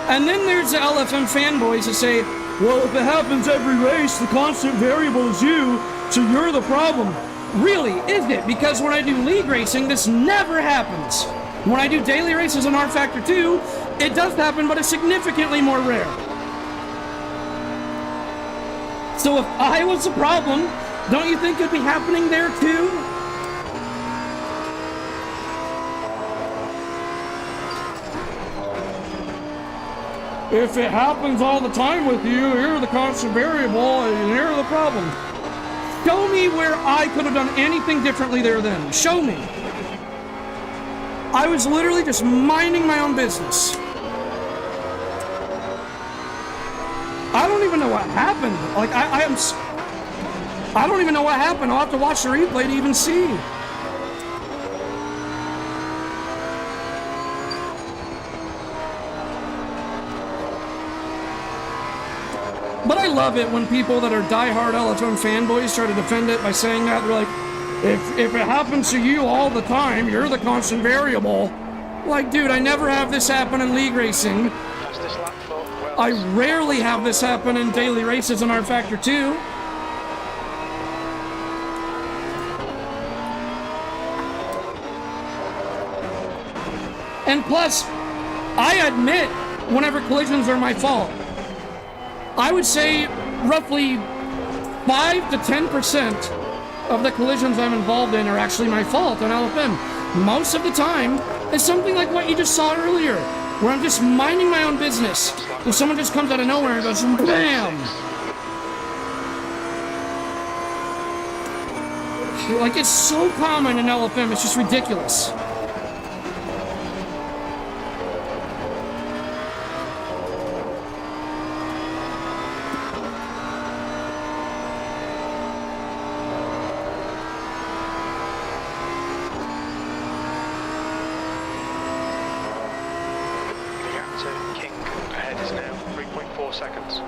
And then there's the LFM fanboys that say, well, if it happens every race, the constant variable is you, so you're the problem. Really, is it? Because when I do league racing, this never happens. When I do daily races on R Factor 2, it does happen, but it's significantly more rare. So if I was the problem, don't you think it'd be happening there too? If it happens all the time with you, you're the constant variable and you're the problem. Show me where I could have done anything differently there then. Show me. I was literally just minding my own business. I don't even know what happened. Like, I don't even know what happened. I'll have to watch the replay to even see. But I love it when people that are diehard LFM fanboys try to defend it by saying that. They're like, if it happens to you all the time, you're the constant variable. Like, dude, I never have this happen in league racing. That's this lap for Wells. I rarely have this happen in daily races on R Factor 2. And plus, I admit whenever collisions are my fault. I would say roughly 5 to 10% of the collisions I'm involved in are actually my fault on LFM. Most of the time, it's something like what you just saw earlier, where I'm just minding my own business, and someone just comes out of nowhere and goes, BAM! Like, it's so common in LFM, it's just ridiculous. Seconds.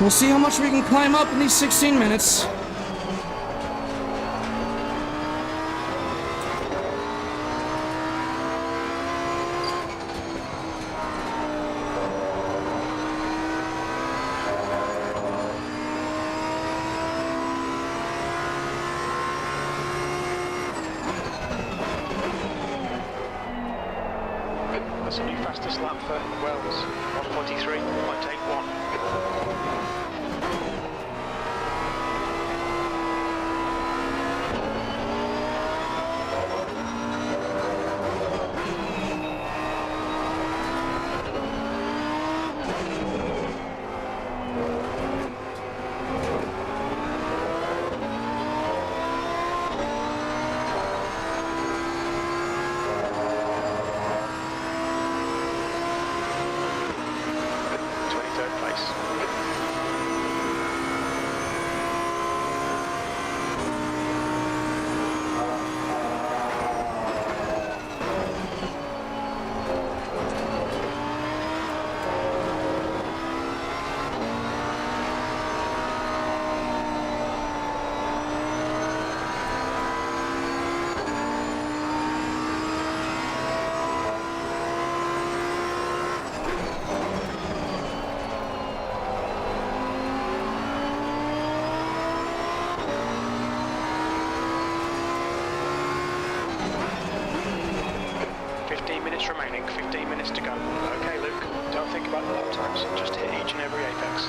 We'll see how much we can climb up in these 16 minutes. lap for Wells, 1:43.81. Remaining, 15 minutes to go. Okay, Luke, don't think about the lap times, just hit each and every apex.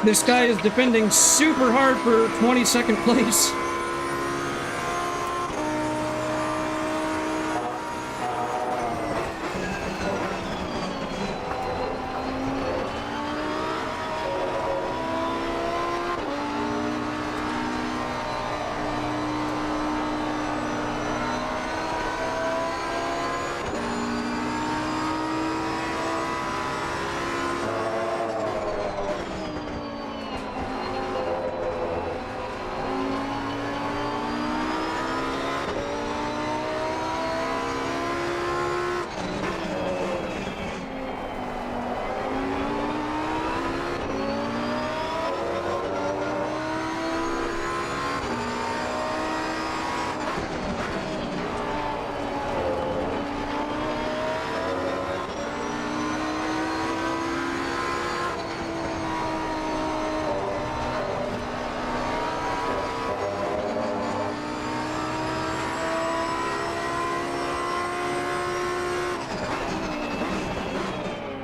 This guy is defending super hard for 22nd place.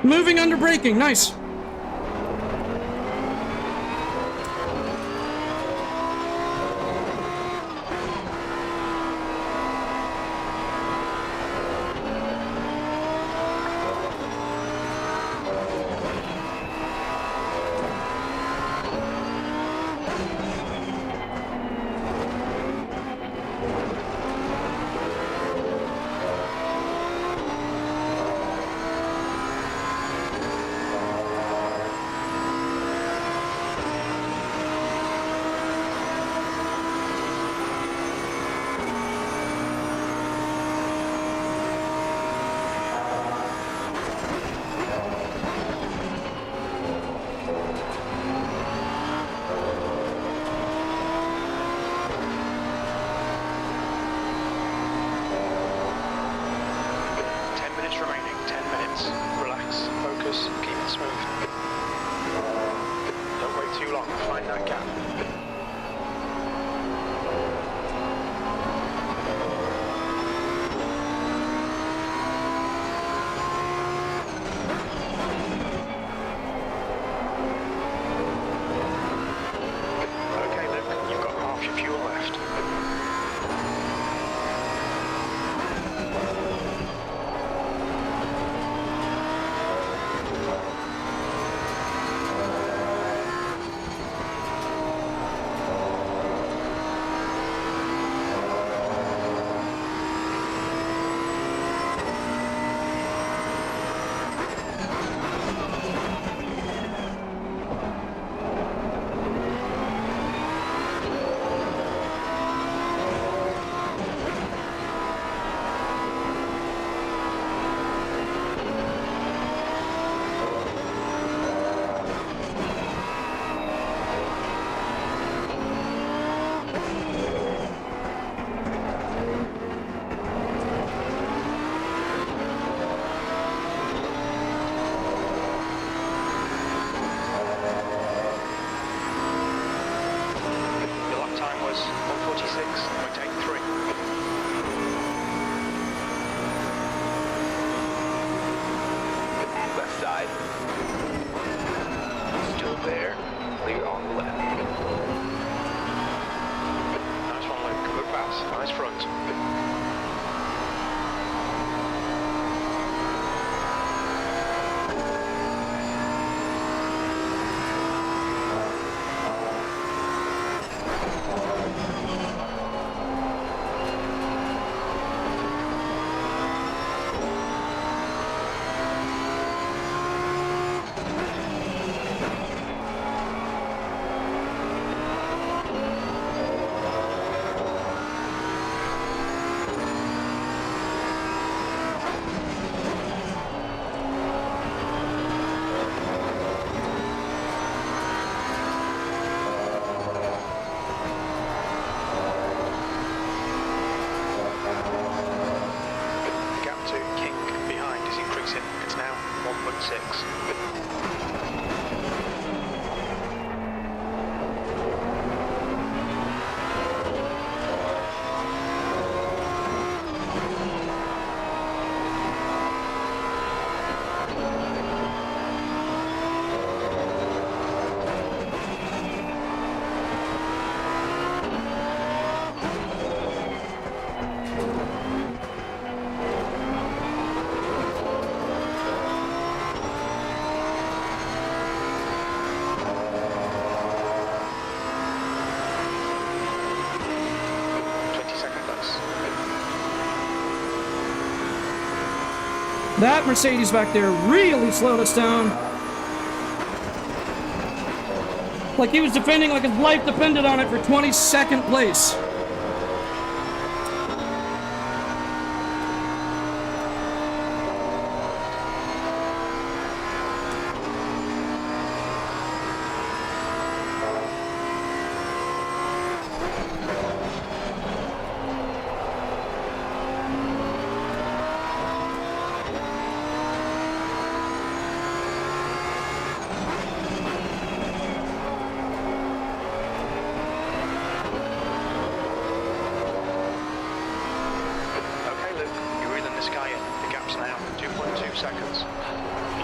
Moving under braking, nice. That Mercedes back there really slowed us down. Like he was defending like his life depended on it for 22nd place.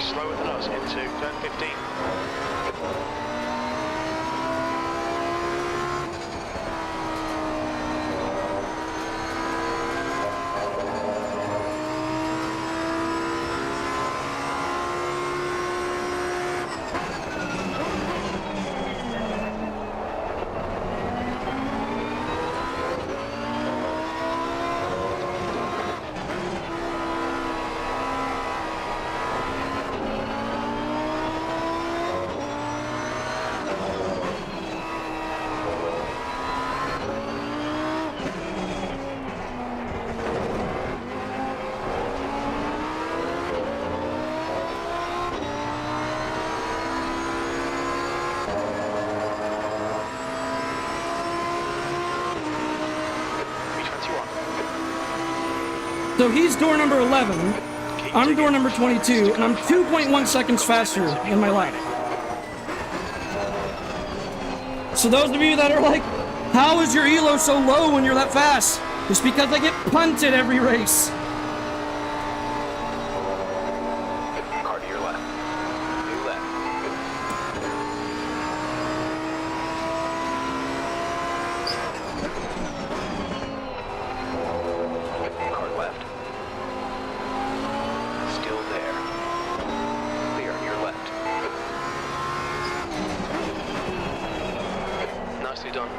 He's slower than us into turn 15. So he's door number 11, I'm door number 22, and I'm 2.1 seconds faster in my lap. So those of you that are like, how is your elo so low when you're that fast? It's because I get punted every race. Car to your left. New left. Car left. Still there. Clear, your left. Nicely done.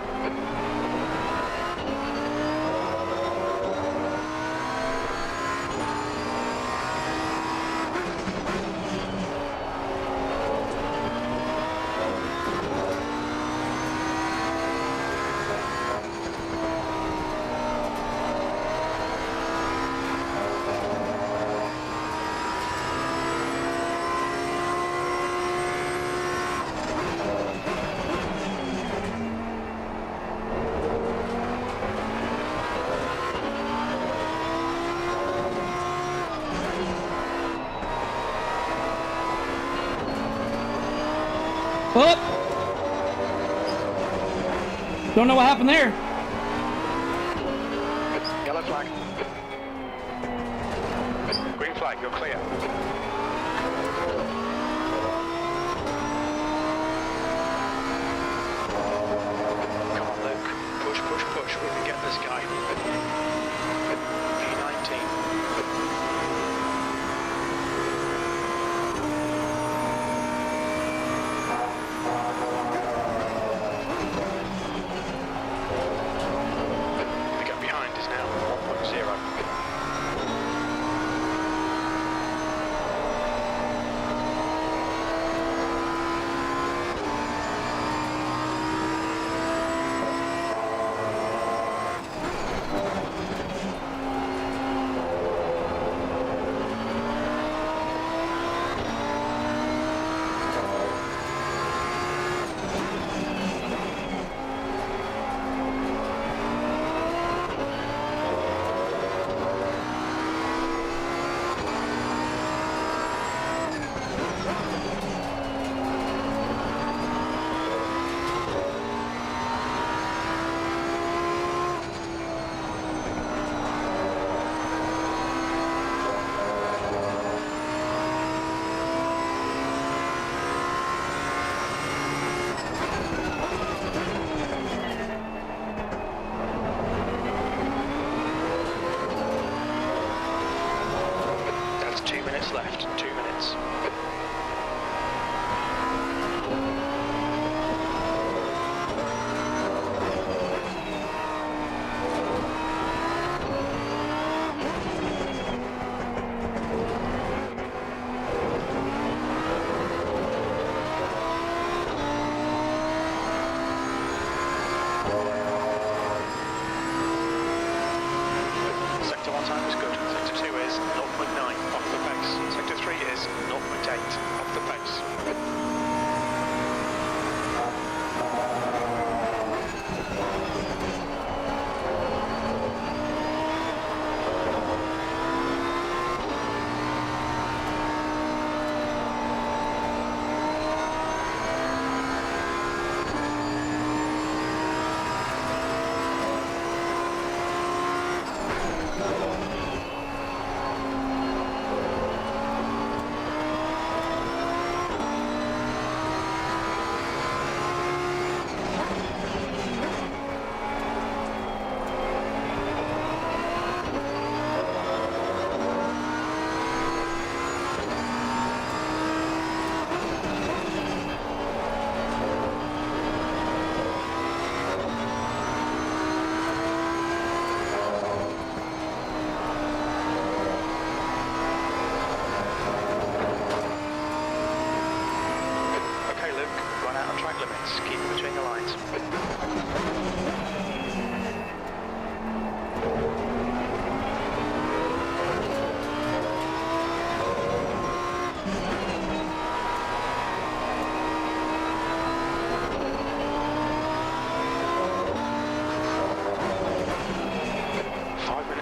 Oh! Don't know what happened there. Yellow flag. Green flag, you're clear. Come on, Luke. Push, push, push. We can get this guy. P19. The gap behind is now 1.0. That's 2 minutes left. 2 minutes. Sector 1 time is good. Sector 2 is 0.9 off the pace. Sector 3 is 0.8 off the pace.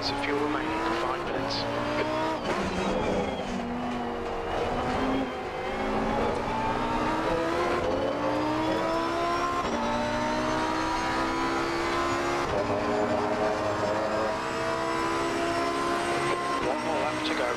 minutes of fuel remaining. 5 minutes. One more lap to go.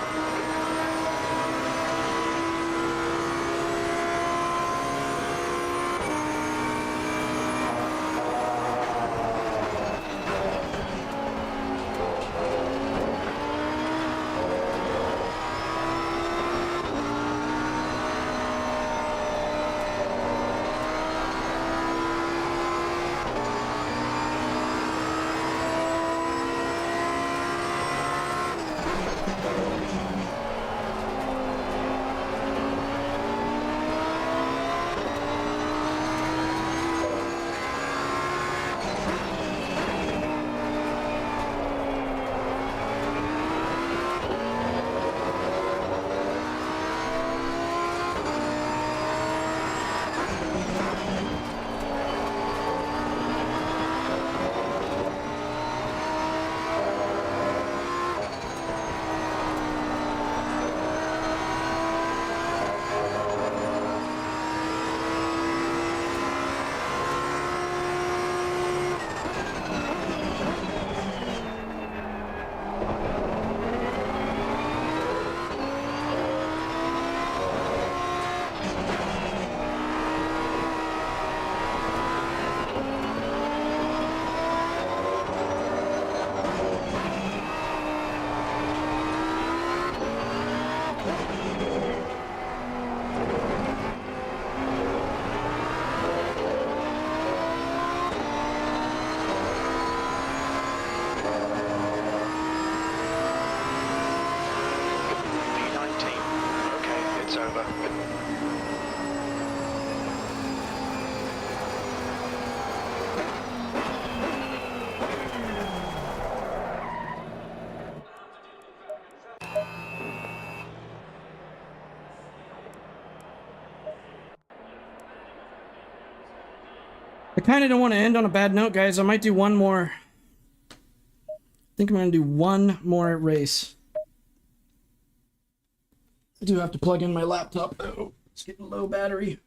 I kind of don't want to end on a bad note, guys. I might do one more. I think I'm going to do one more race. I do have to plug in my laptop, though. It's getting low battery.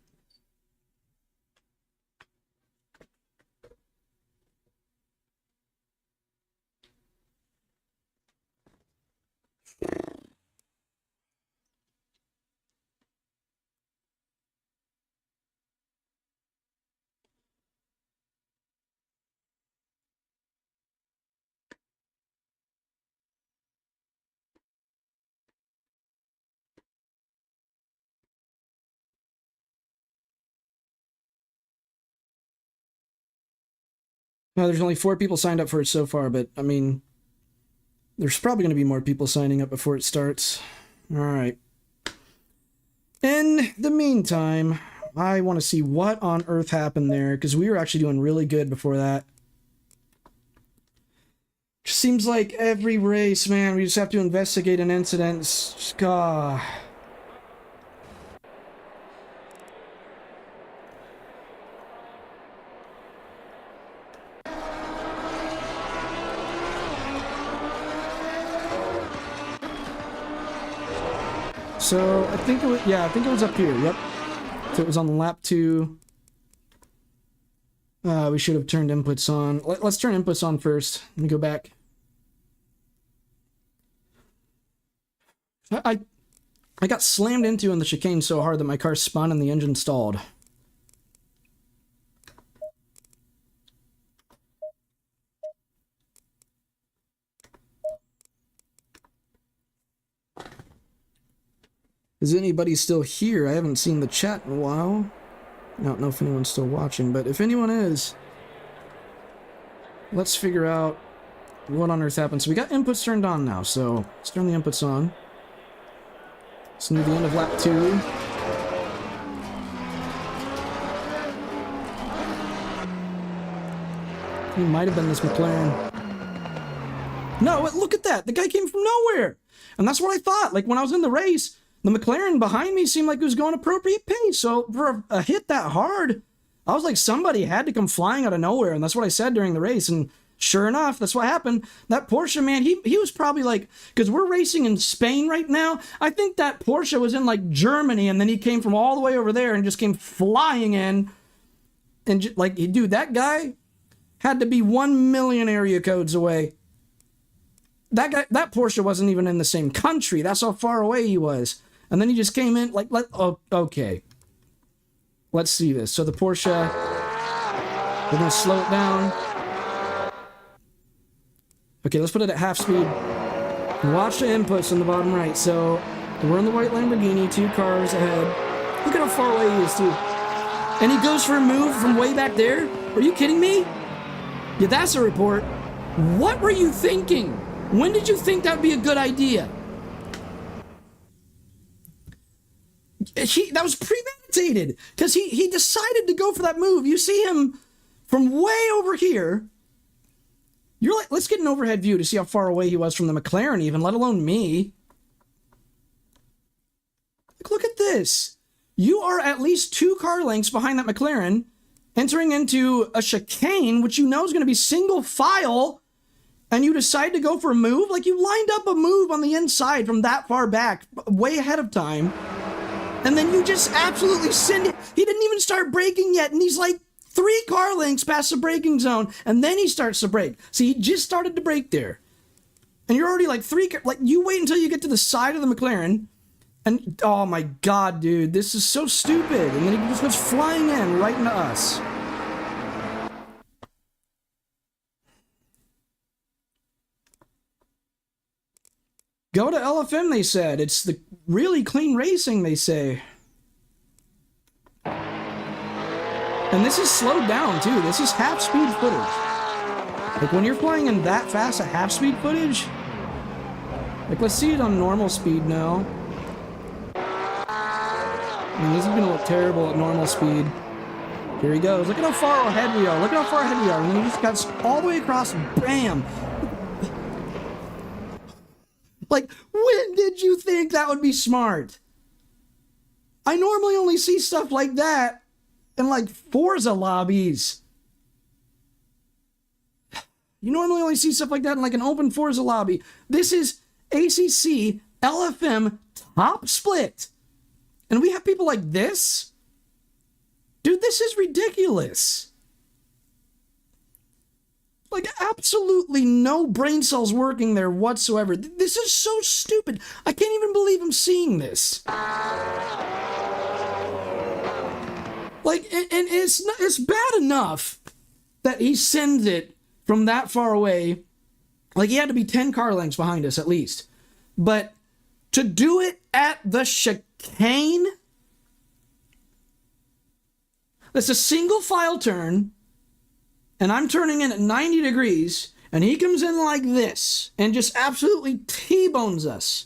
No, there's only 4 people signed up for it so far, but, I mean, there's probably going to be more people signing up before it starts. All right. In the meantime, I want to see what on earth happened there, because we were actually doing really good before that. Just seems like every race, man, we just have to investigate an incident. Just, So, I think it was, yeah, I think it was up here, yep. So it was on lap 2. We should have turned inputs on. Let's turn inputs on first. Let me go back. I got slammed into in the chicane so hard that my car spun and the engine stalled. Is anybody still here? I haven't seen the chat in a while. I don't know if anyone's still watching, but if anyone is, let's figure out what on earth happened. So we got inputs turned on now, so let's turn the inputs on. It's near the end of lap 2. He might have been this McLaren. No, look at that! The guy came from nowhere! And that's what I thought. Like, when I was in the race, the McLaren behind me seemed like it was going appropriate pace. So for a hit that hard, I was like, somebody had to come flying out of nowhere. And that's what I said during the race. And Sure enough, that's what happened. That Porsche, man, he was probably like, because we're racing in Spain right now. I think that Porsche was in like Germany, and then he came from all the way over there and just came flying in. And like, dude, that guy had to be 1 million area codes away. That Porsche wasn't even in the same country. That's how far away he was. And then he just came in like oh, okay. Let's see this. So the Porsche, we're gonna slow it down. Okay, let's put it at half speed. Watch the inputs on the bottom right. So we're in the white Lamborghini, 2 cars ahead. Look at how far away he is too. And he goes for a move from way back there? Are you kidding me? Yeah, that's a report. What were you thinking? When did you think that would be a good idea? That was premeditated, because he decided to go for that move. You see him from way over here. You're like, let's get an overhead view to see how far away he was from the McLaren even, let alone me. Look at this. You are at least 2 car lengths behind that McLaren, entering into a chicane, which you know is going to be single file, and you decide to go for a move? Like, you lined up a move on the inside from that far back, way ahead of time, and then you just absolutely send it. He didn't even start braking yet, and he's like 3 car lengths past the braking zone, and then he starts to brake. See, he just started to brake there. And you're already like you wait until you get to the side of the McLaren, and oh my god, dude, this is so stupid. And then he just goes flying in right into us. Go to LFM, they said. It's the really clean racing, they say. And this is slowed down, too. This is half-speed footage. Like, when you're flying in that fast at half-speed footage, like, let's see it on normal speed now. I mean, this is going to look terrible at normal speed. Here he goes. Look at how far ahead we are. Look at how far ahead we are. And then he just got all the way across, bam! Like, when did you think that would be smart? I normally only see stuff like that in, like, Forza lobbies. You normally only see stuff like that in, like, an open Forza lobby. This is ACC LFM top split. And we have people like this? Dude, this is ridiculous. Like, absolutely no brain cells working there whatsoever. This is so stupid. I can't even believe I'm seeing this. Like, and it's bad enough that he sends it from that far away. Like, he had to be 10 car lengths behind us at least. But to do it at the chicane? That's a single file turn. And I'm turning in at 90 degrees, and he comes in like this and just absolutely T-bones us.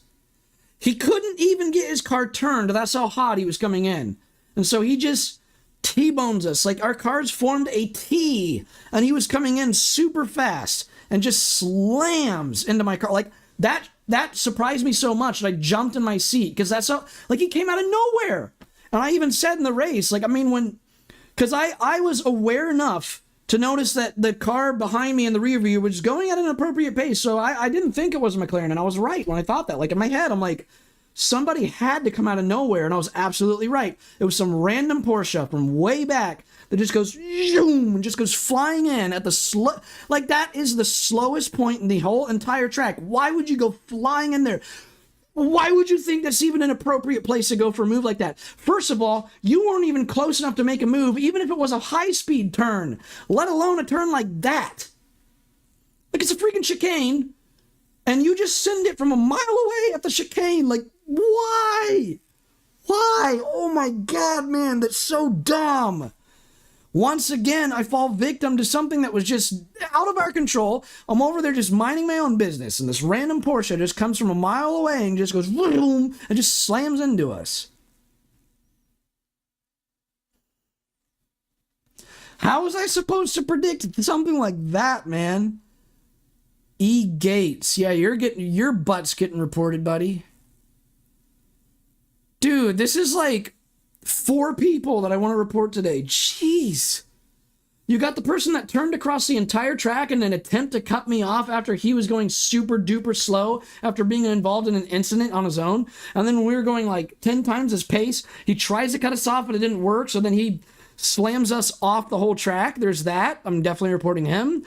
He couldn't even get his car turned. That's how hot he was coming in. And so he just T-bones us. Like, our cars formed a T, and he was coming in super fast and just slams into my car. Like, that surprised me so much that I jumped in my seat, because that's how, like, he came out of nowhere. And I even said in the race, like, I mean, because I was aware enough to notice that the car behind me in the rear view was going at an appropriate pace. So I didn't think it was a McLaren, and I was right when I thought that. Like, in my head, I'm like, somebody had to come out of nowhere, and I was absolutely right. It was some random Porsche from way back that just goes zoom and just goes flying in at the like, that is the slowest point in the whole entire track. Why would you go flying in there? Why would you think that's even an appropriate place to go for a move like that? First of all, you weren't even close enough to make a move, even if it was a high-speed turn, let alone a turn like that. Like, it's a freaking chicane, and you just send it from a mile away at the chicane. Like, why? Why? Oh my god, man, that's so dumb. Once again, I fall victim to something that was just out of our control. I'm over there just minding my own business, and this random Porsche just comes from a mile away and just goes boom and just slams into us. How was I supposed to predict something like that, man? E. Gates. Yeah, your butt's getting reported, buddy. Dude, this is like 4 people that I want to report today. Jeez. You got the person that turned across the entire track in an attempt to cut me off after he was going super duper slow after being involved in an incident on his own. And then when we were going like 10 times his pace, he tries to cut us off, but it didn't work. So then he slams us off the whole track. There's that. I'm definitely reporting him.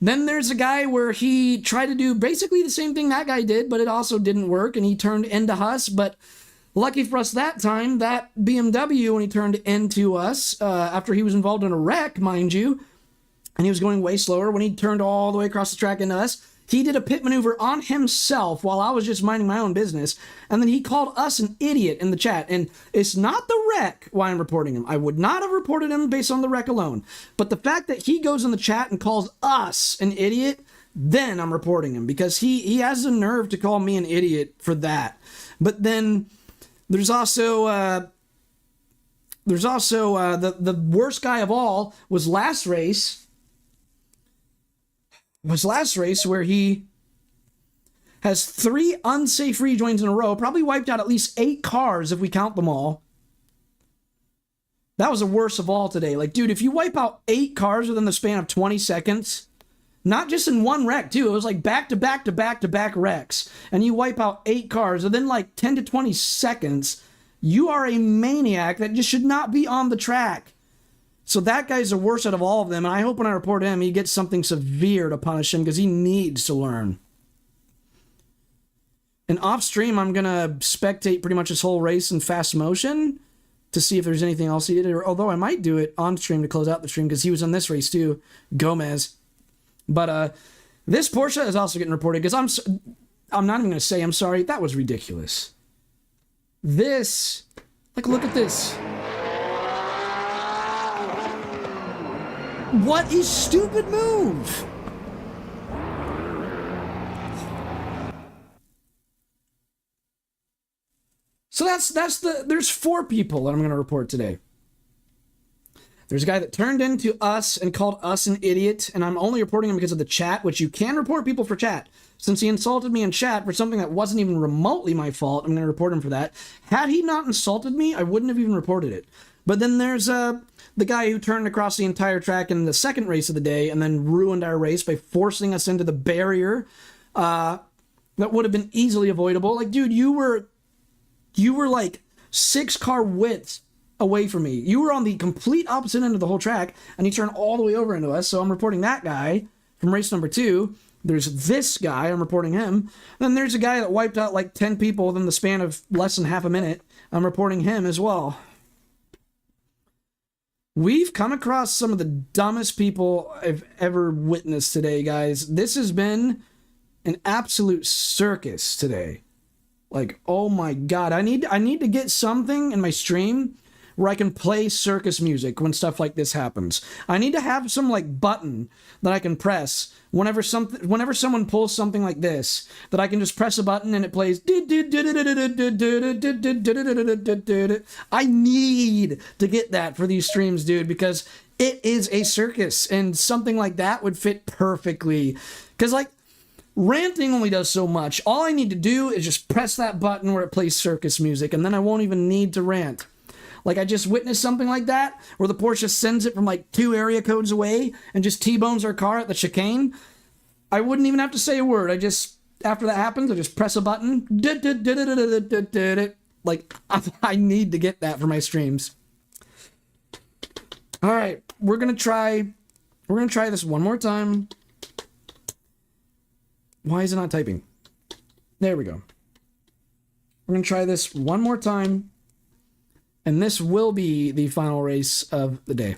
Then there's a guy where he tried to do basically the same thing that guy did, but it also didn't work. And he turned into us, but lucky for us that time, that BMW, when he turned into us, after he was involved in a wreck, mind you, and he was going way slower, when he turned all the way across the track into us, he did a pit maneuver on himself while I was just minding my own business, and then he called us an idiot in the chat. And it's not the wreck why I'm reporting him. I would not have reported him based on the wreck alone. But the fact that he goes in the chat and calls us an idiot, then I'm reporting him, because he has the nerve to call me an idiot for that. But then There's also the worst guy of all was last race. Where he has 3 unsafe rejoins in a row, probably wiped out at least 8 cars if we count them all. That was the worst of all today. Like, dude, if you wipe out 8 cars within the span of 20 seconds, not just in one wreck, too. It was like back to back to back to back wrecks. And you wipe out 8 cars within like 10 to 20 seconds. You are a maniac that just should not be on the track. So that guy's the worst out of all of them. And I hope when I report him, he gets something severe to punish him, because he needs to learn. And off stream, I'm going to spectate pretty much this whole race in fast motion to see if there's anything else he did. Although I might do it on stream to close out the stream, because he was in this race too, Gomez. But this Porsche is also getting reported, because I'm not even going to say I'm sorry. That was ridiculous. This, like, look at this. What a stupid move! So there's 4 people that I'm going to report today. There's a guy that turned into us and called us an idiot, and I'm only reporting him because of the chat, which you can report people for chat. Since he insulted me in chat for something that wasn't even remotely my fault, I'm going to report him for that. Had he not insulted me, I wouldn't have even reported it. But then there's the guy who turned across the entire track in the second race of the day and then ruined our race by forcing us into the barrier that would have been easily avoidable. Like, dude, you were like 6 car widths away from me. You were on the complete opposite end of the whole track, and he turned all the way over into us, so I'm reporting that guy from race number 2. There's this guy, I'm reporting him. Then there's a guy that wiped out like 10 people within the span of less than half a minute. I'm reporting him as well. We've come across some of the dumbest people I've ever witnessed today, guys. This has been an absolute circus today. Like, oh my god, I need to get something in my stream where I can play circus music when stuff like this happens. I need to have some like button that I can press whenever someone pulls something like this, that I can just press a button and it plays. I need to get that for these streams, dude, because it is a circus, and something like that would fit perfectly. Because like, ranting only does so much. All I need to do is just press that button where it plays circus music, and then I won't even need to rant. Like, I just witnessed something like that, where the Porsche sends it from like 2 area codes away and just T-bones our car at the chicane. I wouldn't even have to say a word. After that happens, I just press a button. Like, I need to get that for my streams. All right, we're gonna try this one more time. Why is it not typing? There we go. We're going to try this one more time, and this will be the final race of the day,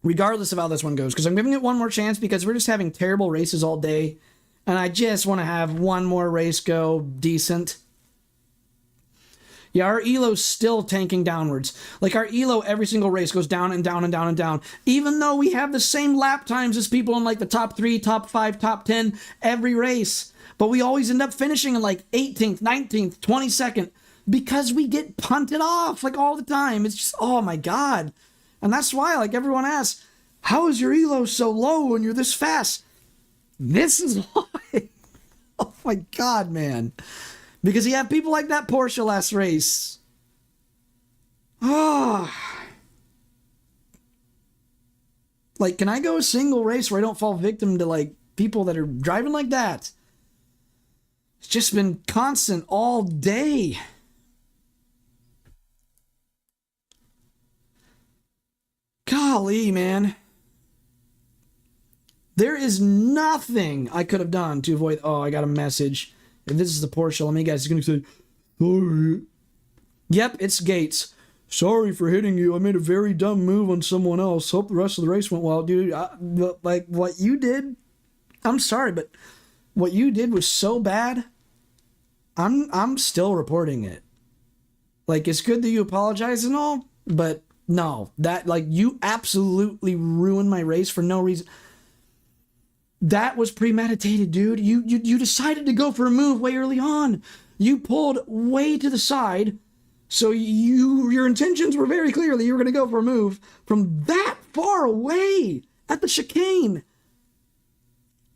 regardless of how this one goes, because I'm giving it one more chance because we're just having terrible races all day, and I just want to have one more race go decent. Yeah, our ELO's still tanking downwards. Like, our ELO every single race goes down and down and down and down, even though we have the same lap times as people in like the top 3, top 5, top 10 every race. But we always end up finishing in like 18th, 19th, 22nd because we get punted off like all the time. It's just, oh my god. And that's why, like, everyone asks, how is your ELO so low when you're this fast? This is why. Oh my god, man. Because you have people like that Porsche last race. Like, can I go a single race where I don't fall victim to, like, people that are driving like that? It's just been constant all day. Golly, man. There is nothing I could have done to avoid... Oh, I got a message. If this is the Porsche, let me guess. It's going to say, sorry. Yep, it's Gates. Sorry for hitting you. I made a very dumb move on someone else. Hope the rest of the race went well. Dude, like, what you did... I'm sorry, but what you did was so bad. I'm still reporting it. Like, it's good that you apologize and all, but no. That, like, you absolutely ruined my race for no reason. That was premeditated, dude. You decided to go for a move way early on. You pulled way to the side, so your intentions were very clearly you were going to go for a move from that far away at the chicane.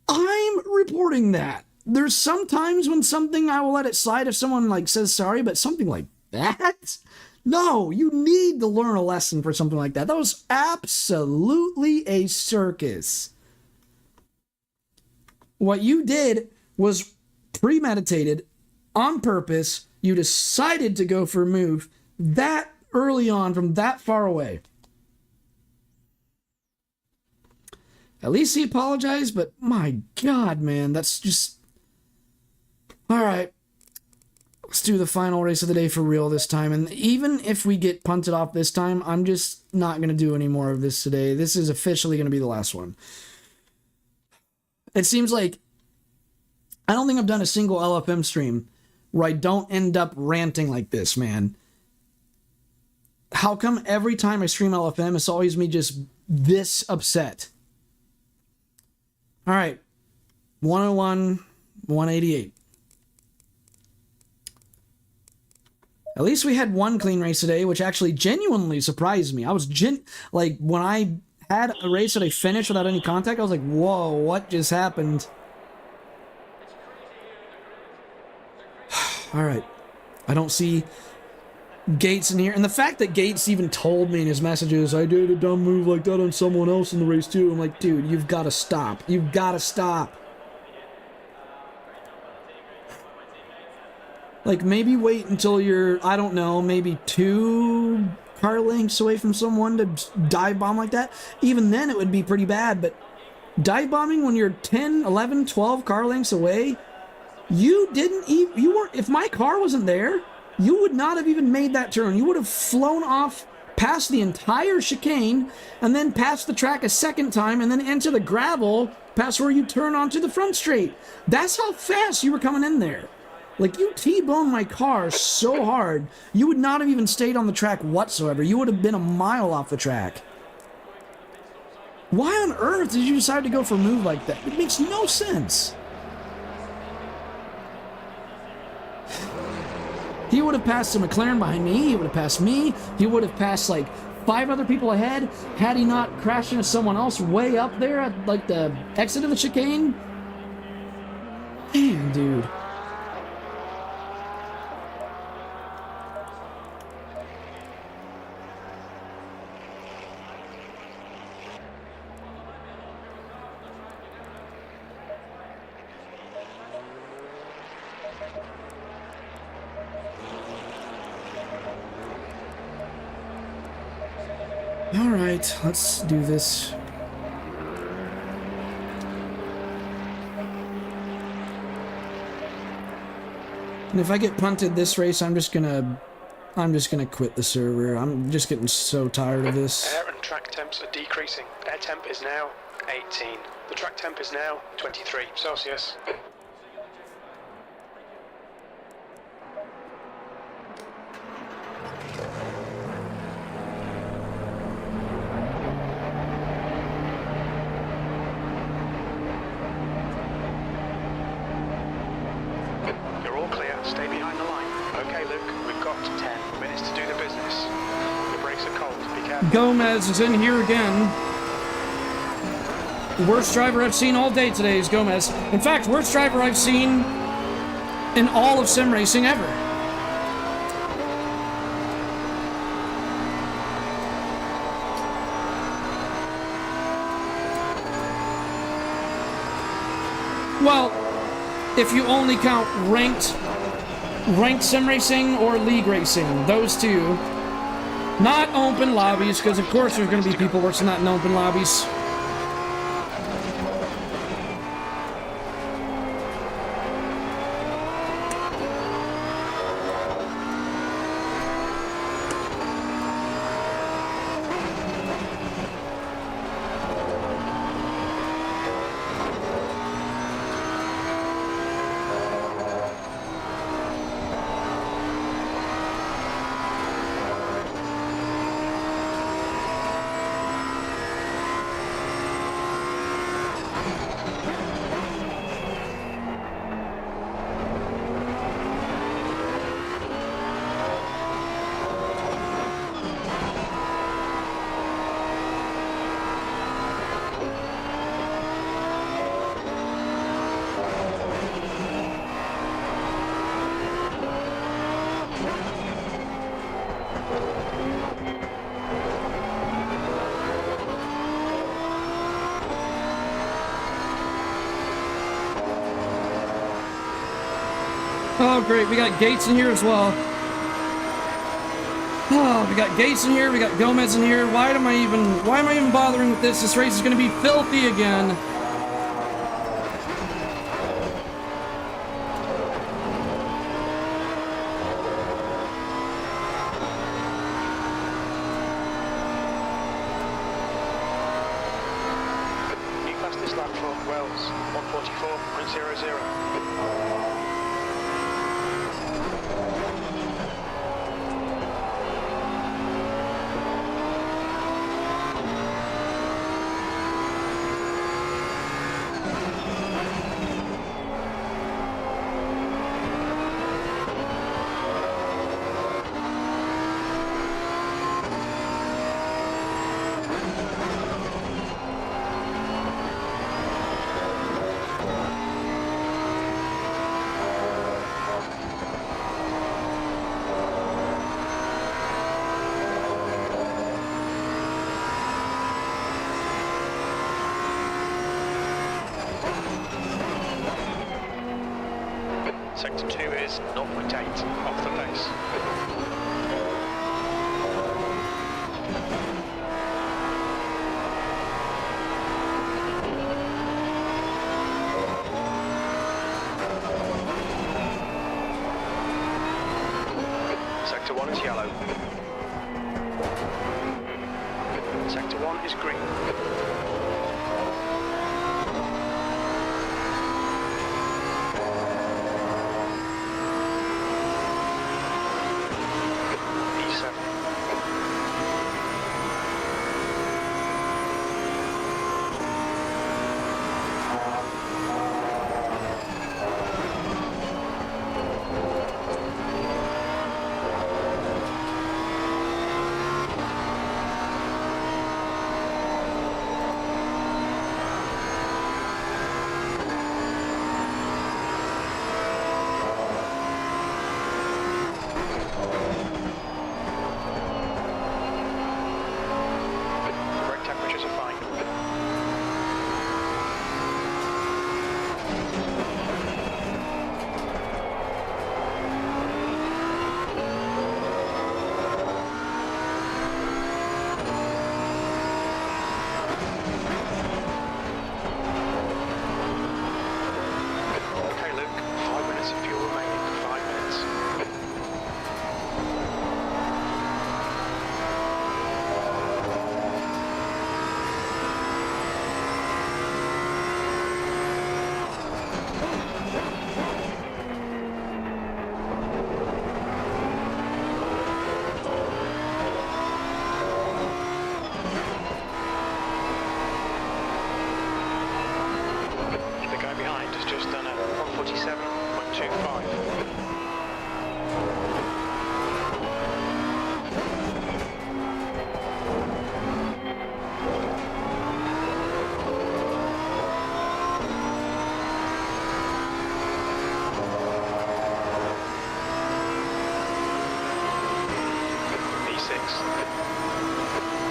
I'm reporting that. There's sometimes when something I will let it slide if someone like says sorry, but something like that? No, you need to learn a lesson for something like that. That was absolutely a circus. What you did was premeditated, on purpose. You decided to go for a move that early on from that far away. At least he apologized, but my God, man, that's just... All right, let's do the final race of the day for real this time. And even if we get punted off this time, I'm just not going to do any more of this today. This is officially going to be the last one. It seems like I don't think I've done a single LFM stream where I don't end up ranting like this, man. How come every time I stream LFM, it's always me just this upset? All right, 101, 188. At least we had one clean race today, which actually genuinely surprised me. I was like, when I had a race that I finished without any contact, I was like, whoa, what just happened? All right. I don't see Gates in here. And the fact that Gates even told me in his messages, I did a dumb move like that on someone else in the race too. I'm like, dude, you've got to stop. You've got to stop. Like, maybe wait until you're, I don't know, maybe 2 car lengths away from someone to dive bomb like that. Even then, it would be pretty bad. But dive bombing when you're 10, 11, 12 car lengths away, you didn't even, you weren't, if my car wasn't there, you would not have even made that turn. You would have flown off past the entire chicane and then past the track a second time and then into the gravel past where you turn onto the front straight. That's how fast you were coming in there. Like, you T-boned my car so hard, you would not have even stayed on the track whatsoever. You would have been a mile off the track. Why on earth did you decide to go for a move like that? It makes no sense. He would have passed a McLaren behind me. He would have passed me. He would have passed, like, 5 other people ahead had he not crashed into someone else way up there at, like, the exit of the chicane. Man, dude. Alright, let's do this. And if I get punted this race, I'm just gonna quit the server. I'm just getting so tired of this. Air and track temps are decreasing. Air temp is now 18. The track temp is now 23 Celsius. Stay behind the line. Okay, Luke, we've got 10 minutes to do the business. The brakes are cold. Be careful. Gomez is in here again. The worst driver I've seen all day today is Gomez. In fact, worst driver I've seen in all of sim racing ever. if you only count ranked sim racing or league racing, those two. Not open lobbies, because of course there's going to be people where it's not in open lobbies. Oh, great. We got Gates in here as well. Oh, we got Gates in here. We got Gomez in here. Why am I even bothering with this? This race is going to be filthy again. New fastest lap for Wells, 144.00. Sector 2 is 0.8 off the pace. Sector 1 is yellow. Sector 1 is green.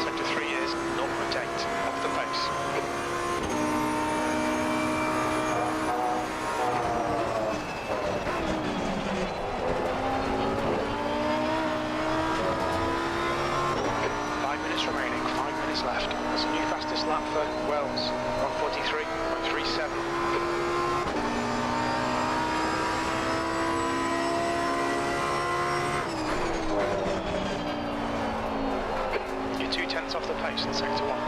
Sector 3 is 0.8 off the pace. lap for Wells, 143.37. You're 2/10 off the pace in sector 1.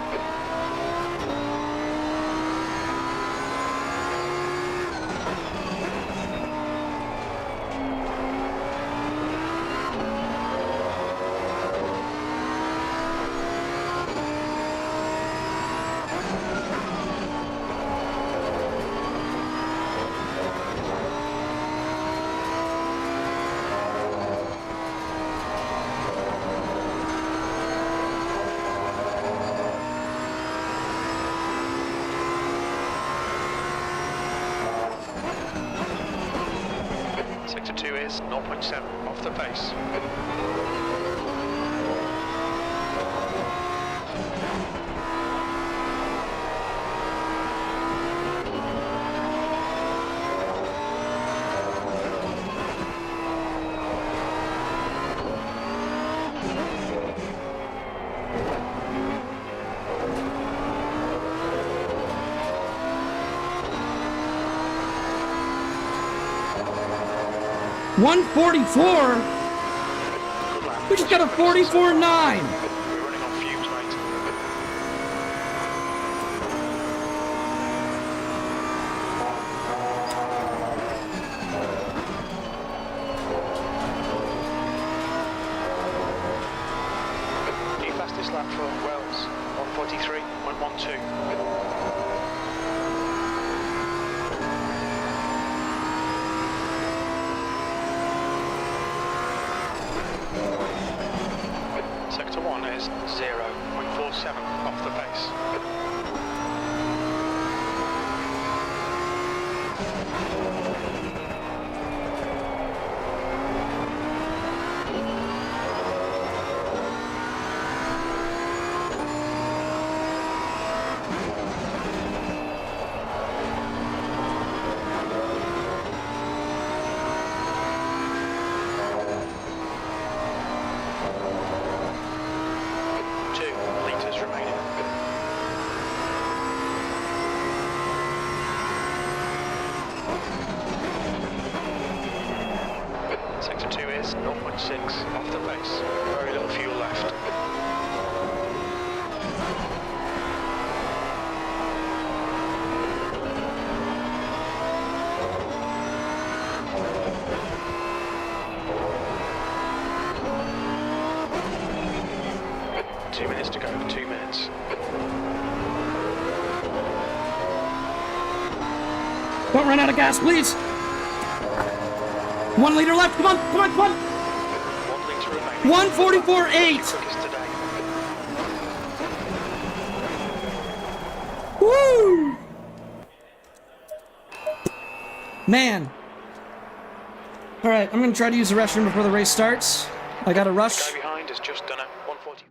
Sector 2 is 0.7 off the pace. $144? We just got a 44.9. We're running on fumes, mate. New fastest lap for Wells, 143.12. Sector 1 is 0.47 off the pace. Remaining. Sector 2 is 0.6 off the pace. Very little fuel left. Two minutes to go, 2 minutes. Don't run out of gas, please. 1 liter left. Come on, come on, come on. 1 litre remaining. 144.8. Quickest today. Woo! Man. All right, I'm gonna try to use the restroom before the race starts. I got to rush. Guy behind has just done a 140.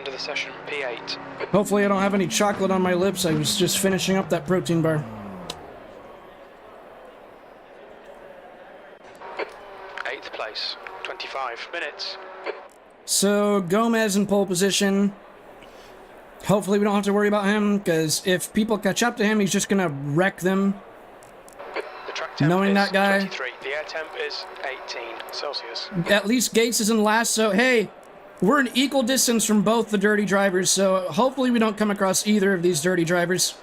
end of the session, P8. Hopefully I don't have any chocolate on my lips. I was just finishing up that protein bar. 8th place, 25 minutes. So, Gomez in pole position. Hopefully we don't have to worry about him, because if people catch up to him, he's just going to wreck them. The track temp Knowing is that guy. 23. The air temp is 18 Celsius. At least Gates is in last, so hey, we're an equal distance from both the dirty drivers, so hopefully we don't come across either of these dirty drivers.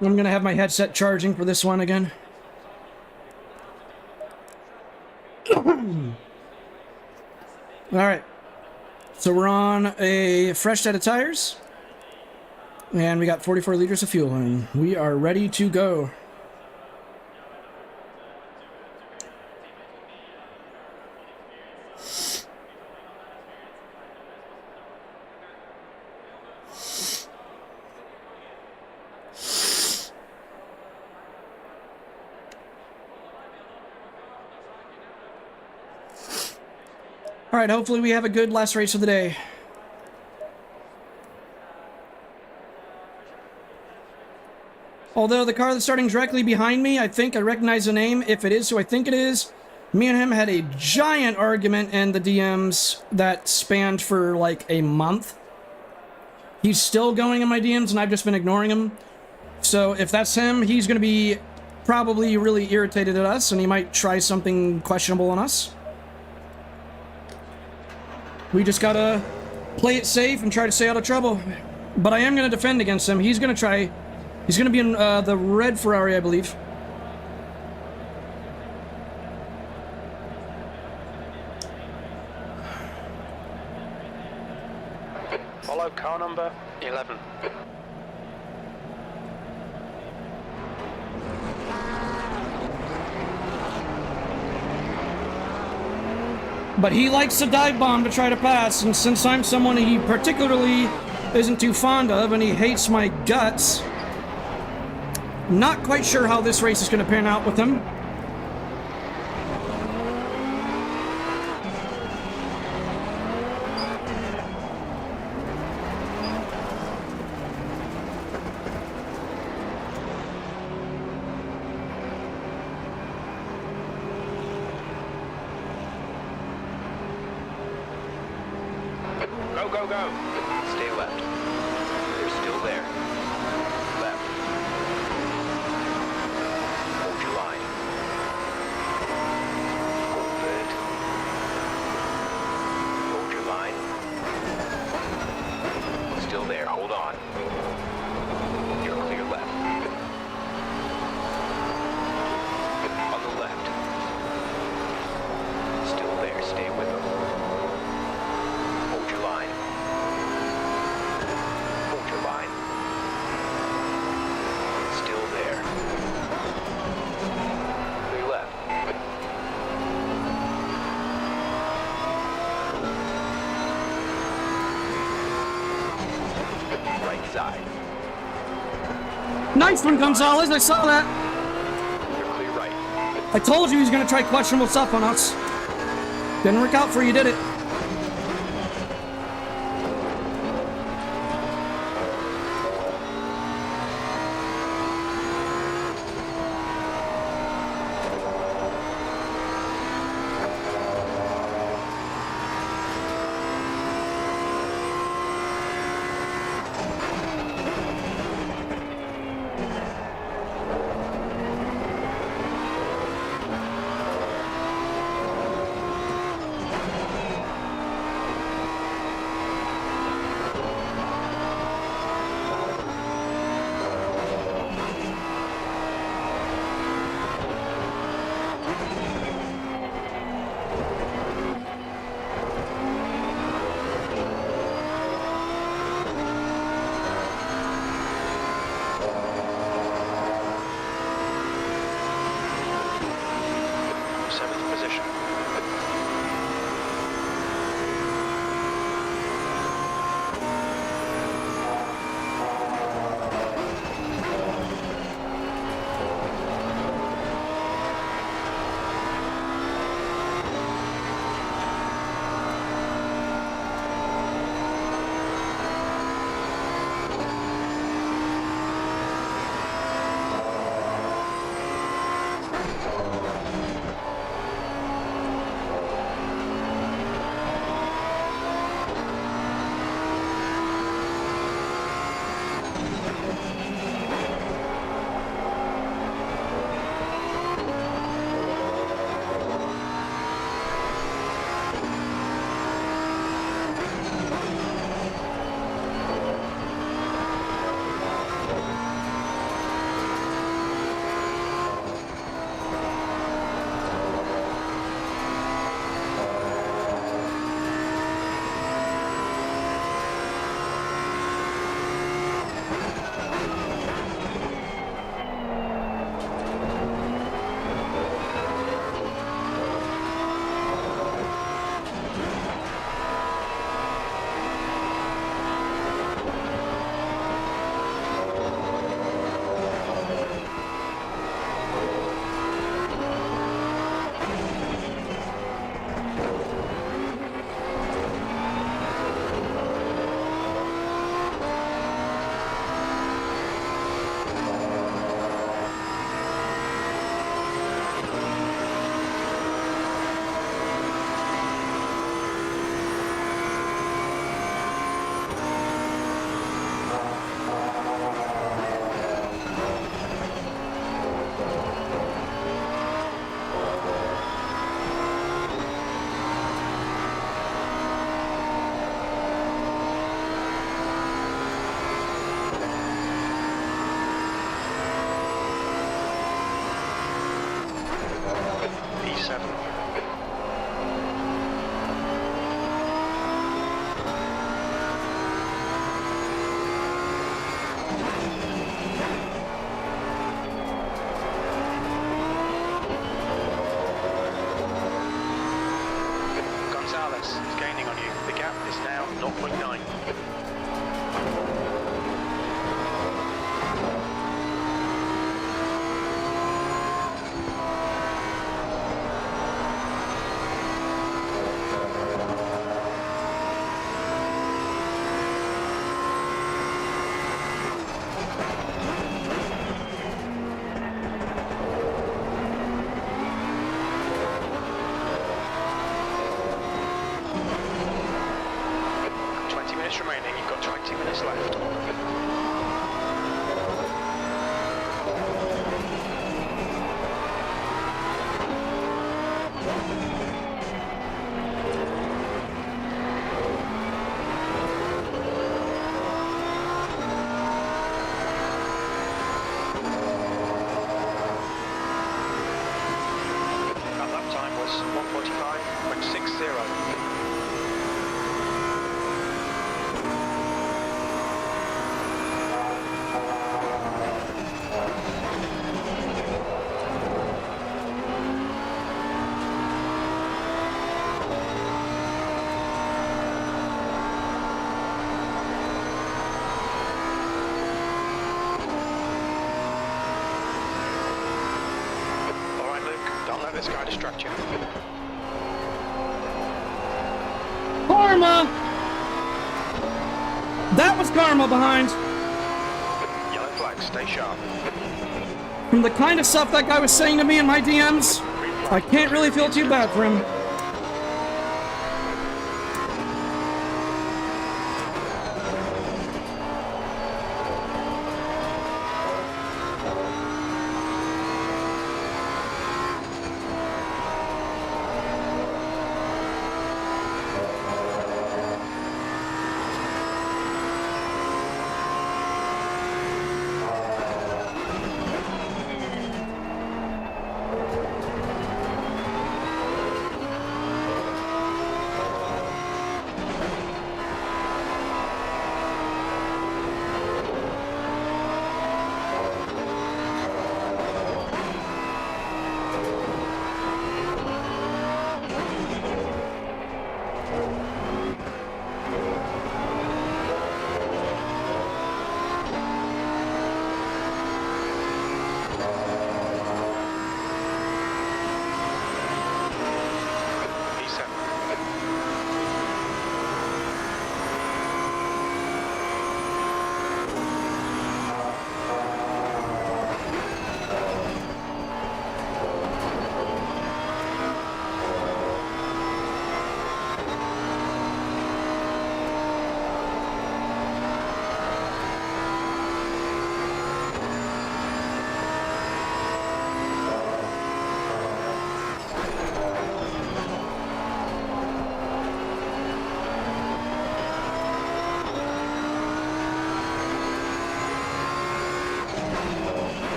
I'm gonna have my headset charging for this one again. Alright. So we're on a fresh set of tires. And we got 44 liters of fuel, and we are ready to go. Alright, hopefully we have a good last race of the day. Although the car that's starting directly behind me, I think I recognize the name. If it is who I think it is, me and him had a giant argument in the DMs that spanned for like a month. He's still going in my DMs and I've just been ignoring him. So if that's him, he's going to be probably really irritated at us and he might try something questionable on us. We just gotta play it safe and try to stay out of trouble. But I am going to defend against him. He's going to try... He's going to be in the red Ferrari, I believe. Follow car number 11. But he likes to dive bomb to try to pass, and since I'm someone he particularly isn't too fond of, and he hates my guts, not quite sure how this race is going to pan out with him. Go, go, go. Stay left. They're still there. Left. Hold your line. Hold it. Hold your line. Still there. Hold on. You're clear left. On the left. Still there. Stay with them. Hold your line. Hold your line. Still there. Clear left. Right side. Nice one, Gonzalez. I saw that. You're clear right. I told you he was going to try questionable stuff on us. Didn't work out for you, did it? less. It's gaining on you. The gap is now 0.9. Remaining, you've got 20 minutes left. Our lap time was 1:45.60. Don't let this guy distract you. Karma! That was karma behind. Yellow flag, stay sharp. From the kind of stuff that guy was saying to me in my DMs, I can't really feel too bad for him.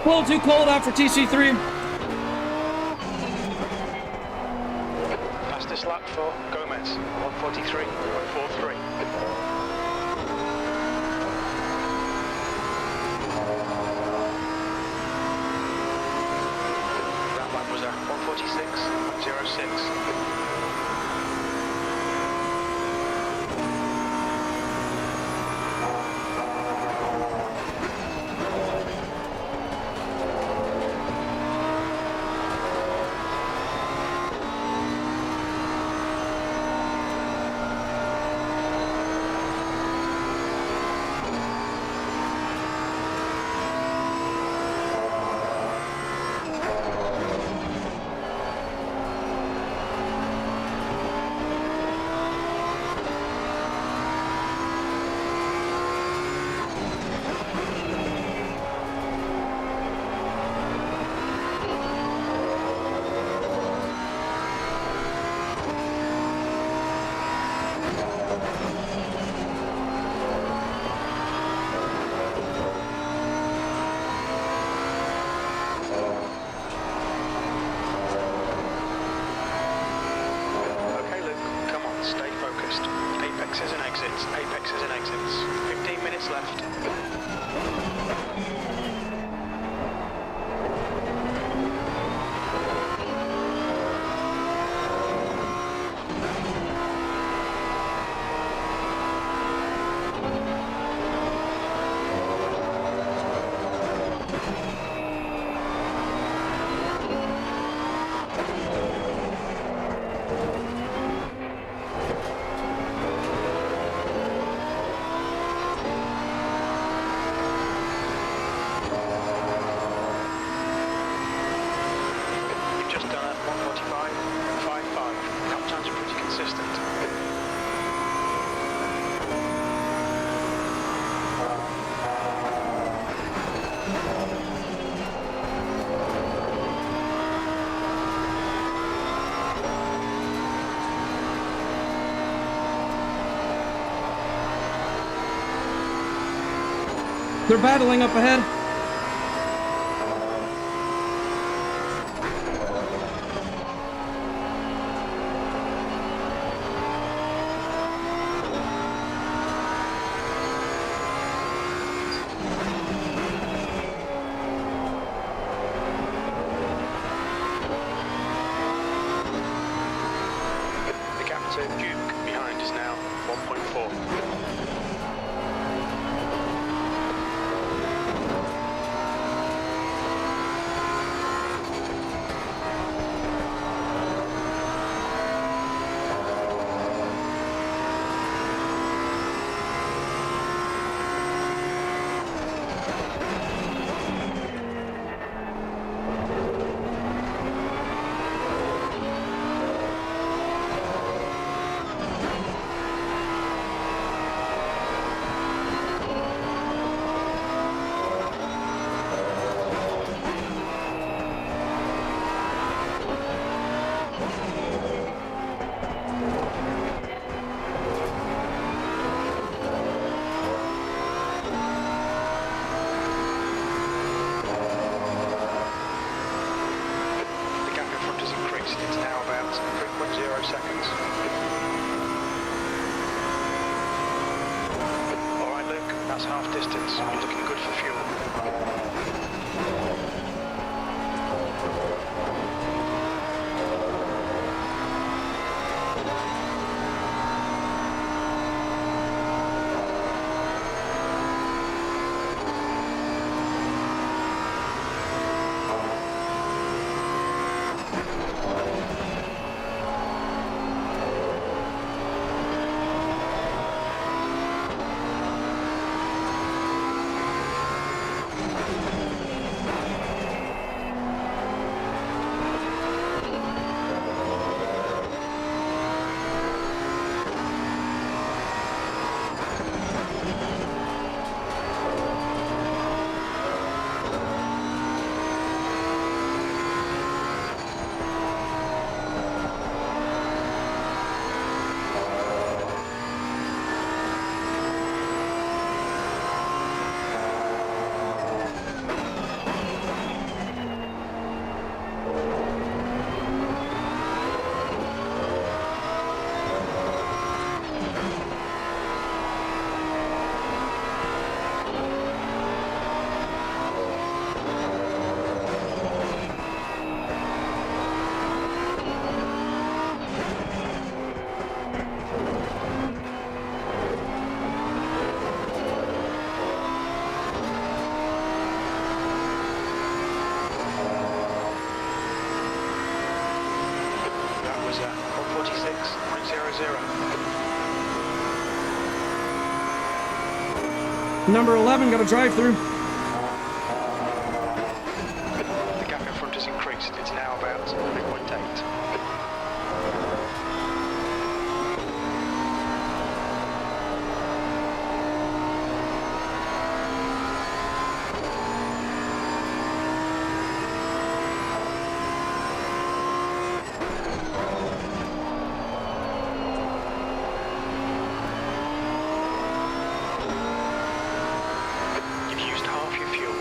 A little too cold out for TC3. Fastest lap for Gomez, 1:43.43. That lap was at 1:46.06. They're battling up ahead. The gap to Duke behind is now 1.4. The gap in front has increased. It's now about 3.0 seconds. All right, Luke, that's half distance. You're looking good for fuel. That was 146.00. Number 11 got a drive-through. The gap in front has increased. It's now about 3.8. You've used half your fuel.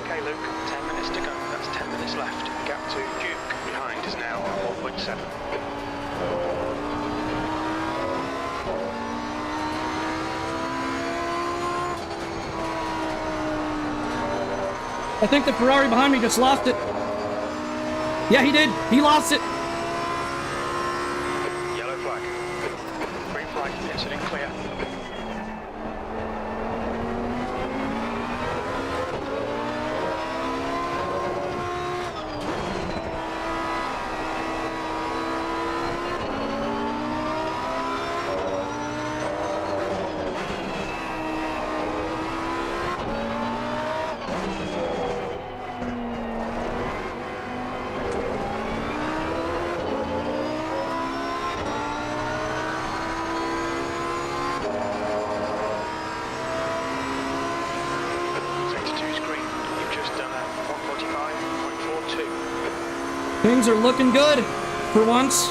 Okay, Luke, 10 minutes to go. That's 10 minutes left. Gap to Duke behind is now 1.7. I think the Ferrari behind me just lost it. Yeah, he did. He lost it. Yellow flag. Green flag, incident clear. Things are looking good for once.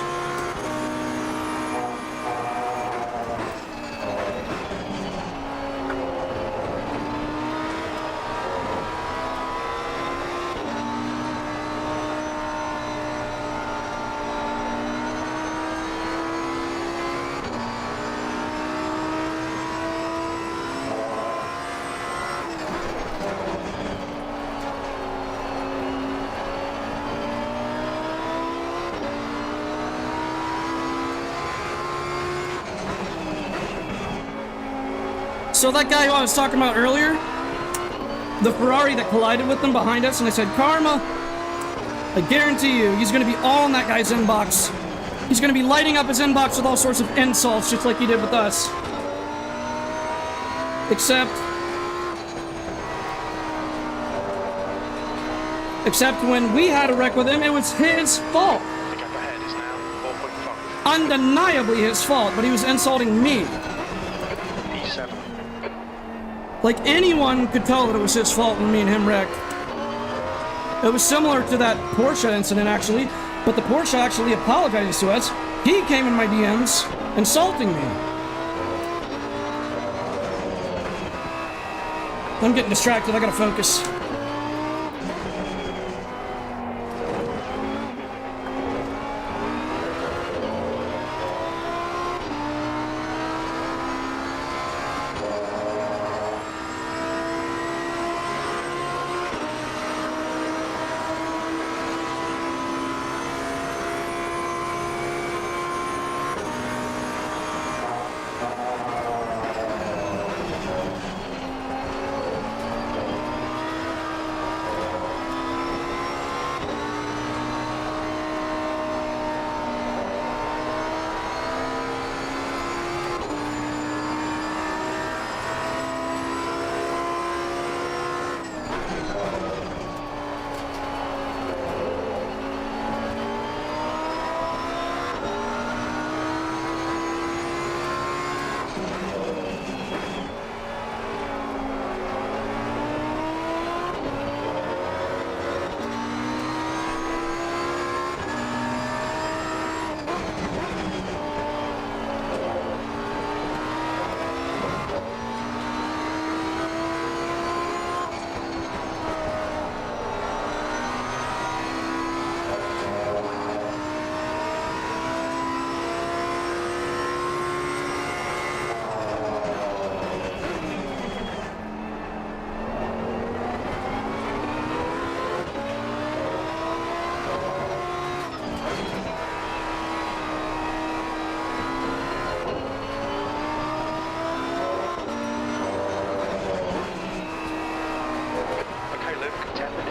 So that guy who I was talking about earlier, the Ferrari that collided with them behind us, and I said, Karma, I guarantee you, he's gonna be all in that guy's inbox. He's gonna be lighting up his inbox with all sorts of insults, just like he did with us. Except when we had a wreck with him, it was his fault. The gap ahead is now 4.5. Undeniably his fault, but he was insulting me. E7. Like, anyone could tell that it was his fault when me and him wrecked. It was similar to that Porsche incident, actually, but the Porsche actually apologizes to us. He came in my DMs insulting me. I'm getting distracted, I gotta focus.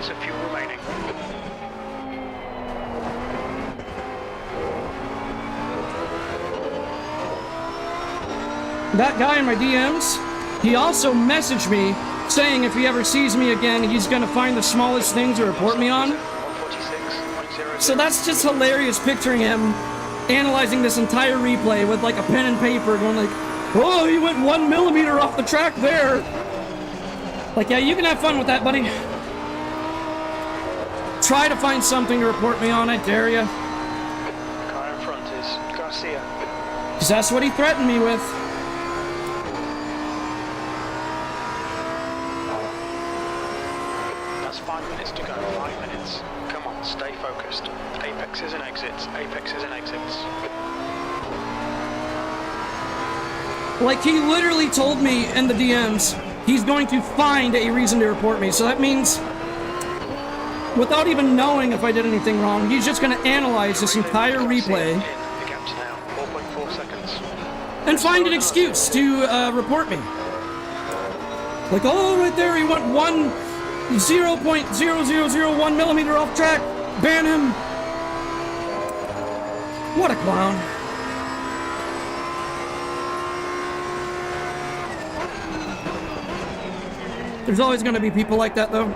minutes of fuel remaining. That guy in my DMs, he also messaged me saying if he ever sees me again, he's gonna find the smallest thing to report me on. 146.0. So that's just hilarious picturing him analyzing this entire replay with like a pen and paper going like, oh, he went 1 millimeter off the track there. Like, yeah, you can have fun with that, buddy. Try to find something to report me on, I dare ya. Car in front is Garcia. Because that's what he threatened me with. That's 5 minutes to go, 5 minutes. Come on, stay focused. Apexes and exits, apexes and exits. Like, he literally told me in the DMs, he's going to find a reason to report me. So that means, without even knowing if I did anything wrong, he's just going to analyze this entire replay The gap's now 4.4 seconds. and find an excuse to report me. Like, oh, right there, he went 0.0001 millimeter off track. Ban him. What a clown. There's always going to be people like that, though.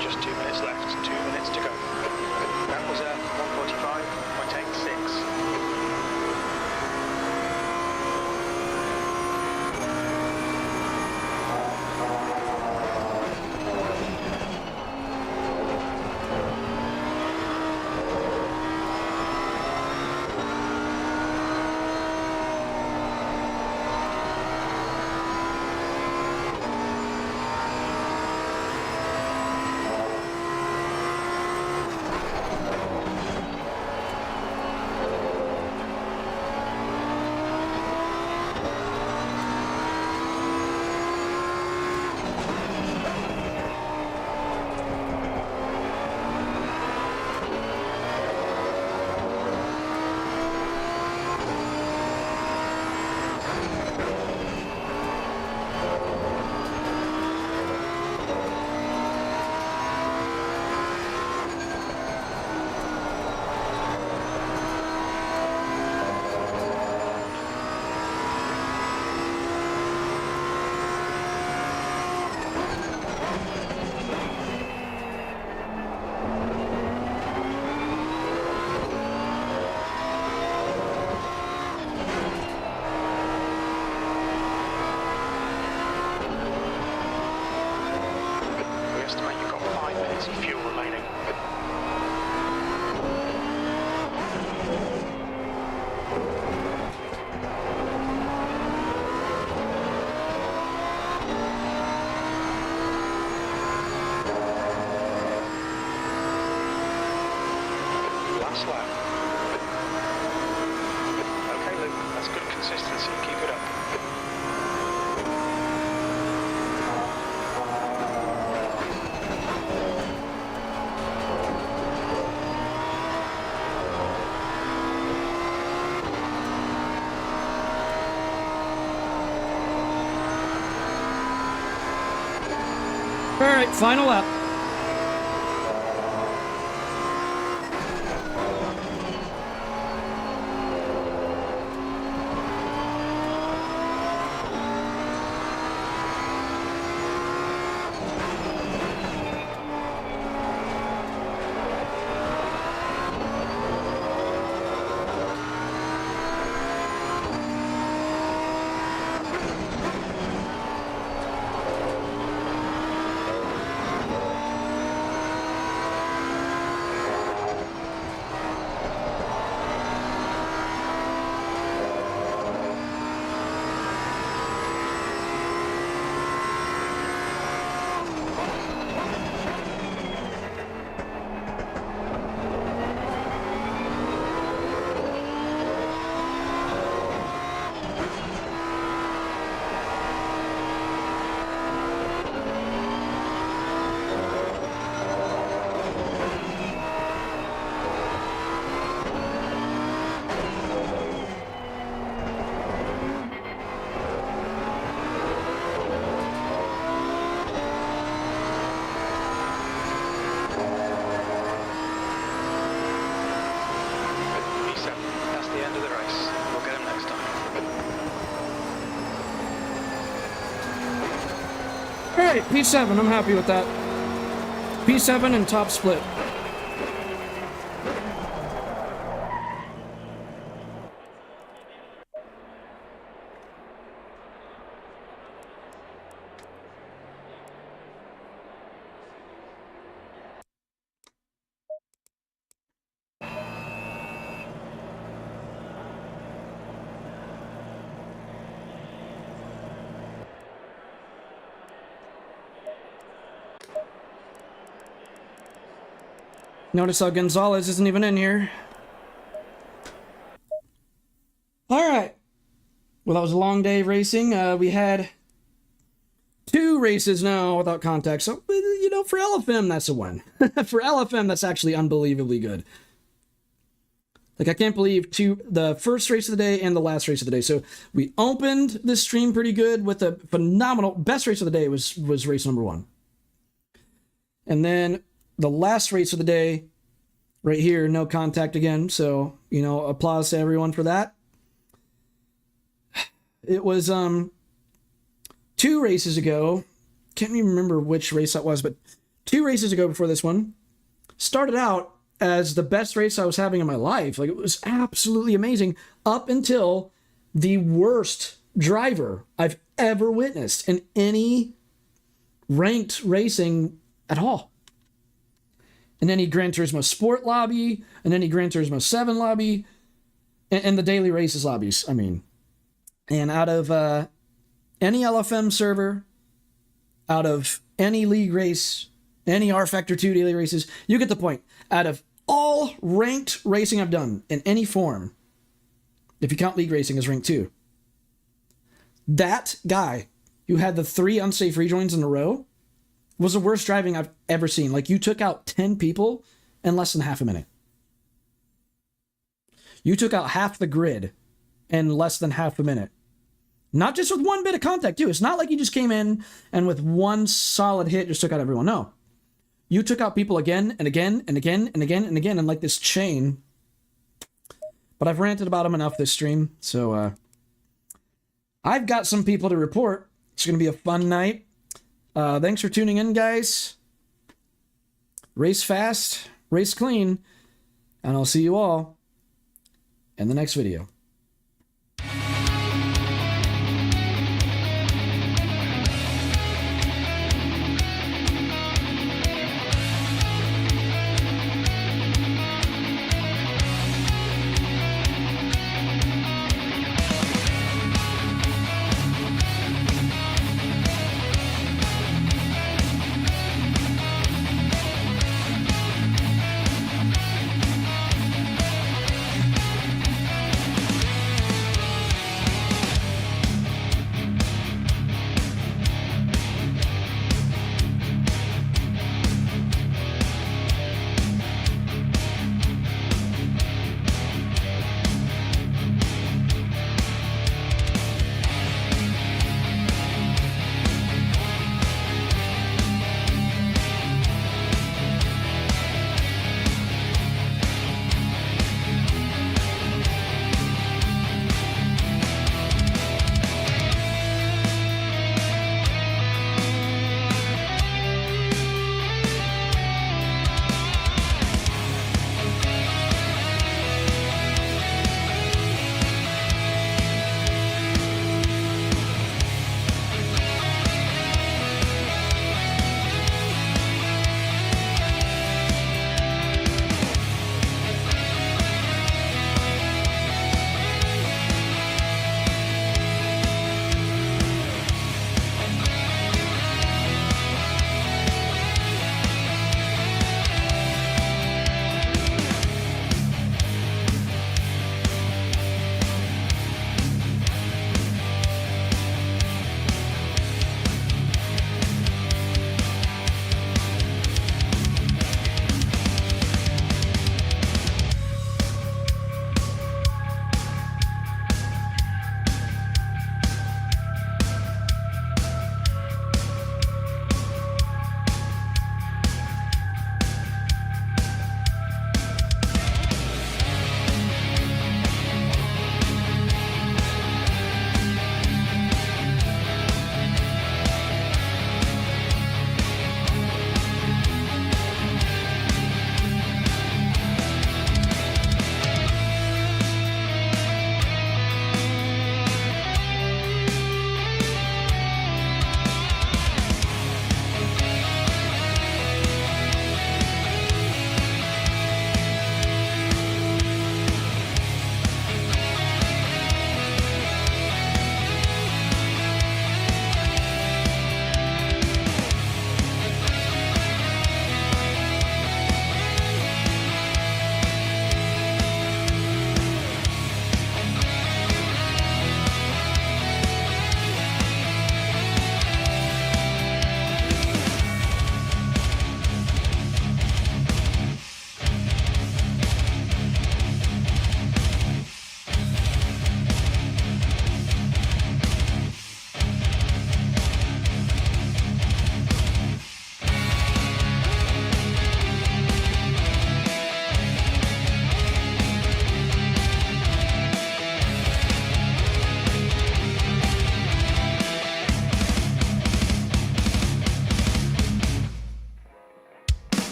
Just 2 minutes left, 2 minutes to go. That was a 1:45.86. All right, final lap. Alright, P7, I'm happy with that. P7 and top split. Notice how Gonzalez isn't even in here. Alright. Well, that was a long day of racing. We had 2 races now without contact. So, you know, for LFM, that's a win. For LFM, that's actually unbelievably good. Like, I can't believe the first race of the day and the last race of the day. So, we opened this stream pretty good with a phenomenal... Best race of the day was race number 1. And then... the last race of the day, right here, no contact again. So, you know, applause to everyone for that. It was 2 races ago. Can't even remember which race that was, but 2 races ago before this one, started out as the best race I was having in my life. Like, it was absolutely amazing up until the worst driver I've ever witnessed in any ranked racing at all. And then he Gran Turismo Sport lobby, and then he Gran Turismo 7 lobby, and the daily races lobbies, I mean. And out of any LFM server, out of any league race, any R Factor 2 daily races, you get the point. Out of all ranked racing I've done in any form, if you count league racing as rank 2, that guy who had the 3 unsafe rejoins in a row was the worst driving I've ever seen. Like, you took out 10 people in less than half a minute. You took out half the grid in less than half a minute. Not just with one bit of contact, too. It's not like you just came in and with one solid hit just took out everyone. No. You took out people again and again and again and again and again, and like this chain. But I've ranted about them enough this stream, so I've got some people to report. It's going to be a fun night. Thanks for tuning in, guys. Race fast, race clean, and I'll see you all in the next video.